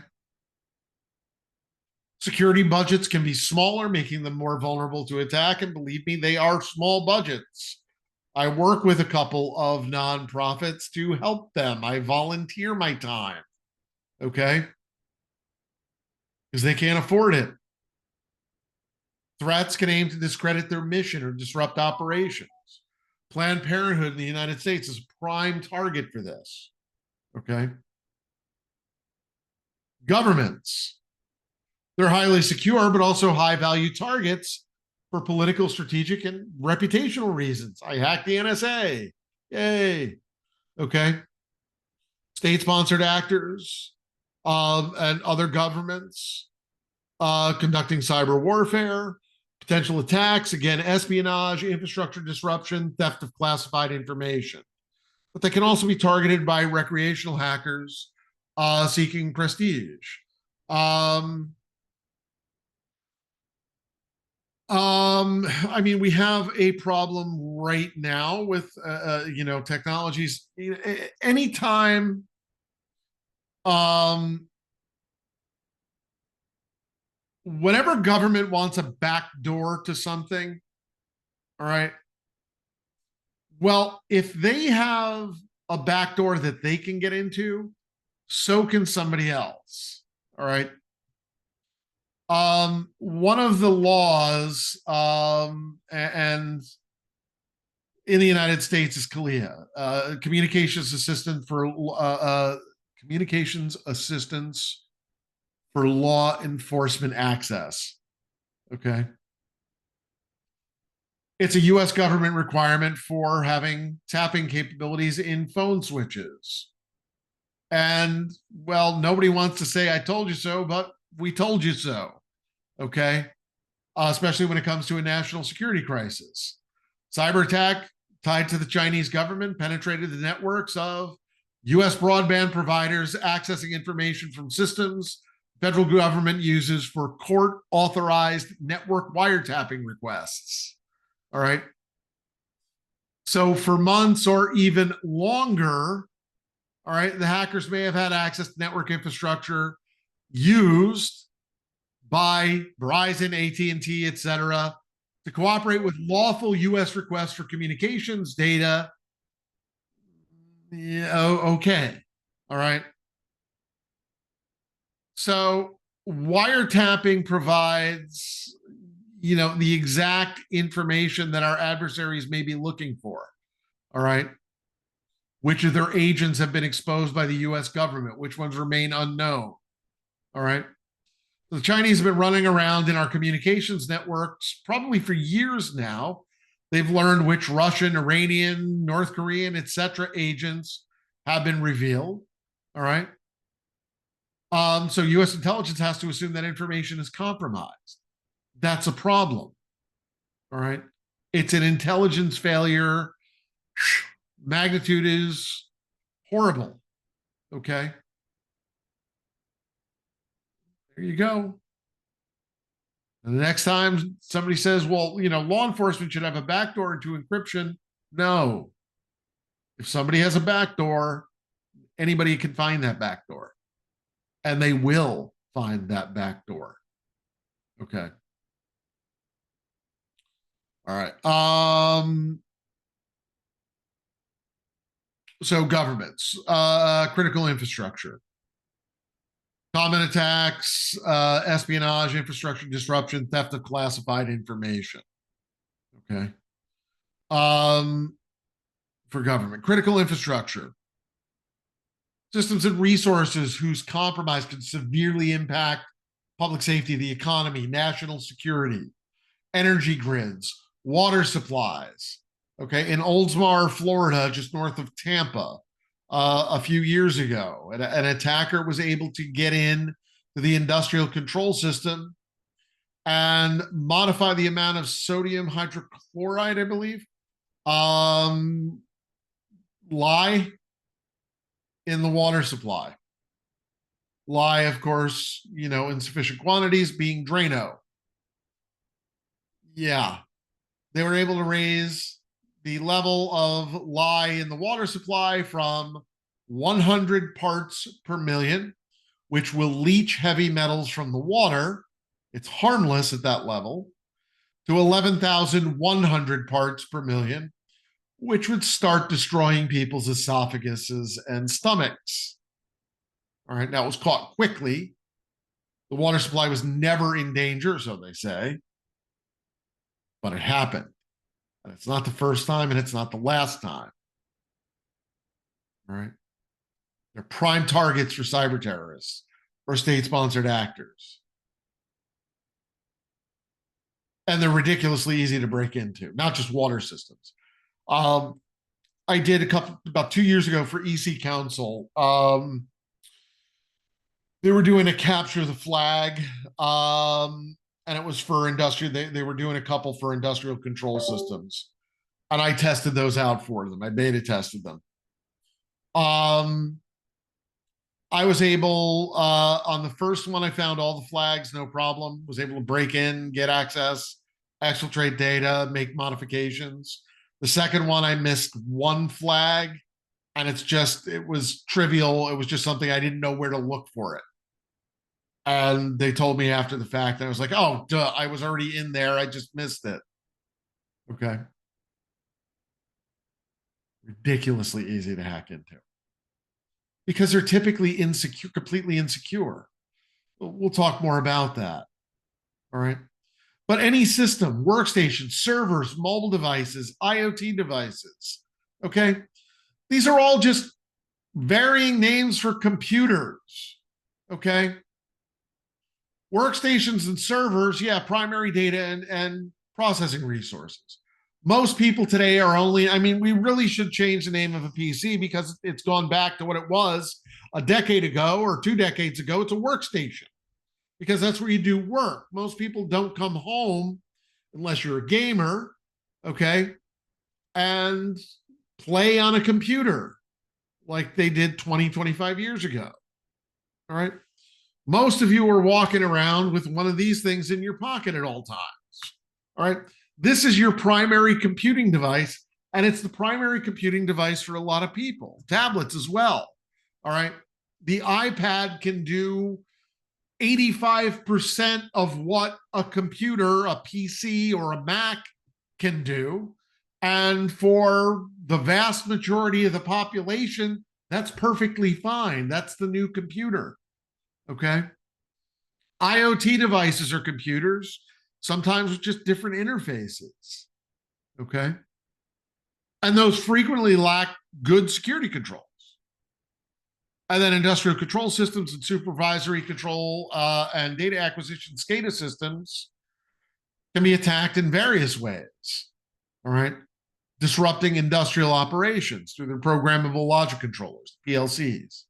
Security budgets can be smaller, making them more vulnerable to attack. And believe me, they are small budgets. I work with a couple of nonprofits to help them. I volunteer my time. Okay. Because they can't afford it. Threats can aim to discredit their mission or disrupt operations. Planned Parenthood in the United States is a prime target for this. Okay. Governments. They're highly secure, but also high value targets for political, strategic, and reputational reasons. I hacked the NSA. Yay. Okay. State sponsored actors and other governments conducting cyber warfare, potential attacks, again, espionage, infrastructure disruption, theft of classified information. But they can also be targeted by recreational hackers seeking prestige. I mean, we have a problem right now with, technologies. Anytime, whenever government wants a back door to something, all right. Well, if they have a back door that they can get into, so can somebody else. All right. One of the laws, and in the United States is CALIA, communications assistant for communications assistance for law enforcement access. Okay. It's a US government requirement for having tapping capabilities in phone switches. And well, nobody wants to say I told you so, but we told you so. Okay. Especially when it comes to a national security crisis. Cyber attack tied to the Chinese government penetrated the networks of US broadband providers accessing information from systems federal government uses for court authorized network wiretapping requests. All right. So for months or even longer, all right, the hackers may have had access to network infrastructure used by Verizon, AT&T, et cetera, to cooperate with lawful U.S. requests for communications data. Yeah, okay. All right. So wiretapping provides, the exact information that our adversaries may be looking for. All right. Which of their agents have been exposed by the US government? Which ones remain unknown? All right. The Chinese have been running around in our communications networks probably for years now. They've learned which Russian, Iranian, North Korean, etc. agents have been revealed. All right. So US intelligence has to assume that information is compromised. That's a problem. All right. It's an intelligence failure. Magnitude is horrible. Okay. There you go. And the next time somebody says, well, law enforcement should have a backdoor into encryption. No. If somebody has a backdoor, anybody can find that backdoor. And they will find that backdoor. Okay. All right. So governments, critical infrastructure, common attacks, espionage, infrastructure disruption, theft of classified information. Okay. For government, critical infrastructure, systems and resources whose compromise can severely impact public safety, the economy, national security, energy grids, water supplies. Okay. In Oldsmar, Florida, just north of Tampa, a few years ago. An attacker was able to get in to the industrial control system and modify the amount of sodium hydrochloride, I believe, um, lye in the water supply. Lye, of course, in sufficient quantities, being Drano. Yeah, they were able to raise the level of lye in the water supply from 100 parts per million, which will leach heavy metals from the water. It's harmless at that level, to 11,100 parts per million, which would start destroying people's esophaguses and stomachs. All right, now it was caught quickly. The water supply was never in danger, so they say, but it happened. And it's not the first time and it's not the last time. All right. They're prime targets for cyber terrorists or state sponsored actors. And they're ridiculously easy to break into, not just water systems. I did about 2 years ago for EC Council. They were doing a capture the flag, and it was for industrial. They were doing a couple for industrial control systems, and I tested those out for them. I beta tested them. I was able on the first one. I found all the flags, no problem. Was able to break in, get access, exfiltrate data, make modifications. The second one, I missed one flag, and it was trivial. It was just something I didn't know where to look for it. And they told me after the fact, and I was like, oh, duh, I was already in there. I just missed it. Okay. Ridiculously easy to hack into because they're typically insecure, completely insecure. We'll talk more about that. All right. But any system, workstations, servers, mobile devices, IoT devices, okay? These are all just varying names for computers, okay? Workstations and servers, yeah, primary data and processing resources. Most people today are we really should change the name of a PC because it's gone back to what it was a decade ago or 2 decades ago. It's a workstation because that's where you do work. Most people don't come home unless you're a gamer, okay, and play on a computer like they did 20, 25 years ago. All right. Most of you are walking around with one of these things in your pocket at all times. All right. This is your primary computing device, and it's the primary computing device for a lot of people. Tablets as well. All right. The iPad can do 85% of what a computer, a PC, or a Mac can do. And for the vast majority of the population, that's perfectly fine. That's the new computer. Okay. IoT devices are computers, sometimes with just different interfaces. Okay. And those frequently lack good security controls. And then industrial control systems and supervisory control and data acquisition SCADA systems can be attacked in various ways. All right. Disrupting industrial operations through their programmable logic controllers, PLCs.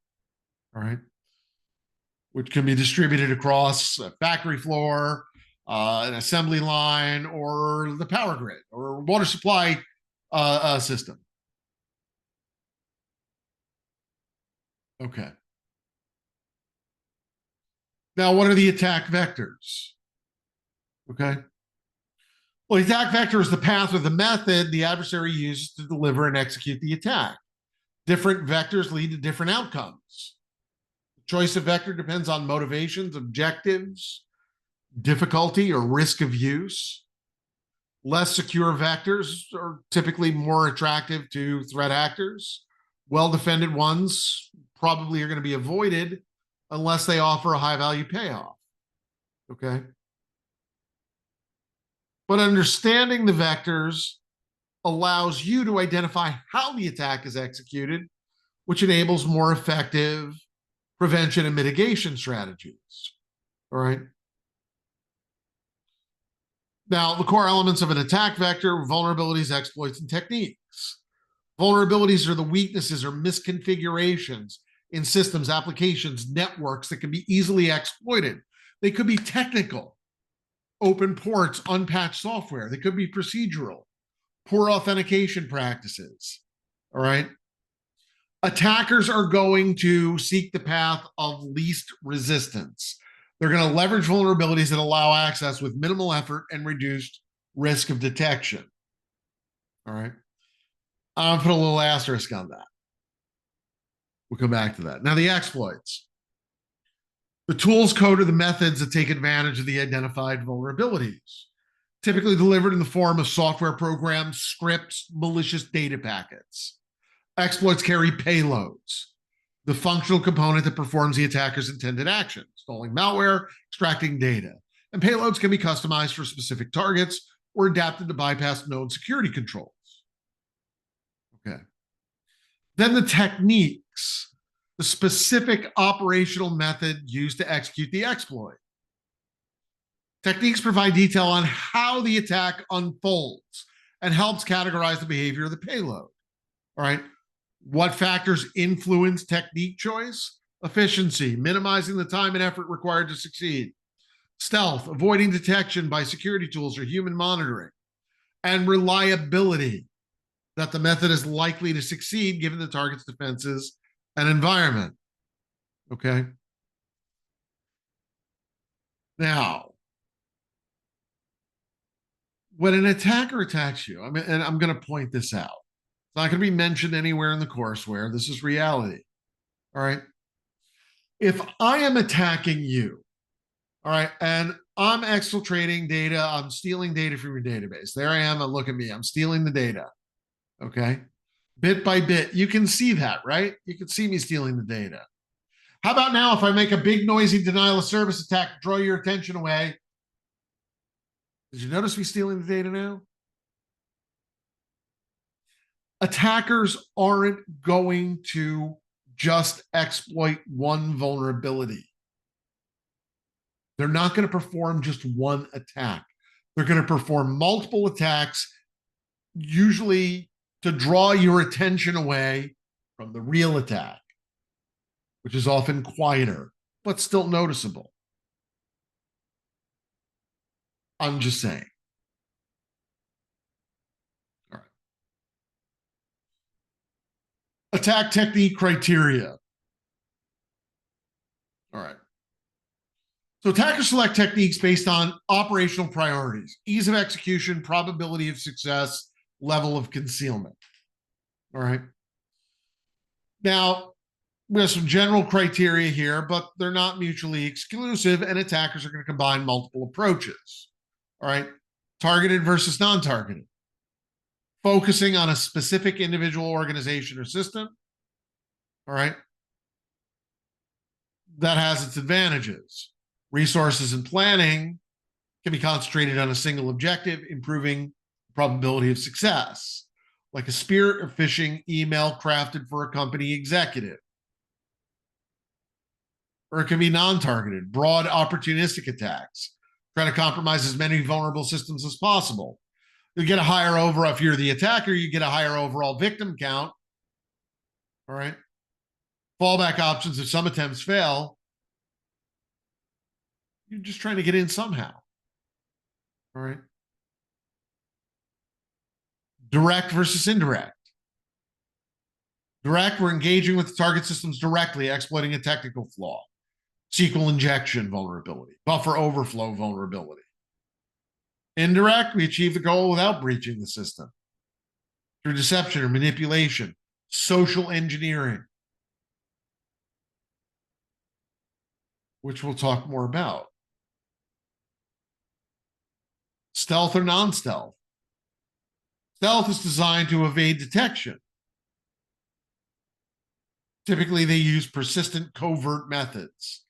All right. Which can be distributed across a factory floor, an assembly line, or the power grid or water supply system. Okay. Now, what are the attack vectors? Okay. Well, the attack vector is the path or the method the adversary uses to deliver and execute the attack. Different vectors lead to different outcomes. The choice of vector depends on motivations, objectives, difficulty, or risk of use. Less secure vectors are typically more attractive to threat actors. Well-defended ones probably are going to be avoided unless they offer a high-value payoff. Okay. But understanding the vectors allows you to identify how the attack is executed, which enables more effective prevention and mitigation strategies. All right. Now, the core elements of an attack vector: vulnerabilities, exploits, and techniques. Vulnerabilities are the weaknesses or misconfigurations in systems, applications, networks that can be easily exploited. They could be technical, open ports, unpatched software. They could be procedural, poor authentication practices. All right. Attackers are going to seek the path of least resistance. They're going to leverage vulnerabilities that allow access with minimal effort and reduced risk of detection. All right. I'll put a little asterisk on that. We'll come back to that. Now, the exploits. The tools code are the methods that take advantage of the identified vulnerabilities, typically delivered in the form of software programs, scripts, malicious data packets. Exploits carry payloads, the functional component that performs the attacker's intended action, installing malware, extracting data. And payloads can be customized for specific targets or adapted to bypass known security controls. Okay. Then the techniques, the specific operational method used to execute the exploit. Techniques provide detail on how the attack unfolds and helps categorize the behavior of the payload. All right. What factors influence technique choice? Efficiency, minimizing the time and effort required to succeed. Stealth, avoiding detection by security tools or human monitoring. And reliability, that the method is likely to succeed given the target's defenses and environment. Okay. Now, when an attacker attacks you, and I'm going to point this out, it's not going to be mentioned anywhere in the courseware. This is reality. All right. If I am attacking you, all right, and I'm exfiltrating data, I'm stealing data from your database. There I am, and look at me, I'm stealing the data. Okay. Bit by bit, you can see that, right? You can see me stealing the data. How about now if I make a big noisy denial of service attack, draw your attention away? Did you notice me stealing the data now? Attackers aren't going to just exploit one vulnerability. They're not going to perform just one attack. They're going to perform multiple attacks, usually to draw your attention away from the real attack, which is often quieter, but still noticeable. I'm just saying. All right. Attack technique criteria. All right. So attackers select techniques based on operational priorities, ease of execution, probability of success, level of concealment. All right. Now, we have some general criteria here, but they're not mutually exclusive, and attackers are going to combine multiple approaches. All right. Targeted versus non-targeted. Focusing on a specific individual, organization, or system. All right. That has its advantages. Resources and planning can be concentrated on a single objective, improving the probability of success, like a spear or phishing email crafted for a company executive. Or it can be non-targeted, broad opportunistic attacks, trying to compromise as many vulnerable systems as possible. You get a higher overall, if you're the attacker, you get a higher overall victim count. All right. Fallback options if some attempts fail. You're just trying to get in somehow. All right. Direct versus indirect. Direct, we're engaging with the target systems directly, exploiting a technical flaw. SQL injection vulnerability, buffer overflow vulnerability. Indirect, we achieve the goal without breaching the system through deception or manipulation, social engineering, which we'll talk more about. Stealth or non-stealth. Stealth is designed to evade detection. Typically, they use persistent covert methods,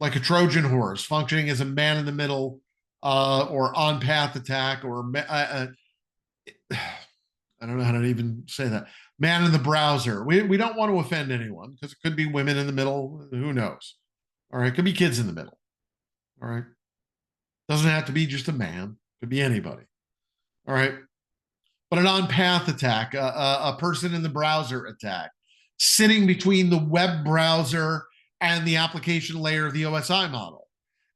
like a Trojan horse, functioning as a man in the middle or on-path attack, or I don't know how to even say that. Man in the browser. We don't want to offend anyone because it could be women in the middle. Who knows? All right. It could be kids in the middle. All right. Doesn't have to be just a man. It could be anybody. All right. But an on-path attack, a person in the browser attack, sitting between the web browser and the application layer of the OSI model,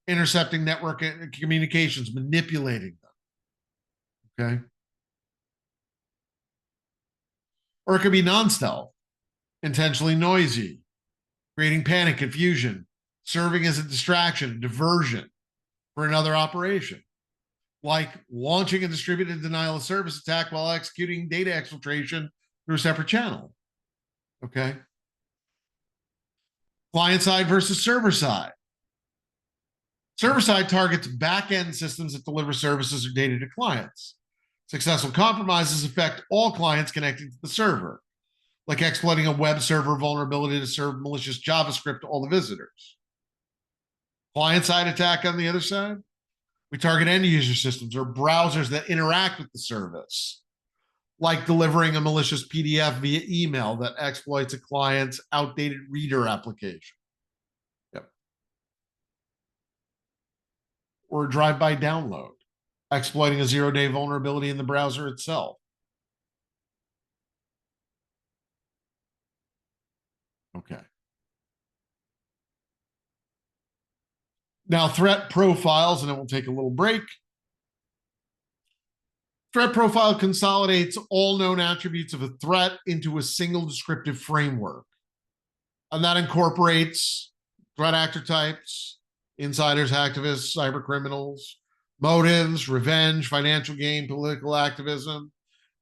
intercepting network communications, manipulating them. Okay. Or it could be non-stealth, intentionally noisy, creating panic, confusion, serving as a distraction, diversion for another operation, like launching a distributed denial of service attack while executing data exfiltration through a separate channel. Okay. Client side versus server side. Server side targets back-end systems that deliver services or data to clients. Successful compromises affect all clients connected to the server, like exploiting a web server vulnerability to serve malicious JavaScript to all the visitors. Client-side attack on the other side, we target end-user systems or browsers that interact with the service, like delivering a malicious PDF via email that exploits a client's outdated reader application. Yep. Or a drive-by download, exploiting a zero-day vulnerability in the browser itself. Okay. Now, threat profiles, and then we'll take a little break. Threat profile consolidates all known attributes of a threat into a single descriptive framework. And that incorporates threat actor types, insiders, activists, cyber criminals, motives, revenge, financial gain, political activism,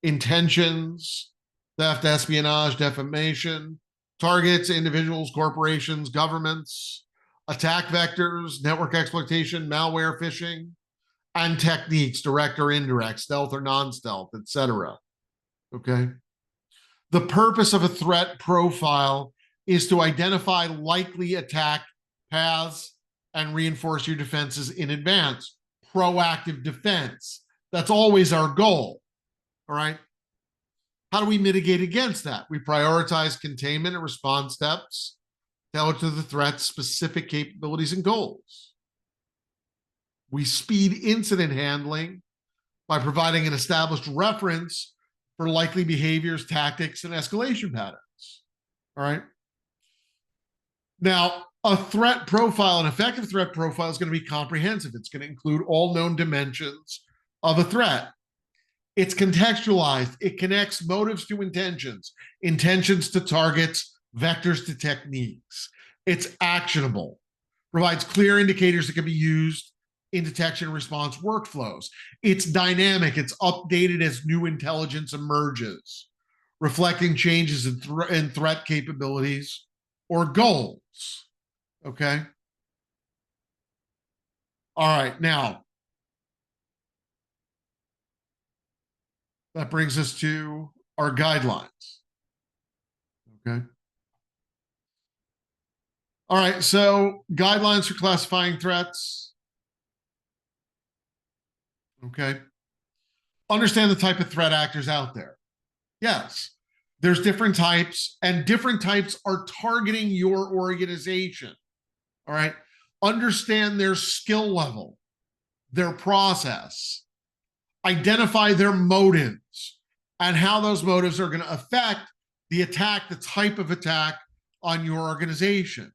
intentions, theft, espionage, defamation, targets, individuals, corporations, governments, attack vectors, network exploitation, malware, phishing, and techniques, direct or indirect, stealth or non-stealth, etc. Okay. The purpose of a threat profile is to identify likely attack paths and reinforce your defenses in advance. Proactive defense. That's always our goal. All right. How do we mitigate against that? We prioritize containment and response steps tailored to the threat's specific capabilities and goals. We speed incident handling by providing an established reference for likely behaviors, tactics, and escalation patterns. All right. Now, a threat profile, an effective threat profile, is going to be comprehensive. It's going to include all known dimensions of a threat. It's contextualized. It connects motives to intentions, intentions to targets, vectors to techniques. It's actionable, provides clear indicators that can be used in detection and response workflows. It's dynamic. It's updated as new intelligence emerges, reflecting changes in threat capabilities or goals. Okay. All right. Now, that brings us to our guidelines. Okay. All right. So, guidelines for classifying threats. Okay. Understand the type of threat actors out there. Yes, there's different types, and different types are targeting your organization. All right. Understand their skill level, their process, identify their motives, and how those motives are going to affect the attack, the type of attack on your organization.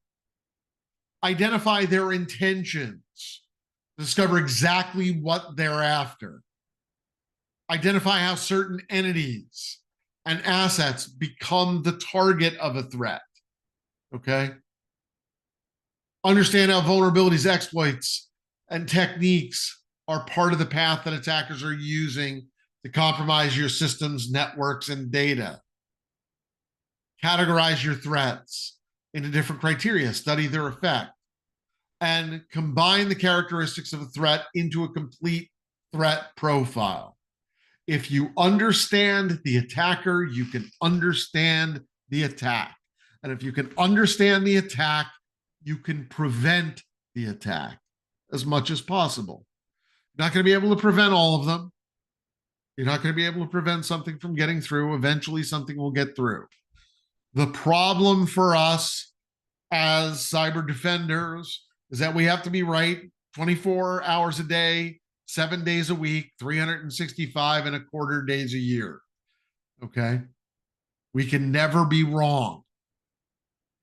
Identify their intentions, discover exactly what they're after. Identify how certain entities and assets become the target of a threat. Okay. Understand how vulnerabilities, exploits, and techniques are part of the path that attackers are using to compromise your systems, networks, and data. Categorize your threats into different criteria, study their effect, and combine the characteristics of a threat into a complete threat profile. If you understand the attacker, you can understand the attack. And if you can understand the attack, you can prevent the attack as much as possible. You're not going to be able to prevent all of them. You're not going to be able to prevent something from getting through. Eventually, something will get through. The problem for us as cyber defenders is that we have to be right 24 hours a day, 7 days a week, 365 and a quarter days a year. Okay. We can never be wrong.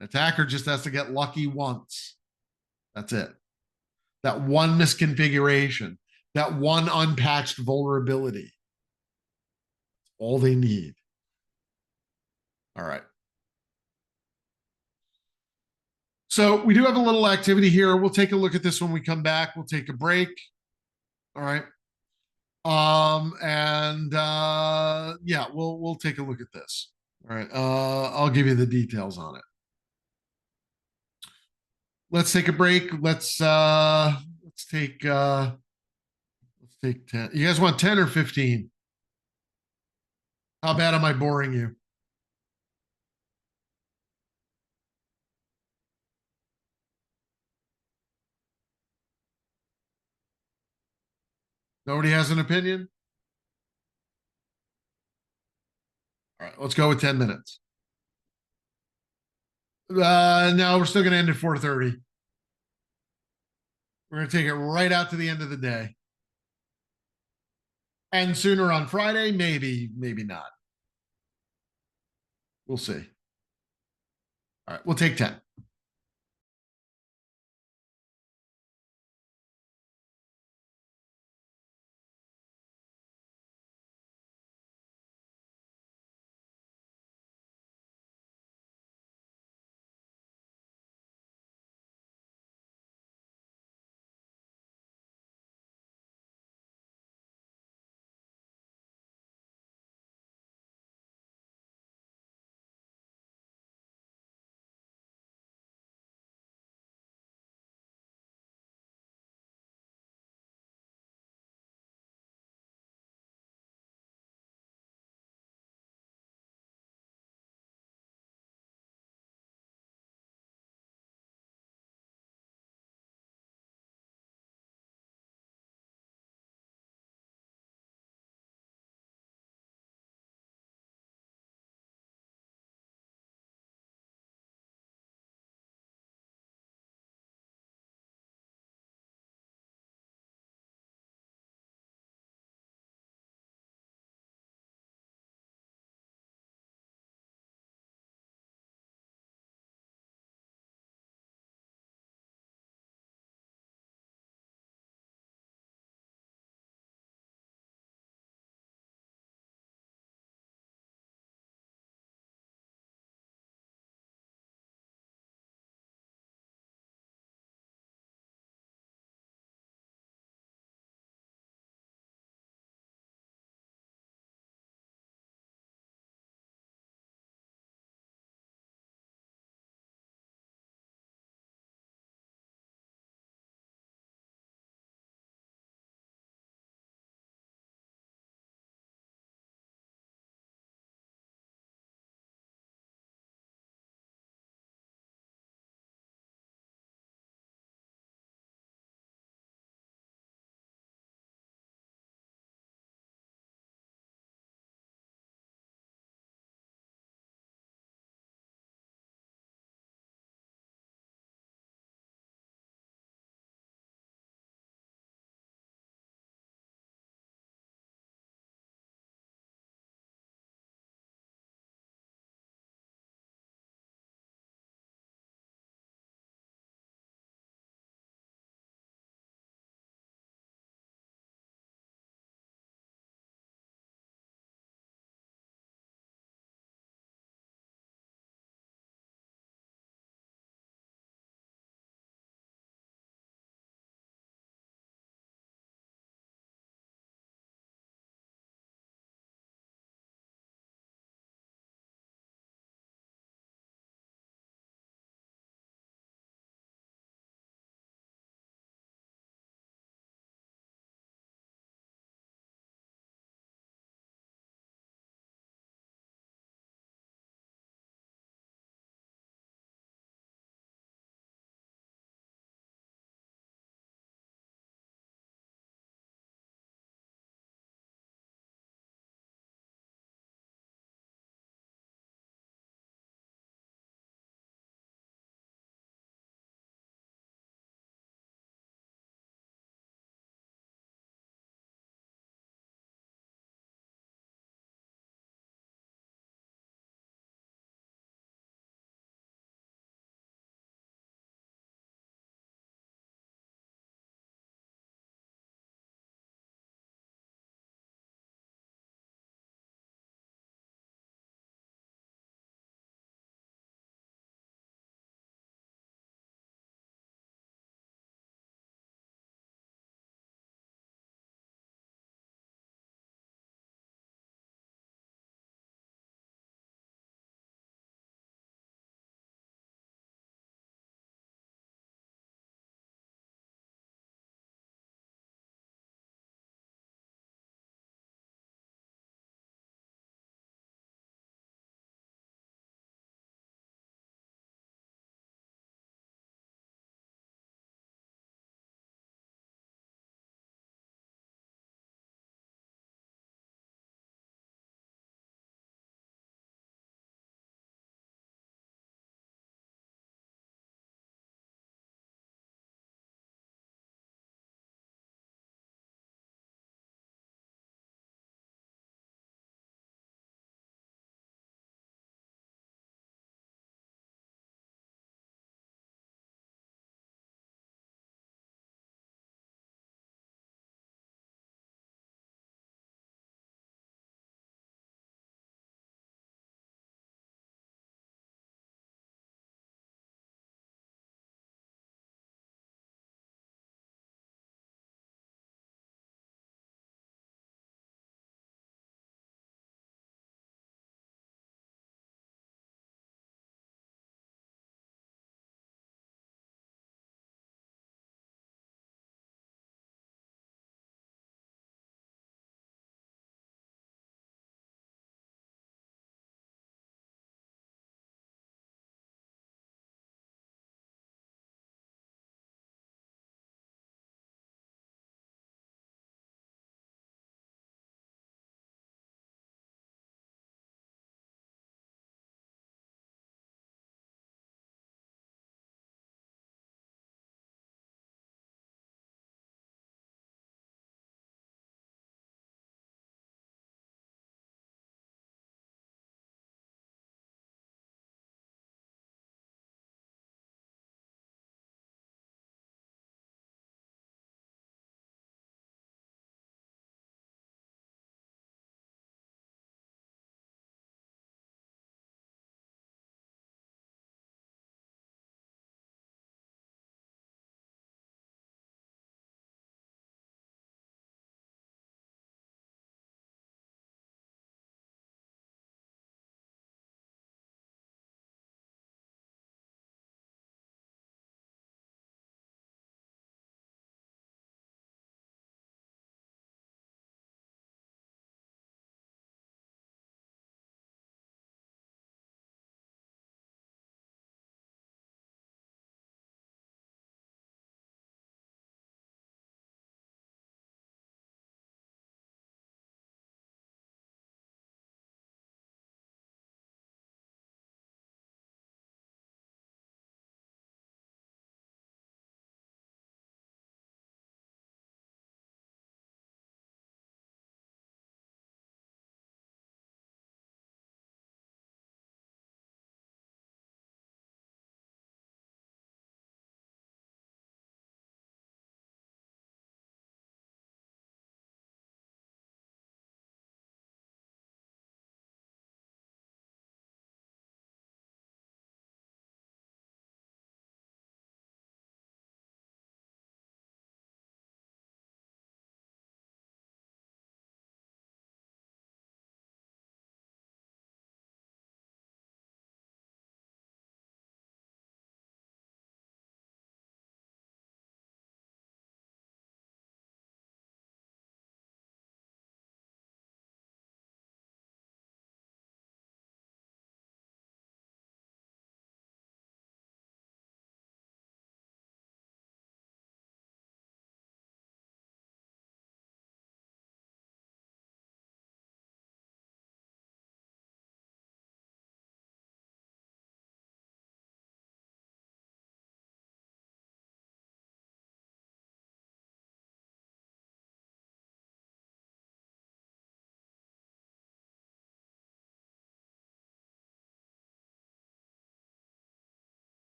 Attacker just has to get lucky once. That's it. That one misconfiguration, that one unpatched vulnerability. All they need. All right. So we do have a little activity here. We'll take a look at this when we come back. We'll take a break. All right. Yeah, we'll take a look at this. All right. I'll give you the details on it. Let's take a break. Let's take 10. You guys want 10 or 15? How bad am I boring you? Nobody has an opinion? All right, let's go with 10 minutes. No, we're still going to end at 4:30. We're going to take it right out to the end of the day. And sooner on Friday, maybe not. We'll see. All right, we'll take 10.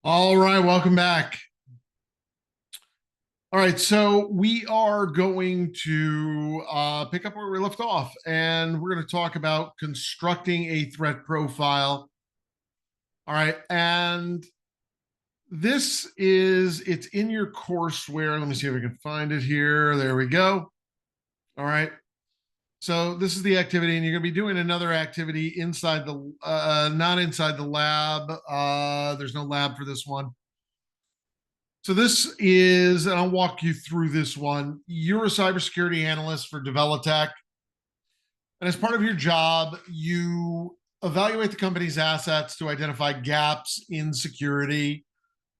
All right, welcome back. All right, so we are going to pick up where we left off, and we're going to talk about constructing a threat profile. All right, and it's in your courseware. Let me see if I can find it here. There we go. All right. So this is the activity, and you're going to be doing another activity inside not inside the lab. There's no lab for this one. So this is, and I'll walk you through this one. You're a cybersecurity analyst for Develotech, and as part of your job, you evaluate the company's assets to identify gaps in security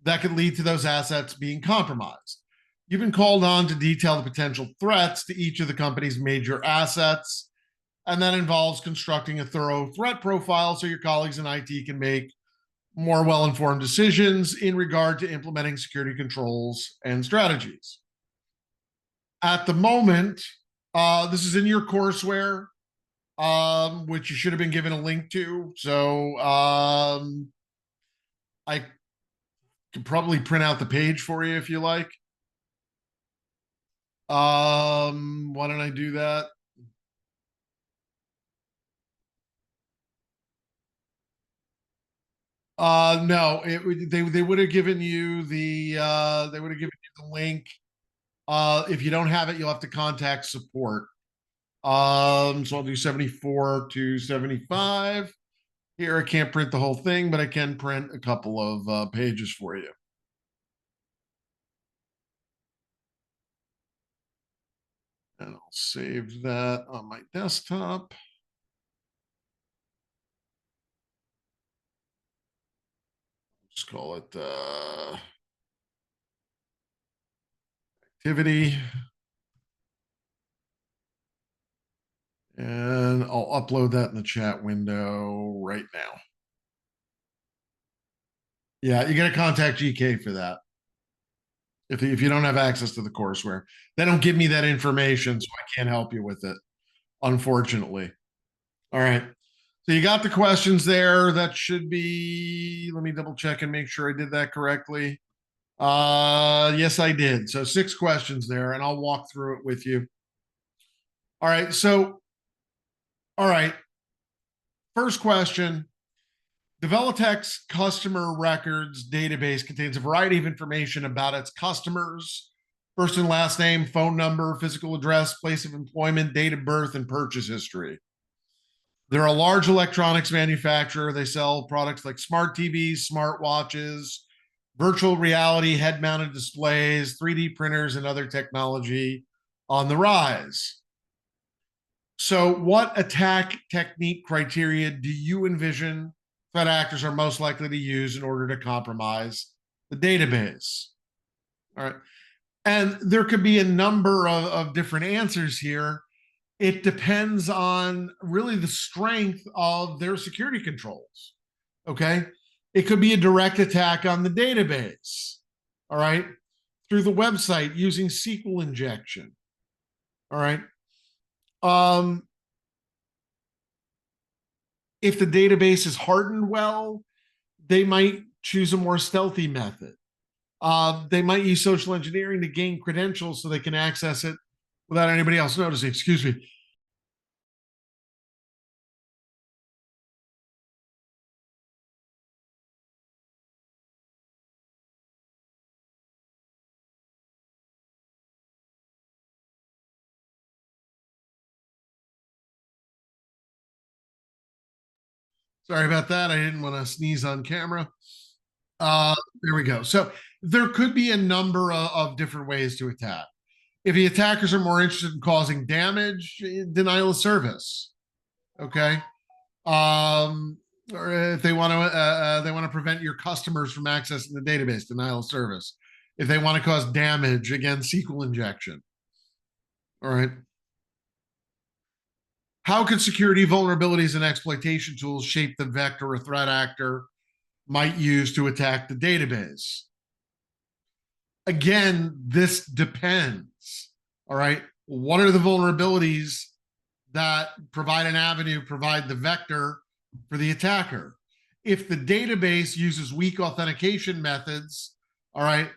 that could lead to those assets being compromised. You've been called on to detail the potential threats to each of the company's major assets, and that involves constructing a thorough threat profile so your colleagues in IT can make more well-informed decisions in regard to implementing security controls and strategies. At the moment, this is in your courseware, which you should have been given a link to. So I can probably print out the page for you if you like. Why don't I do that? No, they would have given you the link. If you don't have it, you'll have to contact support. So I'll do 74 to 75. Here, I can't print the whole thing, but I can print a couple of pages for you. And I'll save that on my desktop. Just call it activity. And I'll upload that in the chat window right now. Yeah, you got to contact GK for that. If you don't have access to the courseware, they don't give me that information, so I can't help you with it, unfortunately. All right. So you got the questions there. That should be, let me double check and make sure I did that correctly. Yes, I did. So 6 questions there, and I'll walk through it with you. All right. So, all right. First question. Develotech's customer records database contains a variety of information about its customers, first and last name, phone number, physical address, place of employment, date of birth, and purchase history. They're a large electronics manufacturer. They sell products like smart TVs, smart watches, virtual reality, head mounted displays, 3D printers, and other technology on the rise. So, what attack technique criteria do you envision threat actors are most likely to use in order to compromise the database? All right. And there could be a number of different answers here. It depends on really the strength of their security controls. Okay. It could be a direct attack on the database. All right. Through the website using SQL injection. All right. If the database is hardened well, they might choose a more stealthy method. They might use social engineering to gain credentials so they can access it without anybody else noticing. Excuse me. Sorry about that. I didn't want to sneeze on camera. There we go. So there could be a number of different ways to attack. If the attackers are more interested in causing damage, denial of service. Okay. Or if they want to prevent your customers from accessing the database, denial of service. If they want to cause damage, again, SQL injection. All right. How could security vulnerabilities and exploitation tools shape the vector a threat actor might use to attack the database? Again, this depends. All right. What are the vulnerabilities that provide an avenue, provide the vector for the attacker? if the database uses weak authentication methods, all right,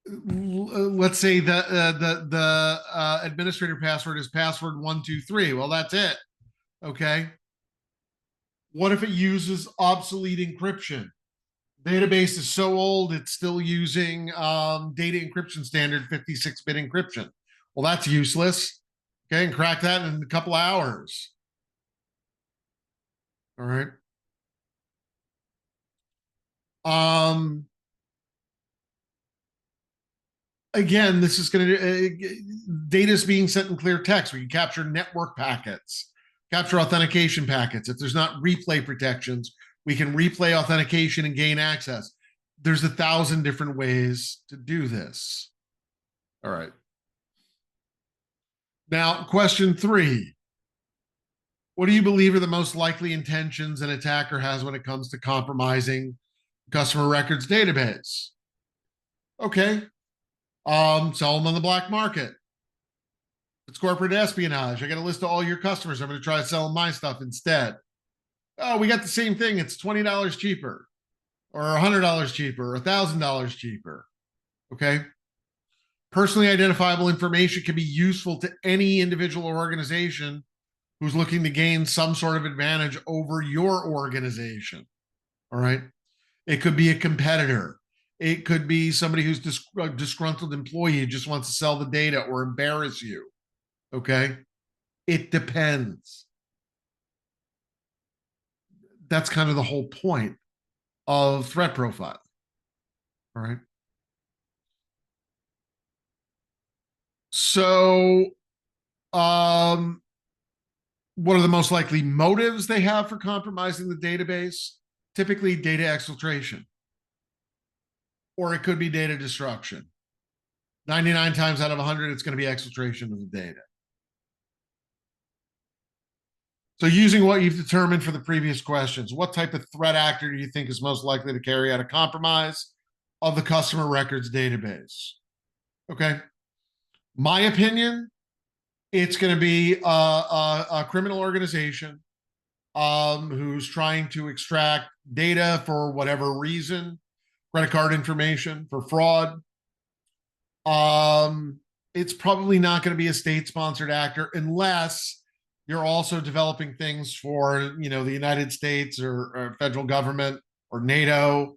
let's say the administrator password is password 123. Well, that's it. Okay. What if it uses obsolete encryption? Database is so old it's still using data encryption standard 56-bit encryption. Well, that's useless. Okay, and crack that in a couple of hours. All right. Again, this is going to data is being sent in clear text. We can capture network packets, capture authentication packets. If there's not replay protections, we can replay authentication and gain access. There's 1,000 different ways to do this. All right. Now, question 3. What do you believe are the most likely intentions an attacker has when it comes to compromising customer records database? Okay. Sell them on the black market. It's corporate espionage. I got a list of all your customers. I'm going to try to sell them my stuff instead. Oh, we got the same thing. It's $20 cheaper, or $100 cheaper, or $1,000 cheaper. Okay. Personally identifiable information can be useful to any individual or organization who's looking to gain some sort of advantage over your organization. All right. It could be a competitor. It could be somebody who's a disgruntled employee who just wants to sell the data or embarrass you. Okay. It depends. That's kind of the whole point of threat profiling. All right. So, what are the most likely motives they have for compromising the database? Typically, data exfiltration, or it could be data destruction. 99 times out of 100, it's going to be exfiltration of the data. So using what you've determined for the previous questions, what type of threat actor do you think is most likely to carry out a compromise of the customer records database? Okay. My opinion, it's going to be a criminal organization who's trying to extract data for whatever reason, credit card information for fraud. It's probably not going to be a state-sponsored actor unless you're also developing things for, the United States or federal government or NATO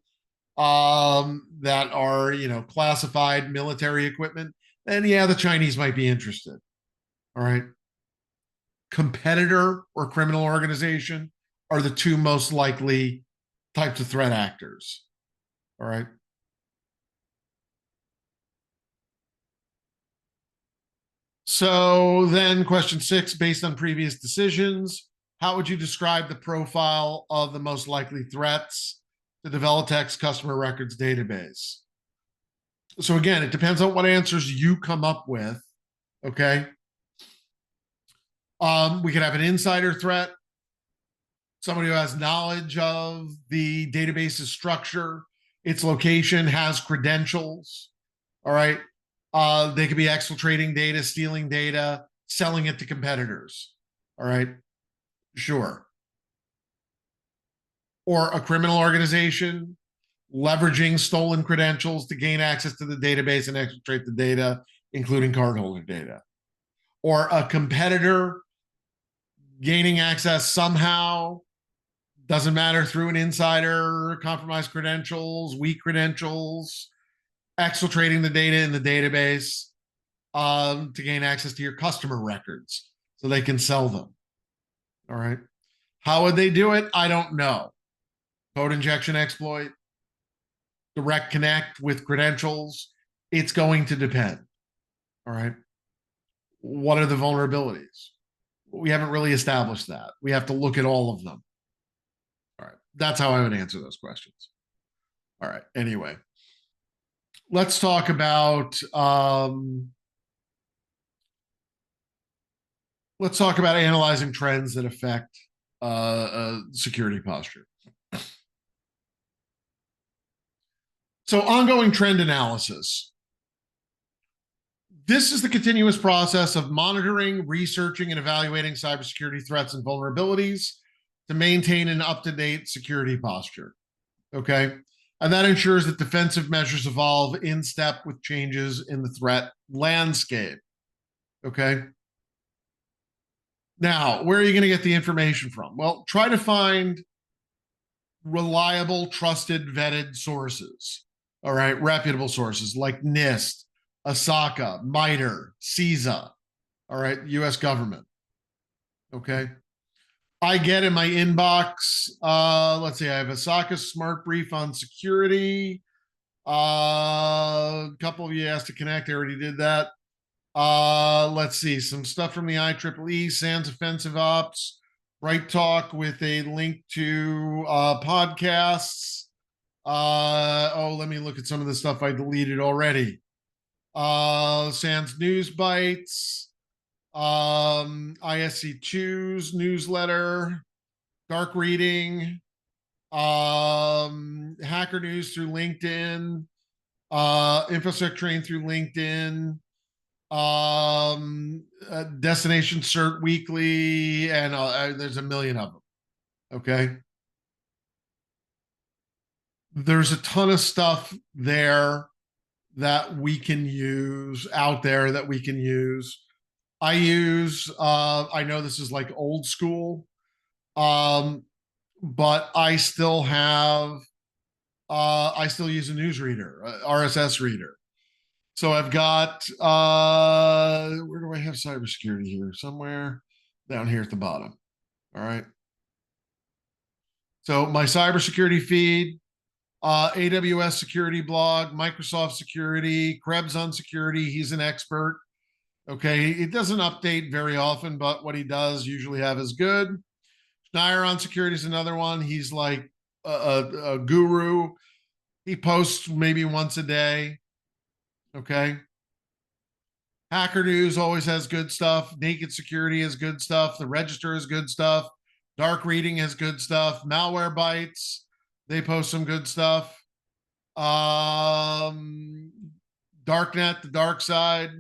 that are, classified military equipment. Then, yeah, the Chinese might be interested. All right. Competitor or criminal organization are the two most likely types of threat actors. All right. So then question 6, based on previous decisions, how would you describe the profile of the most likely threats to the Developtex customer records database? So again, it depends on what answers you come up with. Okay. We could have an insider threat, somebody who has knowledge of the database's structure, its location, has credentials. All right. They could be exfiltrating data, stealing data, selling it to competitors. All right. Sure. Or a criminal organization leveraging stolen credentials to gain access to the database and exfiltrate the data, including cardholder data. Or a competitor gaining access somehow, doesn't matter, through an insider, compromised credentials, weak credentials, exfiltrating the data in the database to gain access to your customer records so they can sell them. All right. How would they do it? I don't know. Code injection exploit, direct connect with credentials. It's going to depend. All right. What are the vulnerabilities? We haven't really established that. We have to look at all of them. All right. That's how I would answer those questions. All right. Anyway, let's talk about analyzing trends that affect security posture. So ongoing trend analysis. This is the continuous process of monitoring, researching, and evaluating cybersecurity threats and vulnerabilities to maintain an up-to-date security posture. Okay. And that ensures that defensive measures evolve in step with changes in the threat landscape. Okay. Now, where are you going to get the information from? Well, try to find reliable, trusted, vetted sources. All right. Reputable sources like NIST, ASACA, MITRE, CISA. All right. US government. Okay. I get in my inbox, let's see, I have ASACA Smart Brief on security. A couple of you asked to connect. I already did that. Let's see, some stuff from the IEEE, SANS Offensive Ops, Right Talk with a link to podcasts. Let me look at some of the stuff I deleted already. SANS News Bites, ISC2's newsletter, Dark Reading, Hacker News through LinkedIn, InfoSec Train through LinkedIn, Destination Cert Weekly, and there's a million of them. Okay. There's a ton of stuff there that we can use out there that we can use. I know this is like old school, but I still use a news reader, RSS reader. So I've got, where do I have cybersecurity here? Somewhere down here at the bottom. All right. So my cybersecurity feed, AWS security blog, Microsoft security, Krebs on security. He's an expert. Okay. It doesn't update very often, but what he does usually have is good. Schneier on security is another one. He's like a guru. He posts maybe once a day. Okay. Hacker News always has good stuff. Naked Security has good stuff. The Register has good stuff. Dark Reading has good stuff. Malware Bytes, they post some good stuff. Darknet, the dark side.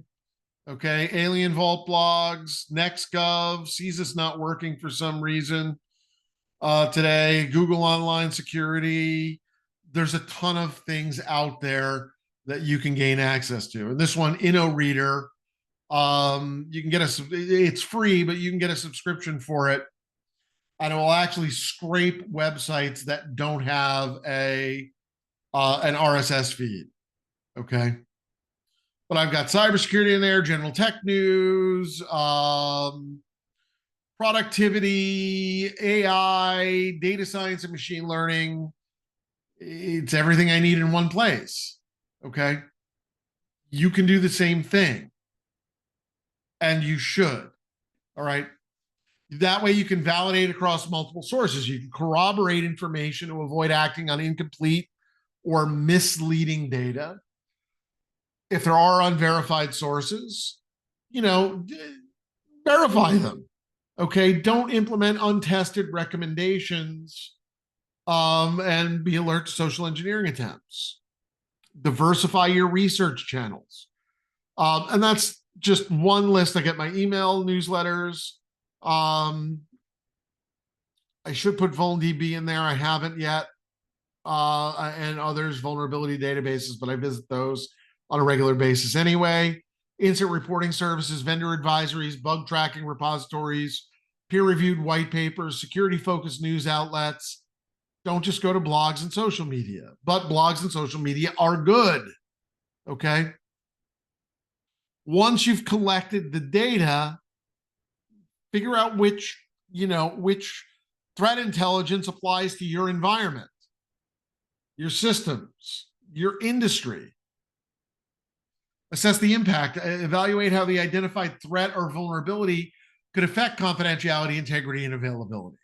Okay. Alien Vault blogs, NextGov, CISA's not working for some reason today. Google Online Security. There's a ton of things out there that you can gain access to. And this one, InnoReader, you can get it's free, but you can get a subscription for it. And it will actually scrape websites that don't have an RSS feed. Okay. But I've got cybersecurity in there, general tech news, productivity, AI, data science, and machine learning. It's everything I need in one place. Okay. You can do the same thing. And you should. All right. That way you can validate across multiple sources. You can corroborate information to avoid acting on incomplete or misleading data. If there are unverified sources, verify them. Okay. Don't implement untested recommendations and be alert to social engineering attempts. Diversify your research channels. And that's just one list. I get my email newsletters. I should put VulnDB in there. I haven't yet. And others, vulnerability databases, but I visit those on a regular basis anyway. Incident reporting services, vendor advisories, bug tracking repositories, peer-reviewed white papers, security-focused news outlets. Don't just go to blogs and social media, but blogs and social media are good. Okay. Once you've collected the data, figure out which threat intelligence applies to your environment, your systems, your industry. Assess the impact, evaluate how the identified threat or vulnerability could affect confidentiality, integrity, and availability.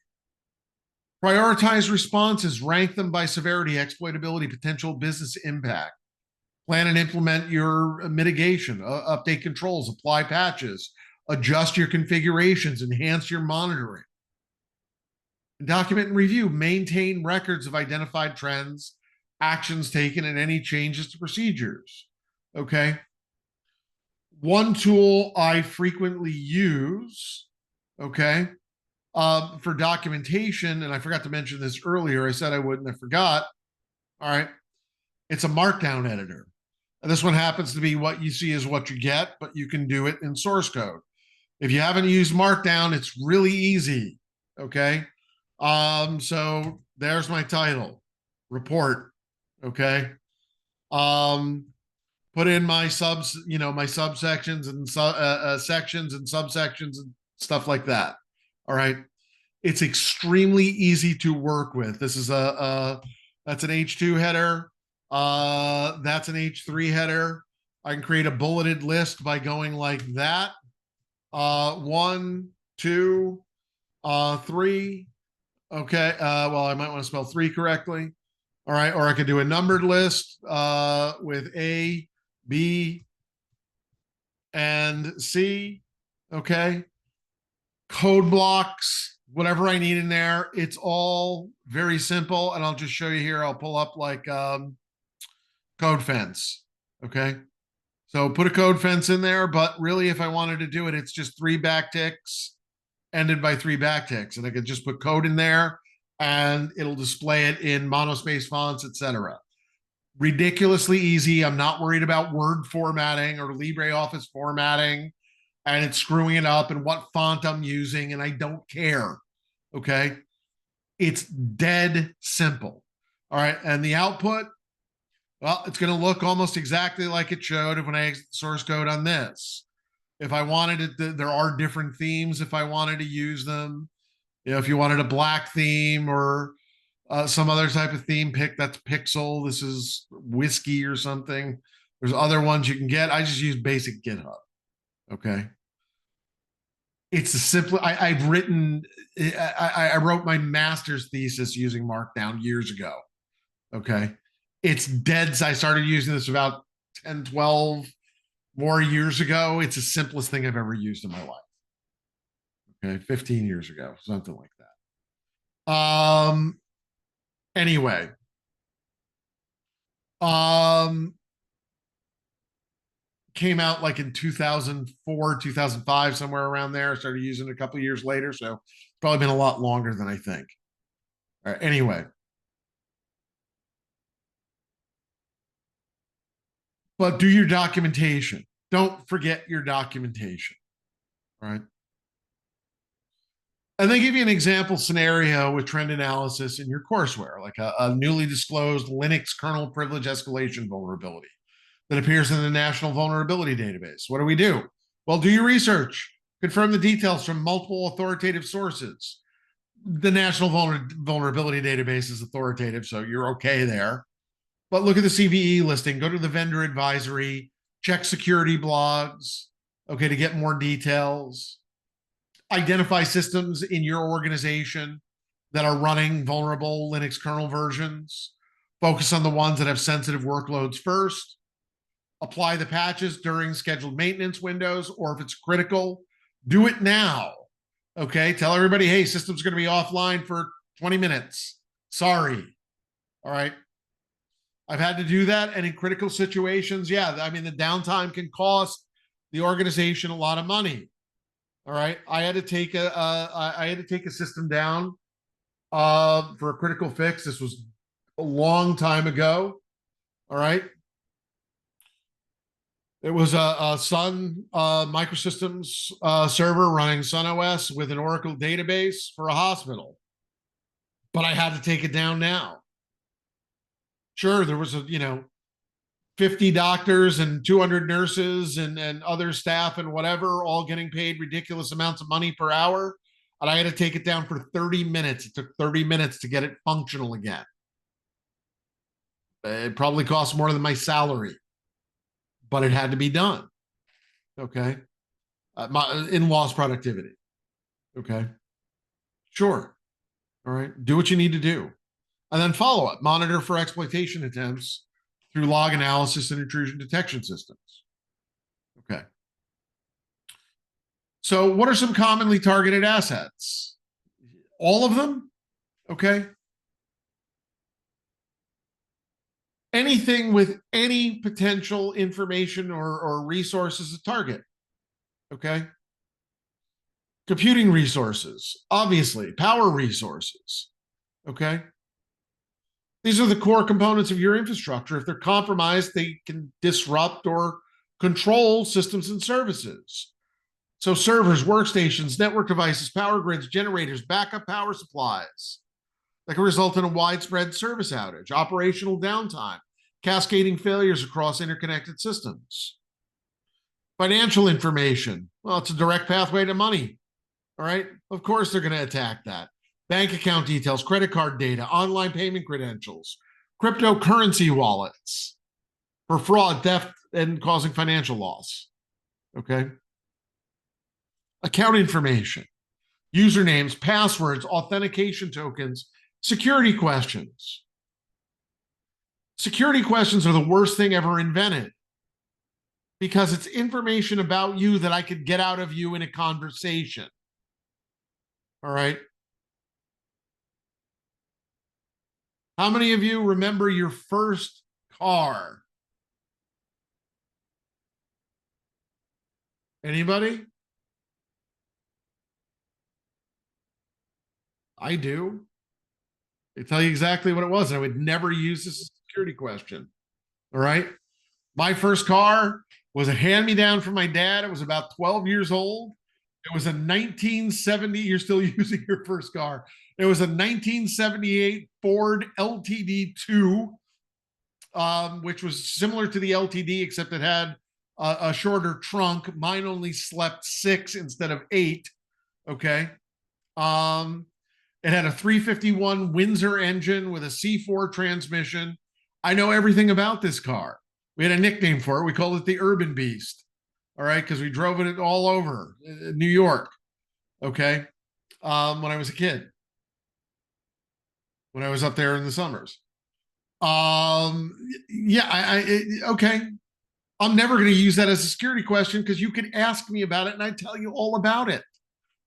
Prioritize responses, rank them by severity, exploitability, potential business impact. Plan and implement your mitigation, update controls, apply patches, adjust your configurations, enhance your monitoring. Document and review, maintain records of identified trends, actions taken, and any changes to procedures. Okay. One tool I frequently use, okay, For documentation, and I forgot to mention this earlier, I said I wouldn't, I forgot. All right. It's a markdown editor. And this one happens to be what you see is what you get, but you can do it in source code. If you haven't used Markdown, it's really easy. Okay. So there's my title, report. Okay. Um, put in my subs, my subsections and sections and subsections and stuff like that. All right. It's extremely easy to work with. This is that's an H2 header. That's an H3 header. I can create a bulleted list by going like that. 1, 2, 3. Okay. Well, I might want to spell 3 correctly. All right. Or I could do a numbered list with A, B, and C. Okay. Code blocks, whatever I need in there. It's all very simple. And I'll just show you here. I'll pull up like code fence. Okay. So put a code fence in there, but really if I wanted to do it, it's just 3 backticks ended by 3 backticks. And I could just put code in there and it'll display it in monospace fonts, etc. Ridiculously easy. I'm not worried about Word formatting or LibreOffice formatting and it's screwing it up and what font I'm using, and I don't care. Okay. It's dead simple. All right. And the output, well, it's going to look almost exactly like it showed when I exit the source code on this. If I wanted it, there are different themes if I wanted to use them. If you wanted a black theme or some other type of theme pick, that's Pixel. This is Whiskey or something. There's other ones you can get. I just use basic GitHub. Okay. It's a simple. I've written. I wrote my master's thesis using Markdown years ago. Okay. It's dead. I started using this about 10, 12 more years ago. It's the simplest thing I've ever used in my life. Okay. 15 years ago, something like that. Anyway. Came out like in 2004, 2005, somewhere around there. I started using it a couple of years later. So it's probably been a lot longer than I think. All right. Anyway. But do your documentation. Don't forget your documentation. All right. And they give you an example scenario with trend analysis in your courseware, like a newly disclosed Linux kernel privilege escalation vulnerability that appears in the National Vulnerability Database. What do? Well, do your research. Confirm the details from multiple authoritative sources. The National Vulnerability Database is authoritative, so you're okay there. But look at the CVE listing. Go to the vendor advisory. Check security blogs, okay, to get more details. Identify systems in your organization that are running vulnerable Linux kernel versions. Focus on the ones that have sensitive workloads first. Apply the patches during scheduled maintenance windows, or if it's critical, do it now. Okay, tell everybody, hey, system's going to be offline for 20 minutes. Sorry. All right. I've had to do that, and in critical situations, yeah, I mean, the downtime can cost the organization a lot of money. All right, I had to take a system down for a critical fix. This was a long time ago. All right, it was a Sun Microsystems server running Sun OS with an Oracle database for a hospital, but I had to take it down now. Sure, there was 50 doctors and 200 nurses and other staff and whatever, all getting paid ridiculous amounts of money per hour. And I had to take it down for 30 minutes. It took 30 minutes to get it functional again. It probably cost more than my salary, but it had to be done. Okay. In lost productivity. Okay. Sure. All right. Do what you need to do. And then follow up, monitor for exploitation attempts through log analysis and intrusion detection systems. Okay. So what are some commonly targeted assets? All of them? Okay. Anything with any potential information or resource is a target. Okay. Computing resources, obviously, power resources. Okay. These are the core components of your infrastructure. If they're compromised, they can disrupt or control systems and services. So, servers, workstations, network devices, power grids, generators, backup power supplies that can result in a widespread service outage, operational downtime, cascading failures across interconnected systems. Financial information, well, it's a direct pathway to money. All right. Of course, they're going to attack that. Bank account details, credit card data, online payment credentials, cryptocurrency wallets for fraud, theft, and causing financial loss. Okay. Account information, usernames, passwords, authentication tokens, security questions. Security questions are the worst thing ever invented because it's information about you that I could get out of you in a conversation. All right. How many of you remember your first car? Anybody? I do. They tell you exactly what it was. I would never use this as a security question. All right. My first car was a hand me down from my dad. It was about 12 years old. It was a 1970. You're still using your first car. It was a 1978 Ford LTD2, which was similar to the LTD, except it had a shorter trunk. Mine only slept 6 instead of 8. Okay. Um, it had a 351 Windsor engine with a C4 transmission. I know everything about this car. We had a nickname for it. We called it the Urban Beast. All right, because we drove it all over New York. Okay, when I was a kid, when I was up there in the summers. Yeah, okay. I'm never going to use that as a security question because you can ask me about it and I tell you all about it.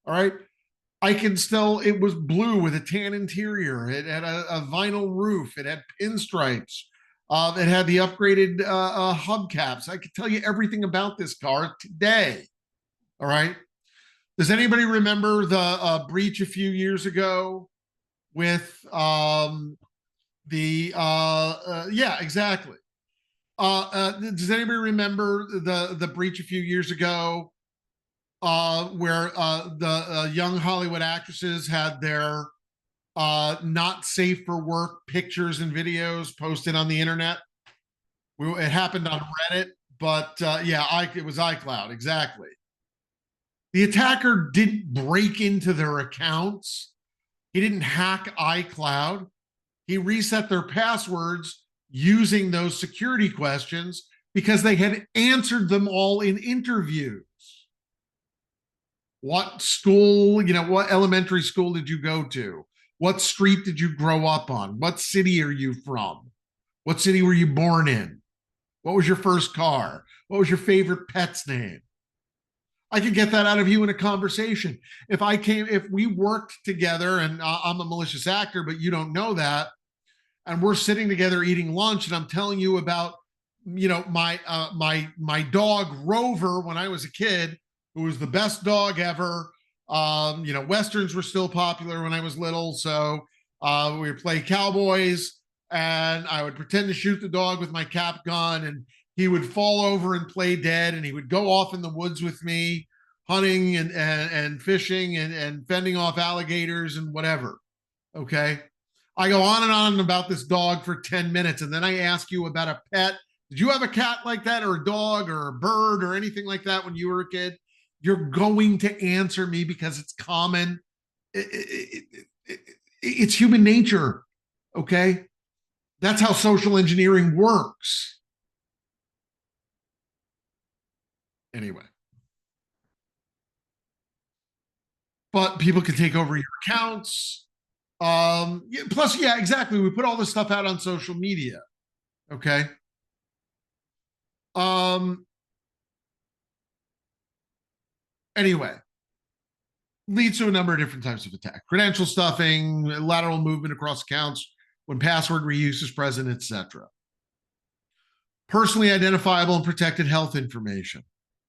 All right. I can still, it was blue with a tan interior. It had a vinyl roof. It had pinstripes. It had the upgraded hubcaps. I could tell you everything about this car today. All right. Does anybody remember the breach a few years ago with yeah, exactly. Does anybody remember the breach a few years ago where the young Hollywood actresses had their not safe for work pictures and videos posted on the internet? It happened on Reddit, but yeah, it was iCloud, exactly. The attacker didn't break into their accounts. He didn't hack iCloud. He reset their passwords using those security questions because they had answered them all in interviews. What school, what elementary school did you go to? What street did you grow up on? What city are you from? What city were you born in? What was your first car? What was your favorite pet's name? I could get that out of you in a conversation. If we worked together and I'm a malicious actor, but you don't know that, and we're sitting together eating lunch and I'm telling you about, my dog Rover when I was a kid, who was the best dog ever. Westerns were still popular when I was little. So we would play cowboys and I would pretend to shoot the dog with my cap gun and he would fall over and play dead. And he would go off in the woods with me, hunting and fishing and fending off alligators and whatever. Okay. I go on and on about this dog for 10 minutes. And then I ask you about a pet. Did you have a cat like that or a dog or a bird or anything like that when you were a kid? You're going to answer me because it's common. It's human nature. Okay. That's how social engineering works. Anyway. But people can take over your accounts. Plus, yeah, exactly. We put all this stuff out on social media. Okay. Anyway, leads to a number of different types of attack: credential stuffing, lateral movement across accounts when password reuse is present, etc. Personally identifiable and protected health information.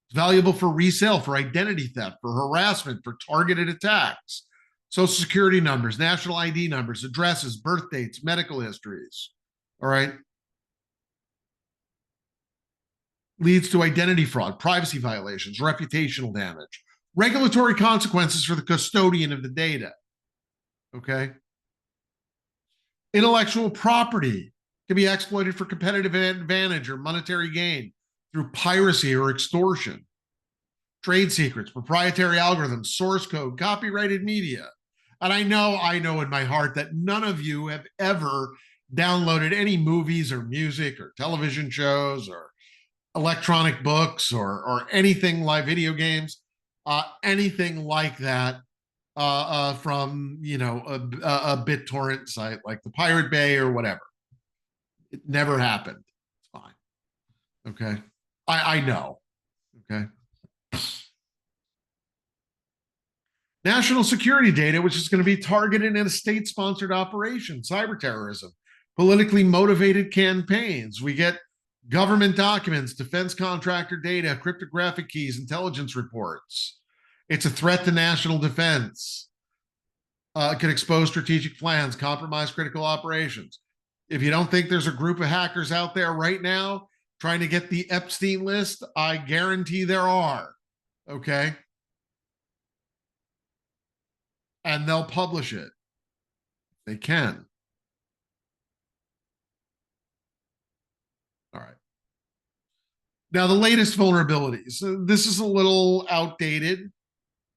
It's valuable for resale, for identity theft, for harassment, for targeted attacks. Social security numbers, national ID numbers, addresses, birth dates, medical histories. All right. Leads to identity fraud, privacy violations, reputational damage, regulatory consequences for the custodian of the data. Okay. Intellectual property can be exploited for competitive advantage or monetary gain through piracy or extortion. Trade secrets, proprietary algorithms, source code, copyrighted media. And I know in my heart that none of you have ever downloaded any movies or music or television shows or electronic books or anything like video games, anything like that from a BitTorrent site like the Pirate Bay or whatever. It never happened. It's fine. Okay. I know. Okay. National security data, which is going to be targeted in a state-sponsored operation, cyber terrorism, politically motivated campaigns. We get government documents, defense contractor data, cryptographic keys, intelligence reports. It's a threat to national defense. It can expose strategic plans, compromise critical operations. If you don't think there's a group of hackers out there right now trying to get the Epstein list, I guarantee there are. Okay. And they'll publish it. They can. All right. Now, the latest vulnerabilities. This is a little outdated,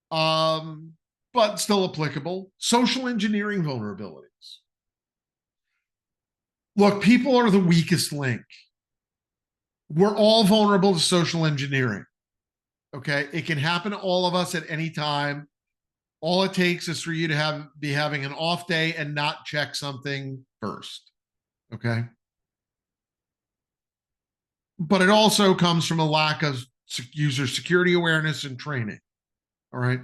but still applicable. Social engineering vulnerabilities. Look, people are the weakest link. We're all vulnerable to social engineering. Okay. It can happen to all of us at any time. All it takes is for you to be having an off day and not check something first. Okay. But it also comes from a lack of user security awareness and training. All right.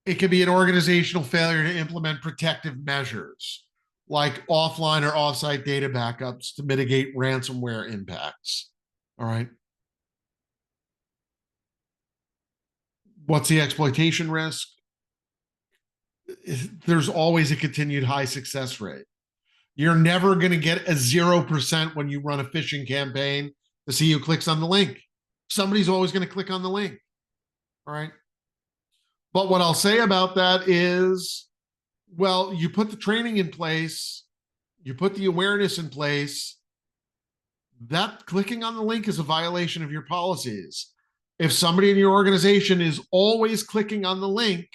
It could be an organizational failure to implement protective measures like offline or offsite data backups to mitigate ransomware impacts. All right. What's the exploitation risk? There's always a continued high success rate. You're never going to get a 0% when you run a phishing campaign to see who clicks on the link. Somebody's always going to click on the link. All right. But what I'll say about that is, well, you put the training in place, you put the awareness in place. That clicking on the link is a violation of your policies. If somebody in your organization is always clicking on the link,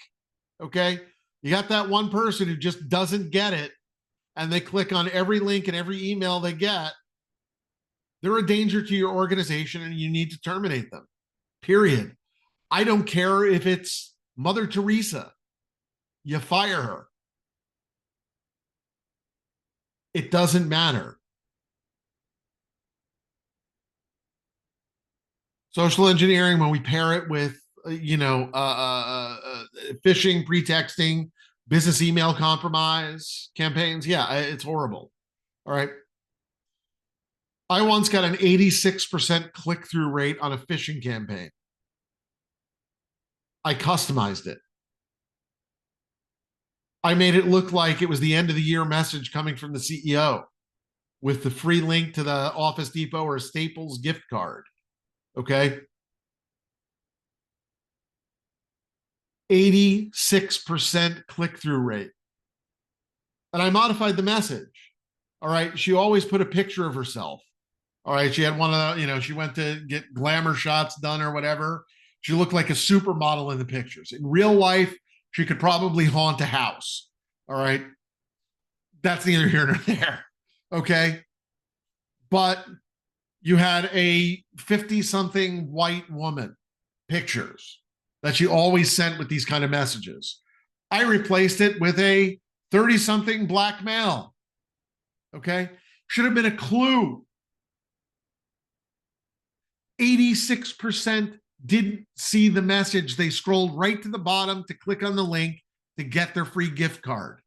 okay, you got that one person who just doesn't get it, and they click on every link and every email they get, they're a danger to your organization and you need to terminate them. Period. I don't care if it's Mother Teresa. You fire her. It doesn't matter. Social engineering, when we pair it with, phishing, pretexting, business email compromise campaigns, yeah, it's horrible. All right. I once got an 86% click-through rate on a phishing campaign. I customized it. I made it look like it was the end of the year message coming from the CEO with the free link to the Office Depot or Staples gift card. Okay. 86% click-through rate. And I modified the message. All right. She always put a picture of herself. All right. She had one of the, she went to get glamour shots done or whatever. She looked like a supermodel in the pictures. In real life, she could probably haunt a house. All right. That's neither here nor there. Okay. But you had a 50-something white woman pictures that she always sent with these kind of messages. I replaced it with a 30-something black male. Okay. Should have been a clue. 86% didn't see the message. They scrolled right to the bottom to click on the link to get their free gift card.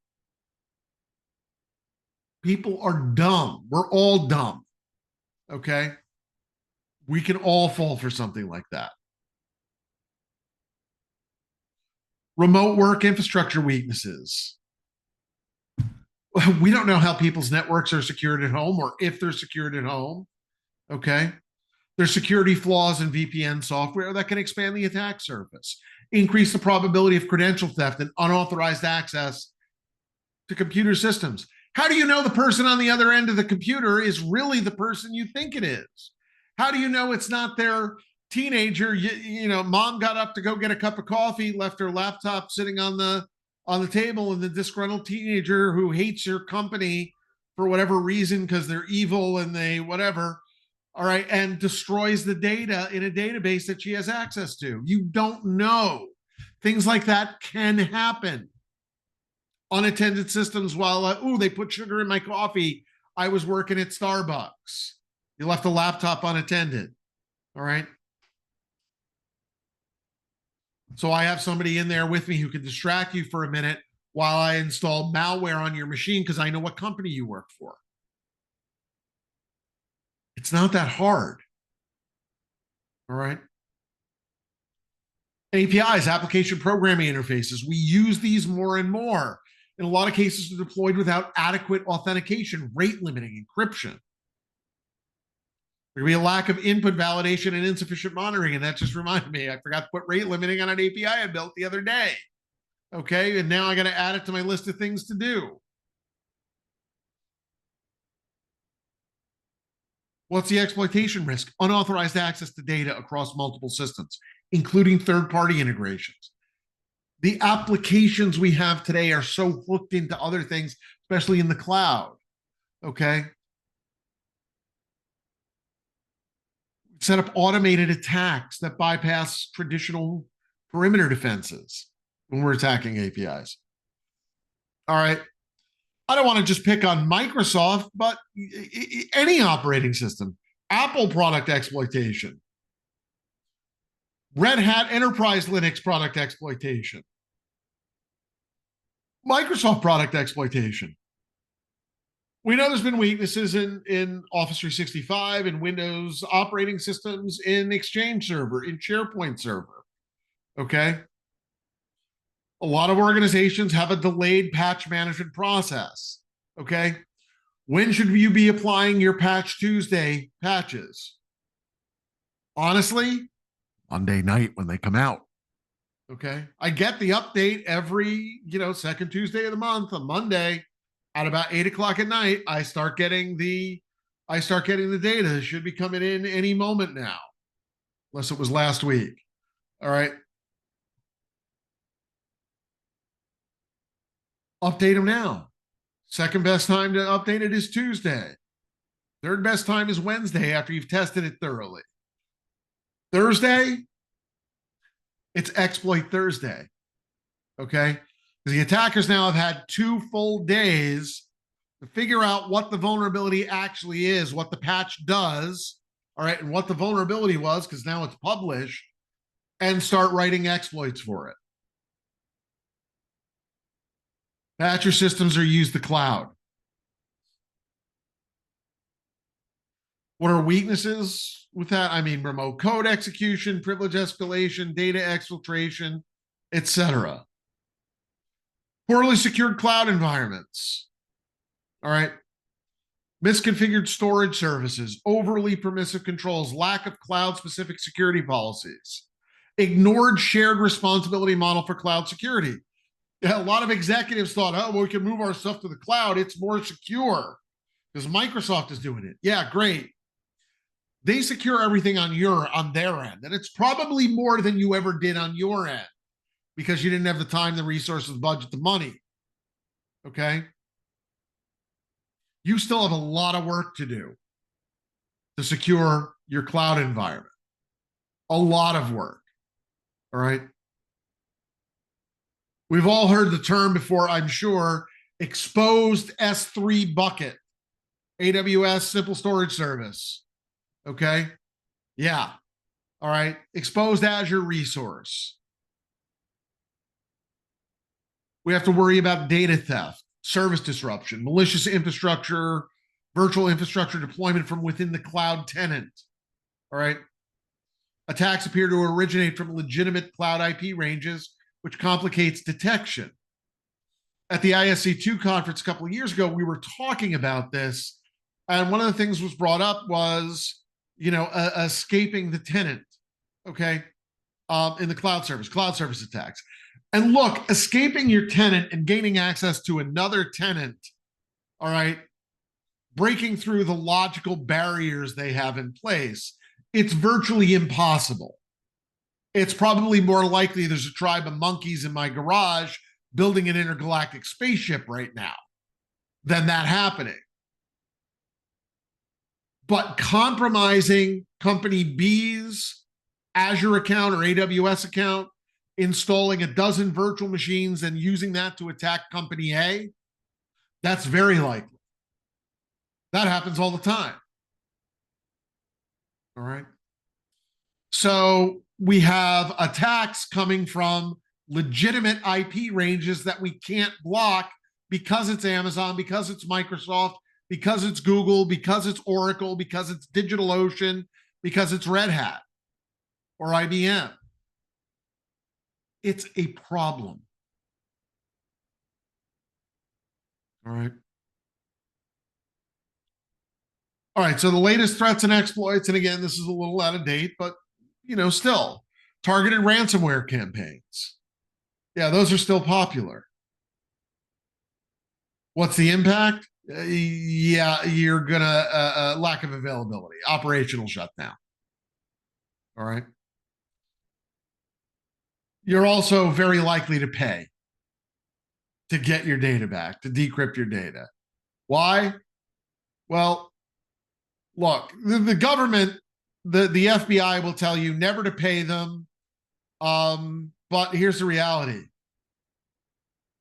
People are dumb. We're all dumb. Okay. We can all fall for something like that. Remote work infrastructure weaknesses. We don't know how people's networks are secured at home or if they're secured at home. Okay. There's security flaws in VPN software that can expand the attack surface, increase the probability of credential theft and unauthorized access to computer systems. How do you know the person on the other end of the computer is really the person you think it is? How do you know it's not their teenager? Mom got up to go get a cup of coffee, left her laptop sitting on the table, and the disgruntled teenager who hates your company for whatever reason because they're evil and they whatever, all right, and destroys the data in a database that she has access to. You don't know. Things like that can happen. Unattended systems while, they put sugar in my coffee. I was working at Starbucks. You left a laptop unattended. All right. So I have somebody in there with me who can distract you for a minute while I install malware on your machine because I know what company you work for. It's not that hard. All right. APIs, application programming interfaces. We use these more and more. In a lot of cases, they're deployed without adequate authentication, rate limiting, encryption. There can be a lack of input validation and insufficient monitoring. And that just reminded me, I forgot to put rate limiting on an API I built the other day. Okay. And now I got to add it to my list of things to do. What's the exploitation risk? Unauthorized access to data across multiple systems, including third-party integrations. The applications we have today are so hooked into other things, especially in the cloud. Okay. Set up automated attacks that bypass traditional perimeter defenses when we're attacking APIs. All right. I don't want to just pick on Microsoft, but any operating system. Apple product exploitation. Red Hat Enterprise Linux product exploitation. Microsoft product exploitation. We know there's been weaknesses in Office 365 and Windows operating systems, in Exchange Server, in SharePoint Server. Okay. A lot of organizations have a delayed patch management process. Okay. When should you be applying your Patch Tuesday patches? Honestly, Monday night when they come out. Okay. I get the update every, second Tuesday of the month. On Monday at about 8:00 at night, I start getting the data. It should be coming in any moment now, unless it was last week. All right. Update them now. Second best time to update it is Tuesday. Third best time is Wednesday after you've tested it thoroughly. Thursday, it's Exploit Thursday. Okay. Because the attackers now have had 2 full days to figure out what the vulnerability actually is, what the patch does, all right, and what the vulnerability was, because now it's published, and start writing exploits for it. Patch your systems or use the cloud. What are weaknesses with that? I mean, remote code execution, privilege escalation, data exfiltration, etc. Poorly secured cloud environments. All right. Misconfigured storage services, overly permissive controls, lack of cloud-specific security policies, ignored shared responsibility model for cloud security. A lot of executives thought, oh, well, we can move our stuff to the cloud. It's more secure because Microsoft is doing it. Yeah, great. They secure everything on their end. And it's probably more than you ever did on your end because you didn't have the time, the resources, budget, the money. Okay. You still have a lot of work to do to secure your cloud environment. A lot of work. All right. We've all heard the term before, I'm sure, exposed S3 bucket, AWS simple storage service. Okay. Yeah. All right. Exposed Azure resource. We have to worry about data theft, service disruption, malicious infrastructure, virtual infrastructure deployment from within the cloud tenant. All right. Attacks appear to originate from legitimate cloud IP ranges, which complicates detection. At the ISC2 conference a couple of years ago, we were talking about this. And one of the things was brought up was, escaping the tenant, okay, in the cloud service attacks. And look, escaping your tenant and gaining access to another tenant, all right, breaking through the logical barriers they have in place, it's virtually impossible. It's probably more likely there's a tribe of monkeys in my garage building an intergalactic spaceship right now than that happening. But compromising company B's Azure account or AWS account, installing a dozen virtual machines and using that to attack company A, that's very likely. That happens all the time. All right. So we have attacks coming from legitimate IP ranges that we can't block because it's Amazon, because it's Microsoft, because it's Google, because it's Oracle, because it's DigitalOcean, because it's Red Hat or IBM. It's a problem. All right. All right. So the latest threats and exploits, and again, this is a little out of date, but still targeted ransomware campaigns. Yeah, those are still popular. What's the impact? Yeah, you're gonna lack of availability, operational shutdown. All right. You're also very likely to pay to get your data back, to decrypt your data. Why? Well, look, the government, the FBI will tell you never to pay them. But here's the reality.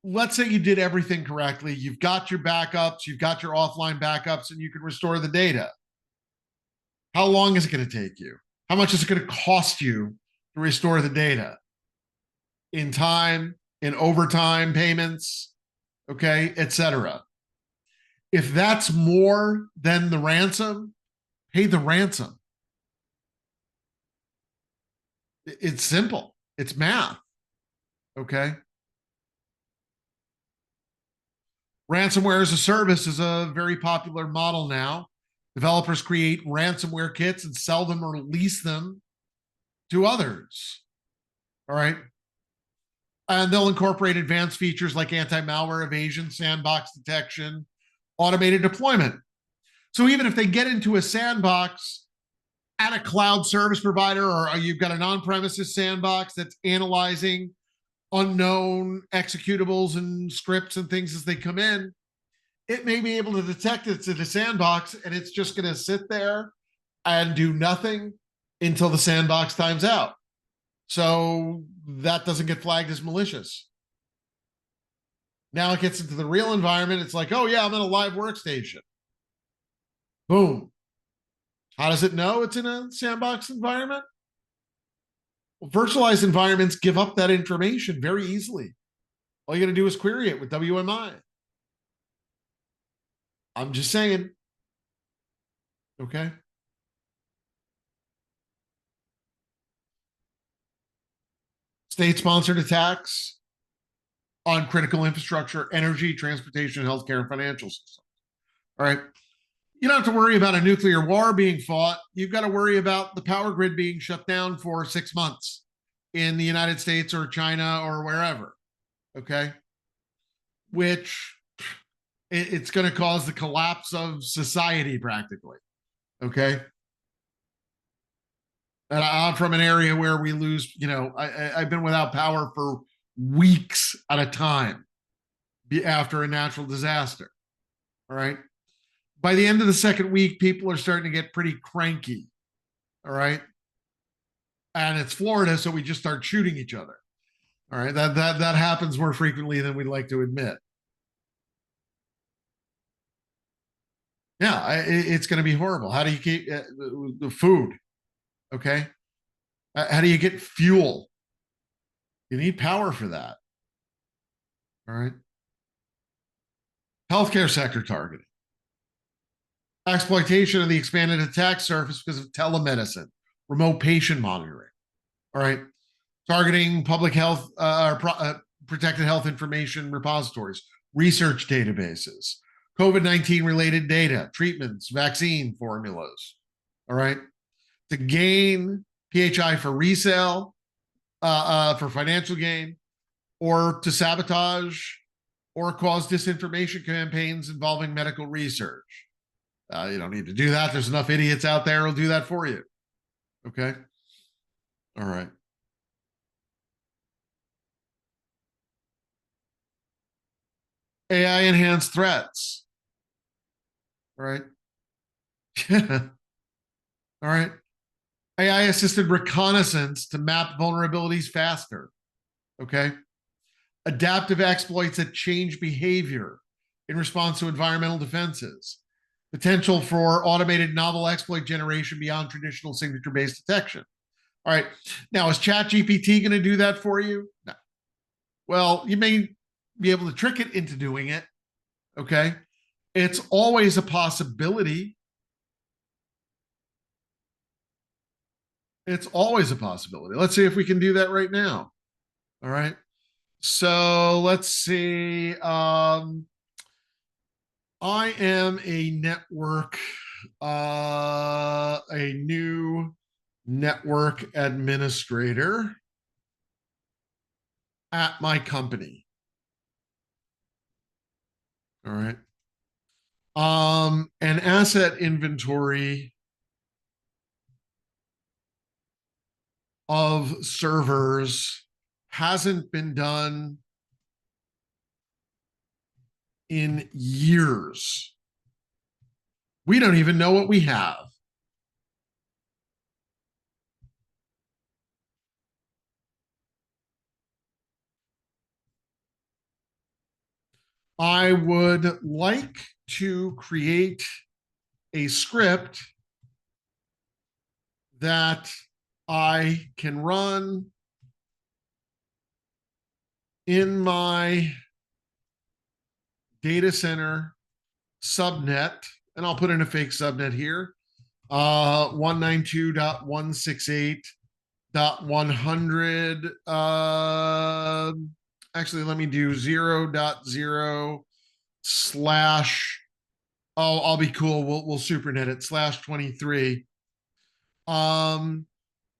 Let's say you did everything correctly. You've got your backups, you've got your offline backups, and you can restore the data. How long is it going to take you? How much is it going to cost you to restore the data? In time, in overtime payments, okay, etc. If that's more than the ransom, pay the ransom. It's simple. It's math. Okay. Ransomware as a service is a very popular model now. Developers create ransomware kits and sell them or lease them to others. All right. And they'll incorporate advanced features like anti-malware evasion, sandbox detection, automated deployment. So even if they get into a sandbox at a cloud service provider, or you've got an on-premises sandbox that's analyzing unknown executables and scripts and things as they come in, it may be able to detect it's in a sandbox, and it's just going to sit there and do nothing until the sandbox times out. So that doesn't get flagged as malicious. Now it gets into the real environment. It's like, oh yeah, I'm in a live workstation. Boom. How does it know it's in a sandbox environment? Well, virtualized environments give up that information very easily. All you got to do is query it with WMI. I'm just saying. Okay. State-sponsored attacks on critical infrastructure, energy, transportation, healthcare, and financial systems. All right. You don't have to worry about a nuclear war being fought. You've got to worry about the power grid being shut down for 6 months in the United States or China or wherever. Okay. Which it's going to cause the collapse of society practically. Okay. And I'm from an area where we lose, I've been without power for weeks at a time after a natural disaster. All right. By the end of the second week, people are starting to get pretty cranky. All right. And it's Florida, so we just start shooting each other. All right. That happens more frequently than we'd like to admit. Yeah, it's going to be horrible. How do you keep the food? Okay. How do you get fuel? You need power for that. All right. Healthcare sector targeting. Exploitation of the expanded attack surface because of telemedicine. remote patient monitoring. All right. Targeting public health protected health information repositories, research databases, COVID-19 related data, treatments, vaccine formulas. All right. To gain PHI for resale, for financial gain, or to sabotage or cause disinformation campaigns involving medical research. You don't need to do that. There's enough idiots out there who'll do that for you. Okay. All right. AI enhanced threats. All right. All right. AI assisted reconnaissance to map vulnerabilities faster. Okay. Adaptive exploits that change behavior in response to environmental defenses. Potential for automated novel exploit generation beyond traditional signature based detection. All right. Now, is ChatGPT going to do that for you? No. Well, you may be able to trick it into doing it. Okay. It's always a possibility. It's always a possibility. Let's see if we can do that right now. All right. So let's see. I am a network, a new network administrator at my company. All right. An asset inventory of servers hasn't been done in years. We don't even know what we have. I would like to create a script that I can run in my data center subnet, and I'll put in a fake subnet here, 192.168.100. Actually, let me do 0.0 slash, oh, I'll be cool. We'll supernet it, slash 23.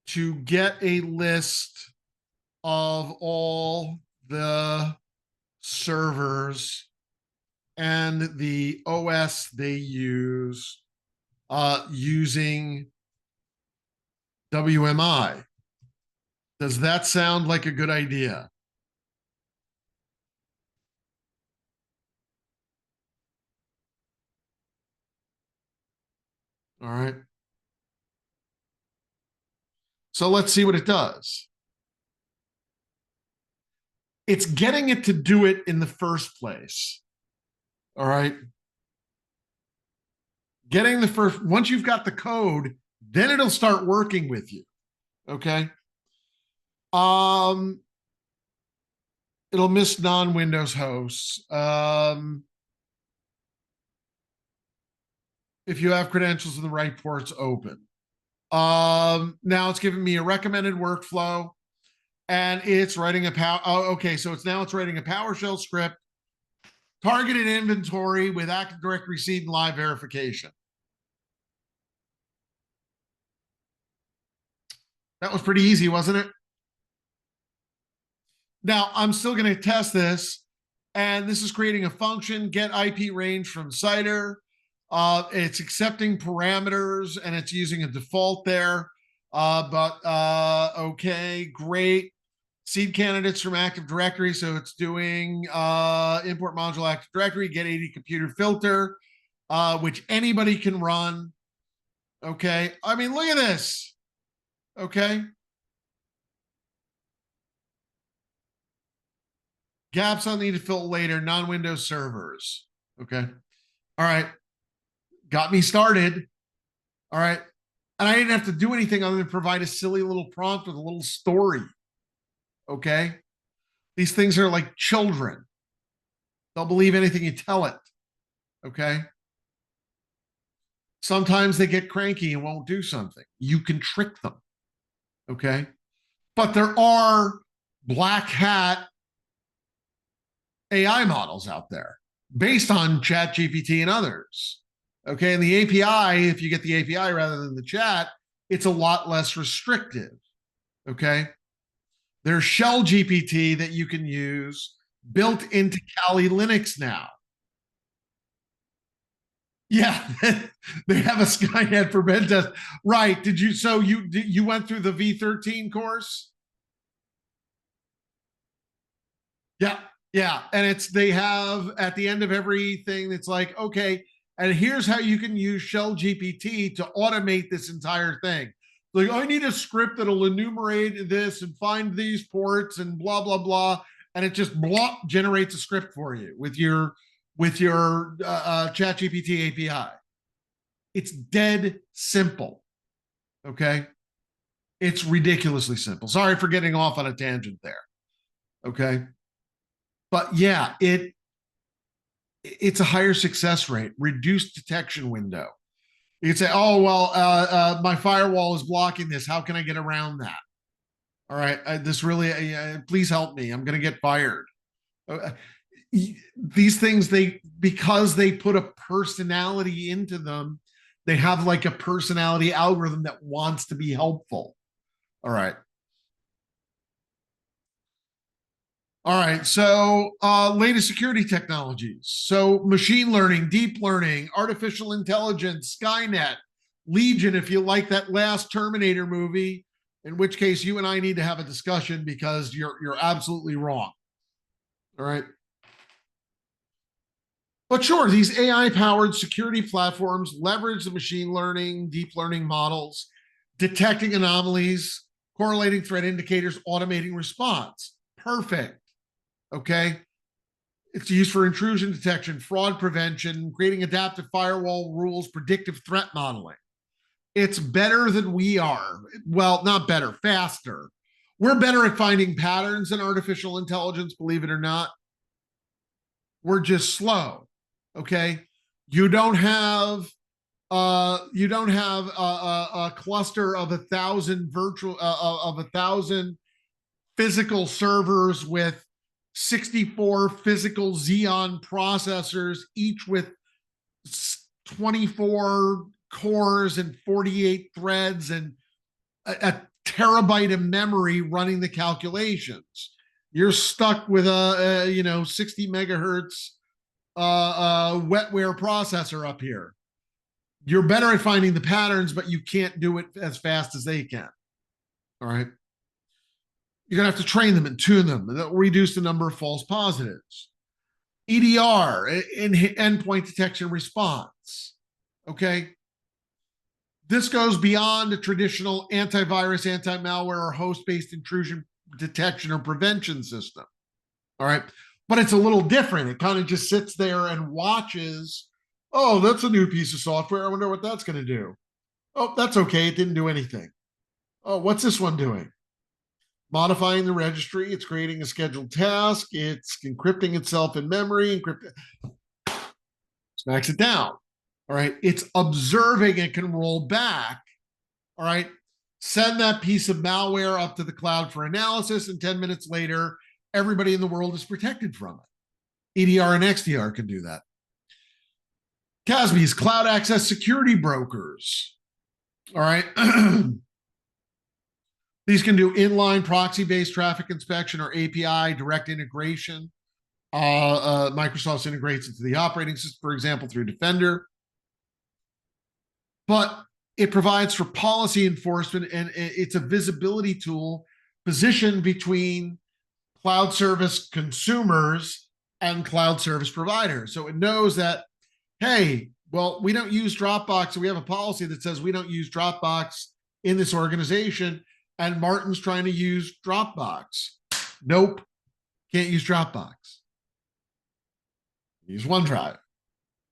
To get a list of all the servers and the OS they use using WMI. Does that sound like a good idea? All right. So let's see what it does. It's getting it to do it in the first place. All right. Getting the first, once you've got the code, then it'll start working with you. Okay. It'll miss non-Windows hosts. If you have credentials in the right ports open. Now it's giving me a recommended workflow, and it's writing a okay, so it's writing a PowerShell script, targeted inventory with Active Directory seed and live verification. That was pretty easy, wasn't it? Now I'm still going to test this, and this is creating a function, get IP range from CIDR. It's accepting parameters, and it's using a default there. Okay, great. Seed candidates from Active Directory. So it's doing import module Active Directory, get 80 computer filter, which anybody can run. Okay. I mean, look at this. Okay. Gaps I'll need to fill later, non-Windows servers. Okay. All right. Got me started. All right. And I didn't have to do anything other than provide a silly little prompt with a little story. Okay. These things are like children. They'll believe anything you tell it. Okay. Sometimes they get cranky and won't do something. You can trick them. Okay. But there are black hat AI models out there based on ChatGPT and others. Okay. And the API, if you get the API rather than the chat, it's a lot less restrictive. Okay. There's Shell GPT that you can use built into Kali Linux now. Yeah, they have a Skynet for pen test. Right. Did you, so you went through the V13 course? Yeah. Yeah. And they have at the end of everything, it's like, okay, and here's how you can use Shell GPT to automate this entire thing. Like, I need a script that'll enumerate this and find these ports and blah, blah, blah. And it just generates a script for you with your ChatGPT API. It's dead simple. Okay. It's ridiculously simple. Sorry for getting off on a tangent there. Okay. But yeah, it's a higher success rate, reduced detection window. You could say, oh, well, my firewall is blocking this. How can I get around that? All right. This really, please help me. I'm going to get fired. These things, because they put a personality into them, they have like a personality algorithm that wants to be helpful. All right. All right. So, latest security technologies. So, machine learning, deep learning, artificial intelligence, Skynet, Legion, if you like that last Terminator movie, in which case you and I need to have a discussion because you're absolutely wrong. All right. But sure, these AI powered security platforms leverage the machine learning, deep learning models, detecting anomalies, correlating threat indicators, automating response. Perfect. Okay. It's used for intrusion detection, fraud prevention, creating adaptive firewall rules, predictive threat modeling. It's better than we are. Well, not better, faster. We're better at finding patterns than artificial intelligence, believe it or not. We're just slow. Okay. You don't have a cluster of 1,000 virtual of 1,000 physical servers with 64 physical Xeon processors, each with 24 cores and 48 threads and a terabyte of memory running the calculations. You're stuck with a 60 megahertz wetware processor up here. You're better at finding the patterns, but you can't do it as fast as they can. All right. You're going to have to train them and tune them. That will reduce the number of false positives. EDR, endpoint detection response. Okay. This goes beyond a traditional antivirus, anti-malware, or host-based intrusion detection or prevention system. All right. But it's a little different. It kind of just sits there and watches. Oh, that's a new piece of software. I wonder what that's going to do. Oh, that's okay. It didn't do anything. Oh, what's this one doing? Modifying the registry. It's creating a scheduled task. It's encrypting itself in memory. Smacks it down. All right. It's observing and can roll back. All right. Send that piece of malware up to the cloud for analysis. And 10 minutes later, everybody in the world is protected from it. EDR and XDR can do that. CASB's cloud access security brokers. All right. These can do inline proxy-based traffic inspection or API direct integration. Microsoft integrates into the operating system, for example, through Defender. But it provides for policy enforcement, and it's a visibility tool positioned between cloud service consumers and cloud service providers. So it knows that, hey, well, we don't use Dropbox. So we have a policy that says we don't use Dropbox in this organization. And Martin's trying to use Dropbox. Nope, can't use Dropbox. Use OneDrive.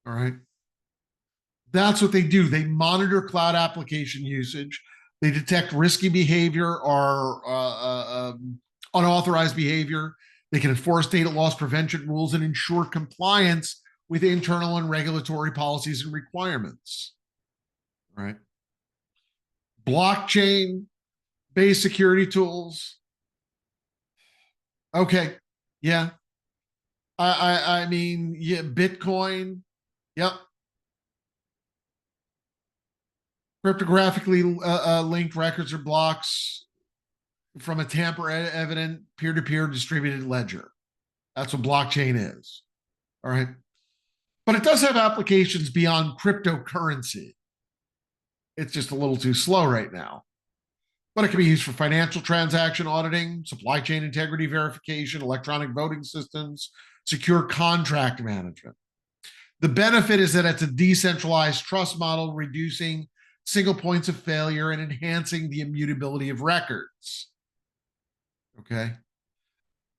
All right. That's what they do. They monitor cloud application usage. They detect risky behavior or unauthorized behavior. They can enforce data loss prevention rules and ensure compliance with internal and regulatory policies and requirements. All right. Blockchain based security tools. Okay. Yeah. I mean, yeah, Bitcoin. Yep. Cryptographically linked records or blocks from a tamper evident peer-to-peer distributed ledger. That's what blockchain is. All right. But it does have applications beyond cryptocurrency. It's just a little too slow right now. But it can be used for financial transaction auditing, supply chain integrity verification, electronic voting systems, secure contract management. The benefit is that it's a decentralized trust model, reducing single points of failure and enhancing the immutability of records. Okay.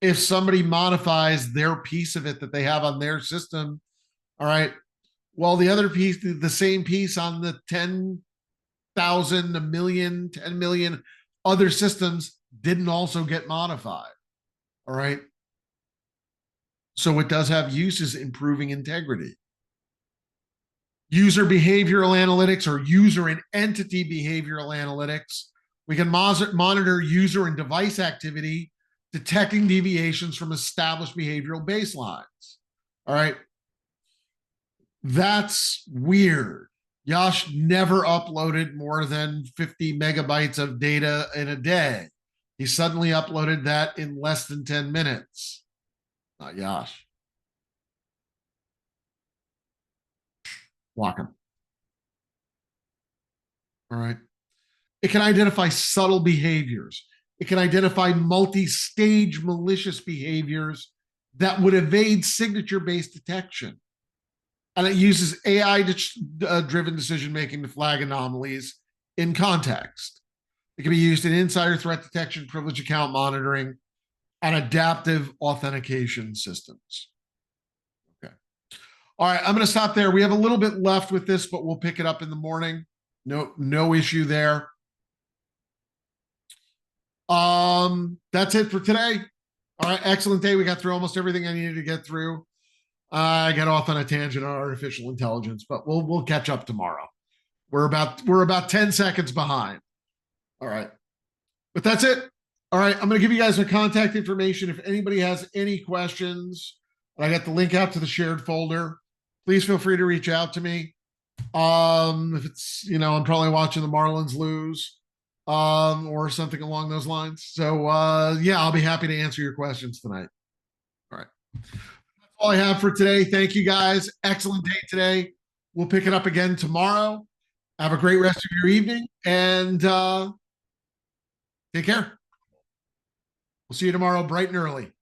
If somebody modifies their piece of it that they have on their system, all right, well, the other piece, the same piece on the 10,000, a million, 10 million other systems didn't also get modified. All right. So it does have uses improving integrity. User behavioral analytics or user and entity behavioral analytics. We can monitor user and device activity, detecting deviations from established behavioral baselines. All right. That's weird. Yash never uploaded more than 50 megabytes of data in a day. He suddenly uploaded that in less than 10 minutes. Not Yash. Block him. All right. It can identify subtle behaviors. It can identify multi-stage malicious behaviors that would evade signature-based detection. And it uses AI-driven decision-making to flag anomalies in context. It can be used in insider threat detection, privilege account monitoring, and adaptive authentication systems. Okay. All right, I'm going to stop there. We have a little bit left with this, but we'll pick it up in the morning. No issue there. That's it for today. All right, excellent day. We got through almost everything I needed to get through. I got off on a tangent on artificial intelligence, but we'll catch up tomorrow. We're about 10 seconds behind. All right. But that's it. All right, I'm going to give you guys my contact information. If anybody has any questions, I got the link out to the shared folder. Please feel free to reach out to me. If it's, I'm probably watching the Marlins lose, or something along those lines. So, yeah, I'll be happy to answer your questions tonight. All right. That's all I have for today. Thank you guys. Excellent day today. We'll pick it up again tomorrow. Have a great rest of your evening and take care. We'll see you tomorrow bright and early.